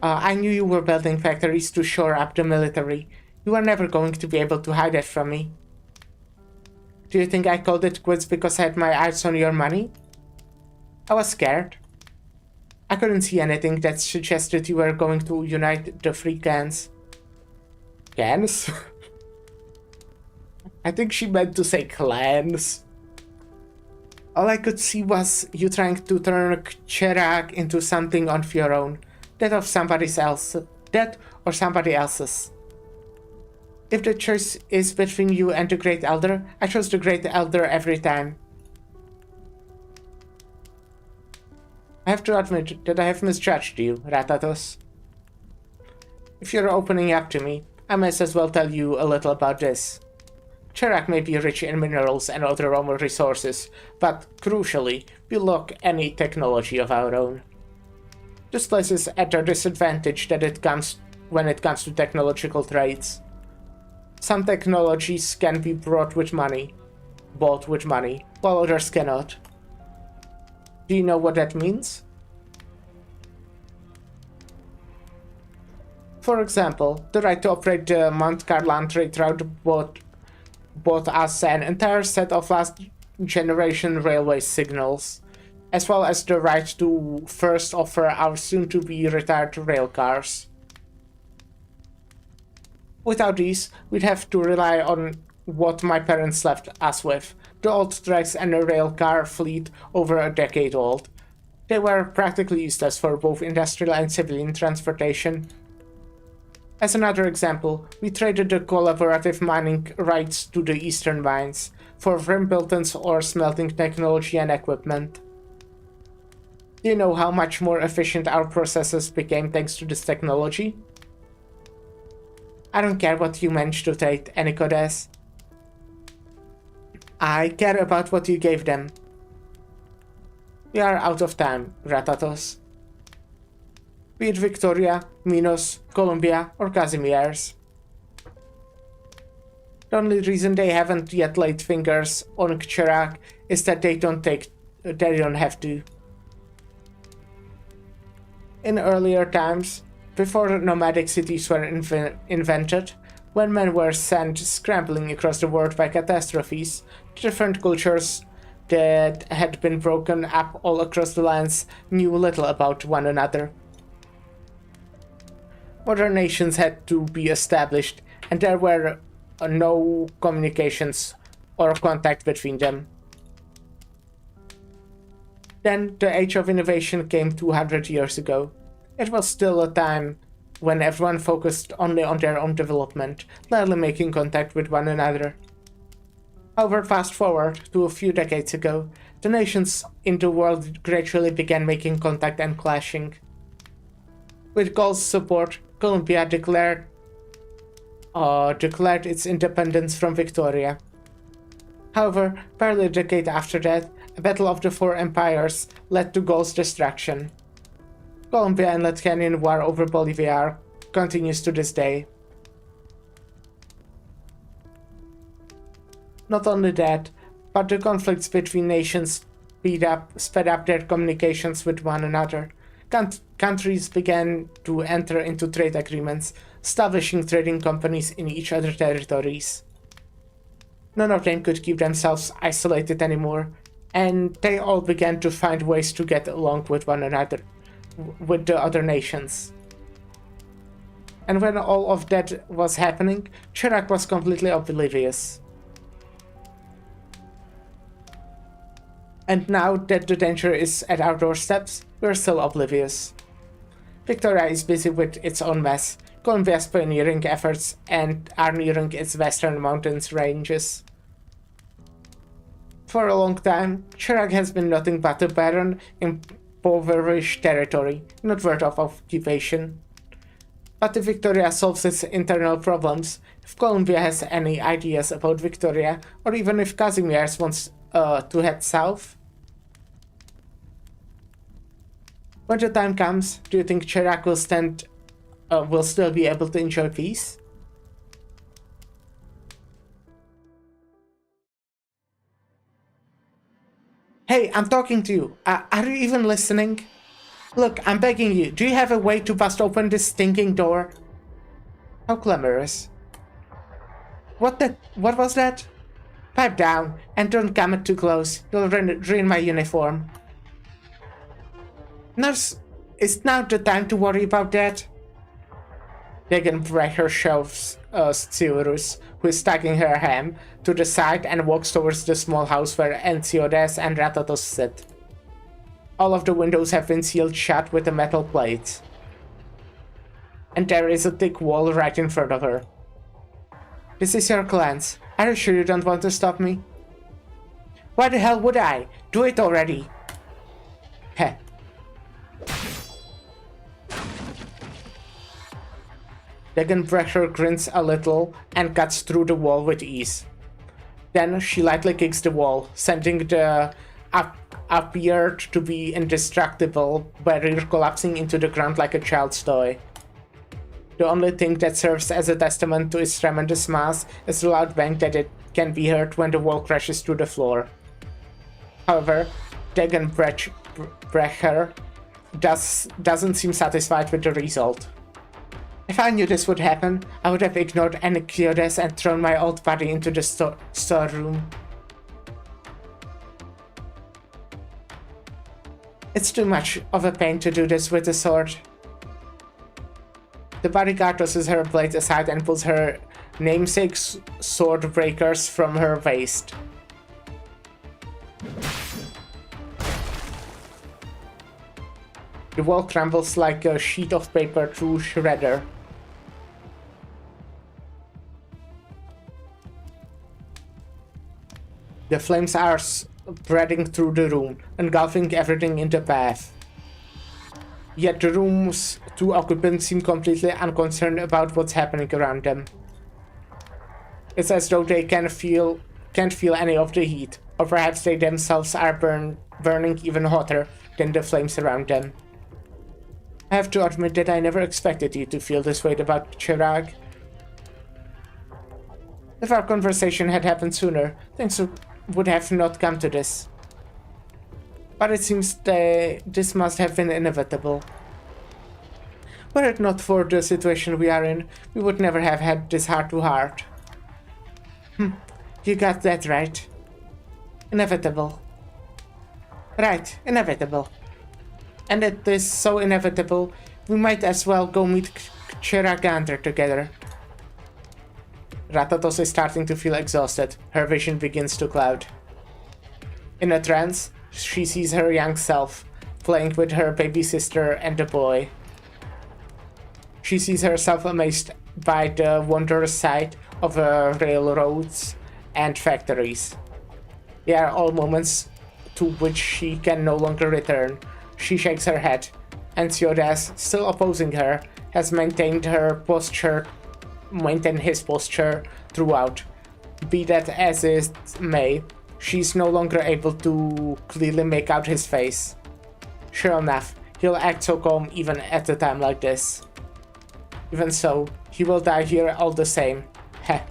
I knew you were building factories to shore up the military. You were never going to be able to hide that from me. Do you think I called it quits because I had my eyes on your money? I was scared. I couldn't see anything that suggested you were going to unite the three clans. Clans? I think she meant to say clans. All I could see was you trying to turn Cherak into something of your own. That or somebody else's. If the choice is between you and the Great Elder, I chose the Great Elder every time. I have to admit that I have misjudged you, Ratatos. If you're opening up to me, I might as well tell you a little about this. Cherak may be rich in minerals and other raw resources, but crucially, we lack any technology of our own. This place is at a disadvantage when it comes to technological trades. Some technologies can be bought with money, while others cannot. Do you know what that means? For example, the right to operate the Mount Karlan trade route bought us an entire set of last-generation railway signals, as well as the right to first offer our soon-to-be retired rail cars. Without these, we'd have to rely on what my parents left us with, the old tracks and a rail car fleet over a decade old. They were practically useless for both industrial and civilian transportation. As another example, we traded the collaborative mining rights to the eastern mines for Rimbleton's ore smelting technology and equipment. Do you know how much more efficient our processes became thanks to this technology? I don't care what you managed to take, Enikodes. I care about what you gave them. We are out of time, Ratatos. Be it Victoria, Minos, Columbia, or Kazimierz. The only reason they haven't yet laid fingers on Cherak is that they don't have to. In earlier times, before nomadic cities were invented, When men were sent scrambling across the world by catastrophes, different cultures that had been broken up all across the lands knew little about one another. Modern nations had to be established, and there were no communications or contact between them. Then the age of innovation came 200 years ago. It was still a time when everyone focused only on their own development, rarely making contact with one another. However, fast forward to a few decades ago, the nations in the world gradually began making contact and clashing. With Gaul's support, Columbia declared its independence from Victoria. However, barely a decade after that, a battle of the four empires led to Gaul's destruction. Colombia and Latvian war over Bolivia continues to this day. Not only that, but the conflicts between nations sped up their communications with one another. Countries began to enter into trade agreements, establishing trading companies in each other's territories. None of them could keep themselves isolated anymore, and they all began to find ways to get along with one another, with the other nations. And when all of that was happening, Chirac was completely oblivious. And now that the danger is at our doorsteps, we're still oblivious. Victoria is busy with its own mess, Columbia's pioneering efforts are nearing its western mountains ranges. For a long time, Chirac has been nothing but a barren, impoverished territory, not worth of occupation. But if Victoria solves its internal problems, if Columbia has any ideas about Victoria, or even if Kazimierz wants to head south, when the time comes, do you think Chirac will still be able to enjoy peace? Hey, I'm talking to you. Are you even listening? Look, I'm begging you. Do you have a way to bust open this stinking door? How glamorous. What was that? Pipe down, and don't come it too close. You'll ruin my uniform. Nurse, is now the time to worry about that? Megan Brecher shoves Cyrus, who is stacking her ham, to the side and walks towards the small house where Enciodes and Ratatos sit. All of the windows have been sealed shut with a metal plate. And there is a thick wall right in front of her. This is your clan's. Are you sure you don't want to stop me? Why the hell would I? Do it already! Heh. Degenbrecher grins a little and cuts through the wall with ease. Then she lightly kicks the wall, sending the appeared to be indestructible barrier collapsing into the ground like a child's toy. The only thing that serves as a testament to its tremendous mass is the loud bang that it can be heard when the wall crashes through the floor. However, Degenbrecher doesn't seem satisfied with the result. If I knew this would happen, I would have ignored Enciodes and thrown my old body into the storeroom. It's too much of a pain to do this with a sword. The bodyguard tosses her blade aside and pulls her namesake sword breakers from her waist. The wall crumbles like a sheet of paper through shredder. The flames are spreading through the room, engulfing everything in the path. Yet the room's two occupants seem completely unconcerned about what's happening around them. It's as though they can't feel any of the heat, or perhaps they themselves are burning even hotter than the flames around them. I have to admit that I never expected you to feel this way about Chirac. If our conversation had happened sooner, things would have not come to this. But it seems that this must have been inevitable. Were it not for the situation we are in, we would never have had this heart-to-heart. You got that right. Inevitable. Right, inevitable. And it is so inevitable, we might as well go meet Chiragander together. Ratatos is starting to feel exhausted. Her vision begins to cloud. In a trance, she sees her young self, playing with her baby sister and the boy. She sees herself amazed by the wondrous sight of railroads and factories. They are all moments to which she can no longer return. She shakes her head, and Theodas, still opposing her, has maintained his posture throughout. Be that as it may, she's no longer able to clearly make out his face. Sure enough, he'll act so calm even at a time like this. Even so, he will die here all the same. Heh.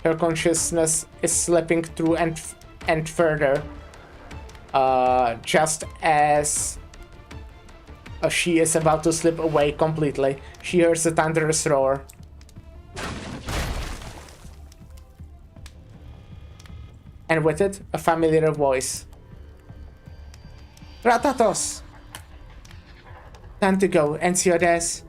Her consciousness is slipping through and further, just as she is about to slip away completely. She hears a thunderous roar. And with it, a familiar voice. Ratatos! Time to go, Ensiodes.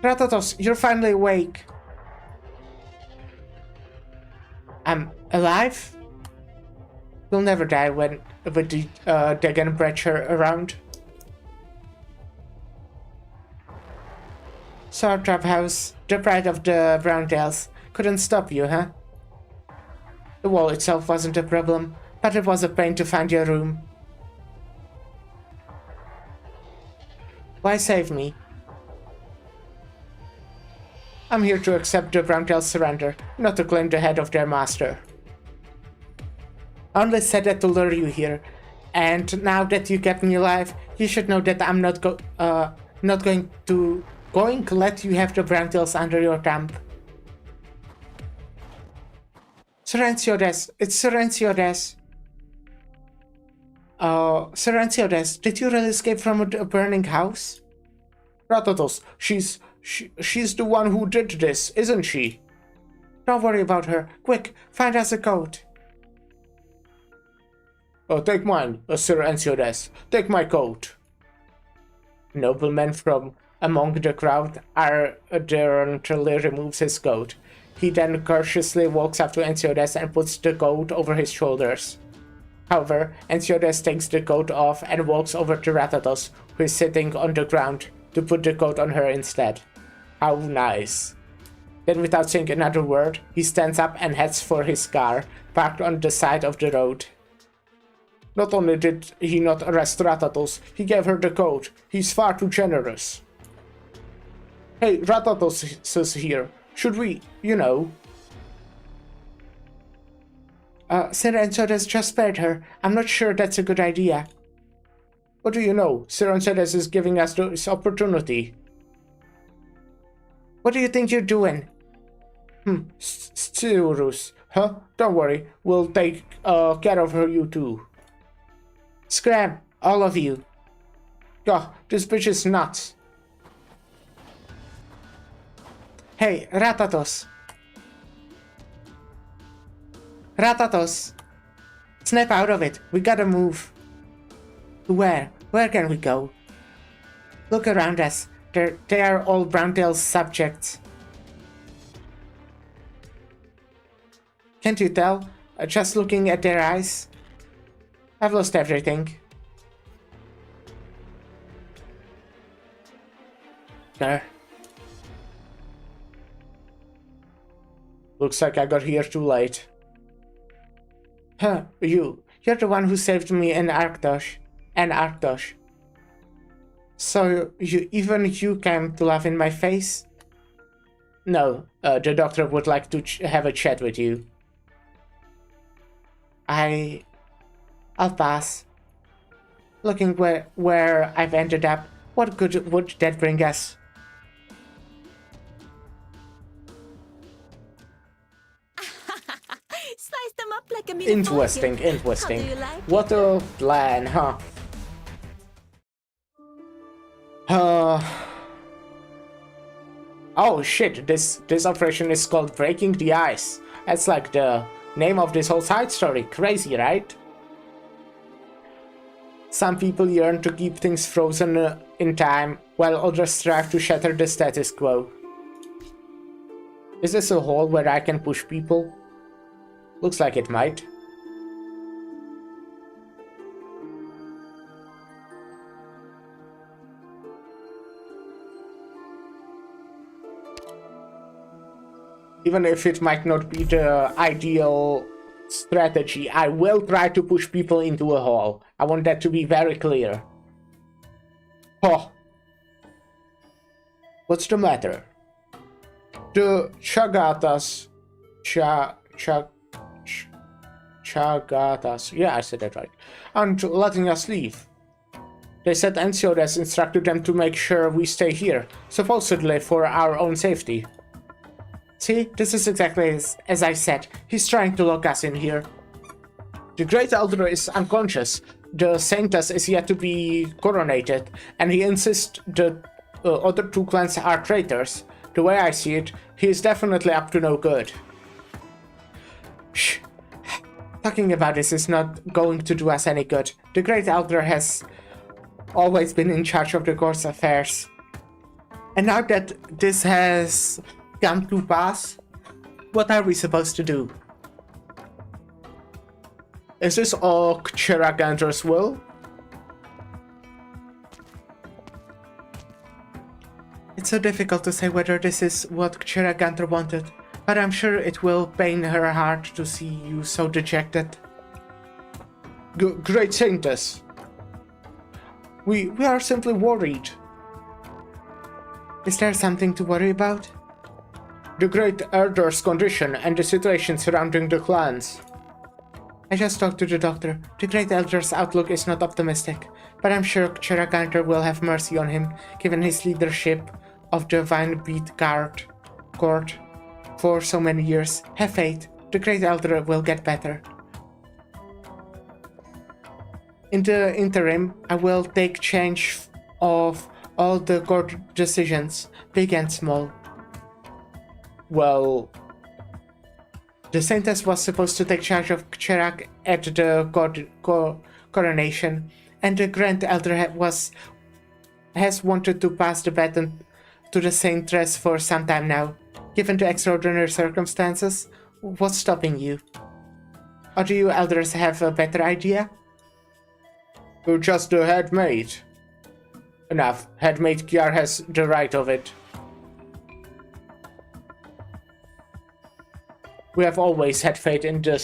Ratatos, you're finally awake. I'm alive? We'll never die with the Dagon pressure around. Trap House, the pride of the Browntails, couldn't stop you, huh? The wall itself wasn't a problem, but it was a pain to find your room. Why save me? I'm here to accept the Browntails' surrender, not to claim the head of their master. I only said that to lure you here, and now that you kept me alive, you should know that I'm not going to let you have the Browntails under your thumb. Silenciodes, it's Silenciodes. Silenciodes, did you really escape from a burning house? Ratatos, she's the one who did this, isn't she? Don't worry about her. Quick, find us a coat. Oh, take mine, Sir Ensiodes. Take my coat. Nobleman from among the crowd ardently removes his coat. He then cautiously walks up to Ensiodes and puts the coat over his shoulders. However, Ensiodes takes the coat off and walks over to Ratatos, who is sitting on the ground, to put the coat on her instead. How nice. Then, without saying another word, he stands up and heads for his car, parked on the side of the road. Not only did he not arrest Ratatos, he gave her the coat. He's far too generous. Hey, Ratatos is here. Should we, Sir Ensiodes just spared her. I'm not sure that's a good idea. What do you know? Sir Ensiodes is giving us this opportunity. What do you think you're doing? Styrus, huh? Don't worry, we'll take care of her, you too. Scram, all of you. Oh, this bitch is nuts. Hey, Ratatos. Ratatos. Snap out of it. We gotta move. Where? Where can we go? Look around us. They are all Browntail's subjects. Can't you tell? Just looking at their eyes. I've lost everything. There. Looks like I got here too late. Huh, you're the one who saved me in Arctos. So even you came to laugh in my face? No, the doctor would like to have a chat with you. I'll pass. Looking where I've ended up, what good would that bring us? me to Interesting, fork it. interesting. How do you like What a plan, huh? Oh shit, this operation is called Breaking the Ice. That's like the name of this whole side story. Crazy, right? Some people yearn to keep things frozen in time, while others strive to shatter the status quo. Is this a hole where I can push people? Looks like it might. Even if it might not be the ideal strategy, I will try to push people into a hole. I want that to be very clear. Oh. What's the matter? The Chagatas... Chagatas... Yeah, I said that right. Aren't letting us leave. They said Ensiodes instructed them to make sure we stay here, supposedly for our own safety. See, this is exactly as I said. He's trying to lock us in here. The Great Elder is unconscious. The Saintess is yet to be coronated, and he insists the other two clans are traitors. The way I see it, he is definitely up to no good. Shh. Talking about this is not going to do us any good. The Great Elder has always been in charge of the court's affairs. And now that this has come to pass, what are we supposed to do? Is this all Chiragandra's will? It's so difficult to say whether this is what Chiragandra wanted, but I'm sure it will pain her heart to see you so dejected. Great Saintess! We are simply worried. Is there something to worry about? The Great Elder's condition and the situation surrounding the clans. I just talked to the doctor. The Great Elder's outlook is not optimistic, but I'm sure Chiragandra will have mercy on him, given his leadership of the Vine Beat Court for so many years. Have faith. The Great Elder will get better. In the interim, I will take charge of all the court decisions, big and small. Well, the Saintess was supposed to take charge of Chirac at the coronation, and the Grand Elder has wanted to pass the baton to the Saintress for some time now. Given the extraordinary circumstances, what's stopping you? Or do you elders have a better idea? You're just the head maid. Enough. Head maid Kiar has the right of it. We have always had faith in the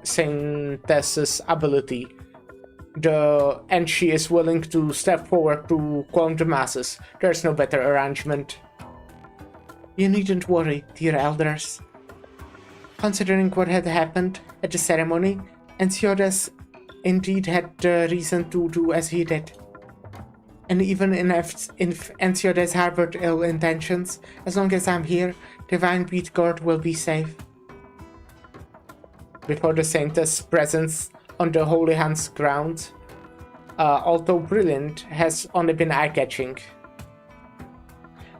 Saintess's ability. And she is willing to step forward to calm the masses. There's no better arrangement. You needn't worry, dear elders. Considering what had happened at the ceremony, Ensiodes indeed had the reason to do as he did. And even if Ensiodes harbored ill intentions, as long as I'm here, Divine Beat Court will be safe. Before the Saintess' presence on the Holy Hand's ground, although brilliant, has only been eye-catching.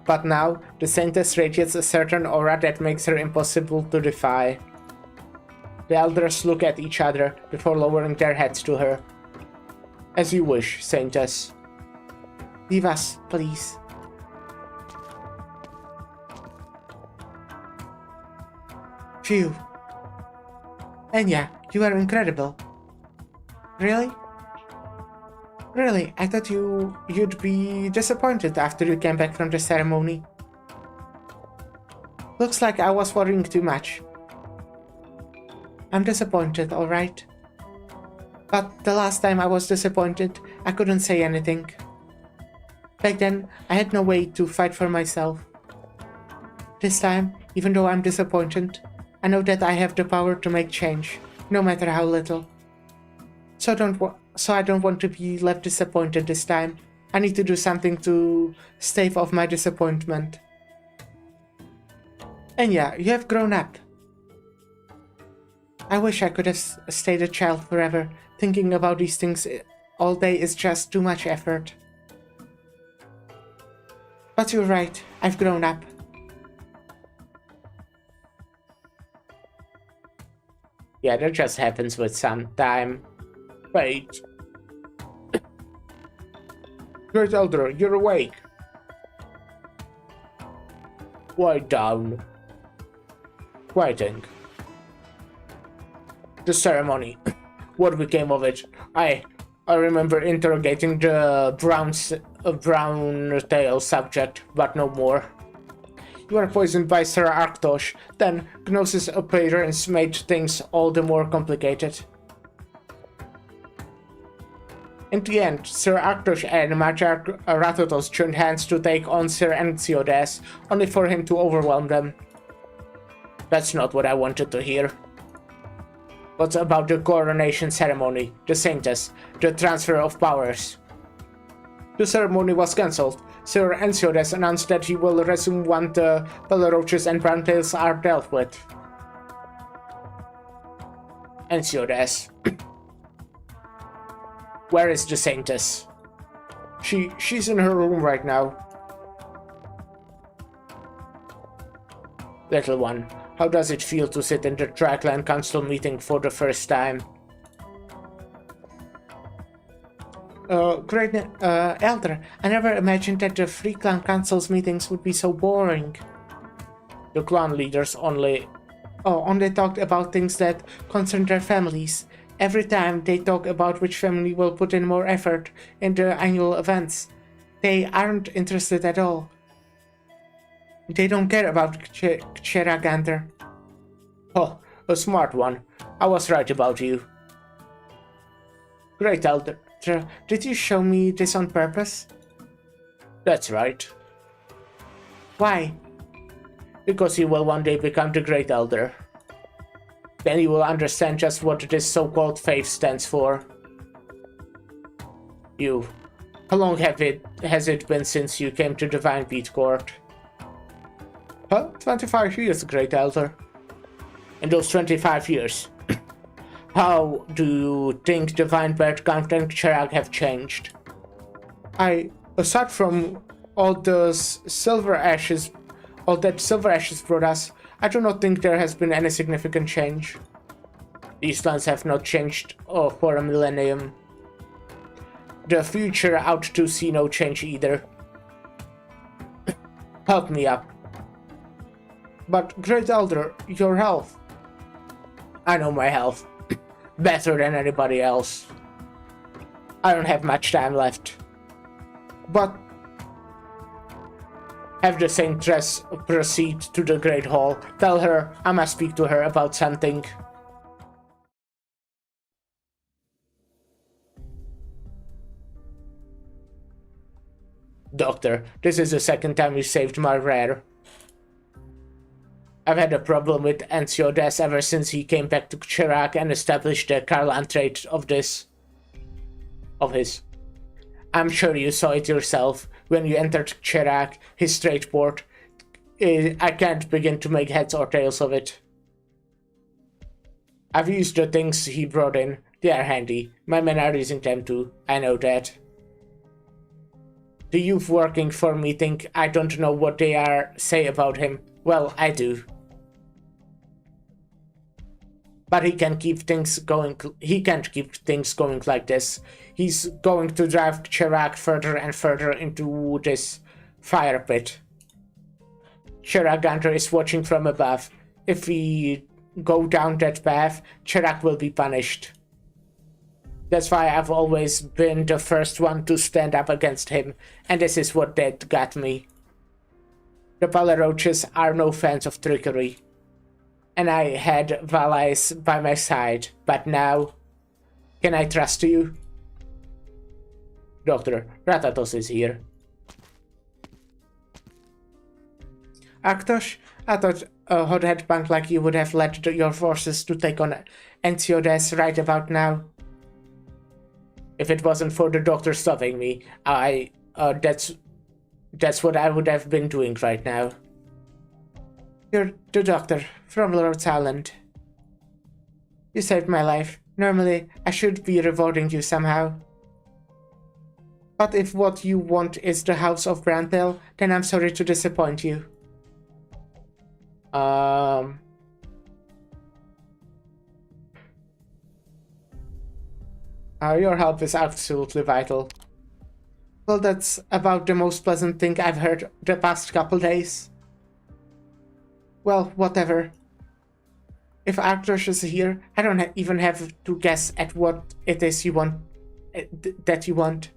But now, the Saintess radiates a certain aura that makes her impossible to defy. The elders look at each other before lowering their heads to her. As you wish, Saintess. Leave us, please. Phew. Enya, you are incredible. Really? Really, I thought you'd be disappointed after you came back from the ceremony. Looks like I was worrying too much. I'm disappointed, alright. But the last time I was disappointed, I couldn't say anything. Back then, I had no way to fight for myself. This time, even though I'm disappointed, I know that I have the power to make change, no matter how little. So I don't want to be left disappointed this time. I need to do something to stave off my disappointment. And yeah, you have grown up. I wish I could have stayed a child forever. Thinking about these things all day is just too much effort. But you're right, I've grown up. Yeah, that just happens with some time. Wait. Great Elder, you're awake. Lie down. Waiting. The ceremony. What became of it? I remember interrogating the brown tail subject, but no more. You were poisoned by Sir Arktosh. Then Gnosis' appearance made things all the more complicated. In the end, Sir Arktosh and Matriarch Ratatos joined hands to take on Sir Enxiodes, only for him to overwhelm them. That's not what I wanted to hear. What about the coronation ceremony, the Saintess, the transfer of powers? The ceremony was cancelled. Sir Enxiodes announced that he will resume once the Belleroches and Browntails are dealt with. Enxiodes. Where is the Saintess? She's in her room right now. Little one, how does it feel to sit in the Tri-Clan Council meeting for the first time? Great Elder, I never imagined that the Free Clan Council's meetings would be so boring. The clan leaders only talked about things that concern their families. Every time they talk about which family will put in more effort in the annual events, they aren't interested at all. They don't care about Cheragander. Oh, a smart one. I was right about you. Great Elder, did you show me this on purpose? That's right. Why? Because you will one day become the Great Elder. Then you will understand just what this so-called faith stands for. You. How long has it been since you came to Divine Beat Court? Huh? 25 years, Great Elder. In those 25 years, how do you think Divine Beat Count and Cherag have changed? Aside from all that Silver Ashes brought us, I do not think there has been any significant change. These lands have not changed for a millennium. The future out to see no change either. Help me up. But Great Elder, your health. I know my health. Better than anybody else. I don't have much time left. But have the Saintress proceed to the Great Hall. Tell her I must speak to her about something. Doctor, this is the second time you saved my rare. I've had a problem with Enxiodes ever since he came back to Chirac and established the Karlan trait of his. I'm sure you saw it yourself when you entered Chirac, his trade port. I can't begin to make heads or tails of it. I've used the things he brought in. They are handy. My men are using them too. I know that. The youth working for me think I don't know what they say about him. Well, I do. But he can't keep things going like this. He's going to drive Chirac further and further into this fire pit. Chiragander is watching from above. If we go down that path, Chirac will be punished. That's why I've always been the first one to stand up against him, and this is what that got me. The Belleroches are no fans of trickery. And I had Valais by my side, but now... Can I trust you? Doctor, Ratatos is here. Arktosh, I thought a hothead punk like you would have led your forces to take on Enxiodes right about now. If it wasn't for the doctor stopping me, that's what I would have been doing right now. You're the doctor from Lord's Island. You saved my life. Normally, I should be rewarding you somehow. But if what you want is the House of Brandale, then I'm sorry to disappoint you. Your help is absolutely vital. Well, that's about the most pleasant thing I've heard the past couple days. Well, whatever. If Arcturus is here, I don't even have to guess at what it is you want. That you want.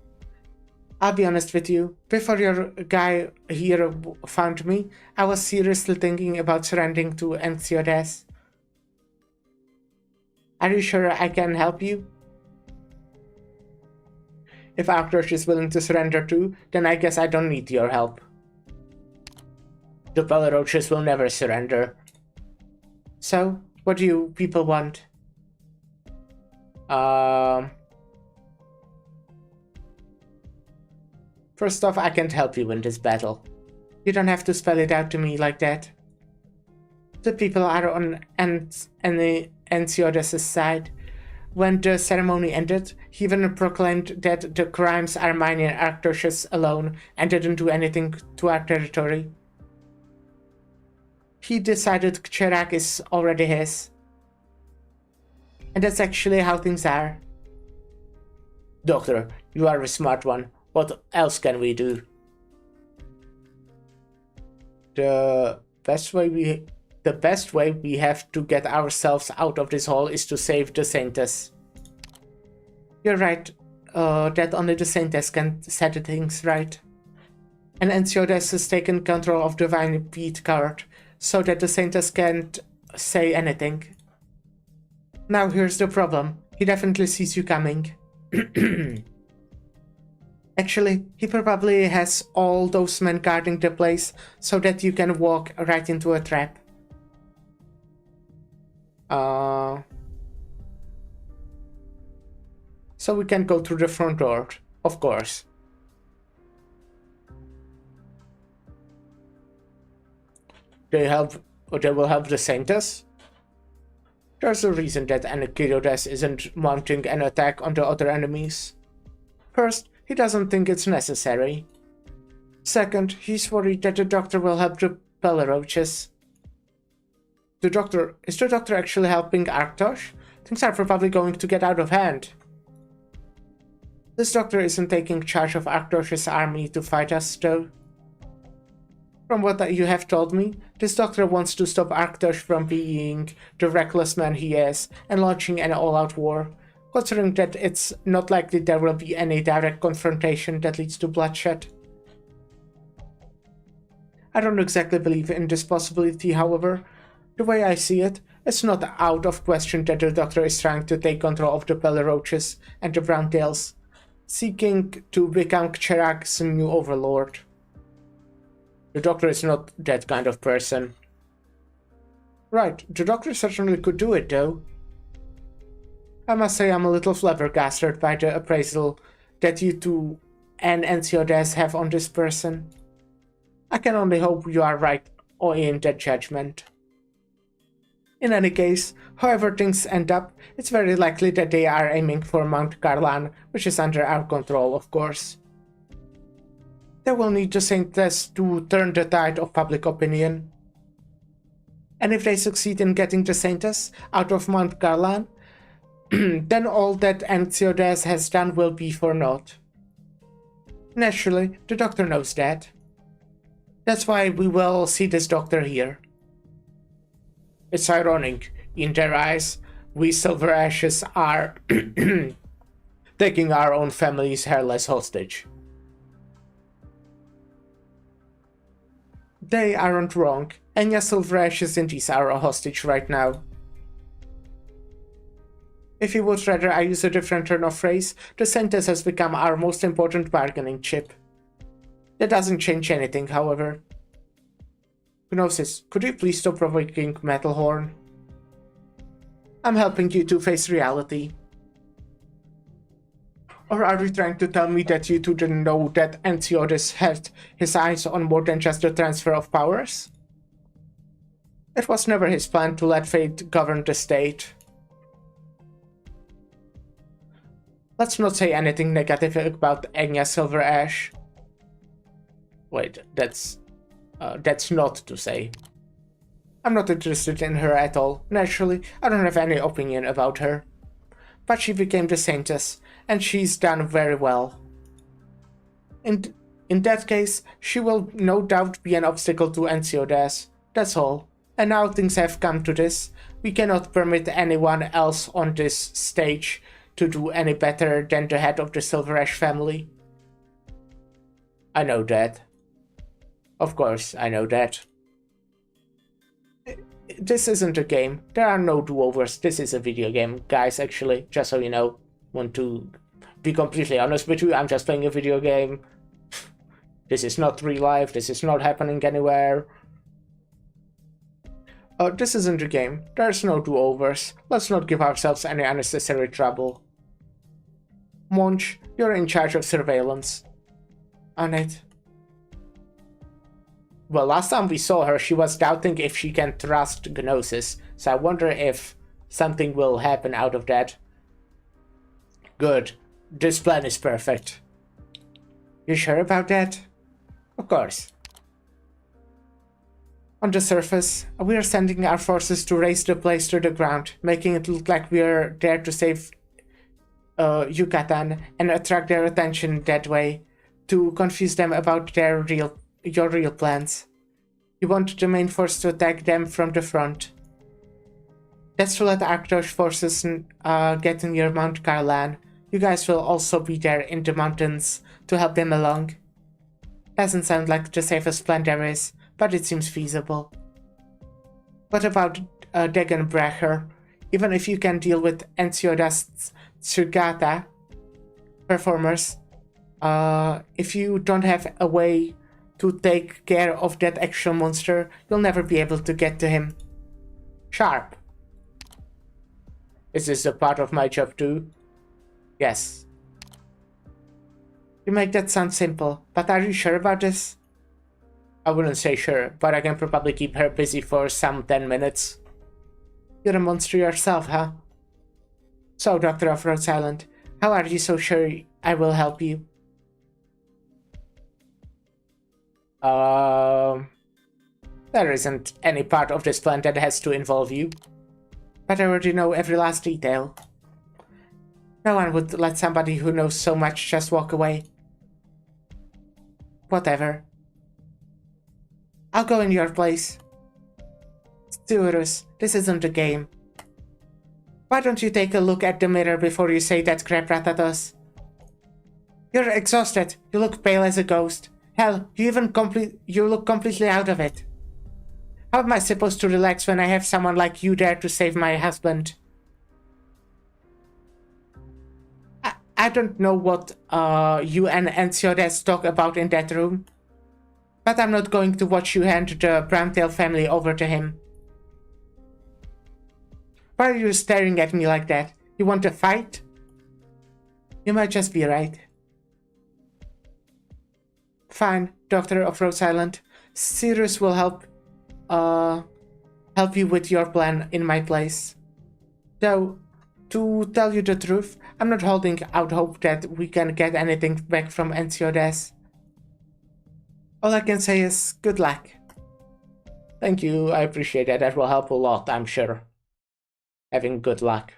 I'll be honest with you. Before your guy here found me, I was seriously thinking about surrendering to Enxiodes. Are you sure I can help you? If Arcturus is willing to surrender too, then I guess I don't need your help. The Belleroches will never surrender. So, what do you people want? First off, I can't help you in this battle. You don't have to spell it out to me like that. The people are on Enxiodes' side. When the ceremony ended, he even proclaimed that the crimes are mine and Arcturus alone and didn't do anything to our territory. He decided Cherak is already his. And that's actually how things are. Doctor, you are a smart one. What else can we do? The best way we have to get ourselves out of this hole is to save the Saintess. You're right, that only the Saintess can set things right. And Enxiodes has taken control of the Divine Beat card, so that the Saintess can't say anything. Now here's the problem. He definitely sees you coming. Actually, he probably has all those men guarding the place so that you can walk right into a trap. So we can go through the front door, of course. They will help the Saintess? There's a reason that Enxiodes isn't mounting an attack on the other enemies. First, he doesn't think it's necessary. Second, he's worried that the doctor will help the Belleroches. Is the doctor actually helping Arctos? Things are probably going to get out of hand. This doctor isn't taking charge of Arctos' army to fight us, though. From what you have told me, this doctor wants to stop Arctos from being the reckless man he is and launching an all-out war, considering that it's not likely there will be any direct confrontation that leads to bloodshed. I don't exactly believe in this possibility, however. The way I see it, it's not out of question that the doctor is trying to take control of the Belleroches and the Browntails, seeking to become Cherak's new overlord. The doctor is not that kind of person. Right, the doctor certainly could do it, though. I must say I'm a little flabbergasted by the appraisal that you two and Enxiodes have on this person. I can only hope you are right in that judgment. In any case, however things end up, it's very likely that they are aiming for Mount Garlan, which is under our control, of course. They will need the Saintess to turn the tide of public opinion. And if they succeed in getting the Saintess out of Mount Garlan, then all that Enxiodes has done will be for naught. Naturally, the doctor knows that. That's why we will see this doctor here. It's ironic. In their eyes, we Silver Ashes are taking our own family's hairless hostage. They aren't wrong. Enya Silver Ashes indeed are a hostage right now. If you would rather I use a different turn of phrase, the Saintess has become our most important bargaining chip. That doesn't change anything, however. Gnosis, could you please stop provoking Metalhorn? I'm helping you to face reality. Or are you trying to tell me that you two didn't know that Enxiodes had his eyes on more than just the transfer of powers? It was never his plan to let fate govern the state. Let's not say anything negative about Enya Silver Ash. Wait, that's not to say. I'm not interested in her at all. Naturally, I don't have any opinion about her. But she became the Saintess, and she's done very well. In that case, she will no doubt be an obstacle to Ensiodas. That's all. And now things have come to this. We cannot permit anyone else on this stage to do any better than the head of the Silver Ash family. I know that. Of course, I know that. This isn't a game. There are no do-overs. This is a video game, guys, actually. Just so you know. Want to be completely honest with you, I'm just playing a video game. This is not real life. This is not happening anywhere. This isn't a game. There's no do-overs. Let's not give ourselves any unnecessary trouble. Monch, you're in charge of surveillance. On it. Well, last time we saw her, she was doubting if she can trust Gnosis, so I wonder if something will happen out of that. Good. This plan is perfect. You sure about that? Of course. On the surface, we are sending our forces to raise the place to the ground, making it look like we are there to save Yucatan and attract their attention that way, to confuse them about your real plans. You want the main force to attack them from the front. That's to let Arctos forces get near Mount Carlan. You guys will also be there in the mountains to help them along. Doesn't sound like the safest plan there is, but it seems feasible. What about Degenbrecher? Even if you can deal with Ensiodas Tsugata performers, if you don't have a way to take care of that actual monster, you'll never be able to get to him. Sharp. Is this a part of my job too? Yes. You make that sound simple, but are you sure about this? I wouldn't say sure, but I can probably keep her busy for some 10 minutes. You're a monster yourself, huh? So, Doctor of Rhode Island, how are you so sure I will help you? There isn't any part of this plan that has to involve you. But I already know every last detail. No one would let somebody who knows so much just walk away. Whatever. I'll go in your place. Stewardess, this isn't a game. Why don't you take a look at the mirror before you say that crap rat at us? You're exhausted. You look pale as a ghost. Hell, you look completely out of it. How am I supposed to relax when I have someone like you there to save my husband? I don't know what you and Ensiodas talk about in that room, but I'm not going to watch you hand the Browntail family over to him. Why are you staring at me like that? You want to fight? You might just be right. Fine, Doctor of Rhode Island. Sirius will help you with your plan in my place. Though, to tell you the truth, I'm not holding out hope that we can get anything back from Ensiodas. All I can say is good luck. Thank you, I appreciate that. That will help a lot, I'm sure. Having good luck.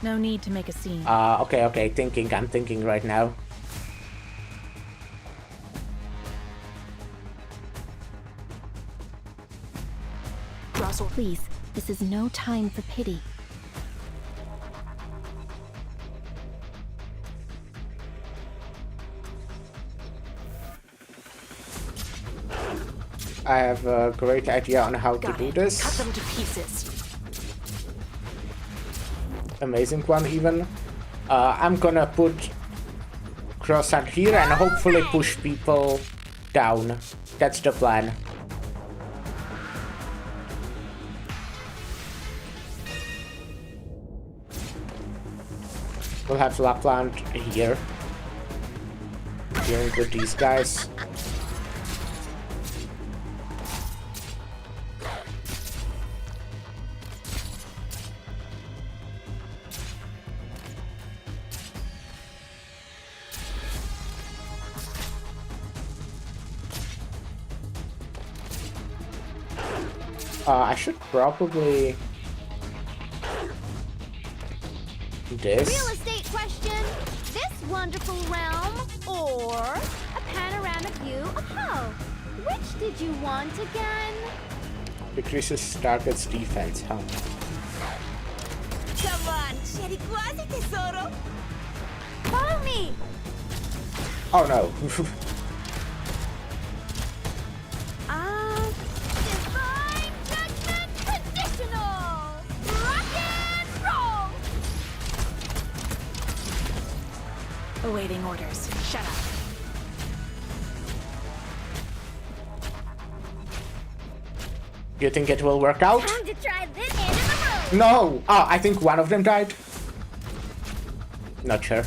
No need to make a scene. Okay, I'm thinking right now. Russell, please, this is no time for pity. I have a great idea on how to do this. Cut them to pieces. Amazing one even. I'm gonna put croissant here and hopefully push people down. That's the plan. We'll have Lapland here. Dealing with these guys. I should probably do Real this. estate question. This wonderful realm or a panoramic view of hell? Which did you want again? Decreases target's defense, huh? Come on, c'eri quasi, tesoro. Follow me. Oh no. Divine Judgment Conditional. Rock and roll. Awaiting orders. Shut up. You think it will work out? Time to try this end of the road. No! Oh, I think one of them died. Not sure.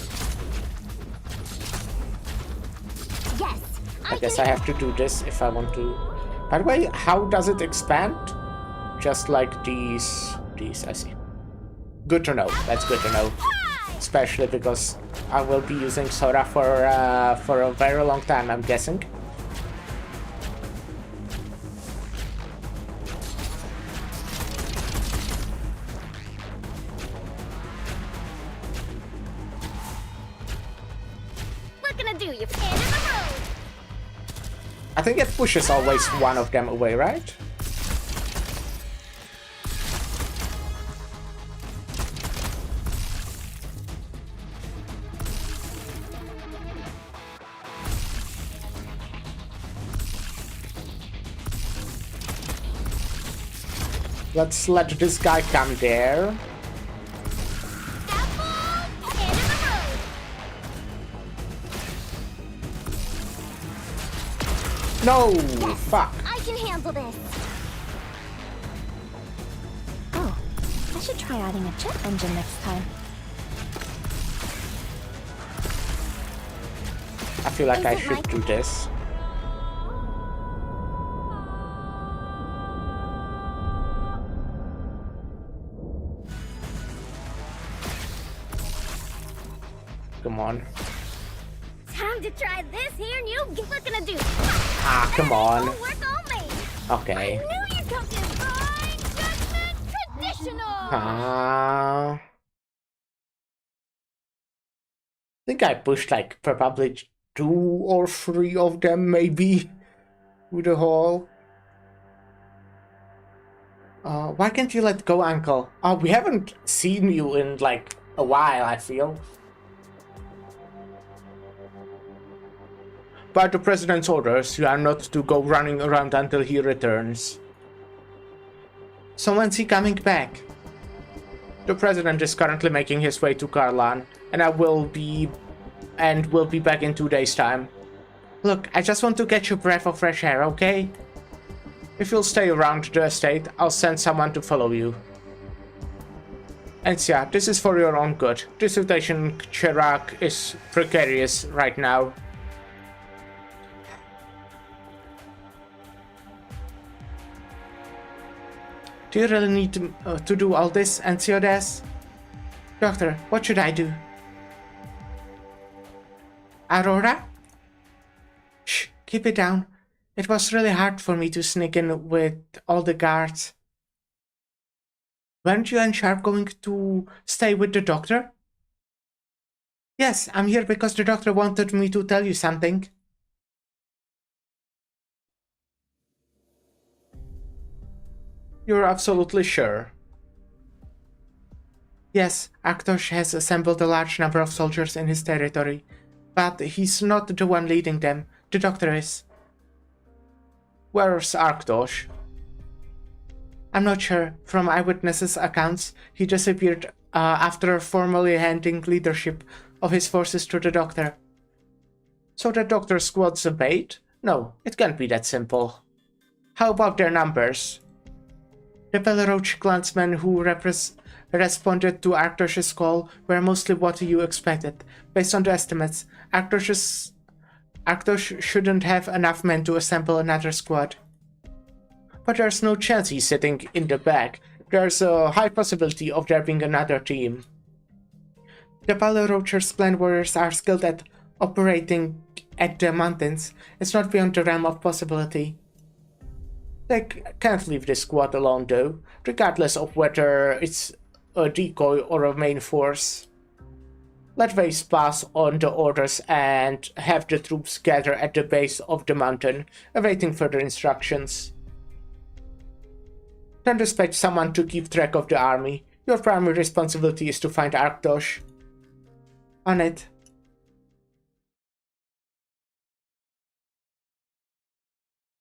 Yes. I guess I have to do this if I want to. By the way, how does it expand? Just like these, I see. Good to know. That's good to know. Especially because I will be using Sora for a very long time, I'm guessing. What can I do? You've end of the road. I think it pushes always one of them away, right? Let's let this guy come there. Apple, end of the road. No! Fuck. I can handle this. Oh, I should try adding a jet engine next time. I feel like Is I it should like- do this. Come on. Time to try this here new. What can I do? Ah, come on. It'll work on me. Okay. I knew you'd come divine judgment conditional. I think I pushed like probably 2 or 3 of them maybe with the haul. Why can't you let go, Uncle? We haven't seen you in like a while, I feel. By the President's orders, you are not to go running around until he returns. So when's he coming back? The President is currently making his way to Karlan, and will be back in 2 days' time. Look, I just want to get you a breath of fresh air, okay? If you'll stay around the estate, I'll send someone to follow you. And yeah, this is for your own good. The situation in Chirac is precarious right now. Do you really need to do all this, Ensiodes? Doctor, what should I do? Aurora? Shh, keep it down. It was really hard for me to sneak in with all the guards. Weren't you and Sharp going to stay with the doctor? Yes, I'm here because the doctor wanted me to tell you something. You're absolutely sure? Yes, Aktosh has assembled a large number of soldiers in his territory, but he's not the one leading them. The doctor is. Where's Arktosh? I'm not sure. From eyewitnesses' accounts, he disappeared after formally handing leadership of his forces to the doctor. So the doctor squad's a bait? No, it can't be that simple. How about their numbers? The Belaroch clansmen who responded to Arktosh's call were mostly what you expected. Based on the estimates, Arktosh shouldn't have enough men to assemble another squad. But there's no chance he's sitting in the back. There's a high possibility of there being another team. The Belaroch's clan warriors are skilled at operating at the mountains. It's not beyond the realm of possibility. They can't leave this squad alone though, regardless of whether it's a decoy or a main force. Let Vase pass on the orders and have the troops gather at the base of the mountain, awaiting further instructions. Don't expect someone to keep track of the army. Your primary responsibility is to find Arktosh. On it.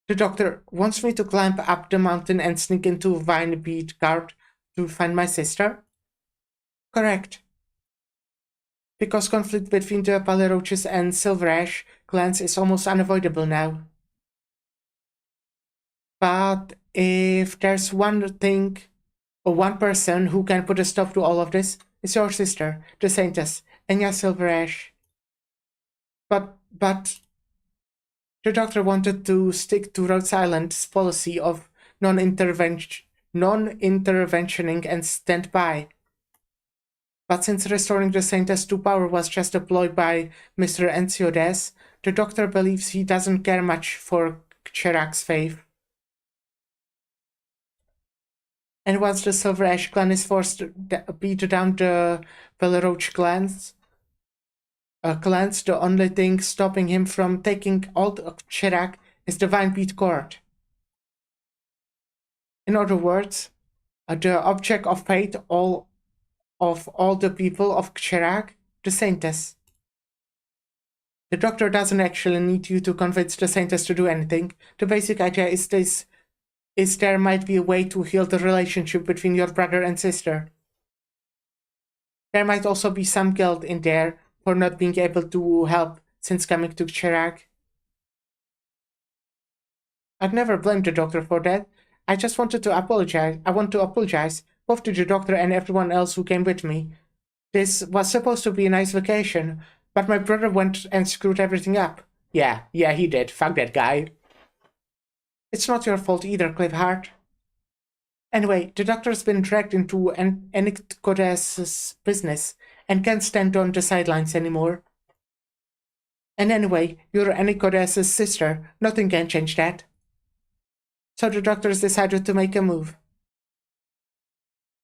The doctor wants me to climb up the mountain and sneak into Vinebead Guard to find my sister? Correct. Because conflict between the Paleroches and Silver Ash clans is almost unavoidable now. But if there's one thing, or one person who can put a stop to all of this, it's your sister, the Saintess, Enya Silver Ash. But the doctor wanted to stick to Rhodes Island's policy of non-interventioning and stand by. But since restoring the Saintess to power was just a ploy by Mr. Enciodes, the doctor believes he doesn't care much for Cherak's faith. And once the Silver Ash clan is forced to beat down the Peleroche clans, the only thing stopping him from taking hold of Cherak is the Vinebead Court. In other words, the object of fate of all the people of Cherak, the Saintess. The doctor doesn't actually need you to convince the Saintess to do anything. The basic idea is there might be a way to heal the relationship between your brother and sister. There might also be some guilt in there for not being able to help since coming to Cherak. I'd never blame the doctor for that. I just wanted to apologize. I want to apologize both to the doctor and everyone else who came with me. This was supposed to be a nice vacation, but my brother went and screwed everything up. Yeah, he did. Fuck that guy. It's not your fault either, Cliffheart. Anyway, the doctor's been dragged into Enicodes' business and can't stand on the sidelines anymore. And anyway, you're Enicodes' sister. Nothing can change that. So the doctors decided to make a move.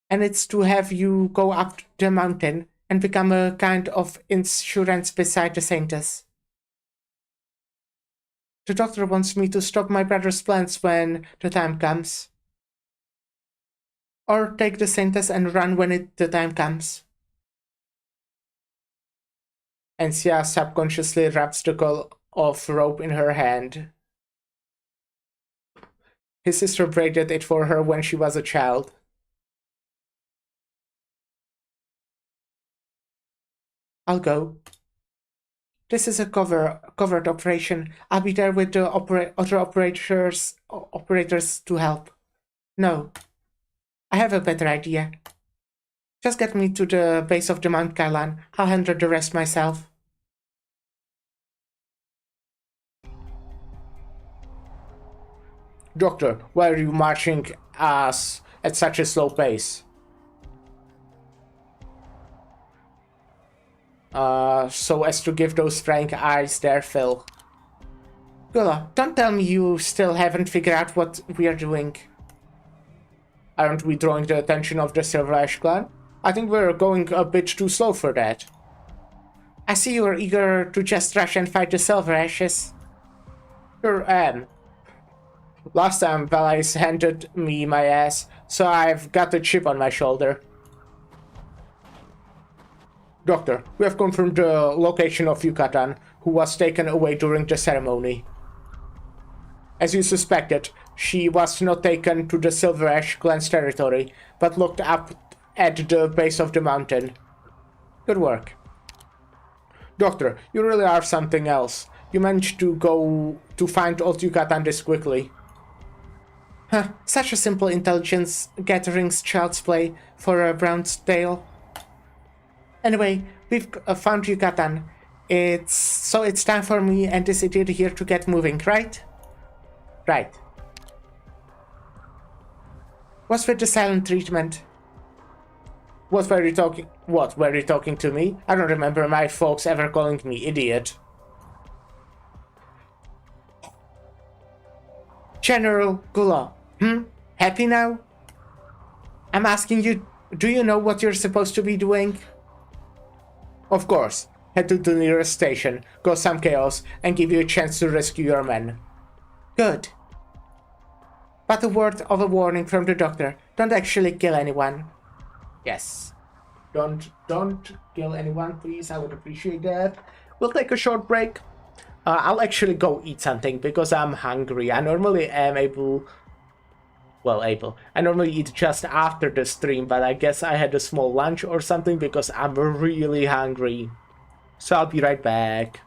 And it's to have you go up the mountain and become a kind of insurance beside the Saintess. The doctor wants me to stop my brother's plans when the time comes. Or take the Saintess and run when the time comes. Encia subconsciously wraps the coil of rope in her hand. His sister braided it for her when she was a child. I'll go. This is a covert operation. I'll be there with the other operators to help. No. I have a better idea. Just get me to the base of the Mount Kailan. I'll handle the rest myself. Doctor, why are you marching us at such a slow pace? So as to give those frank eyes their fill. Gula, don't tell me you still haven't figured out what we are doing. Aren't we drawing the attention of the Silver Ash clan? I think we're going a bit too slow for that. I see you're eager to just rush and fight the Silver Ashes. Sure am. Last time Valais handed me my ass, so I've got a chip on my shoulder. Doctor, we have confirmed the location of Yucatan, who was taken away during the ceremony. As you suspected, she was not taken to the Silver Ash clan's territory, but looked up at the base of the mountain. Good work. Doctor, you really are something else. You managed to go to find old Yucatan this quickly. Huh, such a simple intelligence gatherings child's play for a brown's tale. Anyway, we've found Yucatan. It's time for me and this idiot here to get moving, right? Right. What's with the silent treatment? What were you talking to me? I don't remember my folks ever calling me idiot. General Gula, happy now? I'm asking you, do you know what you're supposed to be doing? Of course. Head to the nearest station, cause some chaos, and give you a chance to rescue your men. Good. But a word of a warning from the doctor. Don't actually kill anyone. Yes. Don't kill anyone, please. I would appreciate that. We'll take a short break. I'll actually go eat something because I'm hungry. I normally am able... I normally eat just after the stream, but I guess I had a small lunch or something because I'm really hungry. So I'll be right back.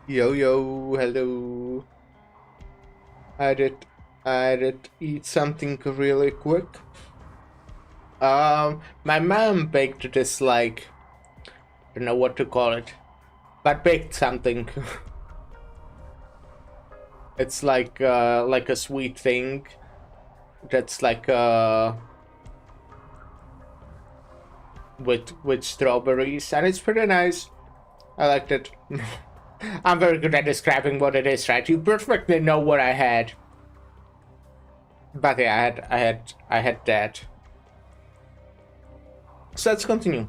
Yo, hello. I did eat something really quick. My mom baked this, like, I don't know what to call it, but baked something. It's like a sweet thing that's like with strawberries, and it's pretty nice. I liked it. I'm very good at describing what it is, right? You perfectly know what I had. But yeah, I had that. So let's continue.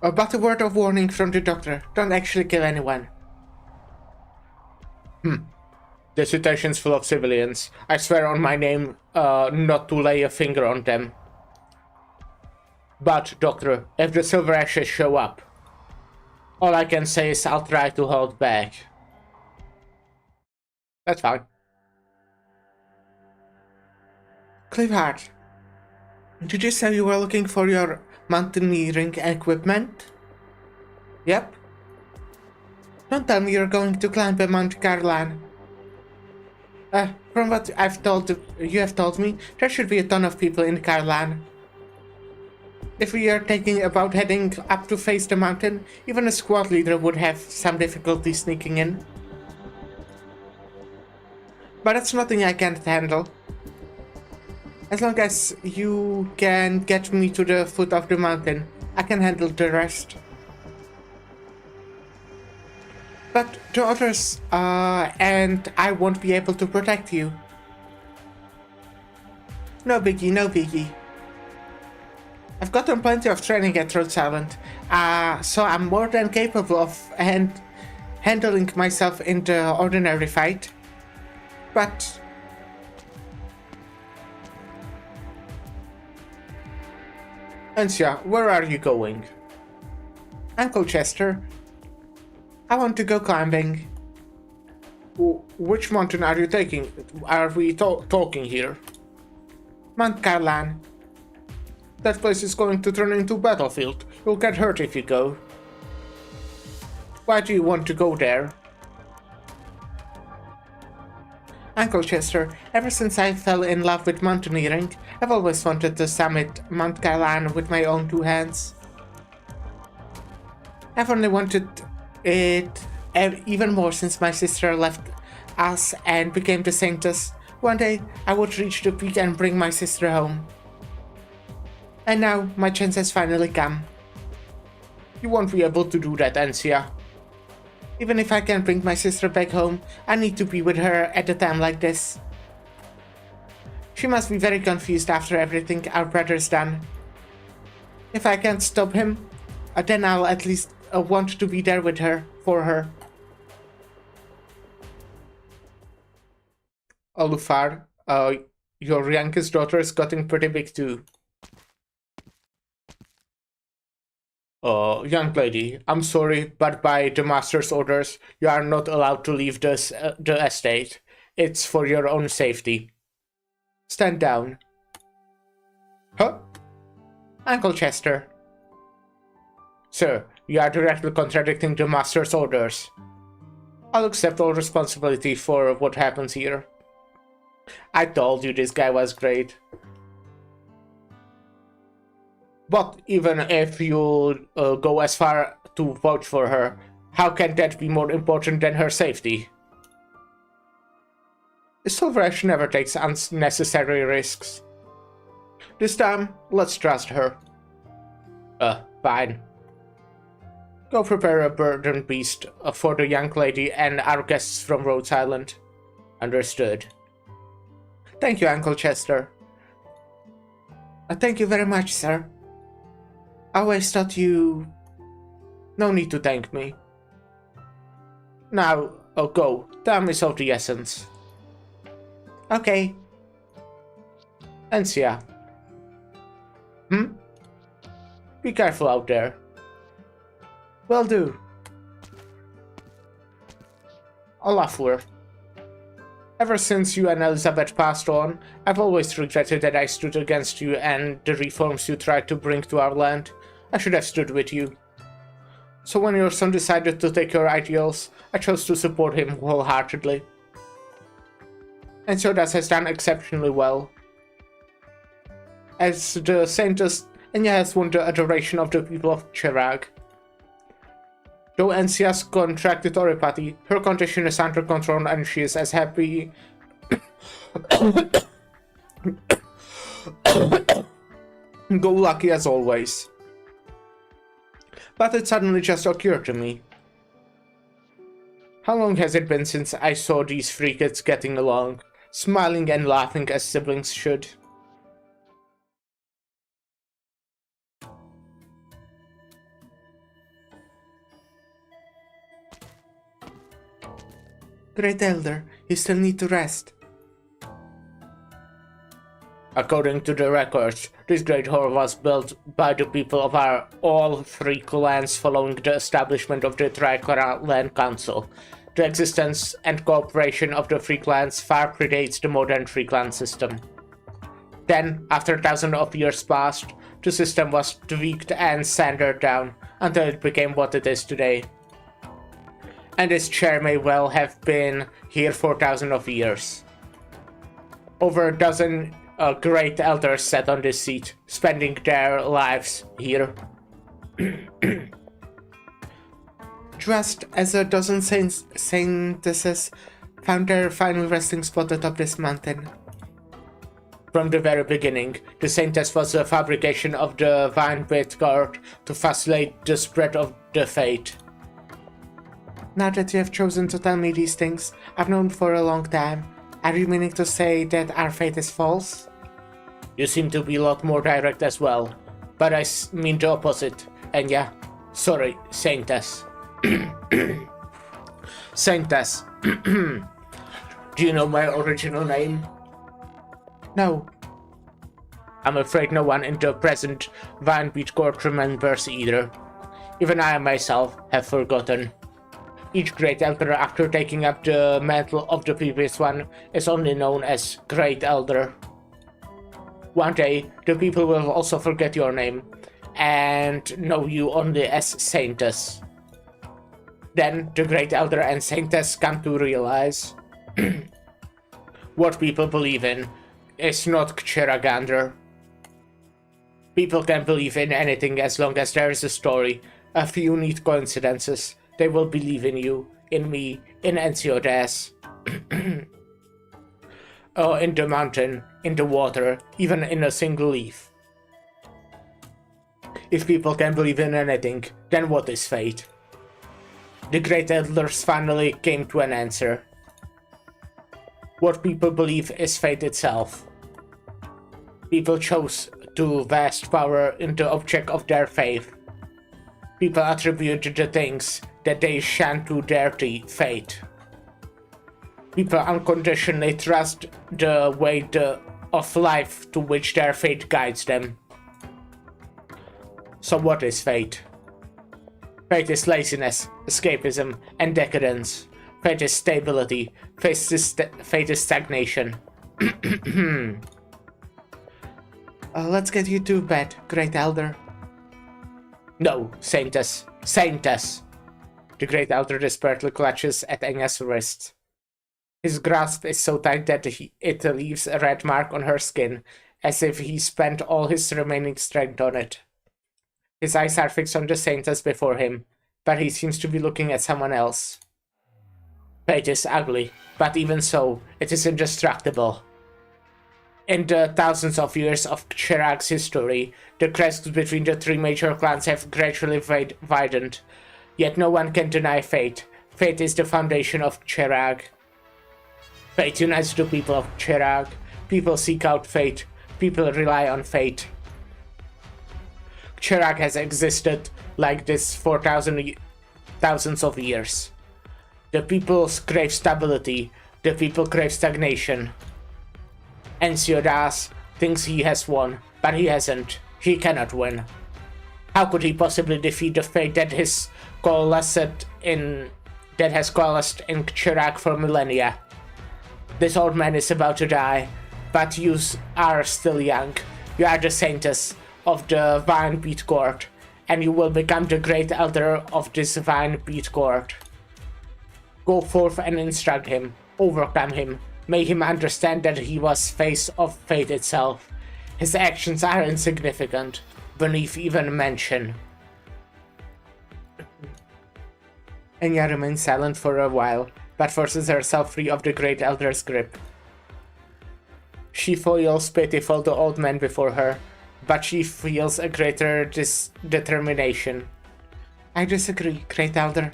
But a word of warning from the doctor. Don't actually kill anyone. The situation's full of civilians. I swear on my name not to lay a finger on them. But, Doctor, if the Silver Ashes show up, all I can say is I'll try to hold back. That's fine. Clifford, did you say you were looking for your mountaineering equipment? Yep. Don't tell me you're going to climb a Mount Carlan. From what you have told me, there should be a ton of people in Carlan. If we are thinking about heading up to face the mountain, even a squad leader would have some difficulty sneaking in. But that's nothing I can't handle. As long as you can get me to the foot of the mountain, I can handle the rest. But the others, and I won't be able to protect you. No biggie, no biggie. I've gotten plenty of training at Rhode Island, so I'm more than capable of handling myself in the ordinary fight. But... Ancia, where are you going? Uncle Chester, I want to go climbing. Which mountain are you taking? Are we talking here? Mount Carlan. That place is going to turn into a battlefield. You'll get hurt if you go. Why do you want to go there? Uncle Chester, ever since I fell in love with mountaineering, I've always wanted to summit Mount Carlan with my own 2 hands. I've only wanted it even more since my sister left us and became the Saintess. One day, I would reach the peak and bring my sister home. And now, my chance has finally come. You won't be able to do that, Ancia. Even if I can bring my sister back home, I need to be with her at a time like this. She must be very confused after everything our brother's done. If I can't stop him, then I'll at least want to be there with her, for her. Olufar, your youngest daughter is getting pretty big too. Young lady, I'm sorry, but by the master's orders, you are not allowed to leave the estate. It's for your own safety. Stand down. Huh? Uncle Chester. Sir, you are directly contradicting the master's orders. I'll accept all responsibility for what happens here. I told you this guy was great. But even if you go as far to vouch for her, how can that be more important than her safety? The Silver Ash never takes unnecessary risks. This time, let's trust her. Fine. Go prepare a burden beast for the young lady and our guests from Rhode Island. Understood. Thank you, Uncle Chester. Thank you very much, sir. I always thought you... No need to thank me. Now, go. Time is of the essence. Okay. Ancia. Be careful out there. Will do. Olafur. Ever since you and Elizabeth passed on, I've always regretted that I stood against you and the reforms you tried to bring to our land. I should have stood with you. So when your son decided to take your ideals, I chose to support him wholeheartedly. And Sodas has done exceptionally well. As the Saintess, Enya has won the adoration of the people of Chirag. Though Ancia's contracted oropathy, her condition is under control and she is as happy... go lucky as always. But it suddenly just occurred to me. How long has it been since I saw these 3 kids getting along? smiling and laughing as siblings should. Great Elder, you still need to rest. According to the records, this great hall was built by the people of all three clans following the establishment of the Tri-Clan Land Council. The existence and cooperation of the three clans far predates the modern three-clan system. Then, after thousands of years passed, the system was tweaked and sanded down until it became what it is today. And this chair may well have been here for thousands of years. Over a dozen great elders sat on this seat, spending their lives here. Just as a dozen saintesses found their final resting spot atop this mountain. From the very beginning, the saintess was a fabrication of the divine bit guard to facilitate the spread of the faith. Now that you have chosen to tell me these things, I've known for a long time. Are you meaning to say that our faith is false? You seem to be a lot more direct as well, but I mean the opposite. And yeah, sorry, Saintess. Saintess. Do you know my original name? No. I'm afraid no one in the present Vine Beach Court remembers either. Even I myself have forgotten. Each Great Elder after taking up the mantle of the previous one is only known as Great Elder. One day, the people will also forget your name, and know you only as Saintess. Then, the Great Elder and Saintess come to realize what people believe in is not Kcheragander. People can believe in anything as long as there is a story, a few neat coincidences. They will believe in you, in me, in Ensiodas. Oh, in the mountain, in the water, even in a single leaf. If people can believe in anything, then what is fate? The Great Elders finally came to an answer. What people believe is fate itself. People chose to vest power in the object of their faith. People attribute the things that they shan't to their fate. People unconditionally trust the way of life to which their fate guides them. So what is fate? Fate is laziness, escapism, and decadence. Fate is stability. Fate is stagnation. Let's get you to bed, Great Elder. No, Saintess. Saintess! The Great Elder desperately clutches at Enya's wrist. His grasp is so tight that it leaves a red mark on her skin, as if he spent all his remaining strength on it. His eyes are fixed on the Saintess before him, but he seems to be looking at someone else. Fate is ugly, but even so, it is indestructible. In the thousands of years of Chirag's history, the crests between the three major clans have gradually widened, yet no one can deny fate. Fate is the foundation of Chirag. Fate unites the people of Chirag. People seek out fate. People rely on fate. Chirag has existed like this for thousands of years. The people crave stability. The people crave stagnation. Ensiodas thinks he has won, but he hasn't. He cannot win. How could he possibly defeat the fate that has coalesced in Chirag for millennia? This old man is about to die, but you are still young. You are the Saintess of the Vine Beat Court, and you will become the Great Elder of this Vine Beat Court. Go forth and instruct him, overcome him, make him understand that he was face of fate itself. His actions are insignificant, beneath even mention. Enya remains silent for a while, but forces herself free of the Great Elder's grip. She feels pitiful the old man before her, but she feels a greater determination. I disagree, Great Elder.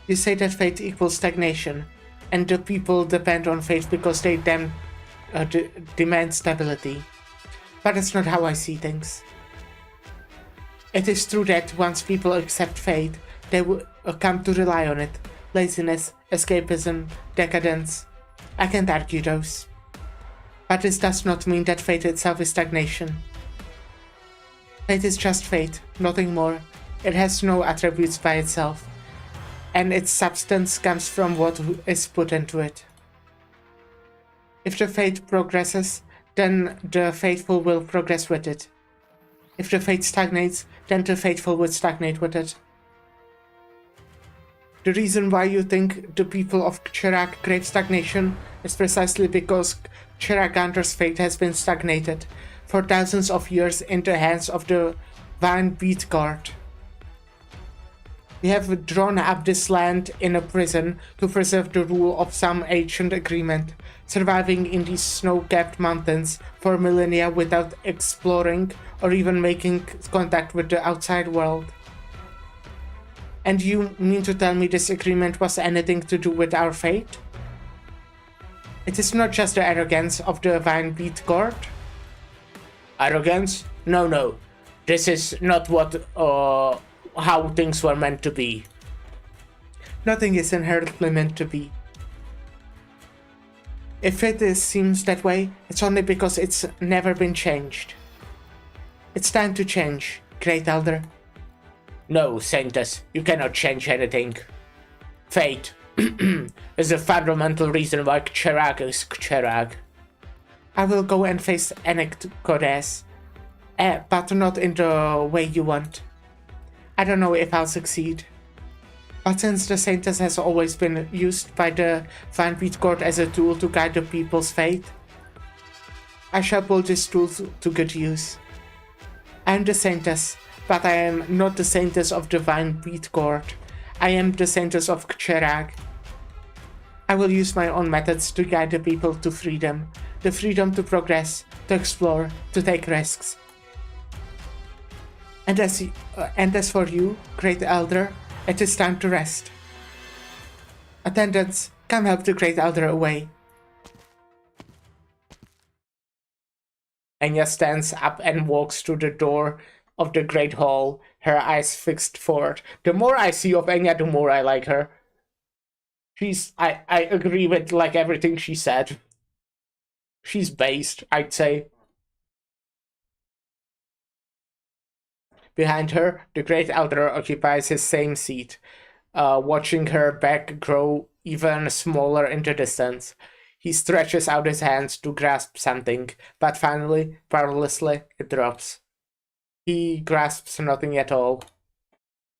You say that fate equals stagnation, and the people depend on fate because they demand stability. But that's not how I see things. It is true that once people accept fate, they will come to rely on it. Laziness, escapism, decadence. I can't argue those. But this does not mean that fate itself is stagnation. Fate is just fate, nothing more. It has no attributes by itself, and its substance comes from what is put into it. If the fate progresses, then the faithful will progress with it. If the fate stagnates, then the faithful will stagnate with it. The reason why you think the people of Chirac crave stagnation is precisely because Chiragander's fate has been stagnated for thousands of years in the hands of the Vine Beat Guard. We have drawn up this land in a prison to preserve the rule of some ancient agreement, surviving in these snow-capped mountains for millennia without exploring or even making contact with the outside world. And you mean to tell me this agreement was anything to do with our fate? It is not just the arrogance of the Vine Beat Guard. Arrogance? No. This is not what, how things were meant to be. Nothing is inherently meant to be. If it seems that way, it's only because it's never been changed. It's time to change, Great Elder. No, Saintess, you cannot change anything. Fate is the fundamental reason why Chirac is Chirac. I will go and face Enek Goddess, but not in the way you want. I don't know if I'll succeed. But since the Saintess has always been used by the Vine Beat Court as a tool to guide the people's fate, I shall put this tool to good use. I am the Saintess, but I am not the Saintess of the Vine Beat Court. I am the Saintess of Chirac. I will use my own methods to guide the people to freedom. The freedom to progress, to explore, to take risks. And as for you, Great Elder, it is time to rest. Attendants, come help the Great Elder away. Enya stands up and walks through the door of the Great Hall, her eyes fixed forward. The more I see of Enya, the more I like her. I agree with like everything she said. She's based, I'd say. Behind her, the Great Elder occupies his same seat, watching her back grow even smaller in the distance. He stretches out his hands to grasp something, but finally, powerlessly, it drops. He grasps nothing at all.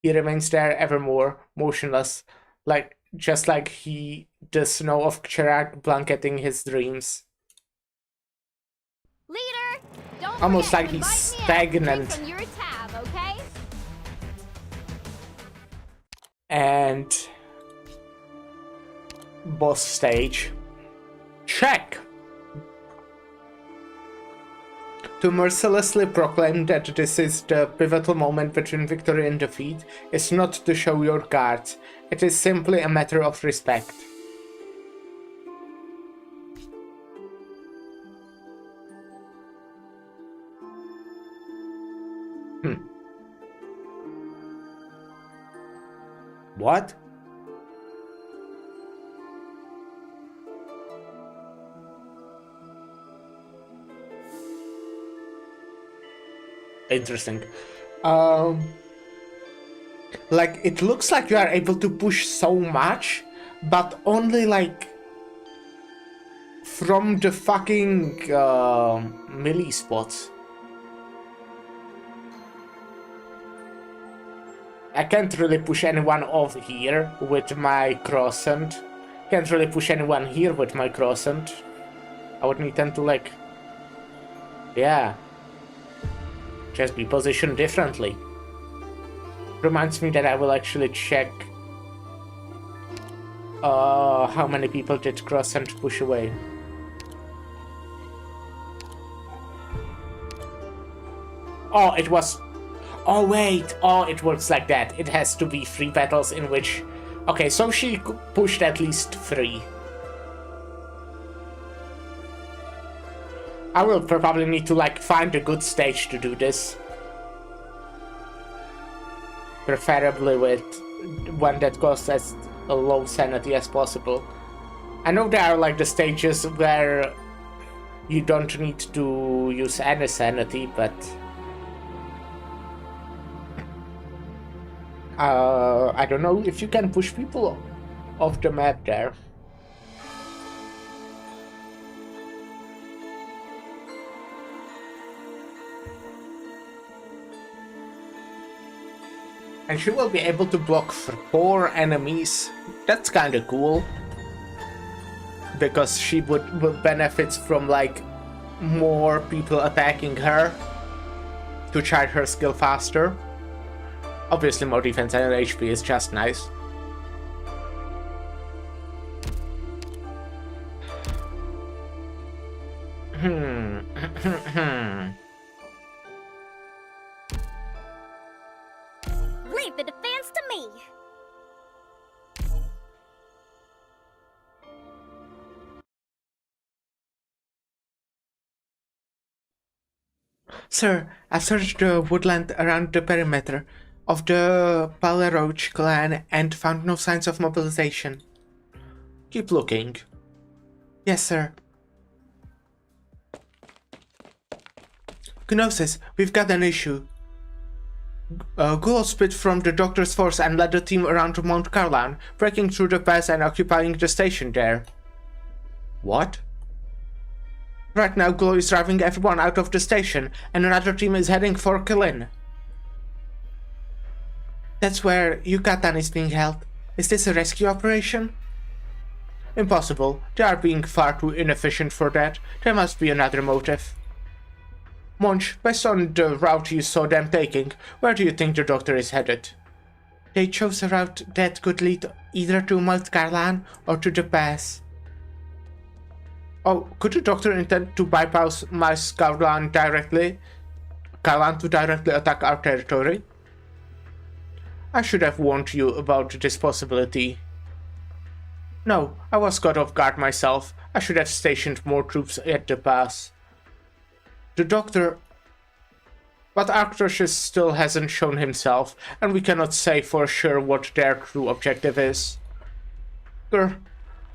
He remains there evermore, motionless, just like the snow of Chirac blanketing his dreams. Leader, don't Almost forget like to he's invite me out stagnant. from your tab, okay? And boss stage. Check! To mercilessly proclaim that this is the pivotal moment between victory and defeat is not to show your cards. It is simply a matter of respect. What? Interesting. Like, it looks like you are able to push so much, but only like from the fucking melee spots. I can't really push anyone over here with my croissant. Can't really push anyone here with my croissant. I would need them to like... yeah. Just be positioned differently. Reminds me that I will actually check how many people did croissant push away. Oh, it was... oh wait, oh it works like that. It has to be 3 battles in which... okay, so she pushed at least 3. I will probably need to like find a good stage to do this. Preferably with one that costs as a low sanity as possible. I know there are like the stages where you don't need to use any sanity, but I don't know if you can push people off the map there. And she will be able to block 4 enemies. That's kind of cool. Because she would benefit from like more people attacking her to charge her skill faster. Obviously more defense and HP is just nice. Leave the defense to me. Sir, I searched the woodland around the perimeter of the Palaroach clan and found no signs of mobilization. Keep looking. Yes, sir. Gnosis, we've got an issue. Gulo split from the Doctor's force and led the team around Mount Carlan, breaking through the pass and occupying the station there. What? Right now, Gulo is driving everyone out of the station, and another team is heading for Kilin. That's where Yucatan is being held. Is this a rescue operation? Impossible. They are being far too inefficient for that. There must be another motive. Monch, based on the route you saw them taking, where do you think the Doctor is headed? They chose a route that could lead either to Mount Carlan or to the pass. Oh, could the Doctor intend to bypass Mount Carlan to directly attack our territory? I should have warned you about this possibility. No, I was caught off guard myself. I should have stationed more troops at the pass. The Doctor... But Arcturus still hasn't shown himself, and we cannot say for sure what their true objective is. Sir,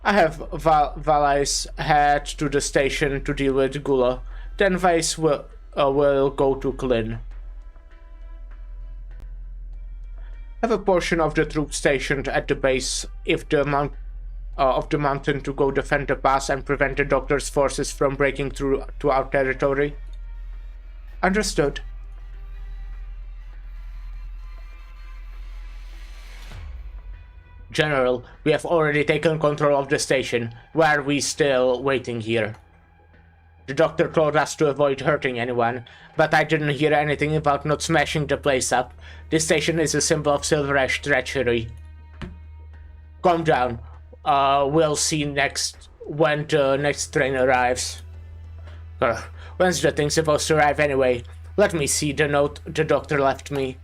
I have Valais head to the station to deal with Gula. Then Weiss will go to Klin. Have a portion of the troops stationed at the base of the mountain to go defend the pass and prevent the Doctor's forces from breaking through to our territory. Understood. General, we have already taken control of the station. Why are we still waiting here? The Doctor told us to avoid hurting anyone, but I didn't hear anything about not smashing the place up. This station is a symbol of Silver Ash treachery. Calm down. We'll see next when the next train arrives. When's the thing supposed to arrive anyway? Let me see the note the Doctor left me.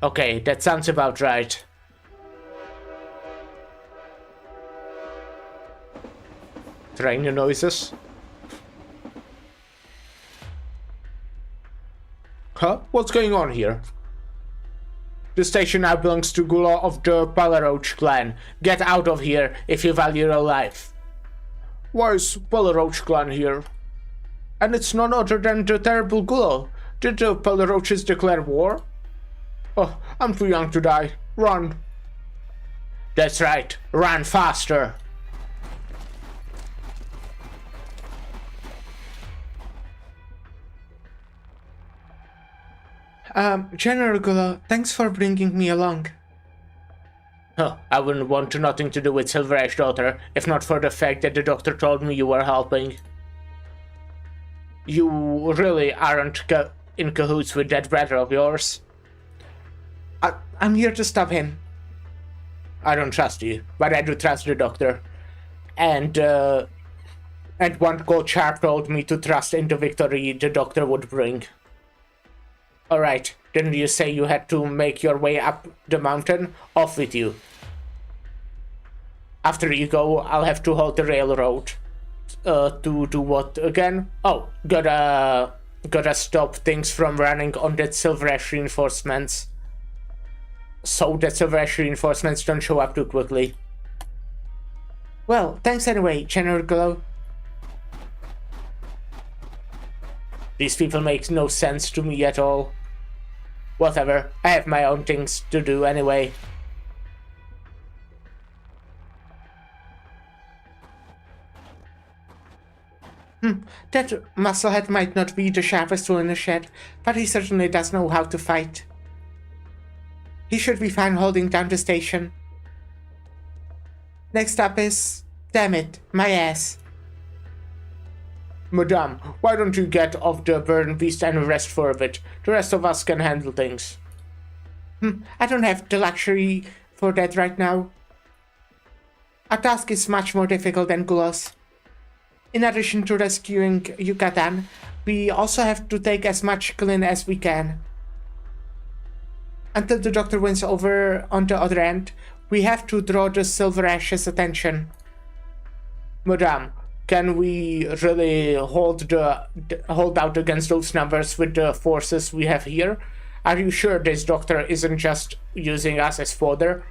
Okay, that sounds about right. Train noises. Huh? What's going on here? The station now belongs to Gula of the Palaroach clan. Get out of here if you value your life. Why is Palaroach clan here? And it's none other than the terrible Gula. Did the Palaroaches declare war? Oh, I'm too young to die. Run. That's right. Run faster. General Gula, thanks for bringing me along. I wouldn't want nothing to do with Silver Ash Daughter, if not for the fact that the Doctor told me you were helping. You really aren't in cahoots with that brother of yours. I'm here to stop him. I don't trust you, but I do trust the Doctor. And one coach Sharp told me to trust in the victory the Doctor would bring. Alright, didn't you say you had to make your way up the mountain? Off with you. After you go, I'll have to hold the railroad. To do what again? Oh, gotta stop things from running on that Silver Ash reinforcements. So that Silver Ash reinforcements don't show up too quickly. Well, thanks anyway, General Glow. These people make no sense to me at all. Whatever, I have my own things to do anyway. That musclehead might not be the sharpest tool in the shed, but he certainly does know how to fight. He should be fine holding down the station. Next up is... damn it, my ass. Madame, why don't you get off the burden beast and rest for a bit? The rest of us can handle things. I don't have the luxury for that right now. Our task is much more difficult than Gulos. In addition to rescuing Yucatan, we also have to take as much Glyn as we can. Until the doctor wins over on the other end, we have to draw the Silver Ash's attention. Madame, can we really hold out against those numbers with the forces we have here? Are you sure this doctor isn't just using us as fodder?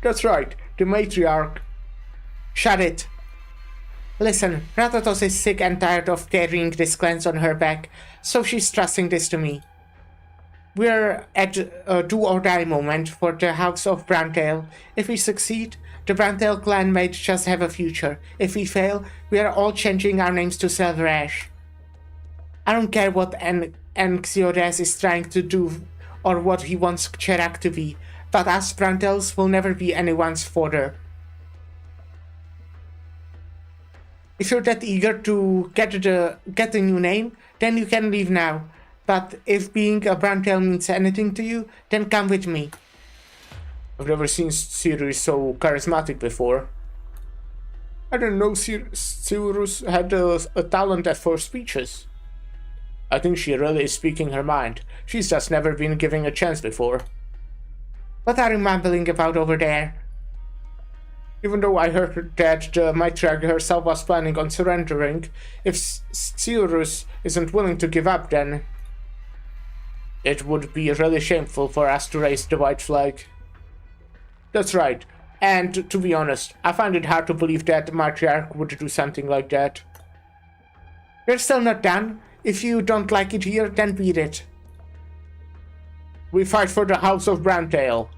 That's right, the matriarch. Shut it. Listen, Ratatos is sick and tired of carrying this cleanse on her back, so she's trusting this to me. We're at a do-or-die moment for the House of Browntail. If we succeed, the Browntail clan might just have a future. If we fail, we are all changing our names to Silver Ash. I don't care what Anxiores is trying to do or what he wants Cherak to be, but us Browntails will never be anyone's fodder. If you're that eager to get a new name, then you can leave now. But if being a Browntail means anything to you, then come with me. I've never seen Sirius so charismatic before. I didn't know Sirius had a talent for speeches. I think she really is speaking her mind. She's just never been given a chance before. What are you mumbling about over there? Even though I heard that the matriarch herself was planning on surrendering, if Sirius isn't willing to give up, then it would be really shameful for us to raise the white flag. That's right, and to be honest, I find it hard to believe that the matriarch would do something like that. We're still not done. If you don't like it here, then beat it. We fight for the House of Browntail.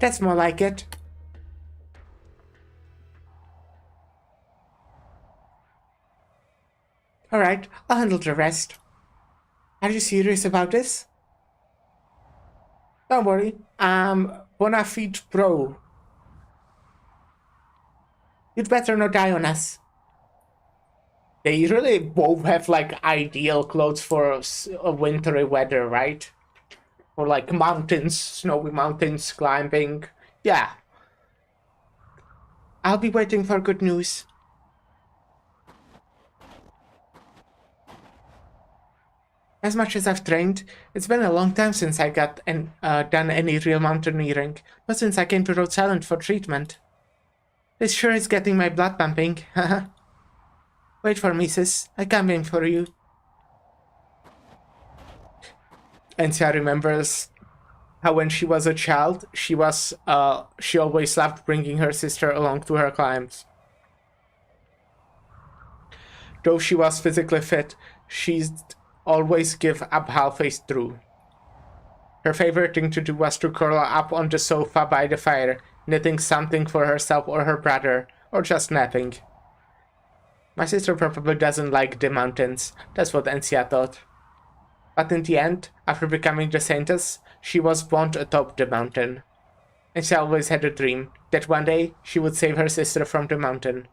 That's more like it. Alright, I'll handle the rest. Are you serious about this? Don't worry, I'm bona fide pro. You'd better not die on us. They really both have like ideal clothes for a wintry weather, right? Or like mountains, snowy mountains, climbing. Yeah. I'll be waiting for good news. As much as I've trained, it's been a long time since I got done any real mountaineering, not since I came to Rhode Island for treatment. This sure is getting my blood pumping, haha. Wait for me, sis. I come in for you. Antia remembers how when she was a child, she always loved bringing her sister along to her climbs. Though she was physically fit, she'd always give up halfway through. Her favorite thing to do was to curl up on the sofa by the fire, knitting something for herself or her brother, or just napping. My sister probably doesn't like the mountains, that's what Ansia thought. But in the end, after becoming the saintess, she was born atop the mountain. And she always had a dream that one day she would save her sister from the mountain.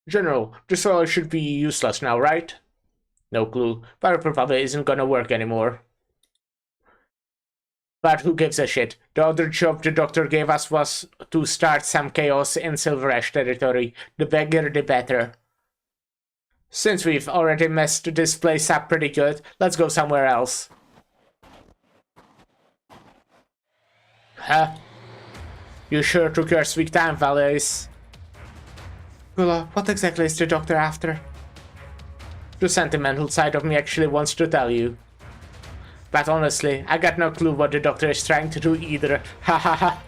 General, this oil should be useless now, right? No clue, but it probably isn't gonna work anymore. But who gives a shit? The other job the doctor gave us was to start some chaos in Silver Ash territory. The bigger the better. Since we've already messed this place up pretty good, let's go somewhere else. Huh? You sure took your sweet time, Valais. Gula, what exactly is the doctor after? The sentimental side of me actually wants to tell you. But honestly, I got no clue what the doctor is trying to do either. Ha ha ha.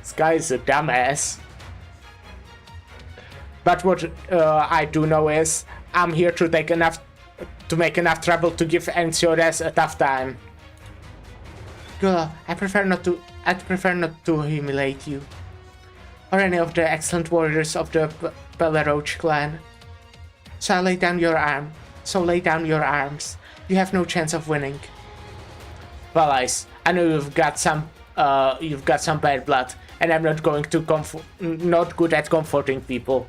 This guy is a dumbass. But what I do know is, I'm here to make enough trouble to give Enciores a tough time. Gula, I'd prefer not to humiliate you. Or any of the excellent warriors of the Belleroche clan. So lay down your arms. You have no chance of winning. Well, Ice, I know you've got some bad blood, and I'm not good at comforting people.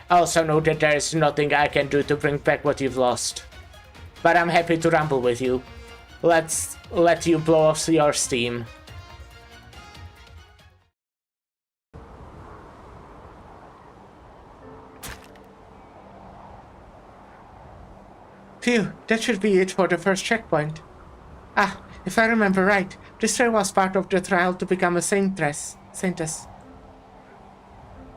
I also know that there is nothing I can do to bring back what you've lost. But I'm happy to rumble with you. Let's let you blow off your steam. Phew, that should be it for the first checkpoint. Ah, if I remember right, this trial was part of the trial to become a saintess.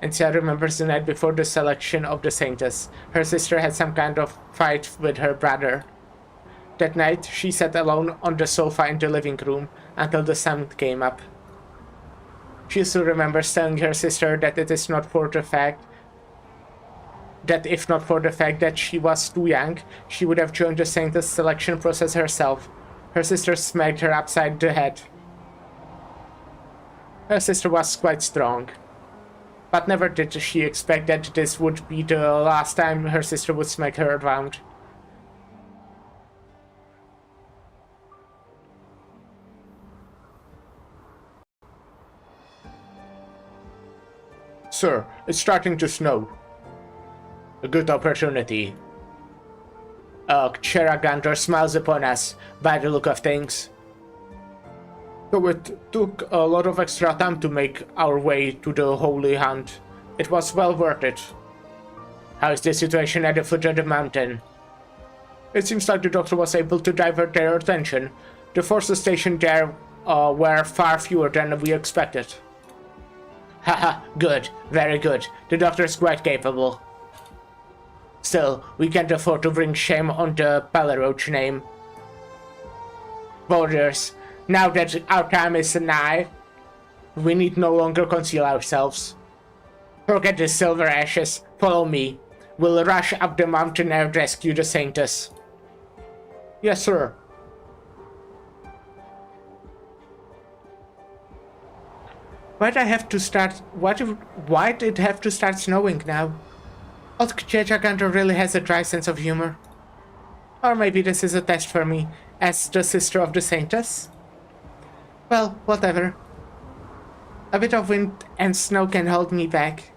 Encia remembers the night before the selection of the saintess. Her sister had some kind of fight with her brother. That night, she sat alone on the sofa in the living room until the sun came up. She still remembers telling her sister that if not for the fact that she was too young, she would have joined the saintess selection process herself. Her sister smacked her upside the head. Her sister was quite strong. But never did she expect that this would be the last time her sister would smack her around. Sir, it's starting to snow. A good opportunity. Cheragander smiles upon us, by the look of things. Though it took a lot of extra time to make our way to the Holy Hunt, it was well worth it. How is the situation at the foot of the mountain? It seems like the doctor was able to divert their attention. The forces stationed there were far fewer than we expected. Haha, good, very good. The doctor is quite capable. Still, we can't afford to bring shame on the Belleroche name. Warriors, now that our time is nigh, we need no longer conceal ourselves. Forget the silver ashes, follow me. We'll rush up the mountain and rescue the saintess. Yes, sir. Why'd it have to start snowing now? Old Cheragander really has a dry sense of humor. Or maybe this is a test for me, as the sister of the saintess? Well, whatever. A bit of wind and snow can hold me back.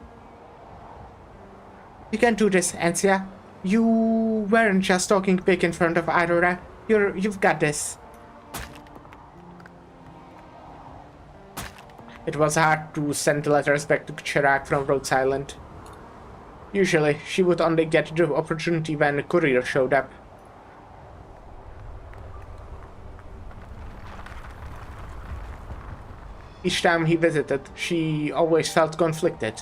You can do this, Encia. You weren't just talking big in front of Aurora. You've got this. It was hard to send letters back to Chirac from Rhodes Island. Usually, she would only get the opportunity when a courier showed up. Each time he visited, she always felt conflicted.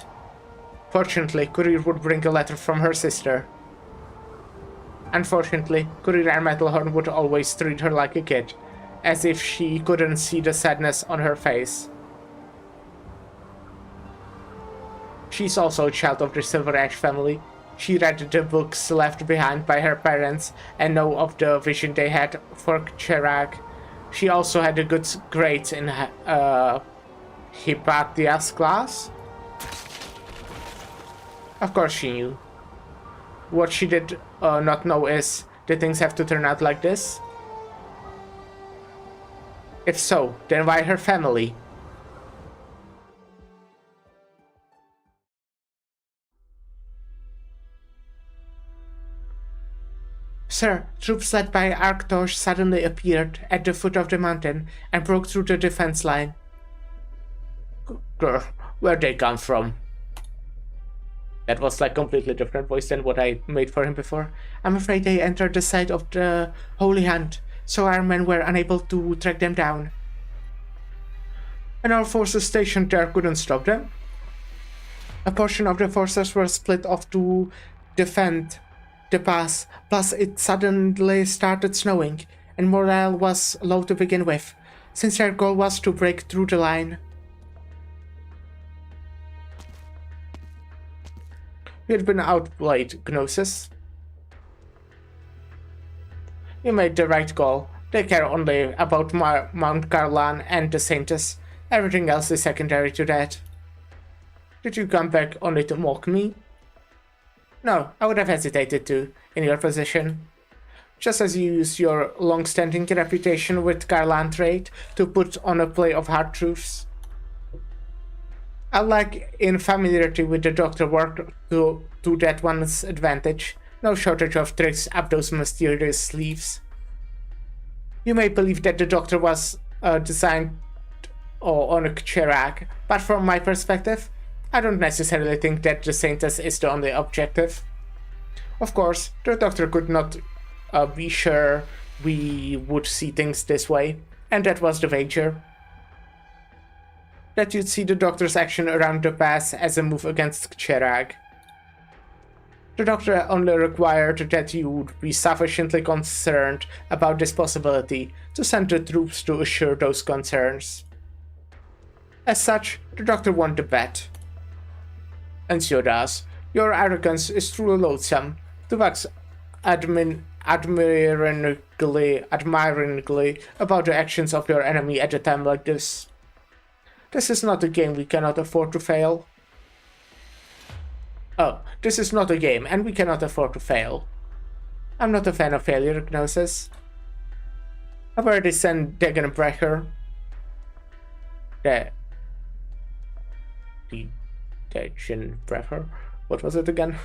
Fortunately, courier would bring a letter from her sister. Unfortunately, courier Metalhorn would always treat her like a kid, as if she couldn't see the sadness on her face. She's also a child of the Silver Ash family. She read the books left behind by her parents and know of the vision they had for Chirac. She also had a good grades in Hypatia's class. Of course she knew. What she did not know is, did things have to turn out like this? If so, then why her family? Sir, troops led by Arctos suddenly appeared at the foot of the mountain and broke through the defense line. Grr, where'd they come from? That was like completely different voice than what I made for him before. I'm afraid they entered the site of the Holy Hunt, so our men were unable to track them down. And our forces stationed there couldn't stop them. A portion of the forces were split off to defend the pass, plus it suddenly started snowing, and morale was low to begin with, since their goal was to break through the line. We had been outplayed, Gnosis. You made the right call. They care only about Mount Carlan and the Saints. Everything else is secondary to that. Did you come back only to mock me? No, I would have hesitated to, in your position. Just as you use your long-standing reputation with Carlan trade to put on a play of hard truths. Unlike in familiarity with the Doctor worked to that one's advantage, no shortage of tricks up those mysterious sleeves. You may believe that the Doctor was designed on a Chirac, but from my perspective, I don't necessarily think that the Saintess is the only objective. Of course, the Doctor could not be sure we would see things this way, and that was the wager. That you'd see the Doctor's action around the pass as a move against Chirag. The Doctor only required that you would be sufficiently concerned about this possibility to send the troops to assure those concerns. As such, the Doctor won the bet. And so does. Your arrogance is truly loathsome. To wax admiringly about the actions of your enemy at a time like this. This is not a game we cannot afford to fail. Oh, this is not a game, and we cannot afford to fail. I'm not a fan of failure, Gnosis. I've already sent Degenbrecher. Degenbrecher? What was it again?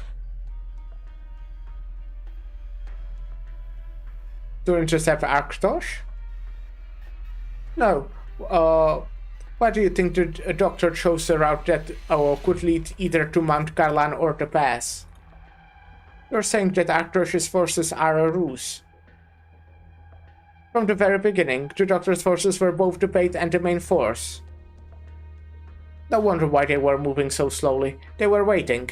To intercept Arktosh? No. Why do you think the Doctor chose a route that could lead either to Mount Carlan or the pass? You're saying that Arktosh's forces are a ruse. From the very beginning, the Doctor's forces were both the bait and the main force. No wonder why they were moving so slowly. They were waiting.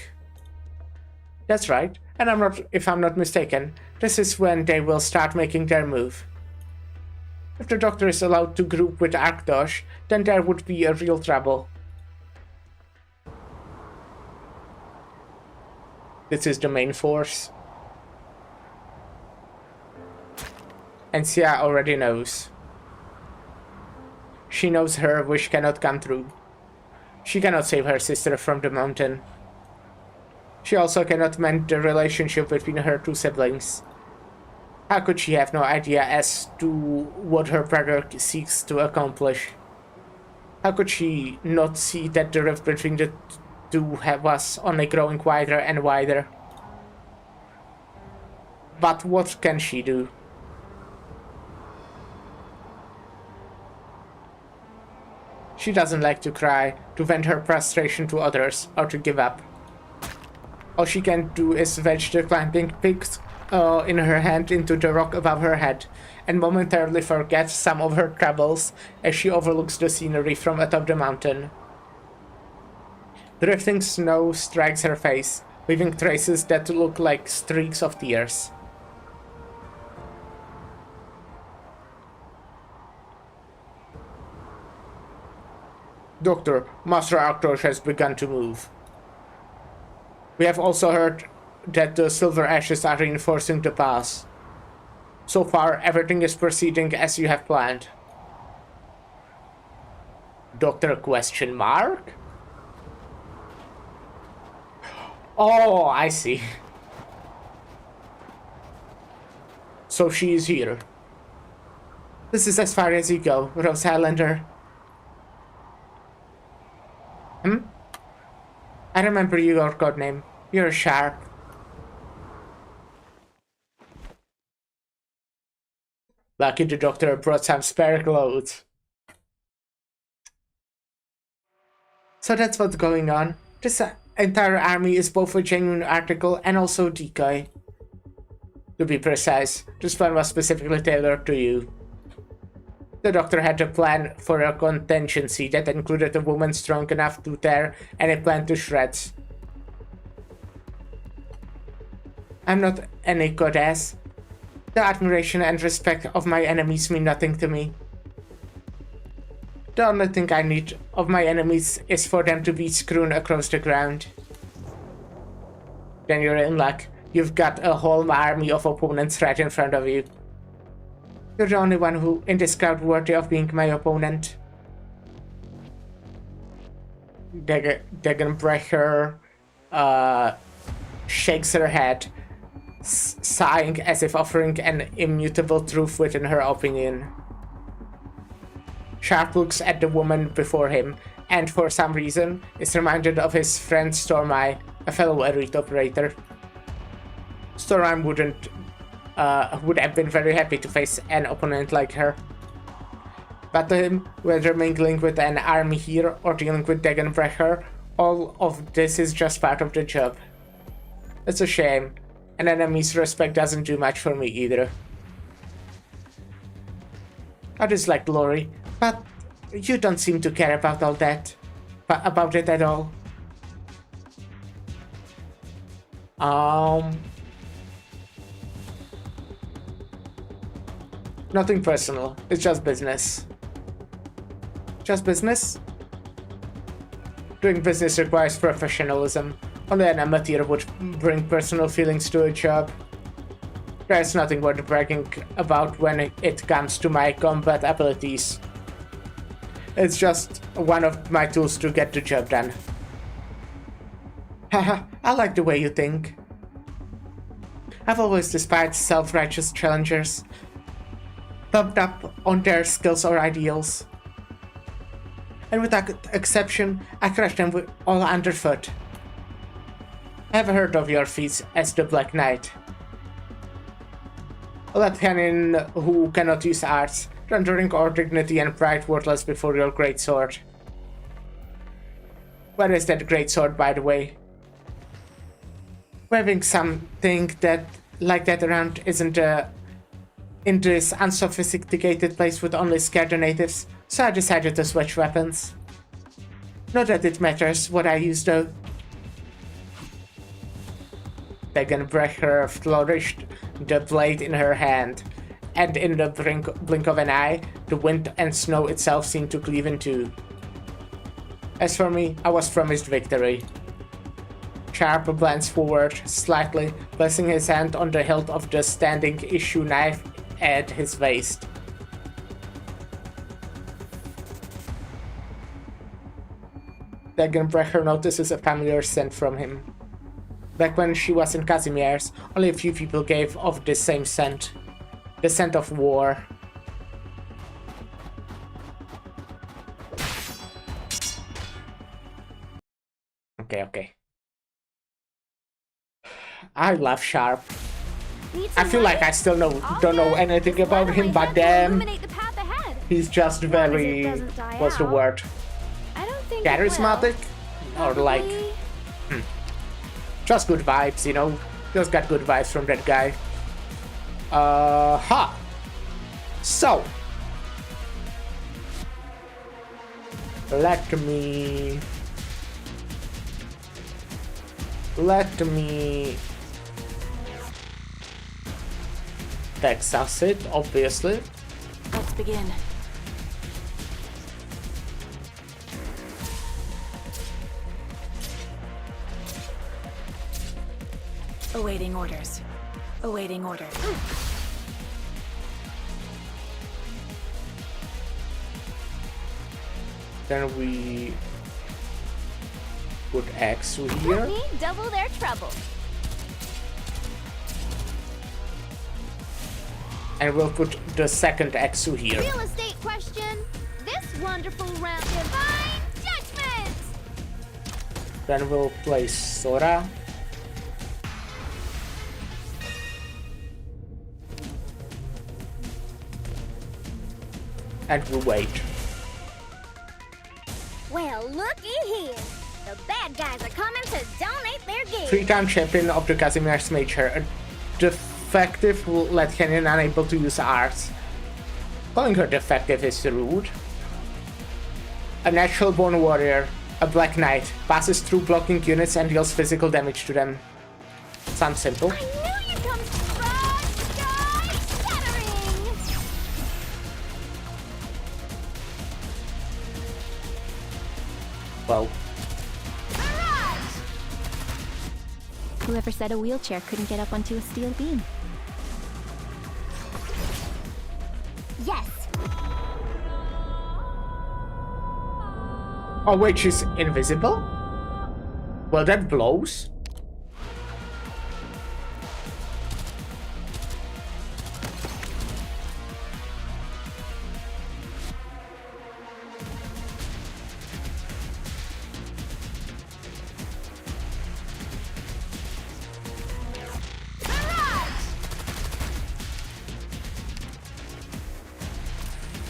That's right, and if I'm not mistaken, this is when they will start making their move. If the Doctor is allowed to group with Arktosh, then there would be a real trouble. This is the main force. And Sia already knows. She knows her wish cannot come true. She cannot save her sister from the mountain. She also cannot mend the relationship between her two siblings. How could she have no idea as to what her brother seeks to accomplish? How could she not see that the rift between the two was only growing wider and wider? But what can she do? She doesn't like to cry, to vent her frustration to others, or to give up. All she can do is wedge the climbing pigs in her hand into the rock above her head, and momentarily forget some of her troubles as she overlooks the scenery from atop the mountain. Drifting snow strikes her face, leaving traces that look like streaks of tears. Doctor, Master Arktosh has begun to move. We have also heard that the Silver Ashes are reinforcing the pass. So far, everything is proceeding as you have planned. Doctor question mark? Oh, I see. So she is here. This is as far as you go, Rose Highlander. I remember your codename. You're sharp. Lucky the Doctor brought some spare clothes. So that's what's going on. This entire army is both a genuine article and also a decoy. To be precise, this one was specifically tailored to you. The doctor had a plan for a contingency that included a woman strong enough to tear any plan to shreds. I'm not any goddess. The admiration and respect of my enemies mean nothing to me. The only thing I need of my enemies is for them to be strewn across the ground. Then you're in luck. You've got a whole army of opponents right in front of you. You're the only one who in this crowd worthy of being my opponent. Degenbrecher shakes her head, sighing as if offering an immutable truth within her opinion. Sharp looks at the woman before him, and for some reason is reminded of his friend Stormeye, a fellow elite operator. Stormeye would have been very happy to face an opponent like her. But to him, whether mingling with an army here or dealing with Degenbrecher, all of this is just part of the job. It's a shame. An enemy's respect doesn't do much for me either. I dislike glory, but you don't seem to care about all that. About it at all. Nothing personal. It's just business. Just business? Doing business requires professionalism. Only an amateur would bring personal feelings to a job. There's nothing worth bragging about when it comes to my combat abilities. It's just one of my tools to get the job done. Haha, I like the way you think. I've always despised self-righteous challengers, pumped up on their skills or ideals. And without exception, I crush them with all underfoot. I've heard of your feats as the Black Knight. A lieutenant who cannot use arts, rendering all dignity and pride worthless before your great sword. Where is that great sword, by the way? Waving something like that around isn't in this unsophisticated place would only scare the natives, so I decided to switch weapons. Not that it matters what I use though. Degenbrecher flourished the blade in her hand, and in the blink of an eye, the wind and snow itself seemed to cleave in two. As for me, I was promised victory. Sharp glanced forward slightly, placing his hand on the hilt of the standing issue knife at his waist. Degenbrecher notices a familiar scent from him. Back when she was in Casimir's, only a few people gave off this same scent. The scent of war. Okay. I love Sharp. I feel like I still don't know anything about him, but damn, he's just very, what's the word? Charismatic? Or like, just good vibes, you know? Just got good vibes from that guy. So, let me Texas it, obviously. Let's begin. Awaiting orders. Awaiting orders. Then we put Axu here. Let me double their trouble. And we'll put the second Axu here. Real estate question. This wonderful round. Divine judgment. Then we'll place Sora. And we'll wait. Well, looky here. The bad guys are coming to donate their gear. 3-time champion of the Casimir's Major. A defective will let Kenyon unable to use arts. Calling her defective is rude. A natural born warrior, a black knight, passes through blocking units and deals physical damage to them. Sounds simple. I knew you'd come strong, sky shattering. Well, Whoever said a wheelchair couldn't get up onto a steel beam? Yes. oh wait, she's invisible? Well, that blows.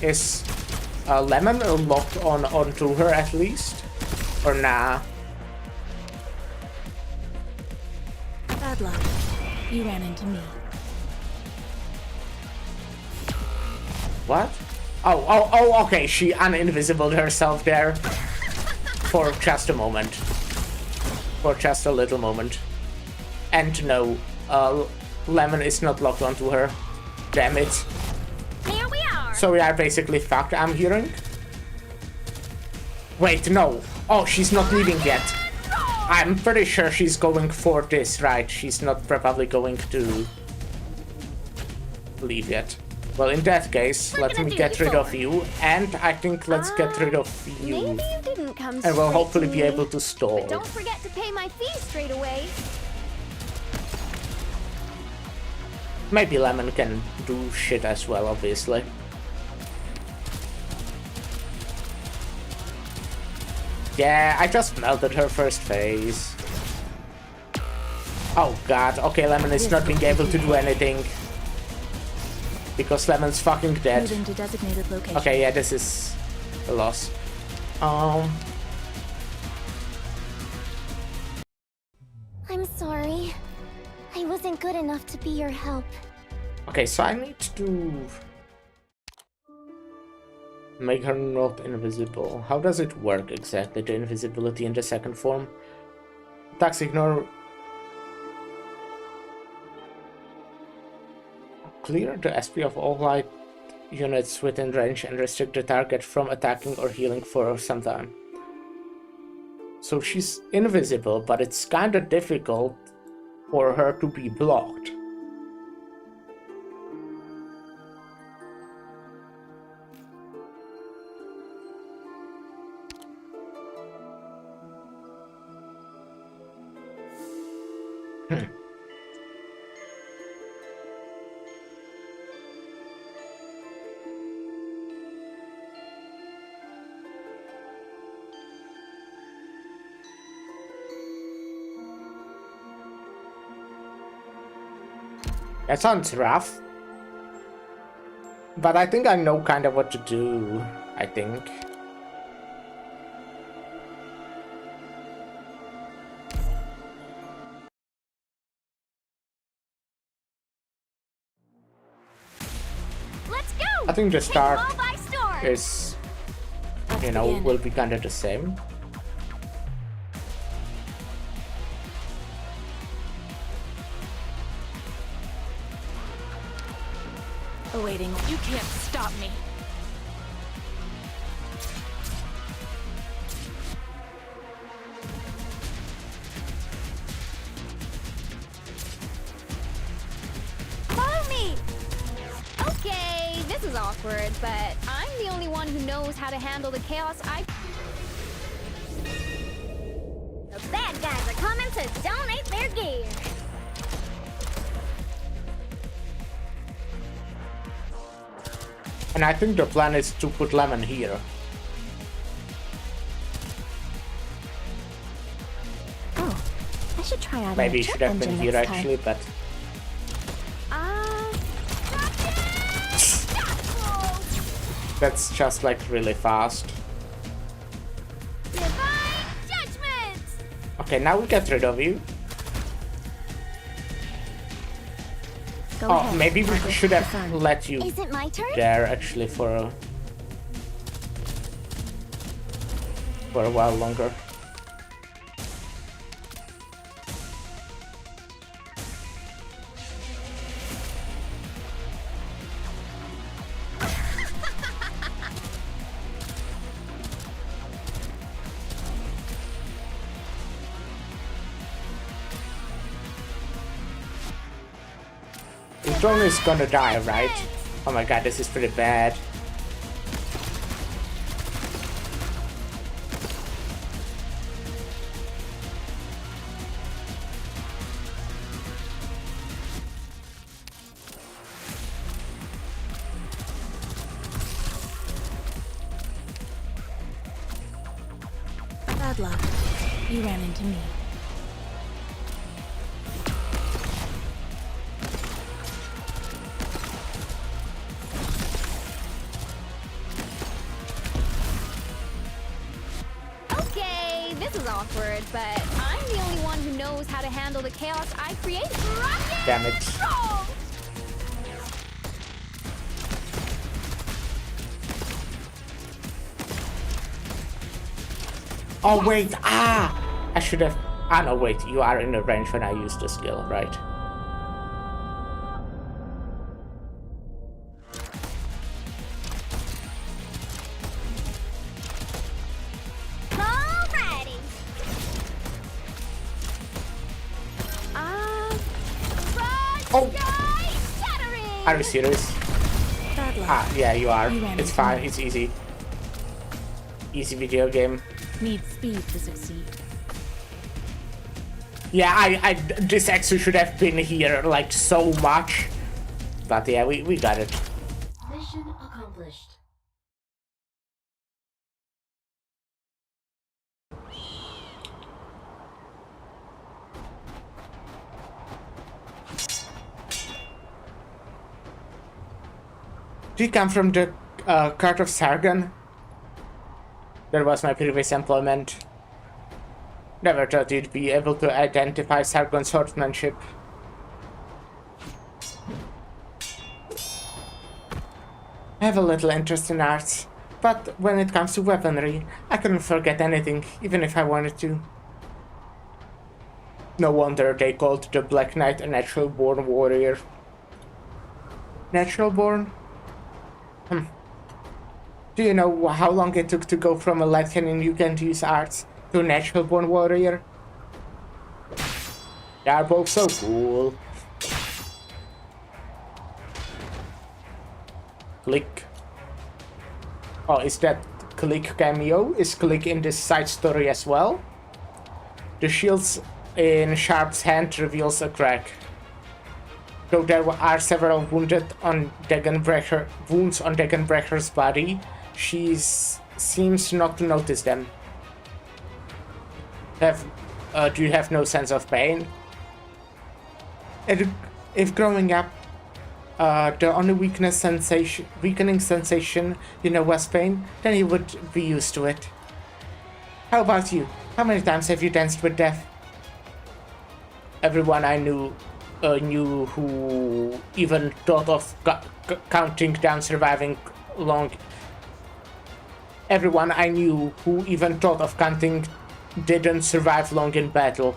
Is Lemon locked onto her at least? Or nah? Bad luck. You ran into me. What? Oh, okay, she uninvisibled herself there. For just a moment. For just a little moment. And no, Lemon is not locked onto her. Damn it. Here we are. So we are basically fucked, I'm hearing. Wait, no. Oh, she's not leaving yet. I'm pretty sure she's going for this, right? She's not probably going to leave yet. Well, in that case, let me get rid of you. And I think let's get rid of you. Maybe you didn't come And we'll straight hopefully to be me. able to stall. But don't forget to pay my fees straight away. Maybe Lemon can do shit as well, obviously. Yeah, I just melted her first phase. Oh god, okay, Lemon is not being able to do anything. Because Lemon's fucking dead. Moving to designated location. Okay, yeah, this is a loss. I'm sorry. I wasn't good enough to be your help. Okay, so I need to make her not invisible. How does it work exactly, the invisibility in the second form? Attacks ignore. Clear the SP of all light units within range and restrict the target from attacking or healing for some time. So she's invisible, but it's kinda difficult for her to be blocked. That sounds rough. But I think I know kind of what to do, I think. Let's go. I think the Take them start all by storm. is, Let's you know, begin. will be kind of the same. Awaiting. You can't stop me. Follow me. Okay, this is awkward, but I'm the only one who knows how to handle the chaos. The bad guys are coming to donate their gear. And I think the plan is to put Lemon here. Oh, I should try out Maybe a it should jet have been engine here next time. actually, but that's just like really fast. Divine judgment. Okay, now we get rid of you. Go Oh, ahead. maybe we Margaret, should for have fun. let you Is it my turn? there actually for a while longer. The drone is gonna die, right? Oh my god, this is pretty bad. Bad luck. You ran into me. Okay, this is awkward, but I'm the only one who knows how to handle the chaos I create. Rocket! Damn it. Roll! Oh wait, I should have. Ah no, wait, you are in the range when I use the skill, right? Alrighty. Oh. Sky shattering! Are you serious? Bad luck. Ah, yeah, you are. You ran It's into fine, me. it's easy. Easy video game. Need speed to succeed. Yeah, this actually should have been here, like, so much. But yeah, we got it. Mission accomplished. Do you come from the court of Sargon? That was my previous employment. Never thought you'd be able to identify Sargon's swordsmanship. I have a little interest in arts, but when it comes to weaponry, I couldn't forget anything, even if I wanted to. No wonder they called the Black Knight a natural-born warrior. Natural-born? Do you know how long it took to go from a light cannon you can use arts to a natural-born warrior? They are both so cool. Click. Oh, is that Click cameo? Is Click in this side story as well? The shields in Sharp's hand reveals a crack. Though there are several wounds on Dagonbrecher's body, she seems not to notice them. Do you have no sense of pain? If growing up, the only weakening sensation you know was pain, then you would be used to it. How about you? How many times have you danced with death? Everyone I knew who even thought of counting down surviving long. Everyone I knew who even thought of counting didn't survive long in battle.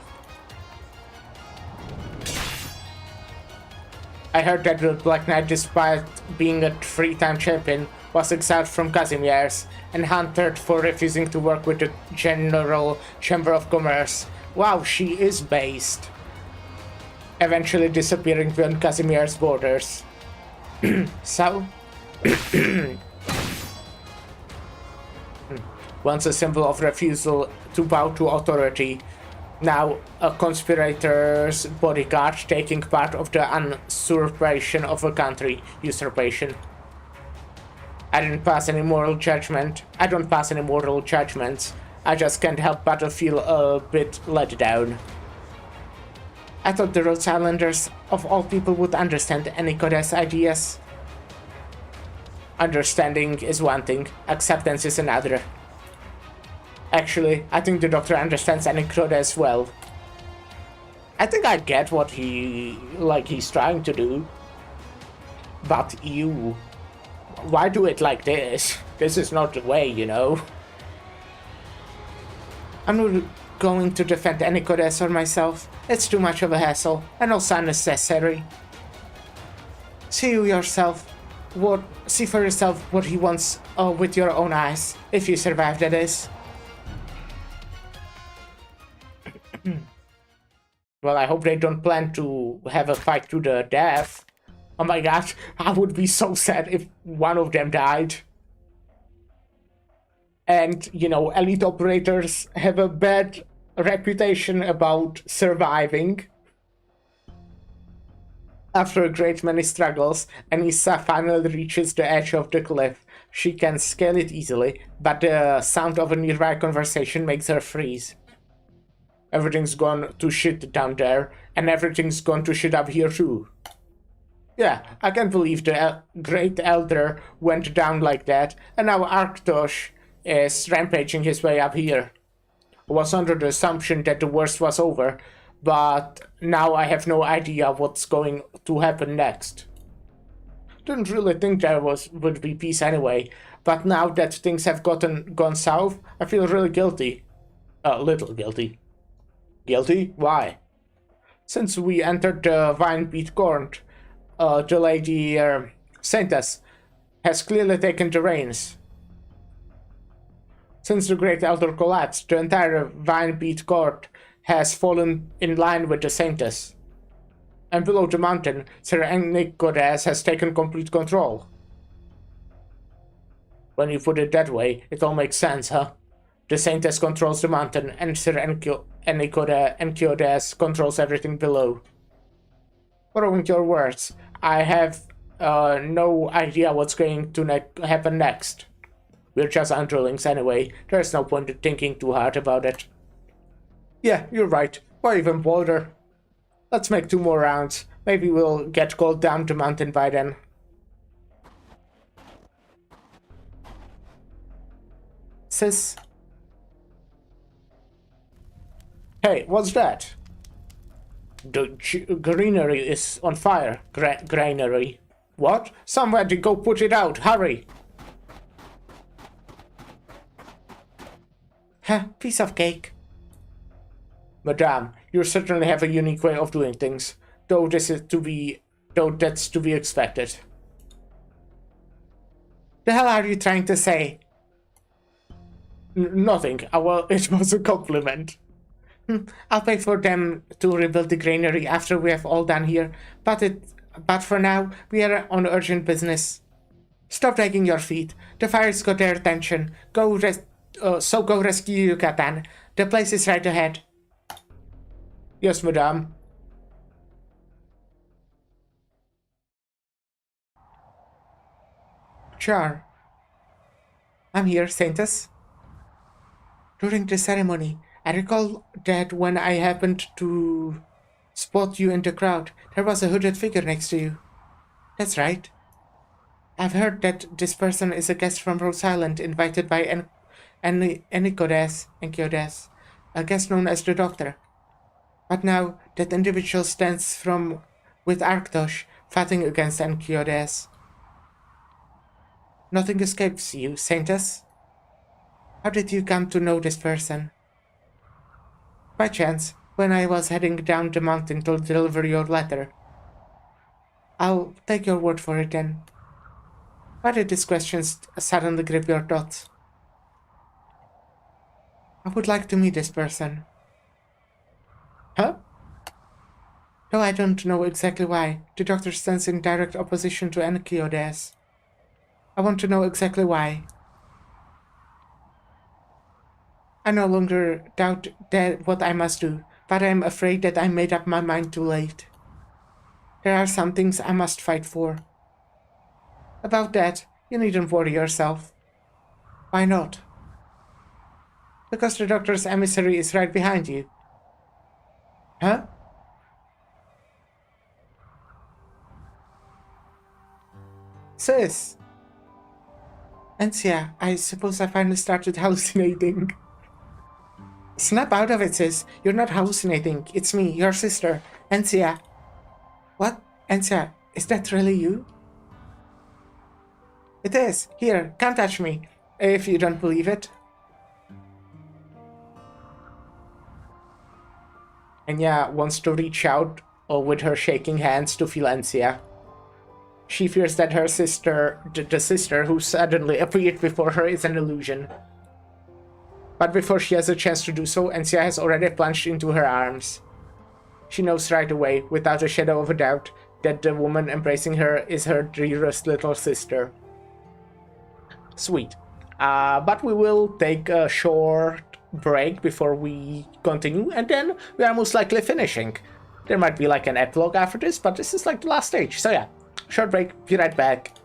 I heard that the Black Knight, despite being a 3-time champion, was exiled from Casimir's and hunted for refusing to work with the General Chamber of Commerce. Wow, she is based. Eventually disappearing beyond Casimir's borders. So? Once a symbol of refusal to bow to authority, now a conspirator's bodyguard taking part of the usurpation of a country. Usurpation. I don't pass any moral judgments. I just can't help but feel a bit let down. I thought the Rhodes Islanders, of all people, would understand Anikoda's ideas. Understanding is one thing, acceptance is another. Actually, I think the doctor understands anecdote as well. I think I get what he's trying to do. But you... Why do it like this? This is not the way, you know? I'm not going to defend any goddess or myself. It's too much of a hassle, and also unnecessary. See for yourself what he wants with your own eyes, if you survive, that is. Well, I hope they don't plan to have a fight to the death. Oh my gosh, I would be so sad if one of them died. And, you know, elite operators have a bad reputation about surviving. After a great many struggles, Anissa finally reaches the edge of the cliff. She can scale it easily, but the sound of a nearby conversation makes her freeze. Everything's gone to shit down there, and everything's gone to shit up here too. Yeah, I can't believe the Great Elder went down like that, and now Arctos is rampaging his way up here. I was under the assumption that the worst was over, but now I have no idea what's going to happen next. Didn't really think there would be peace anyway, but now that things have gone south, I feel really guilty. A little guilty. Guilty? Why? Since we entered the Vine-Beat Court, the lady Saintess has clearly taken the reins. Since the Great Elder collapsed, the entire Vine-Beat Court has fallen in line with the Saintess. And below the mountain, Sir Goddess has taken complete control. When you put it that way, it all makes sense, huh? The Saintess controls the mountain, and Sir Goddess controls everything below. Following your words, I have no idea what's going to happen next. We're just underlings anyway, there's no point in thinking too hard about it. Yeah, you're right. Why even bother? Let's make 2 more rounds. Maybe we'll get called down the mountain by then. Sis? Hey, what's that? The greenery is on fire. Granary. What? Somebody go put it out. Hurry! Huh, piece of cake. Madame, you certainly have a unique way of doing things, though that's to be expected. The hell are you trying to say? Nothing. Well, it was a compliment. I'll pay for them to rebuild the granary after we have all done here, but for now, we are on urgent business. Stop dragging your feet. The fire's got their attention. Go rescue Yucatan. The place is right ahead. Yes, madame. Sure. I'm here, Saintess. During the ceremony, I recall that when I happened to spot you in the crowd, there was a hooded figure next to you. That's right. I've heard that this person is a guest from Rose Island, invited by Enkiodaz, a guest known as the Doctor. But now, that individual stands with Arctos, fighting against Enkiodaz. Nothing escapes you, Saintess. How did you come to know this person? By chance, when I was heading down the mountain to deliver your letter. I'll take your word for it then. Why did these questions suddenly grip your thoughts? I would like to meet this person. Huh? Though I don't know exactly why, the Doctor stands in direct opposition to Enkiodaz. I want to know exactly why. I no longer doubt what I must do, but I am afraid that I made up my mind too late. There are some things I must fight for. About that, you needn't worry yourself. Why not? Because the Doctor's emissary is right behind you. Huh? Sis! Encia, I suppose I finally started hallucinating. Snap out of it, sis. You're not hallucinating. It's me, your sister, Encia. What? Encia, is that really you? It is. Here, come touch me, if you don't believe it. Enya wants to reach out with her shaking hands to feel Encia. She fears that her sister, the sister who suddenly appeared before her, is an illusion. But before she has a chance to do so, Encia has already plunged into her arms. She knows right away, without a shadow of a doubt, that the woman embracing her is her dearest little sister. Sweet. But we will take a short break before we continue, and then we are most likely finishing. There might be like an epilogue after this, but this is like the last stage. So yeah, short break, be right back.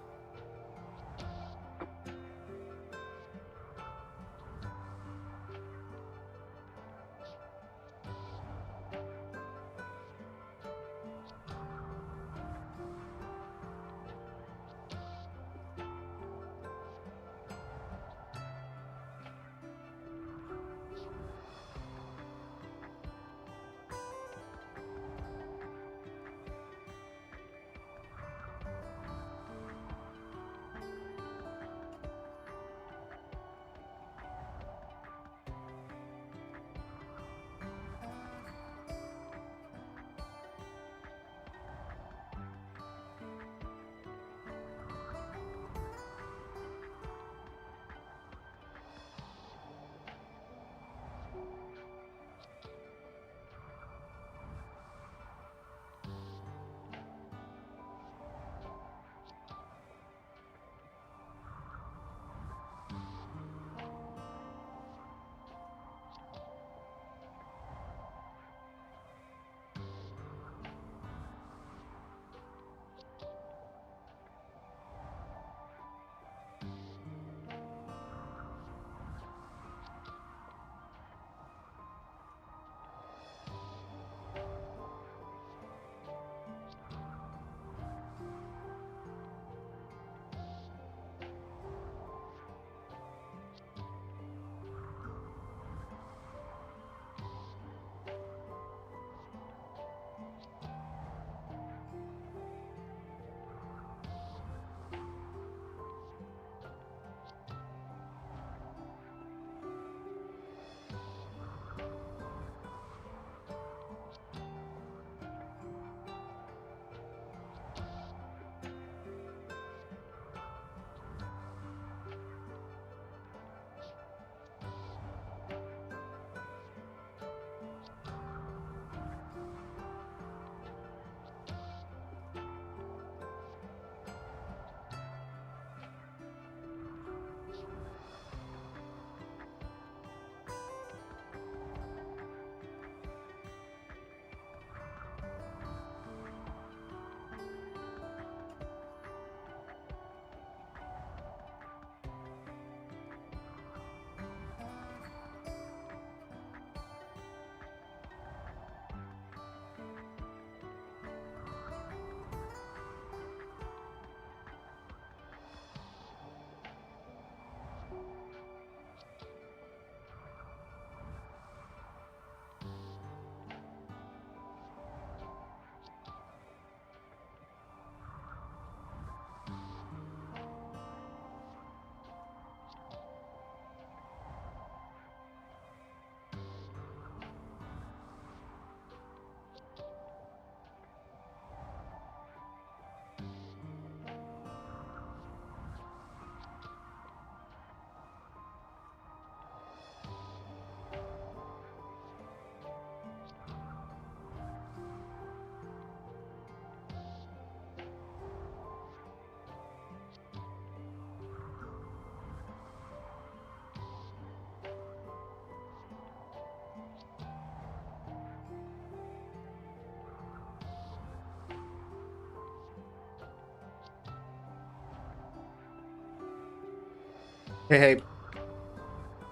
Hey,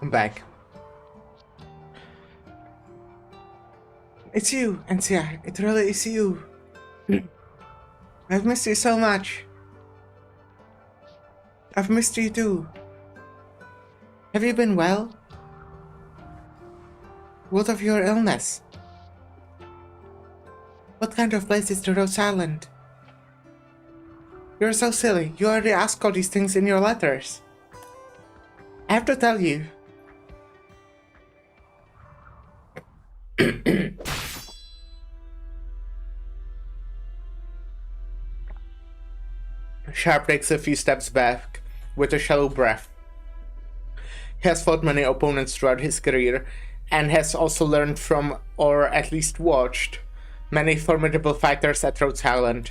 I'm back. It's you, Encia. It really is you. I've missed you so much. I've missed you too. Have you been well? What of your illness? What kind of place is the Rose Island? You're so silly. You already asked all these things in your letters. I have to tell you. Sharp takes a few steps back with a shallow breath. He has fought many opponents throughout his career and has also learned from, or at least watched, many formidable fighters at Rhodes Island.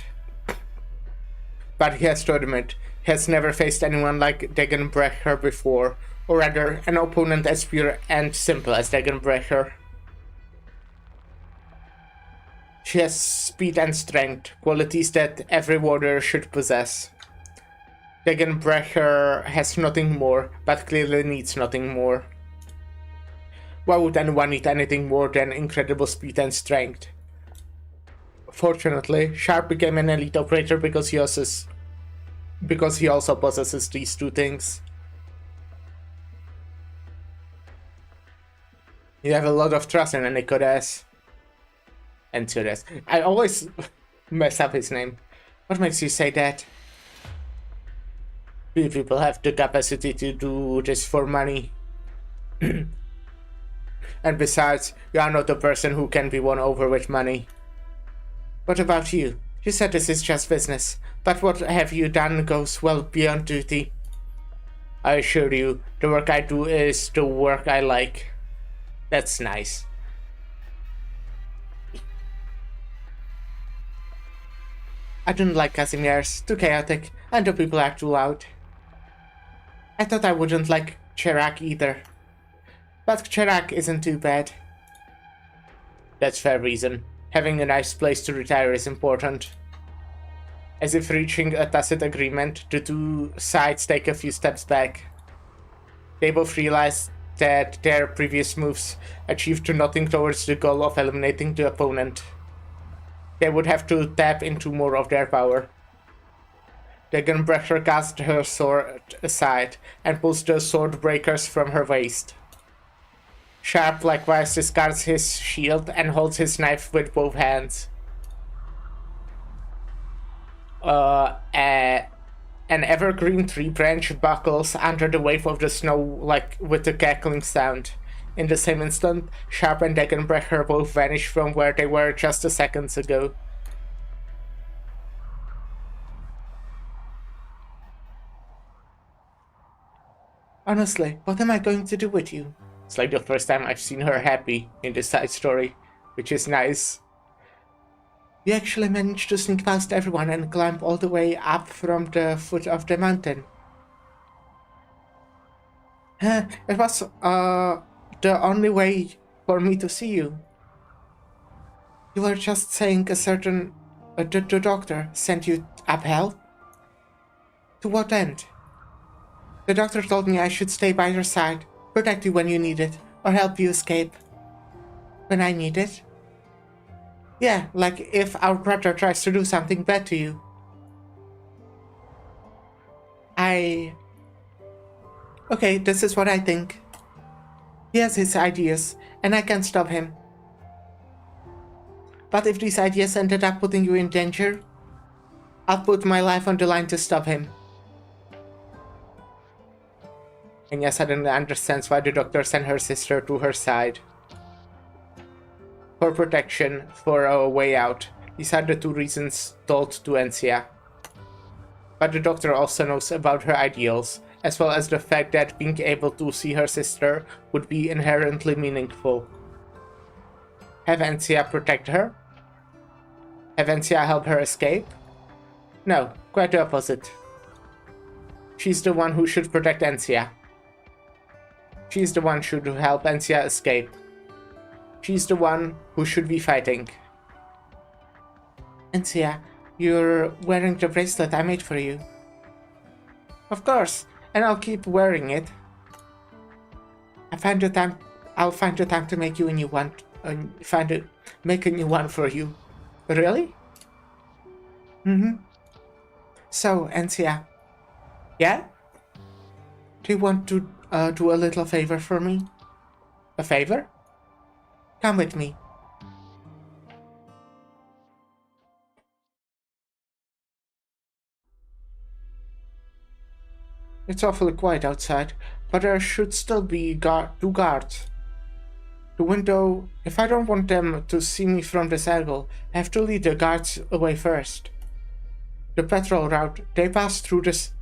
But he has to admit, he has never faced anyone like Degenbrecher before, or rather, an opponent as pure and simple as Degenbrecher. She has speed and strength, qualities that every warrior should possess. Degenbrecher has nothing more, but clearly needs nothing more. Why would anyone need anything more than incredible speed and strength? Fortunately, Sharp became an elite operator because he also possesses these two things. You have a lot of trust in Nicodes. And Nicodes. I always mess up his name. What makes you say that? Few people have the capacity to do this for money. And besides, you are not a person who can be won over with money. What about you? You said this is just business, but what have you done goes well beyond duty. I assure you, the work I do is the work I like. That's nice. I don't like Casimir's, too chaotic, and the people are too loud. I thought I wouldn't like Chirac either. But Chirac isn't too bad. That's fair reason. Having a nice place to retire is important. As if reaching a tacit agreement, the two sides take a few steps back. They both realize that their previous moves achieved nothing towards the goal of eliminating the opponent. They would have to tap into more of their power. Degenbrecher casts her sword aside and pulls the sword breakers from her waist. Sharp likewise discards his shield and holds his knife with both hands. An evergreen tree branch buckles under the wave of the snow like with a cackling sound. In the same instant, Sharp and Degenbrecher both vanish from where they were just a second ago. Honestly, what am I going to do with you? It's like the first time I've seen her happy in this side story, which is nice. You actually managed to sneak past everyone and climb all the way up from the foot of the mountain. It was, the only way for me to see you. You were just saying the doctor sent you up hell? To what end? The doctor told me I should stay by your side, protect you when you need it, or help you escape. When I need it? Yeah, like if our brother tries to do something bad to you. Okay, this is what I think. He has his ideas, and I can't stop him. But if these ideas ended up putting you in danger, I'll put my life on the line to stop him. Enya suddenly understands why the doctor sent her sister to her side. For protection, for a way out. These are the two reasons told to Encia. But the doctor also knows about her ideals, as well as the fact that being able to see her sister would be inherently meaningful. Have Encia protect her? Have Encia help her escape? No, quite the opposite. She's the one who should protect Encia. She's the one who should help Encia escape. She's the one who should be fighting. Encia, you're wearing the bracelet I made for you. Of course, and I'll keep wearing it. I'll find the time to make you a new one. Make a new one for you. Really? So, Encia. Yeah? Do you want to do a little favor for me? A favor? Come with me. It's awfully quiet outside, but there should still be two guards. The window... If I don't want them to see me from this angle, I have to lead the guards away first. The patrol route, they pass through this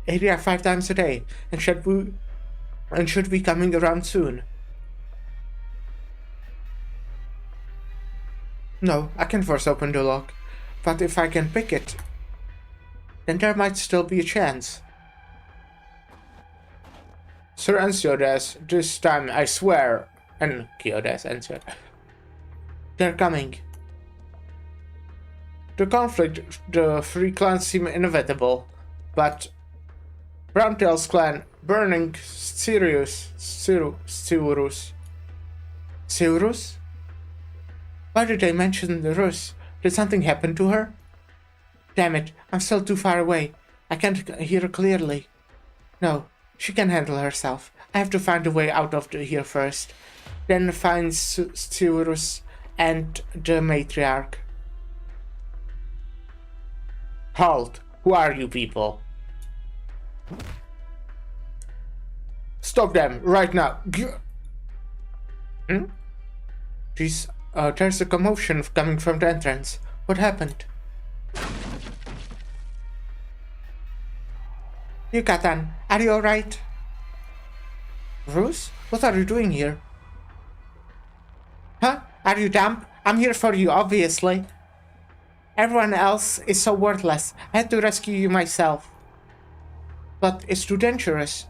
area 5 times a day, and should be coming around soon. No, I can force open the lock, but if I can pick it, then there might still be a chance. Sir Ensiodes, this time I swear. And Kyodes answered. They're coming. The conflict, the 3 clans seem inevitable, but Browntail's clan burning Seurus. Why did they mention the Rus? Did something happen to her? Damn it, I'm still too far away. I can't hear her clearly. No, she can handle herself. I have to find a way out of here first. Then find Seurus and the matriarch. Halt! Who are you people? Stop them, right now! Jeez, there's a commotion coming from the entrance. What happened? Yucatan, are you alright? Rus? What are you doing here? Huh? Are you dumb? I'm here for you, obviously. Everyone else is so worthless. I had to rescue you myself. But it's too dangerous.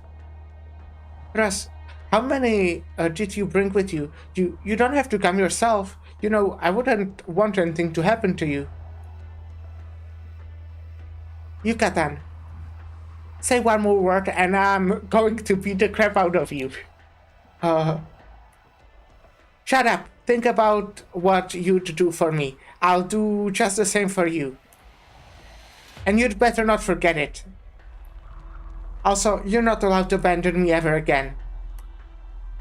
Russ, how many did you bring with you? You don't have to come yourself. You know, I wouldn't want anything to happen to you. Yucatan, say one more word and I'm going to beat the crap out of you. Shut up. Think about what you'd do for me. I'll do just the same for you. And you'd better not forget it. Also, you're not allowed to abandon me ever again.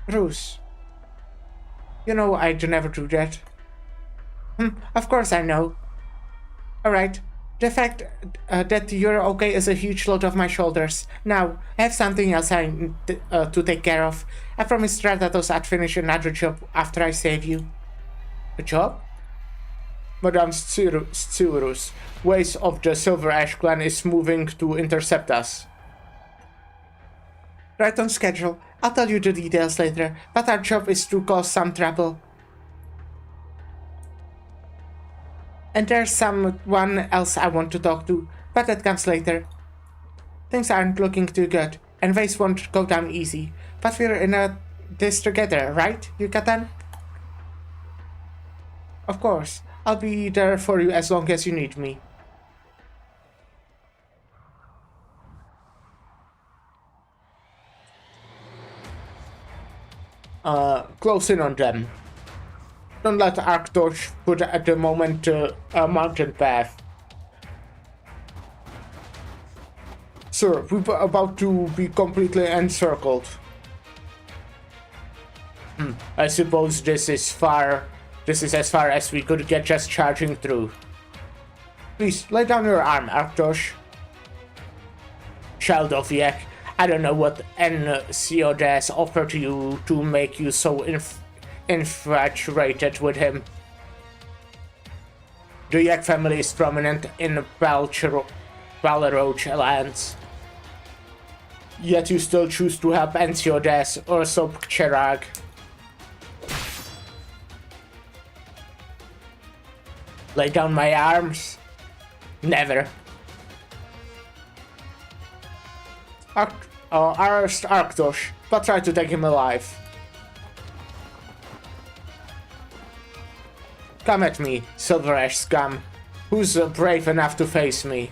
Rus. You know I'd never do that. Of course I know. Alright. The fact that you're okay is a huge load off my shoulders. Now, I have something else I need to take care of. I promised Stratatos I'd finish another job after I save you. A job? Madame Seurus, Ways of the Silver Ash clan is moving to intercept us. Right on schedule. I'll tell you the details later, but our job is to cause some trouble. And there's someone else I want to talk to, but that comes later. Things aren't looking too good, and ways won't go down easy. But we're in this together, right, Yucatan? Of course. I'll be there for you as long as you need me. Close in on them. Don't let Arctorch put at the moment a mountain path. Sir, we're about to be completely encircled. I suppose this is as far as we could get just charging through. Please, lay down your arm, Arctorch. Child of Yak, I don't know what Ensiodes offered you to make you so infatuated with him. The Yak family is prominent in Balroch lands. Yet you still choose to help Ensiodes or Sobcherag. Lay down my arms? Never. Arrest Arctosh, but try to take him alive. Come at me, Silver Ash scum. Who's brave enough to face me?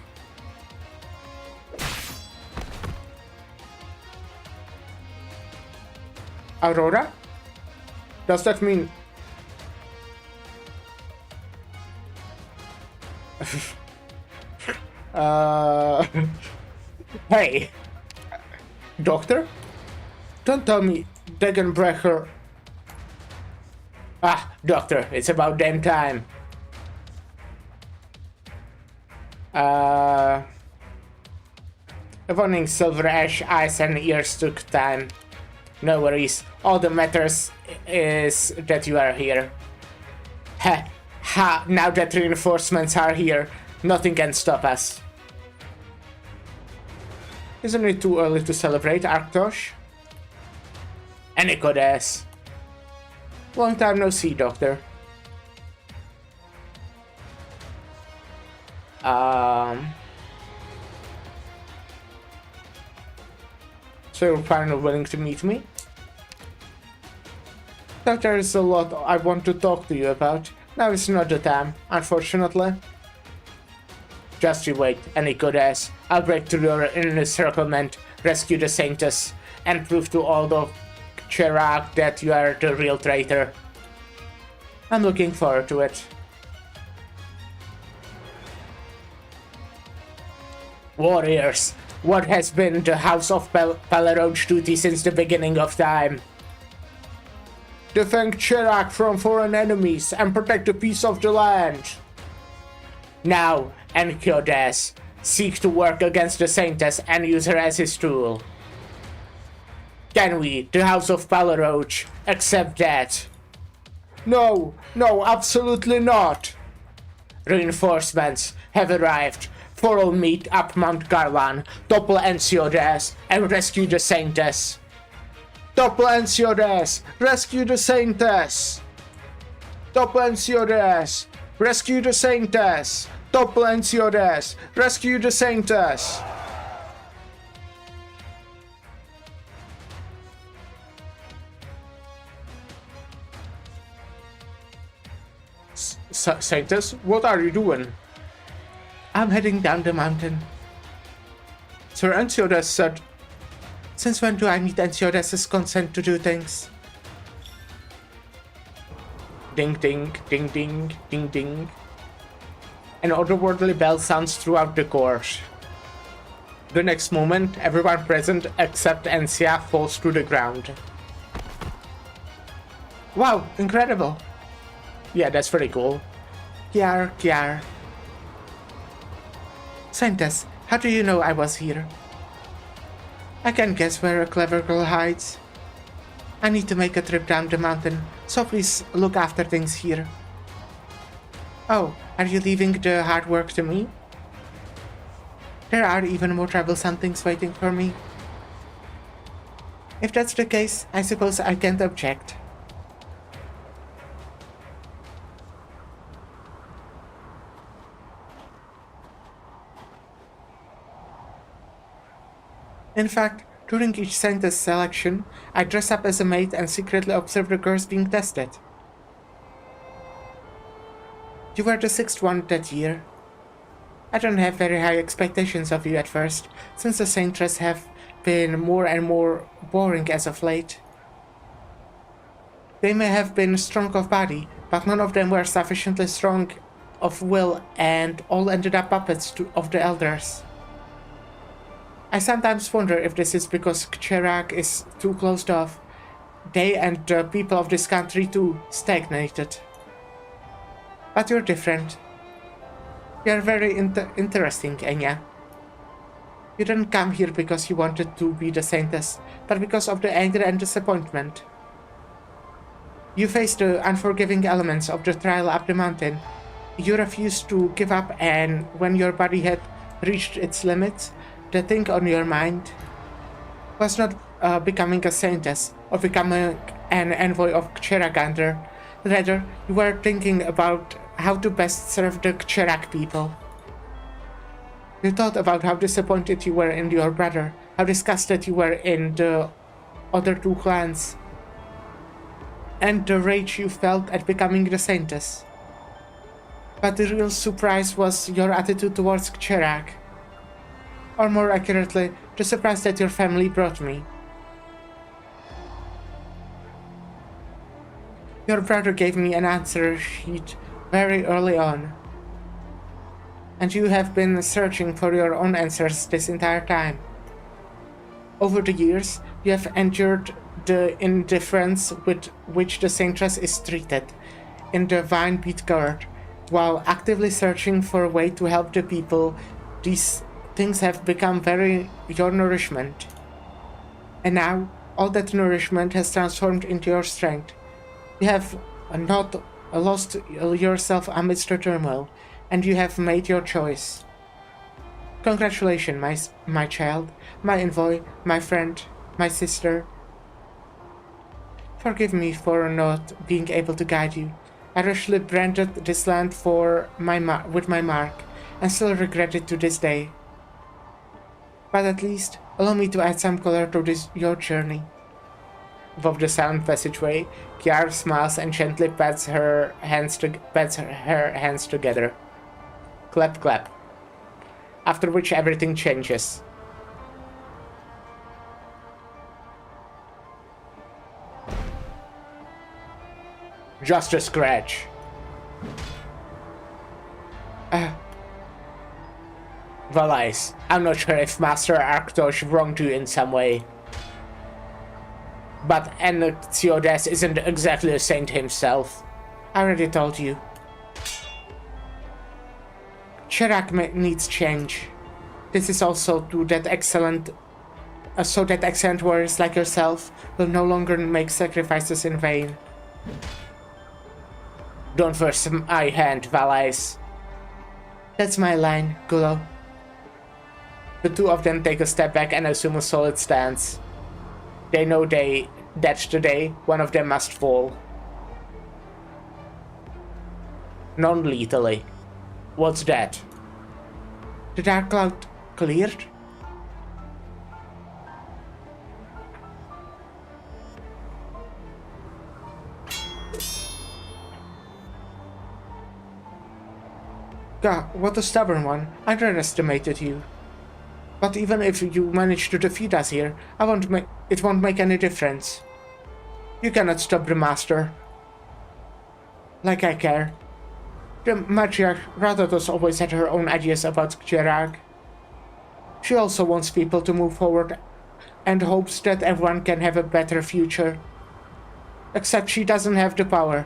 Aurora? Does that mean... Hey! Doctor? Don't tell me Degenbrecher... Ah, Doctor, it's about damn time. Avoiding Silver Ash, Ice, and Ears took time. No worries. All that matters is that you are here. Ha! Now that reinforcements are here, nothing can stop us. Isn't it too early to celebrate, Arctosh? Any goddess. Long time no see, Doctor. So you're finally willing to meet me? There is a lot I want to talk to you about. Now is not the time, unfortunately. Just you wait, any goddess. I'll break through your encirclement, rescue the Saintess, and prove to all the Chirac that you are the real traitor. I'm looking forward to it. Warriors, what has been the House of Palaroach duty since the beginning of time? Defend Chirac from foreign enemies and protect the peace of the land. Now, Encodes, seek to work against the Saintess and use her as his tool. Can we, the House of Palaroach, accept that? No, absolutely not. Reinforcements have arrived. Follow me up Mount Garlan, topple Encodes, and rescue the Saintess. Topple Encodes, rescue the Saintess. Topple Encodes, rescue the Saintess. Topple Encodes, rescue the Saintess. Saintess, what are you doing? I'm heading down the mountain. Sir Encodes said, since when do I need Encodes' consent to do things? Ding ding, ding ding, ding ding. An otherworldly bell sounds throughout the court. The next moment, everyone present except Encia falls to the ground. Wow, incredible! Yeah, that's pretty cool. Kiar. Saintess, how do you know I was here? I can guess where a clever girl hides. I need to make a trip down the mountain, so please look after things here. Oh, are you leaving the hard work to me? There are even more troublesome things waiting for me. If that's the case, I suppose I can't object. In fact, during each Saintess selection, I dress up as a maid and secretly observe the girls being tested. You were the 6th one that year. I don't have very high expectations of you at first, since the Saintress have been more and more boring as of late. They may have been strong of body, but none of them were sufficiently strong of will, and all ended up puppets of the elders. I sometimes wonder if this is because Chirac is too closed off. They and the people of this country too stagnated. But you're different. You're very interesting, Enya. You didn't come here because you wanted to be the Saintess, but because of the anger and disappointment. You faced the unforgiving elements of the trial up the mountain. You refused to give up, and when your body had reached its limits, the thing on your mind was not becoming a Saintess or becoming an envoy of Cheragander. Rather, you were thinking about how to best serve the Cherak people. You thought about how disappointed you were in your brother, how disgusted you were in the other two clans, and the rage you felt at becoming the Saintess. But the real surprise was your attitude towards Cherak. Or more accurately, the surprise that your family brought me. Your brother gave me an answer sheet very early on. And you have been searching for your own answers this entire time. Over the years, you have endured the indifference with which the Saintress is treated in the vine-beat court, while actively searching for a way to help the people, these things have become your nourishment. And now, all that nourishment has transformed into your strength. You have not lost yourself amidst the turmoil, and you have made your choice. Congratulations, my child, my envoy, my friend, my sister. Forgive me for not being able to guide you. I rashly branded this land with my mark, and still regret it to this day. But at least, allow me to add some color to your journey. Above the silent passageway, Kiara smiles and gently pats her hands together. Clap, clap. After which everything changes. Just a scratch. Valais, I'm not sure if Master Arctos wronged you in some way. But Enociodes isn't exactly a saint himself. I already told you. Chirac needs change. This is also so that excellent warriors like yourself will no longer make sacrifices in vain. Don't force my hand, Valais. That's my line, Gulo. The two of them take a step back and assume a solid stance. They know that today one of them must fall. Non-lethally. What's that? The dark cloud cleared? God, what a stubborn one. I underestimated you. But even if you manage to defeat us here, it won't make any difference. You cannot stop the Master. Like I care. The matriarch Ratatos always had her own ideas about Chirag. She also wants people to move forward and hopes that everyone can have a better future. Except she doesn't have the power.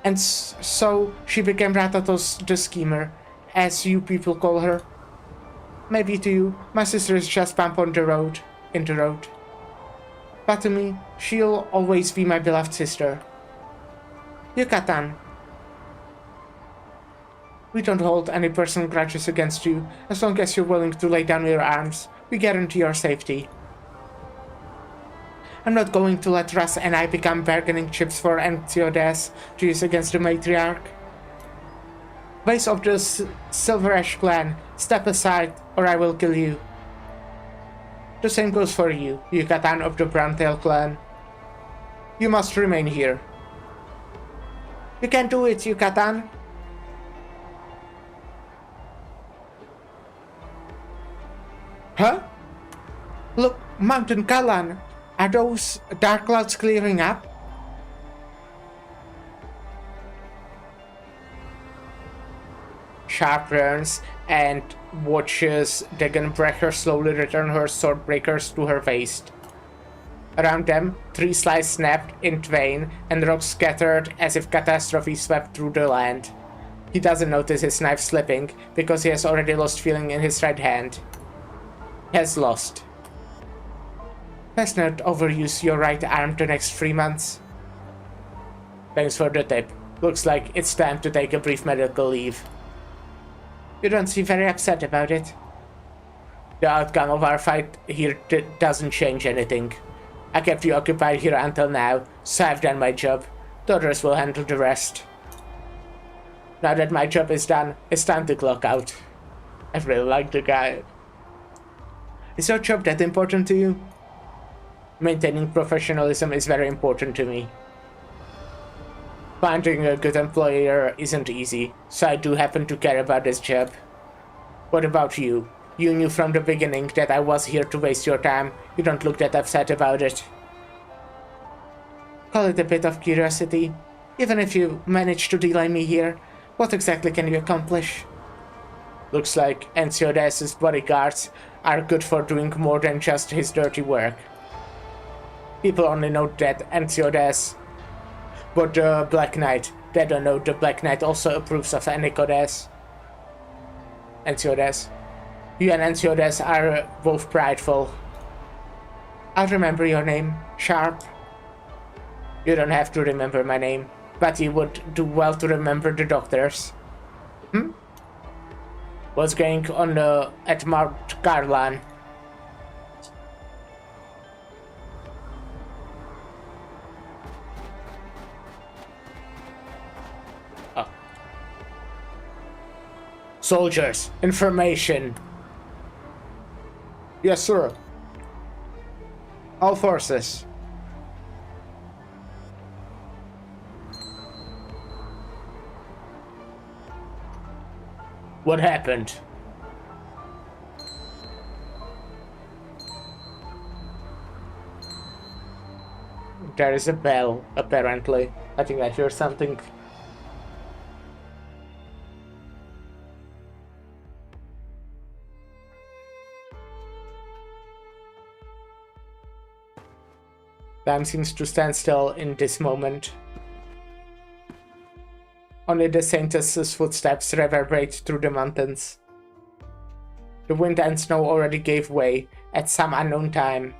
And so she became Ratatos the Schemer, as you people call her. Maybe to you, my sister is just bump in the road. But to me, she'll always be my beloved sister. Yucatan. We don't hold any personal grudges against you. As long as you're willing to lay down your arms, we guarantee your safety. I'm not going to let Russ and I become bargaining chips for Enociodes to use against the matriarch. Base of the Silver Ash clan, step aside or I will kill you. The same goes for you, Yucatan of the Browntail clan. You must remain here. You can do it, Yucatan. Huh? Look, Mountain Kalan. Are those dark clouds clearing up? Sharp turns and watches Dagonbreaker slowly return her sword breakers to her waist. Around them, tree slices snapped in twain and rocks scattered as if catastrophe swept through the land. He doesn't notice his knife slipping because he has already lost feeling in his right hand. Has lost. Let's not overuse your right arm the next 3 months. Thanks for the tip. Looks like it's time to take a brief medical leave. You don't seem very upset about it. The outcome of our fight here doesn't change anything. I kept you occupied here until now, so I've done my job. The others will handle the rest. Now that my job is done, it's time to clock out. I really like the guy. Is your job that important to you? Maintaining professionalism is very important to me. Finding a good employer isn't easy, so I do happen to care about this job. What about you? You knew from the beginning that I was here to waste your time. You don't look that upset about it. Call it a bit of curiosity. Even if you manage to delay me here, what exactly can you accomplish? Looks like Enociodes' bodyguards are good for doing more than just his dirty work. People only know that Ensiodes, but the Black Knight, they don't know the Black Knight also approves of Ensiodes. Ensiodes. You and Ensiodes are both prideful. I'll remember your name, Sharp. You don't have to remember my name, but you would do well to remember the doctors. What's going on at Mount Garlan? Oh. Soldiers, information. Yes, sir. All forces. What happened? There is a bell, apparently. I think I hear something. Time seems to stand still in this moment. Only the Saintess's footsteps reverberate through the mountains. The wind and snow already gave way at some unknown time.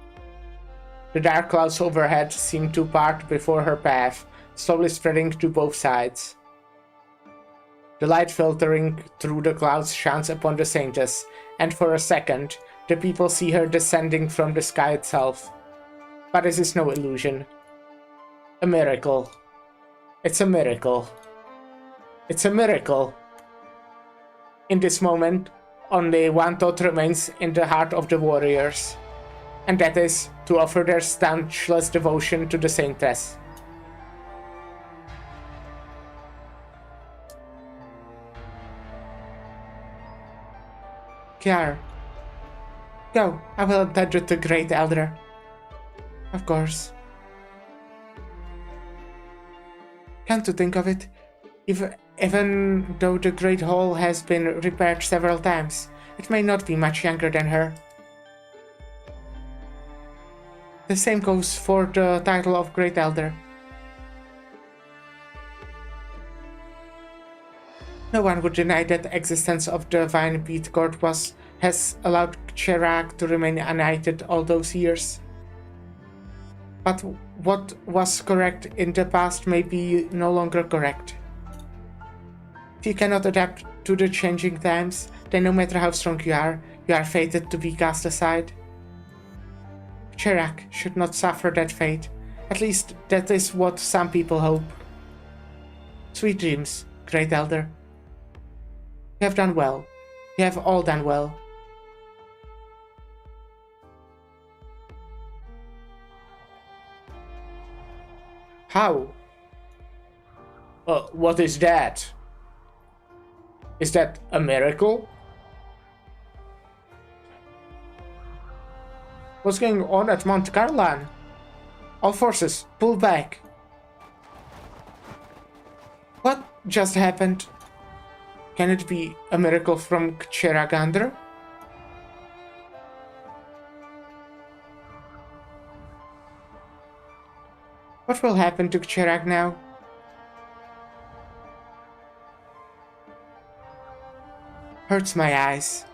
The dark clouds overhead seem to part before her path, slowly spreading to both sides. The light filtering through the clouds shines upon the Saintess, and for a second, the people see her descending from the sky itself. But this is no illusion. A miracle. It's a miracle. It's a miracle. In this moment, only one thought remains in the heart of the warriors, and that is to offer their stanchless devotion to the Saintess. Kiar, go, I will attend to the Great Elder. Of course. Come to think of it, even though the Great Hall has been repaired several times, it may not be much younger than her. The same goes for the title of Great Elder. No one would deny that the existence of the Vine Beat Court has allowed Chirac to remain united all those years. But what was correct in the past may be no longer correct. If you cannot adapt to the changing times, then no matter how strong you are fated to be cast aside. Chirac should not suffer that fate. At least that is what some people hope. Sweet dreams, Great Elder. You have done well. You have all done well. How? What is that? Is that a miracle? What's going on at Mount Garlan? All forces, pull back. What just happened? Can it be a miracle from Kcheragandr? What will happen to Kcherag now? Hurts my eyes.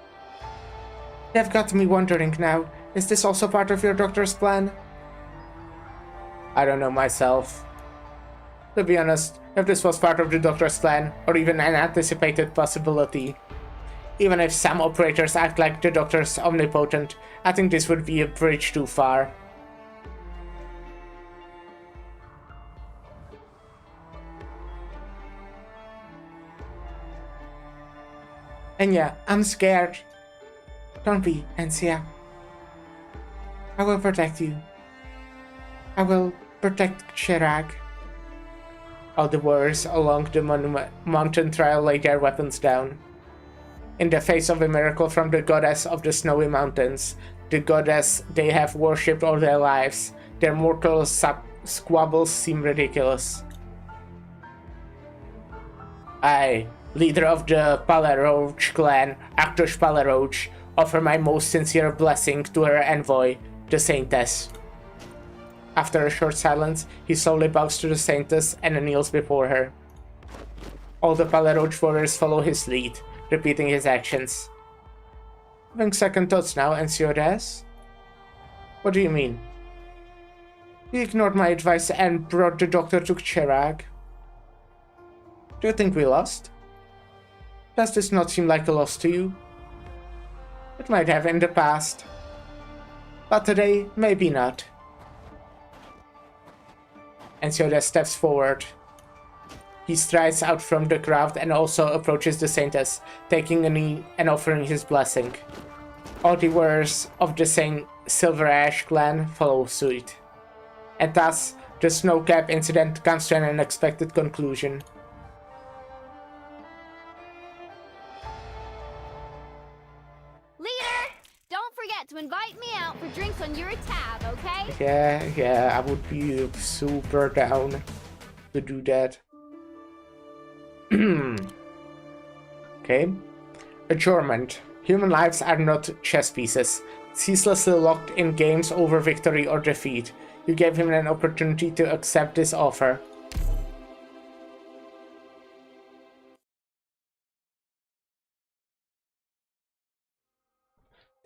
They've got me wondering now, is this also part of your doctor's plan? I don't know myself. To be honest, if this was part of the doctor's plan, or even an anticipated possibility, even if some operators act like the doctor's omnipotent, I think this would be a bridge too far. And yeah, I'm scared. Don't be, Ansia. I will protect you. I will protect Chirag. All the warriors along the mountain trail lay their weapons down. In the face of a miracle from the goddess of the snowy mountains, the goddess they have worshipped all their lives, their mortal squabbles seem ridiculous. I, leader of the Palaroach clan, Aktosh Palaroach, offer my most sincere blessing to her envoy, the Saintess. After a short silence, he slowly bows to the Saintess and kneels before her. All the Pale Roach warriors follow his lead, repeating his actions. Having second thoughts now, Ensiodes? What do you mean? You ignored my advice and brought the doctor to Chirag. Do you think we lost? Does this not seem like a loss to you? It might have in the past. But today, maybe not. Ensiodes steps forward. He strides out from the crowd and also approaches the Saintess, taking a knee and offering his blessing. All the warriors of the same Silver Ash clan follow suit. And thus, the Snowcap incident comes to an unexpected conclusion. Leader, don't forget to invite me out for drinks on your tab, okay? Yeah, I would be super down to do that. Okay. Adjournment. Human lives are not chess pieces, ceaselessly locked in games over victory or defeat. You gave him an opportunity to accept this offer.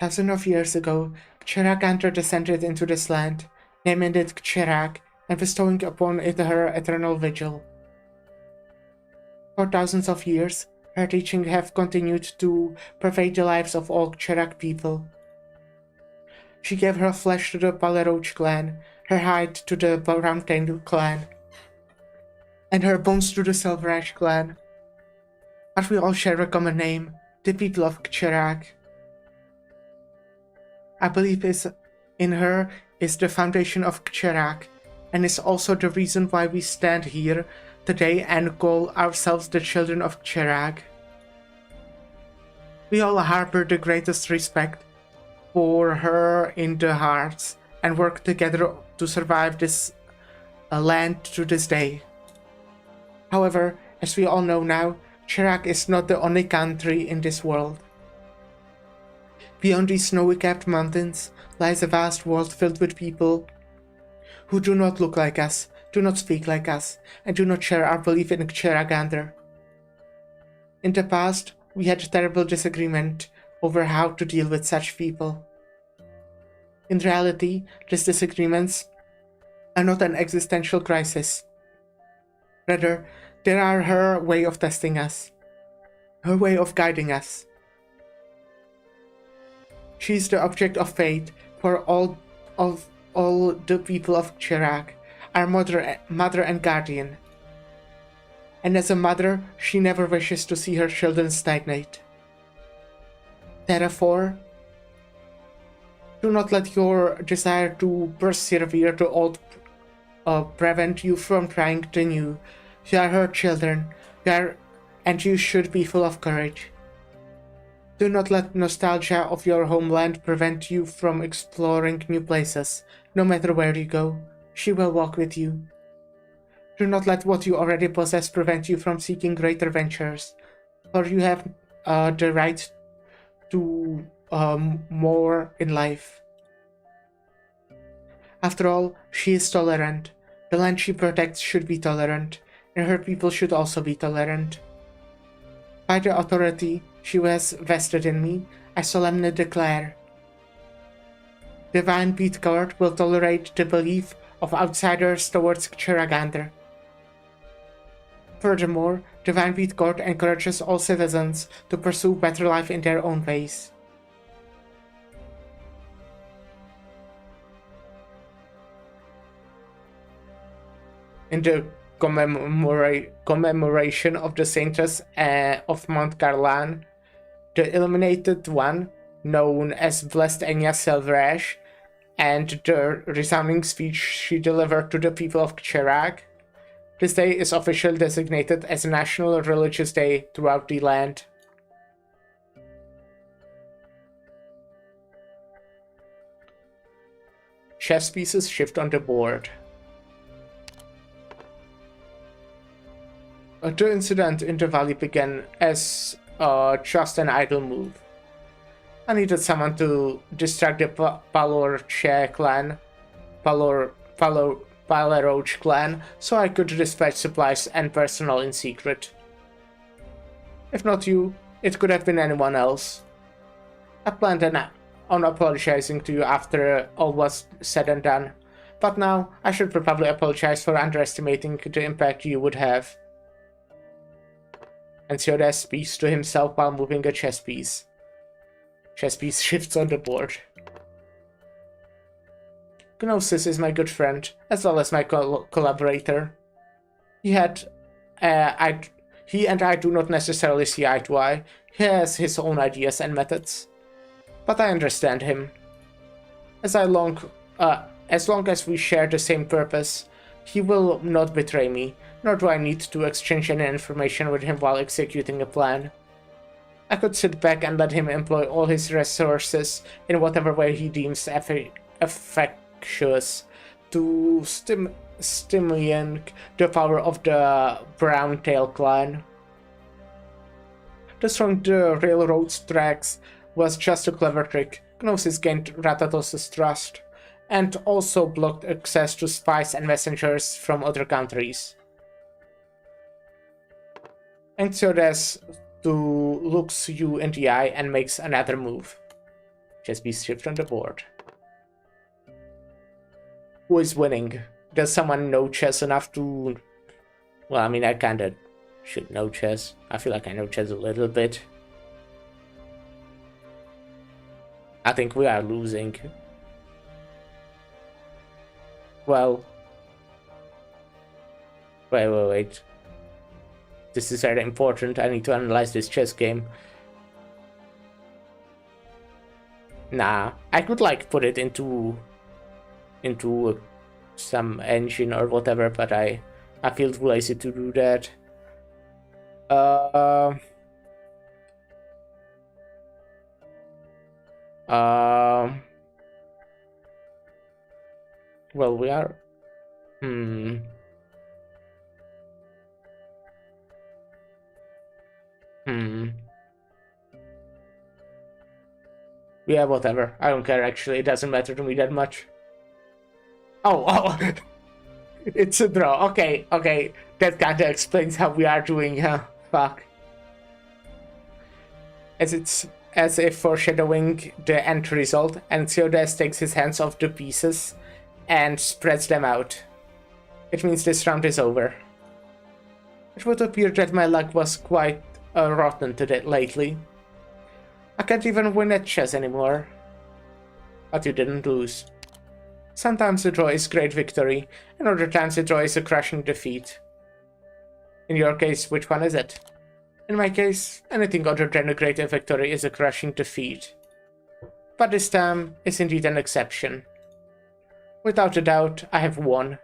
Thousands of years ago, Chirag descended into this land, naming it Chirag and bestowing upon it her eternal vigil. For thousands of years, her teachings have continued to pervade the lives of all Chirag people. She gave her flesh to the Pale Roach clan, her hide to the Roundtail clan, and her bones to the Silver Ash clan. But we all share a common name, the people of Chirag. I believe in her is the foundation of Chirag, and is also the reason why we stand here today and call ourselves the children of Chirag. We all harbor the greatest respect for her in the hearts and work together to survive this land to this day. However, as we all know now, Chirag is not the only country in this world. Beyond these snowy-capped mountains lies a vast world filled with people who do not look like us, do not speak like us, and do not share our belief in Chiragander. In the past, we had a terrible disagreement over how to deal with such people. In reality, these disagreements are not an existential crisis. Rather, they are her way of testing us, her way of guiding us. She is the object of fate for all the people of Chirag, our mother and guardian. And as a mother, she never wishes to see her children stagnate. Therefore, do not let your desire to persevere to old prevent you from trying the new. You are her children, and you should be full of courage. Do not let nostalgia of your homeland prevent you from exploring new places. No matter where you go, she will walk with you. Do not let what you already possess prevent you from seeking greater ventures, for you have the right to more in life. After all, she is tolerant. The land she protects should be tolerant, and her people should also be tolerant. By the authority she has vested in me, I solemnly declare: Divine Beatguard will tolerate the belief of outsiders towards Chiragander. Furthermore, Divine Beatguard encourages all citizens to pursue better life in their own ways. In the commemoration of the Saintess of Mount Carlan, the Illuminated One, known as Blessed Enya Silverash, and the resounding speech she delivered to the people of Chirag, this day is officially designated as a national religious day throughout the land. Chess pieces shift on the board. The incident in the valley began as just an idle move. I needed someone to distract the Palor Che clan, Palor Palaroach clan so I could dispatch supplies and personnel in secret. If not you, it could have been anyone else. I planned on apologizing to you after all was said and done, but now I should probably apologize for underestimating the impact you would have. And Theodas speaks to himself while moving a chess piece. Chess piece shifts on the board. Gnosis is my good friend, as well as my collaborator. He and I do not necessarily see eye to eye. He has his own ideas and methods. But I understand him. As long as we share the same purpose, he will not betray me, nor do I need to exchange any information with him while executing a plan. I could sit back and let him employ all his resources in whatever way he deems effectuous to stimulate the power of the Browntail clan. Destroying the railroad's tracks was just a clever trick. Gnosis gained Rathatos' trust, and also blocked access to spies and messengers from other countries. And Theodas looks you in the eye and makes another move. Just be shift on the board. Who is winning? Does someone know chess enough to... Well, I mean, I kinda should know chess. I feel like I know chess a little bit. I think we are losing. Well... Wait. This is very important. I need to analyze this chess game. Nah, I could like put it into some engine or whatever, but I feel too lazy to do that. Well, we are. Yeah, whatever. I don't care, actually. It doesn't matter to me that much. Oh. It's a draw. Okay. That kinda explains how we are doing, huh? Fuck. As if foreshadowing the end result, and Theodas takes his hands off the pieces and spreads them out. It means this round is over. It would appear that my luck was quite rotten lately. I can't even win at chess anymore. But you didn't lose. Sometimes a draw is great victory, and other times a draw is a crushing defeat. In your case, which one is it? In my case, anything other than a great victory is a crushing defeat. But this time is indeed an exception. Without a doubt, I have won.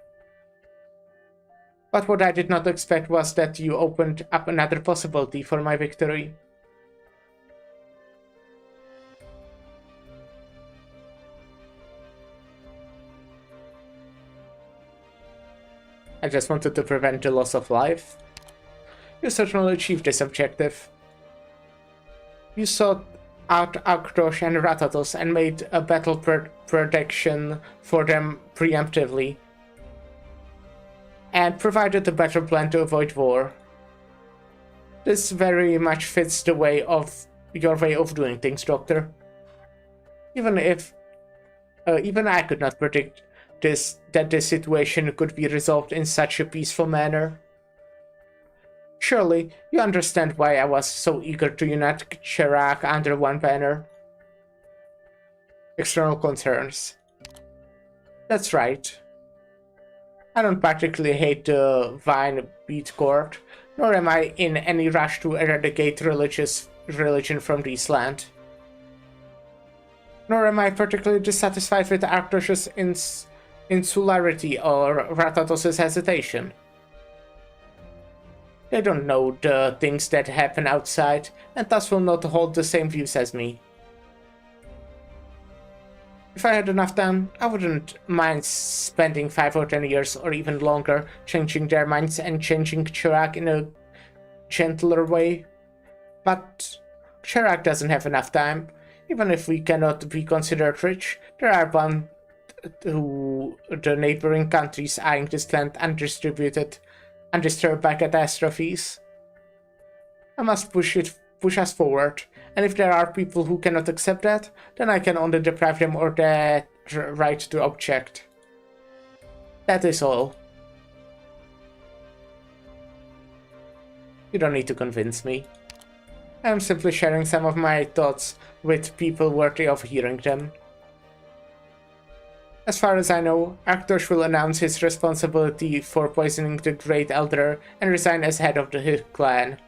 But what I did not expect was that you opened up another possibility for my victory. I just wanted to prevent the loss of life. You certainly achieved this objective. You sought out Arkrosh and Rathatos and made a battle protection for them preemptively, and provided a better plan to avoid war. This very much fits the way of your way of doing things, Doctor. Even I could not predict that this situation could be resolved in such a peaceful manner. Surely, you understand why I was so eager to unite Chirac under one banner. External concerns. That's right. I don't particularly hate the Vine Beat Court, nor am I in any rush to eradicate religion from this land. Nor am I particularly dissatisfied with Arkrosh's insularity or Rathatos' hesitation. They don't know the things that happen outside, and thus will not hold the same views as me. If I had enough time, I wouldn't mind spending 5 or 10 years or even longer changing their minds and changing Chirac in a gentler way. But Chirac doesn't have enough time. Even if we cannot be considered rich, there are to the neighboring countries eyeing this land undisturbed by catastrophes. I must push us forward, and if there are people who cannot accept that, then I can only deprive them of the right to object. That is all. You don't need to convince me. I am simply sharing some of my thoughts with people worthy of hearing them. As far as I know, Arctos will announce his responsibility for poisoning the Great Elder and resign as head of the clan.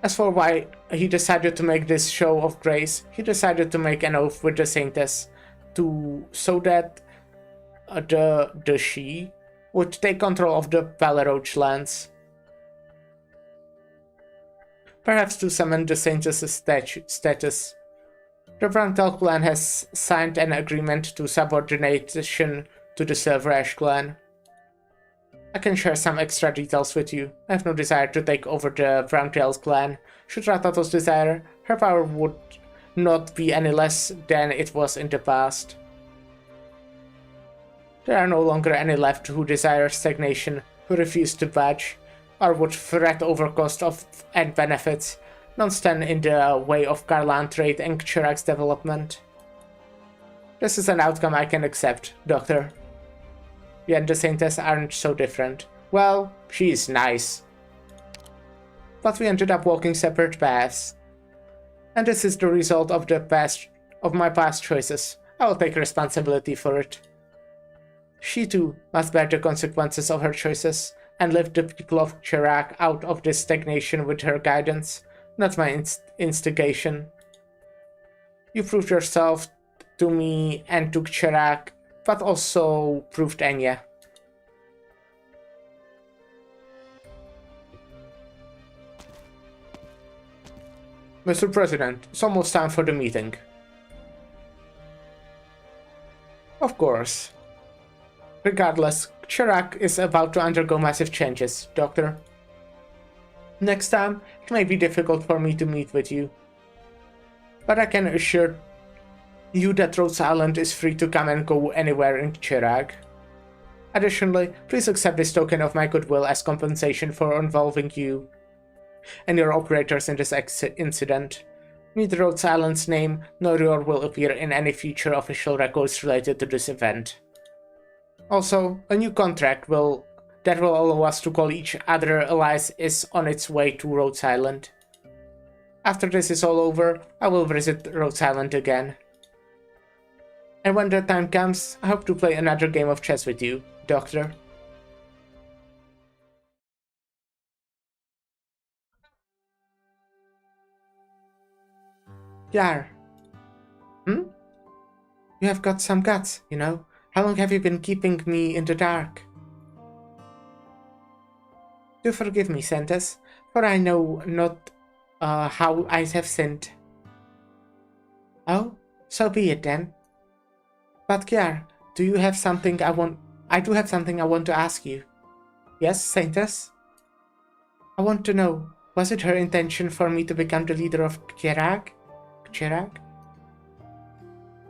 As for why he decided to make this show of grace, he decided to make an oath with the Saintess so that the She would take control of the Palaroach lands. Perhaps to summon the Saintess' status. The Brantel clan has signed an agreement to subordination to the Silver Ash clan. I can share some extra details with you. I have no desire to take over the Brantel clan. Should Ratatos desire, her power would not be any less than it was in the past. There are no longer any left who desire stagnation, who refuse to budge, or would fret over cost and benefits. None stand in the way of Karlan trade and Chirag's development. This is an outcome I can accept, Doctor. Yet the Saintess aren't so different. Well, she is nice. But we ended up walking separate paths. And this is the result of my past choices. I will take responsibility for it. She too must bear the consequences of her choices, and lift the people of Chirag out of this stagnation with her guidance. Not my instigation. You proved yourself to me and to Chirag, but also proved Enya. Mr. President, it's almost time for the meeting. Of course. Regardless, Chirag is about to undergo massive changes, Doctor. Next time, it may be difficult for me to meet with you, but I can assure you that Rhodes Island is free to come and go anywhere in Chirag. Additionally, please accept this token of my goodwill as compensation for involving you and your operators in this incident. Neither Rhodes Island's name nor yours will appear in any future official records related to this event. Also, a new contract that will allow us to call each other allies is on its way to Rhodes Island. After this is all over, I will visit Rhodes Island again. And when that time comes, I hope to play another game of chess with you, Doctor. Yar. You have got some guts, you know. How long have you been keeping me in the dark? Do forgive me, Santas, for I know not how I have sinned. Oh, so be it then. But Kiar, do you have something I do have something I want to ask you. Yes, Saintess? I want to know, was it her intention for me to become the leader of Chirag?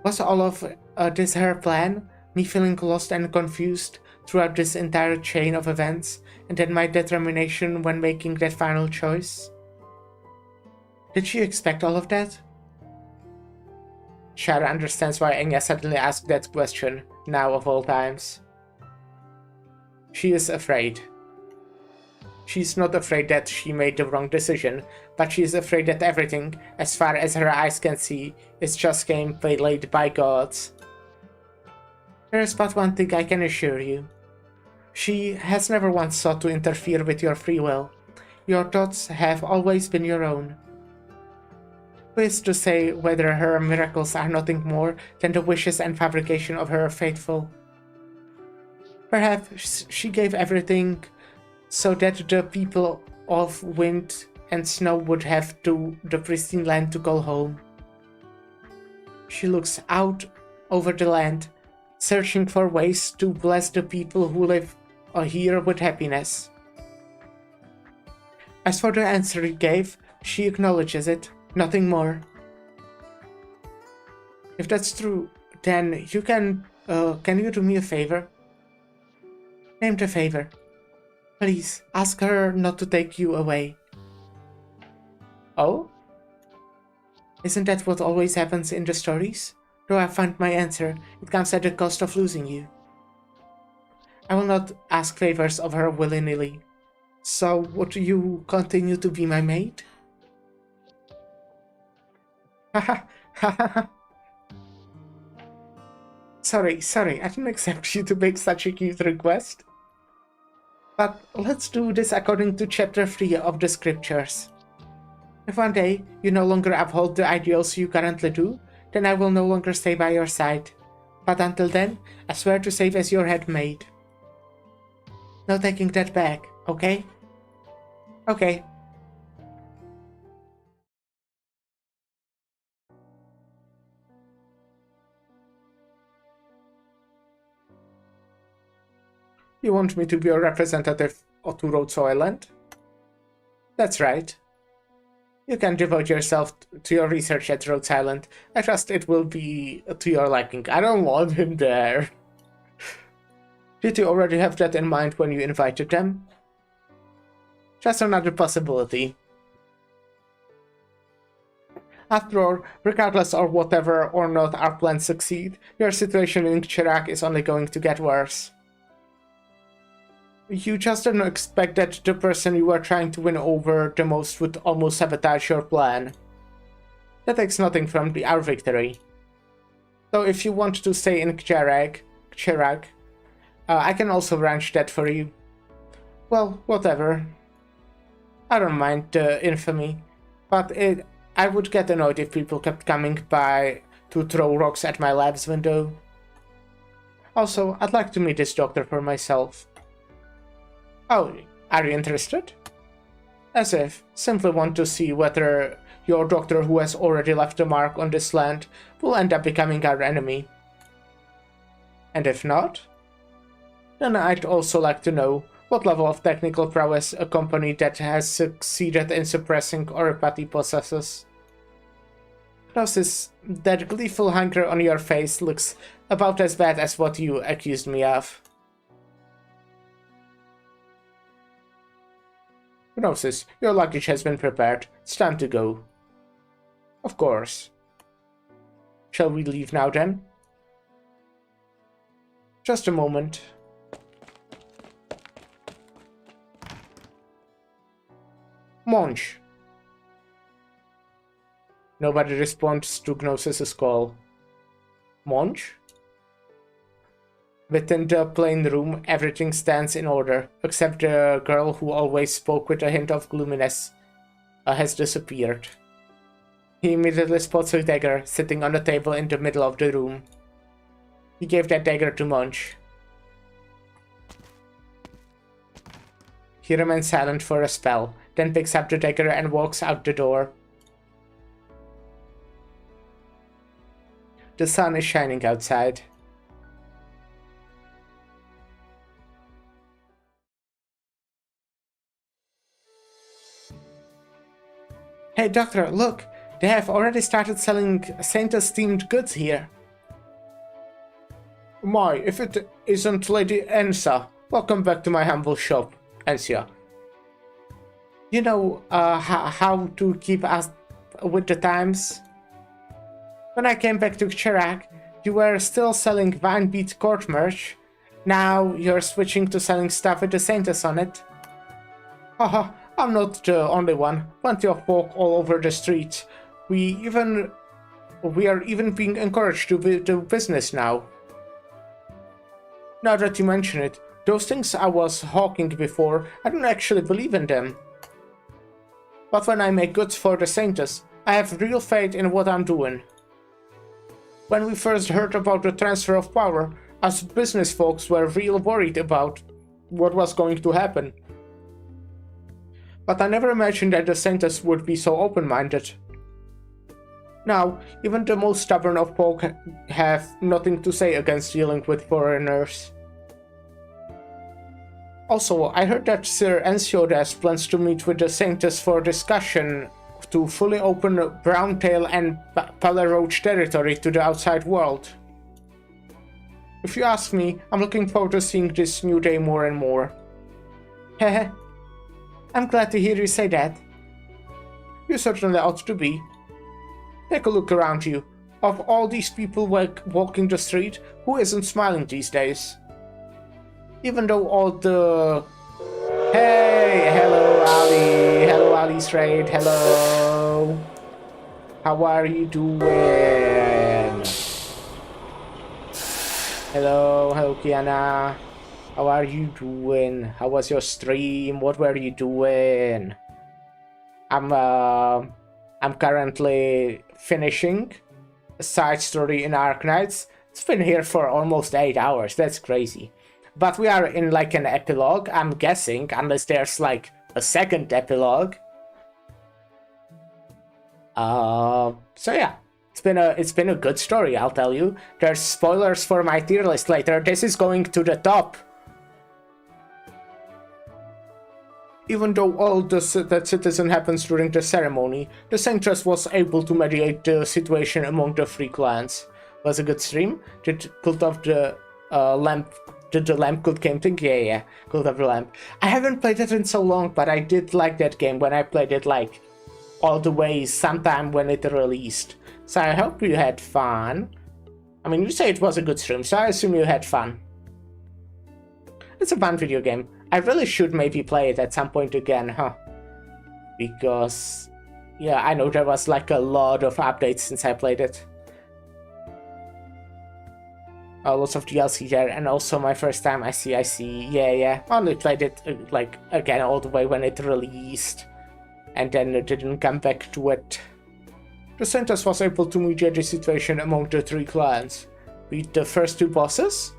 Was all of this her plan? Me feeling lost and confused throughout this entire chain of events, and then my determination when making that final choice? Did she expect all of that? Shara understands why Enya suddenly asked that question, now of all times. She is afraid. She's not afraid that she made the wrong decision, but she is afraid that everything, as far as her eyes can see, is just game played by gods. There is but one thing I can assure you. She has never once sought to interfere with your free will. Your thoughts have always been your own. Who is to say whether her miracles are nothing more than the wishes and fabrication of her faithful? Perhaps she gave everything so that the people of wind and snow would have the pristine land to call home. She looks out over the land, searching for ways to bless the people who live here with happiness. As for the answer he gave, she acknowledges it, nothing more. If that's true, then you can you do me a favor? Name the favor. Please, ask her not to take you away. Oh? Isn't that what always happens in the stories? Though I find my answer, it comes at the cost of losing you. I will not ask favors of her willy-nilly. So, would you continue to be my maid? Haha, haha. Sorry, I didn't expect you to make such a cute request. But let's do this according to chapter 3 of the scriptures. If one day you no longer uphold the ideals you currently do, then I will no longer stay by your side. But until then, I swear to save as your head maid. No taking that back, okay? Okay. You want me to be a representative to Rhodes Island? That's right. You can devote yourself to your research at Rhodes Island. I trust it will be to your liking. I don't want him there. Did you already have that in mind when you invited them? Just another possibility. After all, regardless of whatever or not our plans succeed, your situation in Chirac is only going to get worse. You just don't expect that the person you are trying to win over the most would almost sabotage your plan. That takes nothing from our victory. So if you want to stay in Chirac, I can also arrange that for you. Well, whatever. I don't mind the infamy, but I would get annoyed if people kept coming by to throw rocks at my lab's window. Also, I'd like to meet this doctor for myself. Oh, are you interested? As if. Simply want to see whether your doctor who has already left a mark on this land will end up becoming our enemy. And if not? Then I'd also like to know what level of technical prowess a company that has succeeded in suppressing oropathy possesses. Gnosis, that gleeful hunger on your face looks about as bad as what you accused me of. Gnosis, your luggage has been prepared. It's time to go. Of course. Shall we leave now then? Just a moment. Monch. Nobody responds to Gnosis's call. Monch? Within the plain room, everything stands in order, except the girl who always spoke with a hint of gloominess has disappeared. He immediately spots a dagger sitting on the table in the middle of the room. He gave that dagger to Munch. He remains silent for a spell, then picks up the dagger and walks out the door. The sun is shining outside. Hey doctor, look! They have already started selling Saintus-themed goods here. My, if it isn't Lady Ensa. Welcome back to my humble shop, Ensia. You know how to keep us with the times? When I came back to Chirac, you were still selling Vinebeat court merch. Now you're switching to selling stuff with the Saintus on it. Haha. I'm not the only one. Plenty of folk all over the streets. We are even being encouraged to do business now. Now that you mention it, those things I was hawking before, I don't actually believe in them. But when I make goods for the Saintus, I have real faith in what I'm doing. When we first heard about the transfer of power, us business folks were real worried about what was going to happen. But I never imagined that the Saintus would be so open-minded. Now, even the most stubborn of folk have nothing to say against dealing with foreigners. Also, I heard that Sir Ensiodas plans to meet with the Saintus for discussion to fully open Browntail and Palaroach territory to the outside world. If you ask me, I'm looking forward to seeing this new day more and more. Heh. I'm glad to hear you say that. You certainly ought to be. Take a look around you. Of all these people walking the street, who isn't smiling these days? Even though all the... Hey! Hello, Ali! Hello, Ali Straight! Hello! How are you doing? Hello, Kiana. How are you doing? How was your stream? What were you doing? I'm currently finishing a side story in Arknights. It's been here for almost 8 hours. That's crazy. But we are in like an epilogue, I'm guessing, unless there's like a second epilogue. So yeah, it's been a good story, I'll tell you. There's spoilers for my tier list later. This is going to the top. Even though all that citizen happens during the ceremony, the Saintress was able to mediate the situation among the three clans. Was a good stream? Did Cult of the Lamp? Did the Lamp Cult game thing? Yeah, Cult of the Lamp. I haven't played it in so long, but I did like that game when I played it like all the way sometime when it released. So I hope you had fun. I mean, you say it was a good stream, so I assume you had fun. It's a fun video game. I really should maybe play it at some point again, huh? Because, yeah, I know there was like a lot of updates since I played it. Lots of DLC there, and also my first time, I see, yeah. Only played it, like, again all the way when it released. And then it didn't come back to it. The Saintress was able to mediate the situation among the three clans. Beat the first two bosses?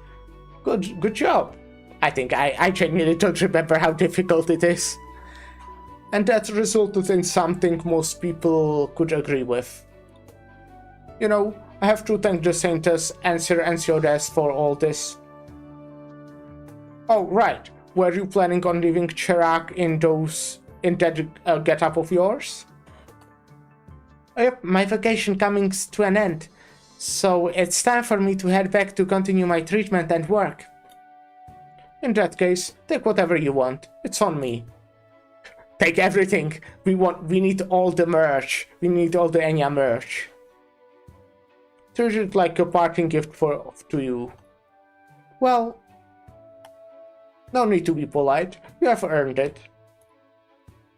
Good job. I think I genuinely don't remember how difficult it is. And that resulted in something most people could agree with. You know, I have to thank the Saintress and Sir Ensiodes for all this. Oh, right. Were you planning on leaving Chirac in that get-up of yours? Yep, my vacation coming to an end. So it's time for me to head back to continue my treatment and work. In that case, take whatever you want. It's on me. Take everything. We need all the merch. We need all the Enya merch. Treat it like a parting gift to you. Well, no need to be polite. You have earned it.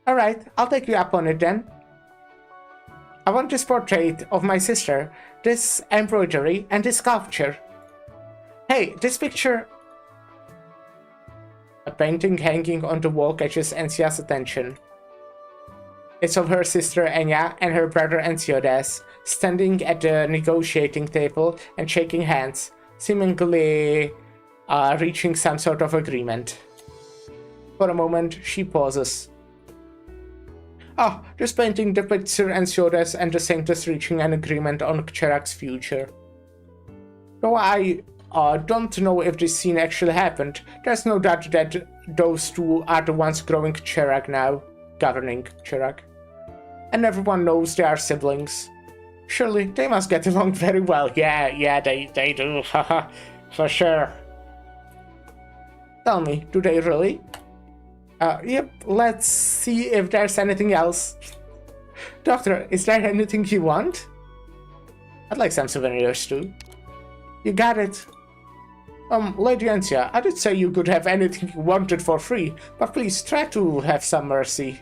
Alright, I'll take you up on it then. I want this portrait of my sister, this embroidery, and this sculpture. Hey, this picture... A painting hanging on the wall catches Encia's attention. It's of her sister Enya and her brother Ensiodes, standing at the negotiating table and shaking hands, seemingly reaching some sort of agreement. For a moment, she pauses. This painting depicts Sir Ensiodes and the Saintress reaching an agreement on Chirac's future. Though I don't know if this scene actually happened, there's no doubt that those two are the ones governing Chirac now. And everyone knows they are siblings. Surely, they must get along very well. Yeah, they do, haha, for sure. Tell me, do they really? Yep, let's see if there's anything else. Doctor, is there anything you want? I'd like some souvenirs too. You got it. Lady Encia, I did say you could have anything you wanted for free, but please try to have some mercy.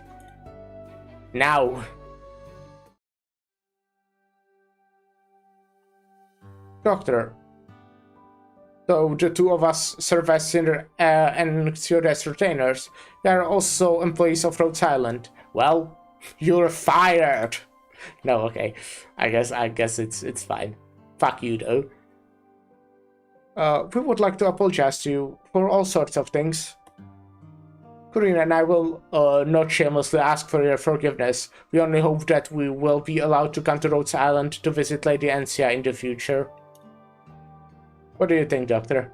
Now. Doctor. Though the two of us serve as Cinder and Siodes retainers, they are also employees of Rhodes Island. Well, you're fired. No, okay. I guess it's fine. Fuck you though. We would like to apologize to you for all sorts of things. Corinne and I will not shamelessly ask for your forgiveness. We only hope that we will be allowed to come to Rhodes Island to visit Lady Encia in the future. What do you think, Doctor?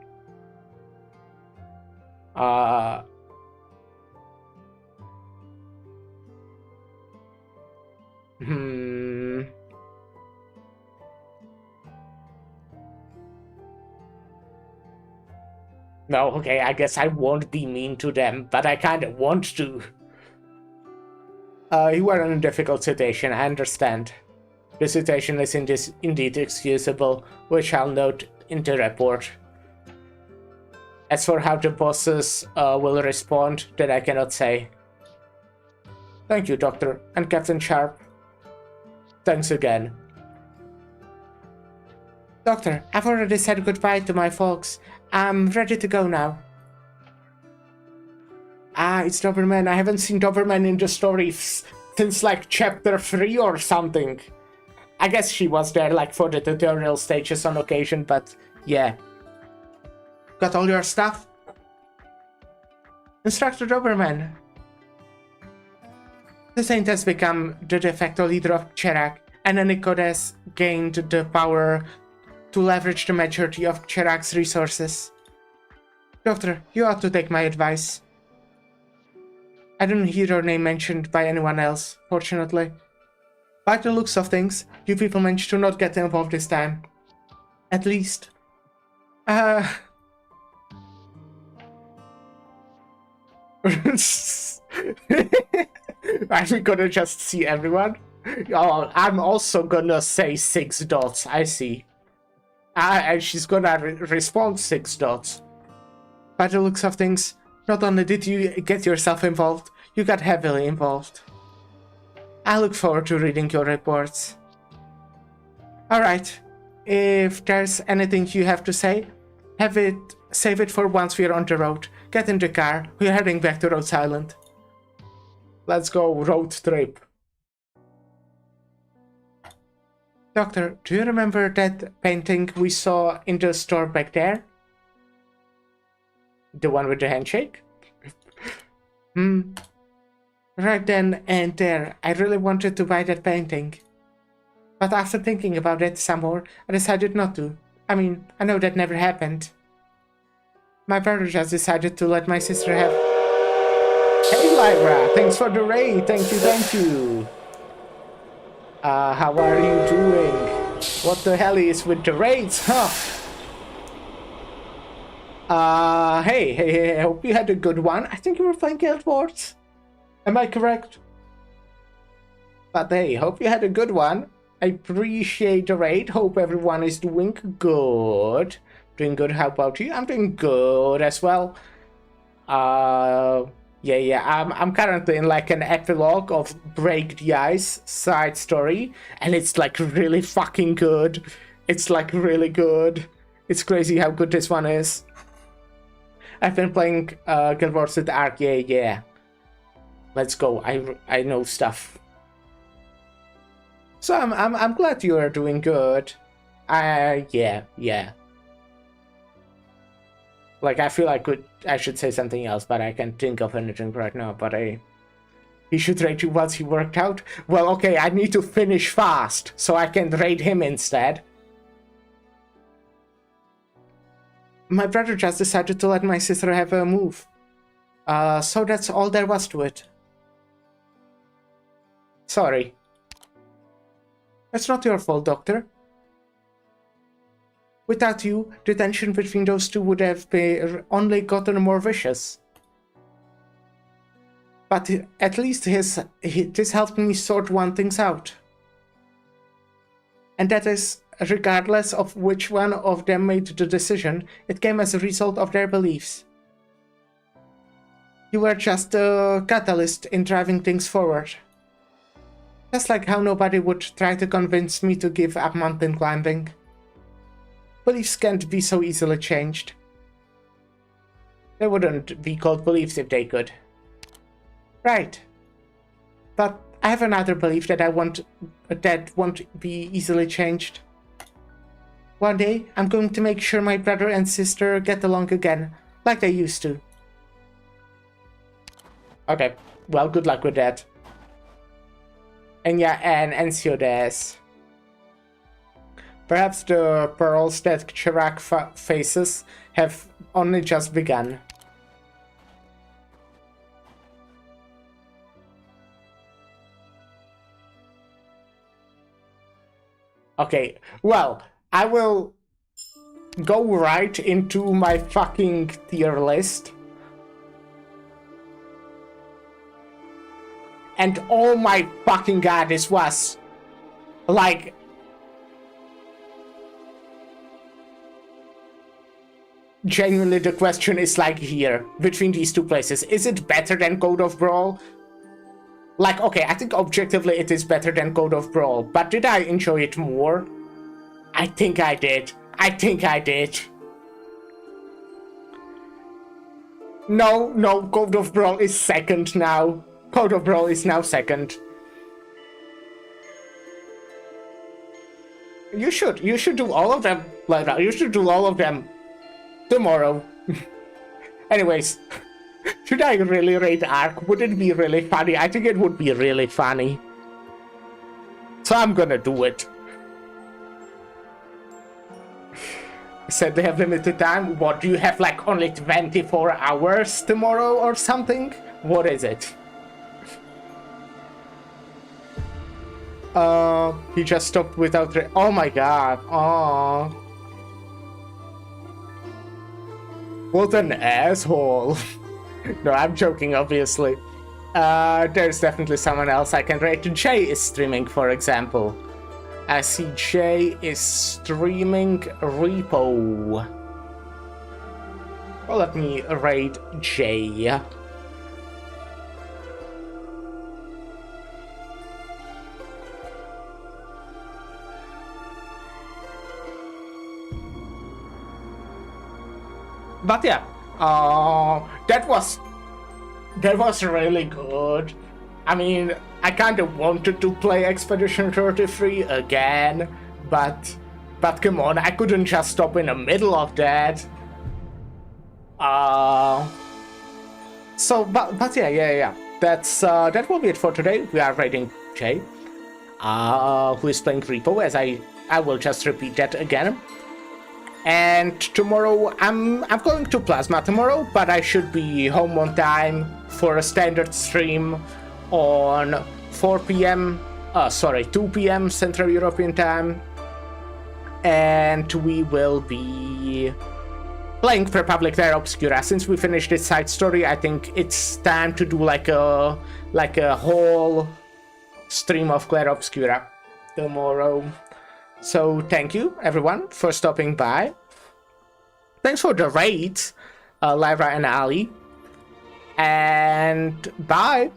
No, okay, I guess I won't be mean to them, but I kinda want to. You are in a difficult situation, I understand. The situation is indeed excusable, which I'll note in the report. As for how the bosses will respond, that I cannot say. Thank you, Doctor, and Captain Sharp. Thanks again. Doctor, I've already said goodbye to my folks. I'm ready to go now. Ah, it's Doberman. I haven't seen Doberman in the story since like chapter 3 or something. I guess she was there like for the tutorial stages on occasion, but yeah. Got all your stuff? Instructor Doberman. The Saint has become the de facto leader of Cherak, and Anikot has gained the power to leverage the majority of Cherak's resources. Doctor, you ought to take my advice. I didn't hear your name mentioned by anyone else, fortunately. By the looks of things, you people managed to not get involved this time. At least. I we gonna just see everyone? Oh, I'm also gonna say 6 dots, I see. And she's gonna respond 6 dots. By the looks of things, not only did you get yourself involved, you got heavily involved. I look forward to reading your reports. Alright, if there's anything you have to say, save it for once we're on the road. Get in the car, we're heading back to Rhodes Island. Let's go road trip. Doctor, do you remember that painting we saw in the store back there? The one with the handshake? Right then and there, I really wanted to buy that painting. But after thinking about it some more, I decided not to. I mean, I know that never happened. My brother just decided to let my sister have... Hey Lyra, thanks for the raid, thank you. How are you doing? What the hell is with the raids, huh? Hey, I hope you had a good one. I think you were playing Guild Wars. Am I correct? But hey, hope you had a good one. I appreciate the raid. Hope everyone is doing good. Doing good, how about you? I'm doing good as well. Yeah, I'm currently in like an epilogue of Break the Ice side story, and it's like really fucking good. It's like really good. It's crazy how good this one is. I've been playing Guild Wars with Ark, yeah. Let's go. I know stuff. So I'm glad you are doing good. Yeah. Like I feel like I should say something else, but I can't think of anything right now. But he should raid you once he worked out. Well, okay, I need to finish fast so I can raid him instead. My brother just decided to let my sister have a move. So that's all there was to it. Sorry. It's not your fault, Doctor. Without you, the tension between those two would have only gotten more vicious. But at least this helped me sort one things out. And that is, regardless of which one of them made the decision, it came as a result of their beliefs. You were just a catalyst in driving things forward. Just like how nobody would try to convince me to give up mountain climbing. Beliefs can't be so easily changed. They wouldn't be called beliefs if they could. Right. But I have another belief that won't be easily changed. One day, I'm going to make sure my brother and sister get along again, like they used to. Okay, well, good luck with that. And yeah, and Enzio des. Perhaps the pearls that Chirac faces have only just begun. Okay, well, I will go right into my fucking tier list. And oh my fucking god, this was like genuinely the question is like here between these two places. Is it better than Code of Brawl? Like, okay, I think objectively it is better than Code of Brawl, but did I enjoy it more? I think I did. I think I did. No, Code of Brawl is second now. Code of Brawl is now second. You should do all of them, Lara. You should do all of them tomorrow. Anyways, should I really rate Ark? Would it be really funny? I think it would be really funny. So I'm gonna do it. Said they have limited time. What, do you have like only 24 hours tomorrow or something? What is it? He just stopped without oh my god. Oh. What an asshole. No, I'm joking, obviously. There's definitely someone else I can rate. Jay is streaming, for example. I see Jay is streaming Repo. Well, let me rate Jay. But yeah, that was really good. I mean, I kind of wanted to play Expedition 33 again, but come on, I couldn't just stop in the middle of that. So, but yeah. That will be it for today. We are rating Jay, who is playing Repo, as I will just repeat that again. And tomorrow, I'm going to Plasma tomorrow, but I should be home on time for a standard stream on 2 p.m. Central European time. And we will be playing Republic Terra Obscura. Since we finished this side story, I think it's time to do like a whole stream of Terra Obscura tomorrow. So thank you, everyone, for stopping by. Thanks for the raids, Lyra and Ali. And bye.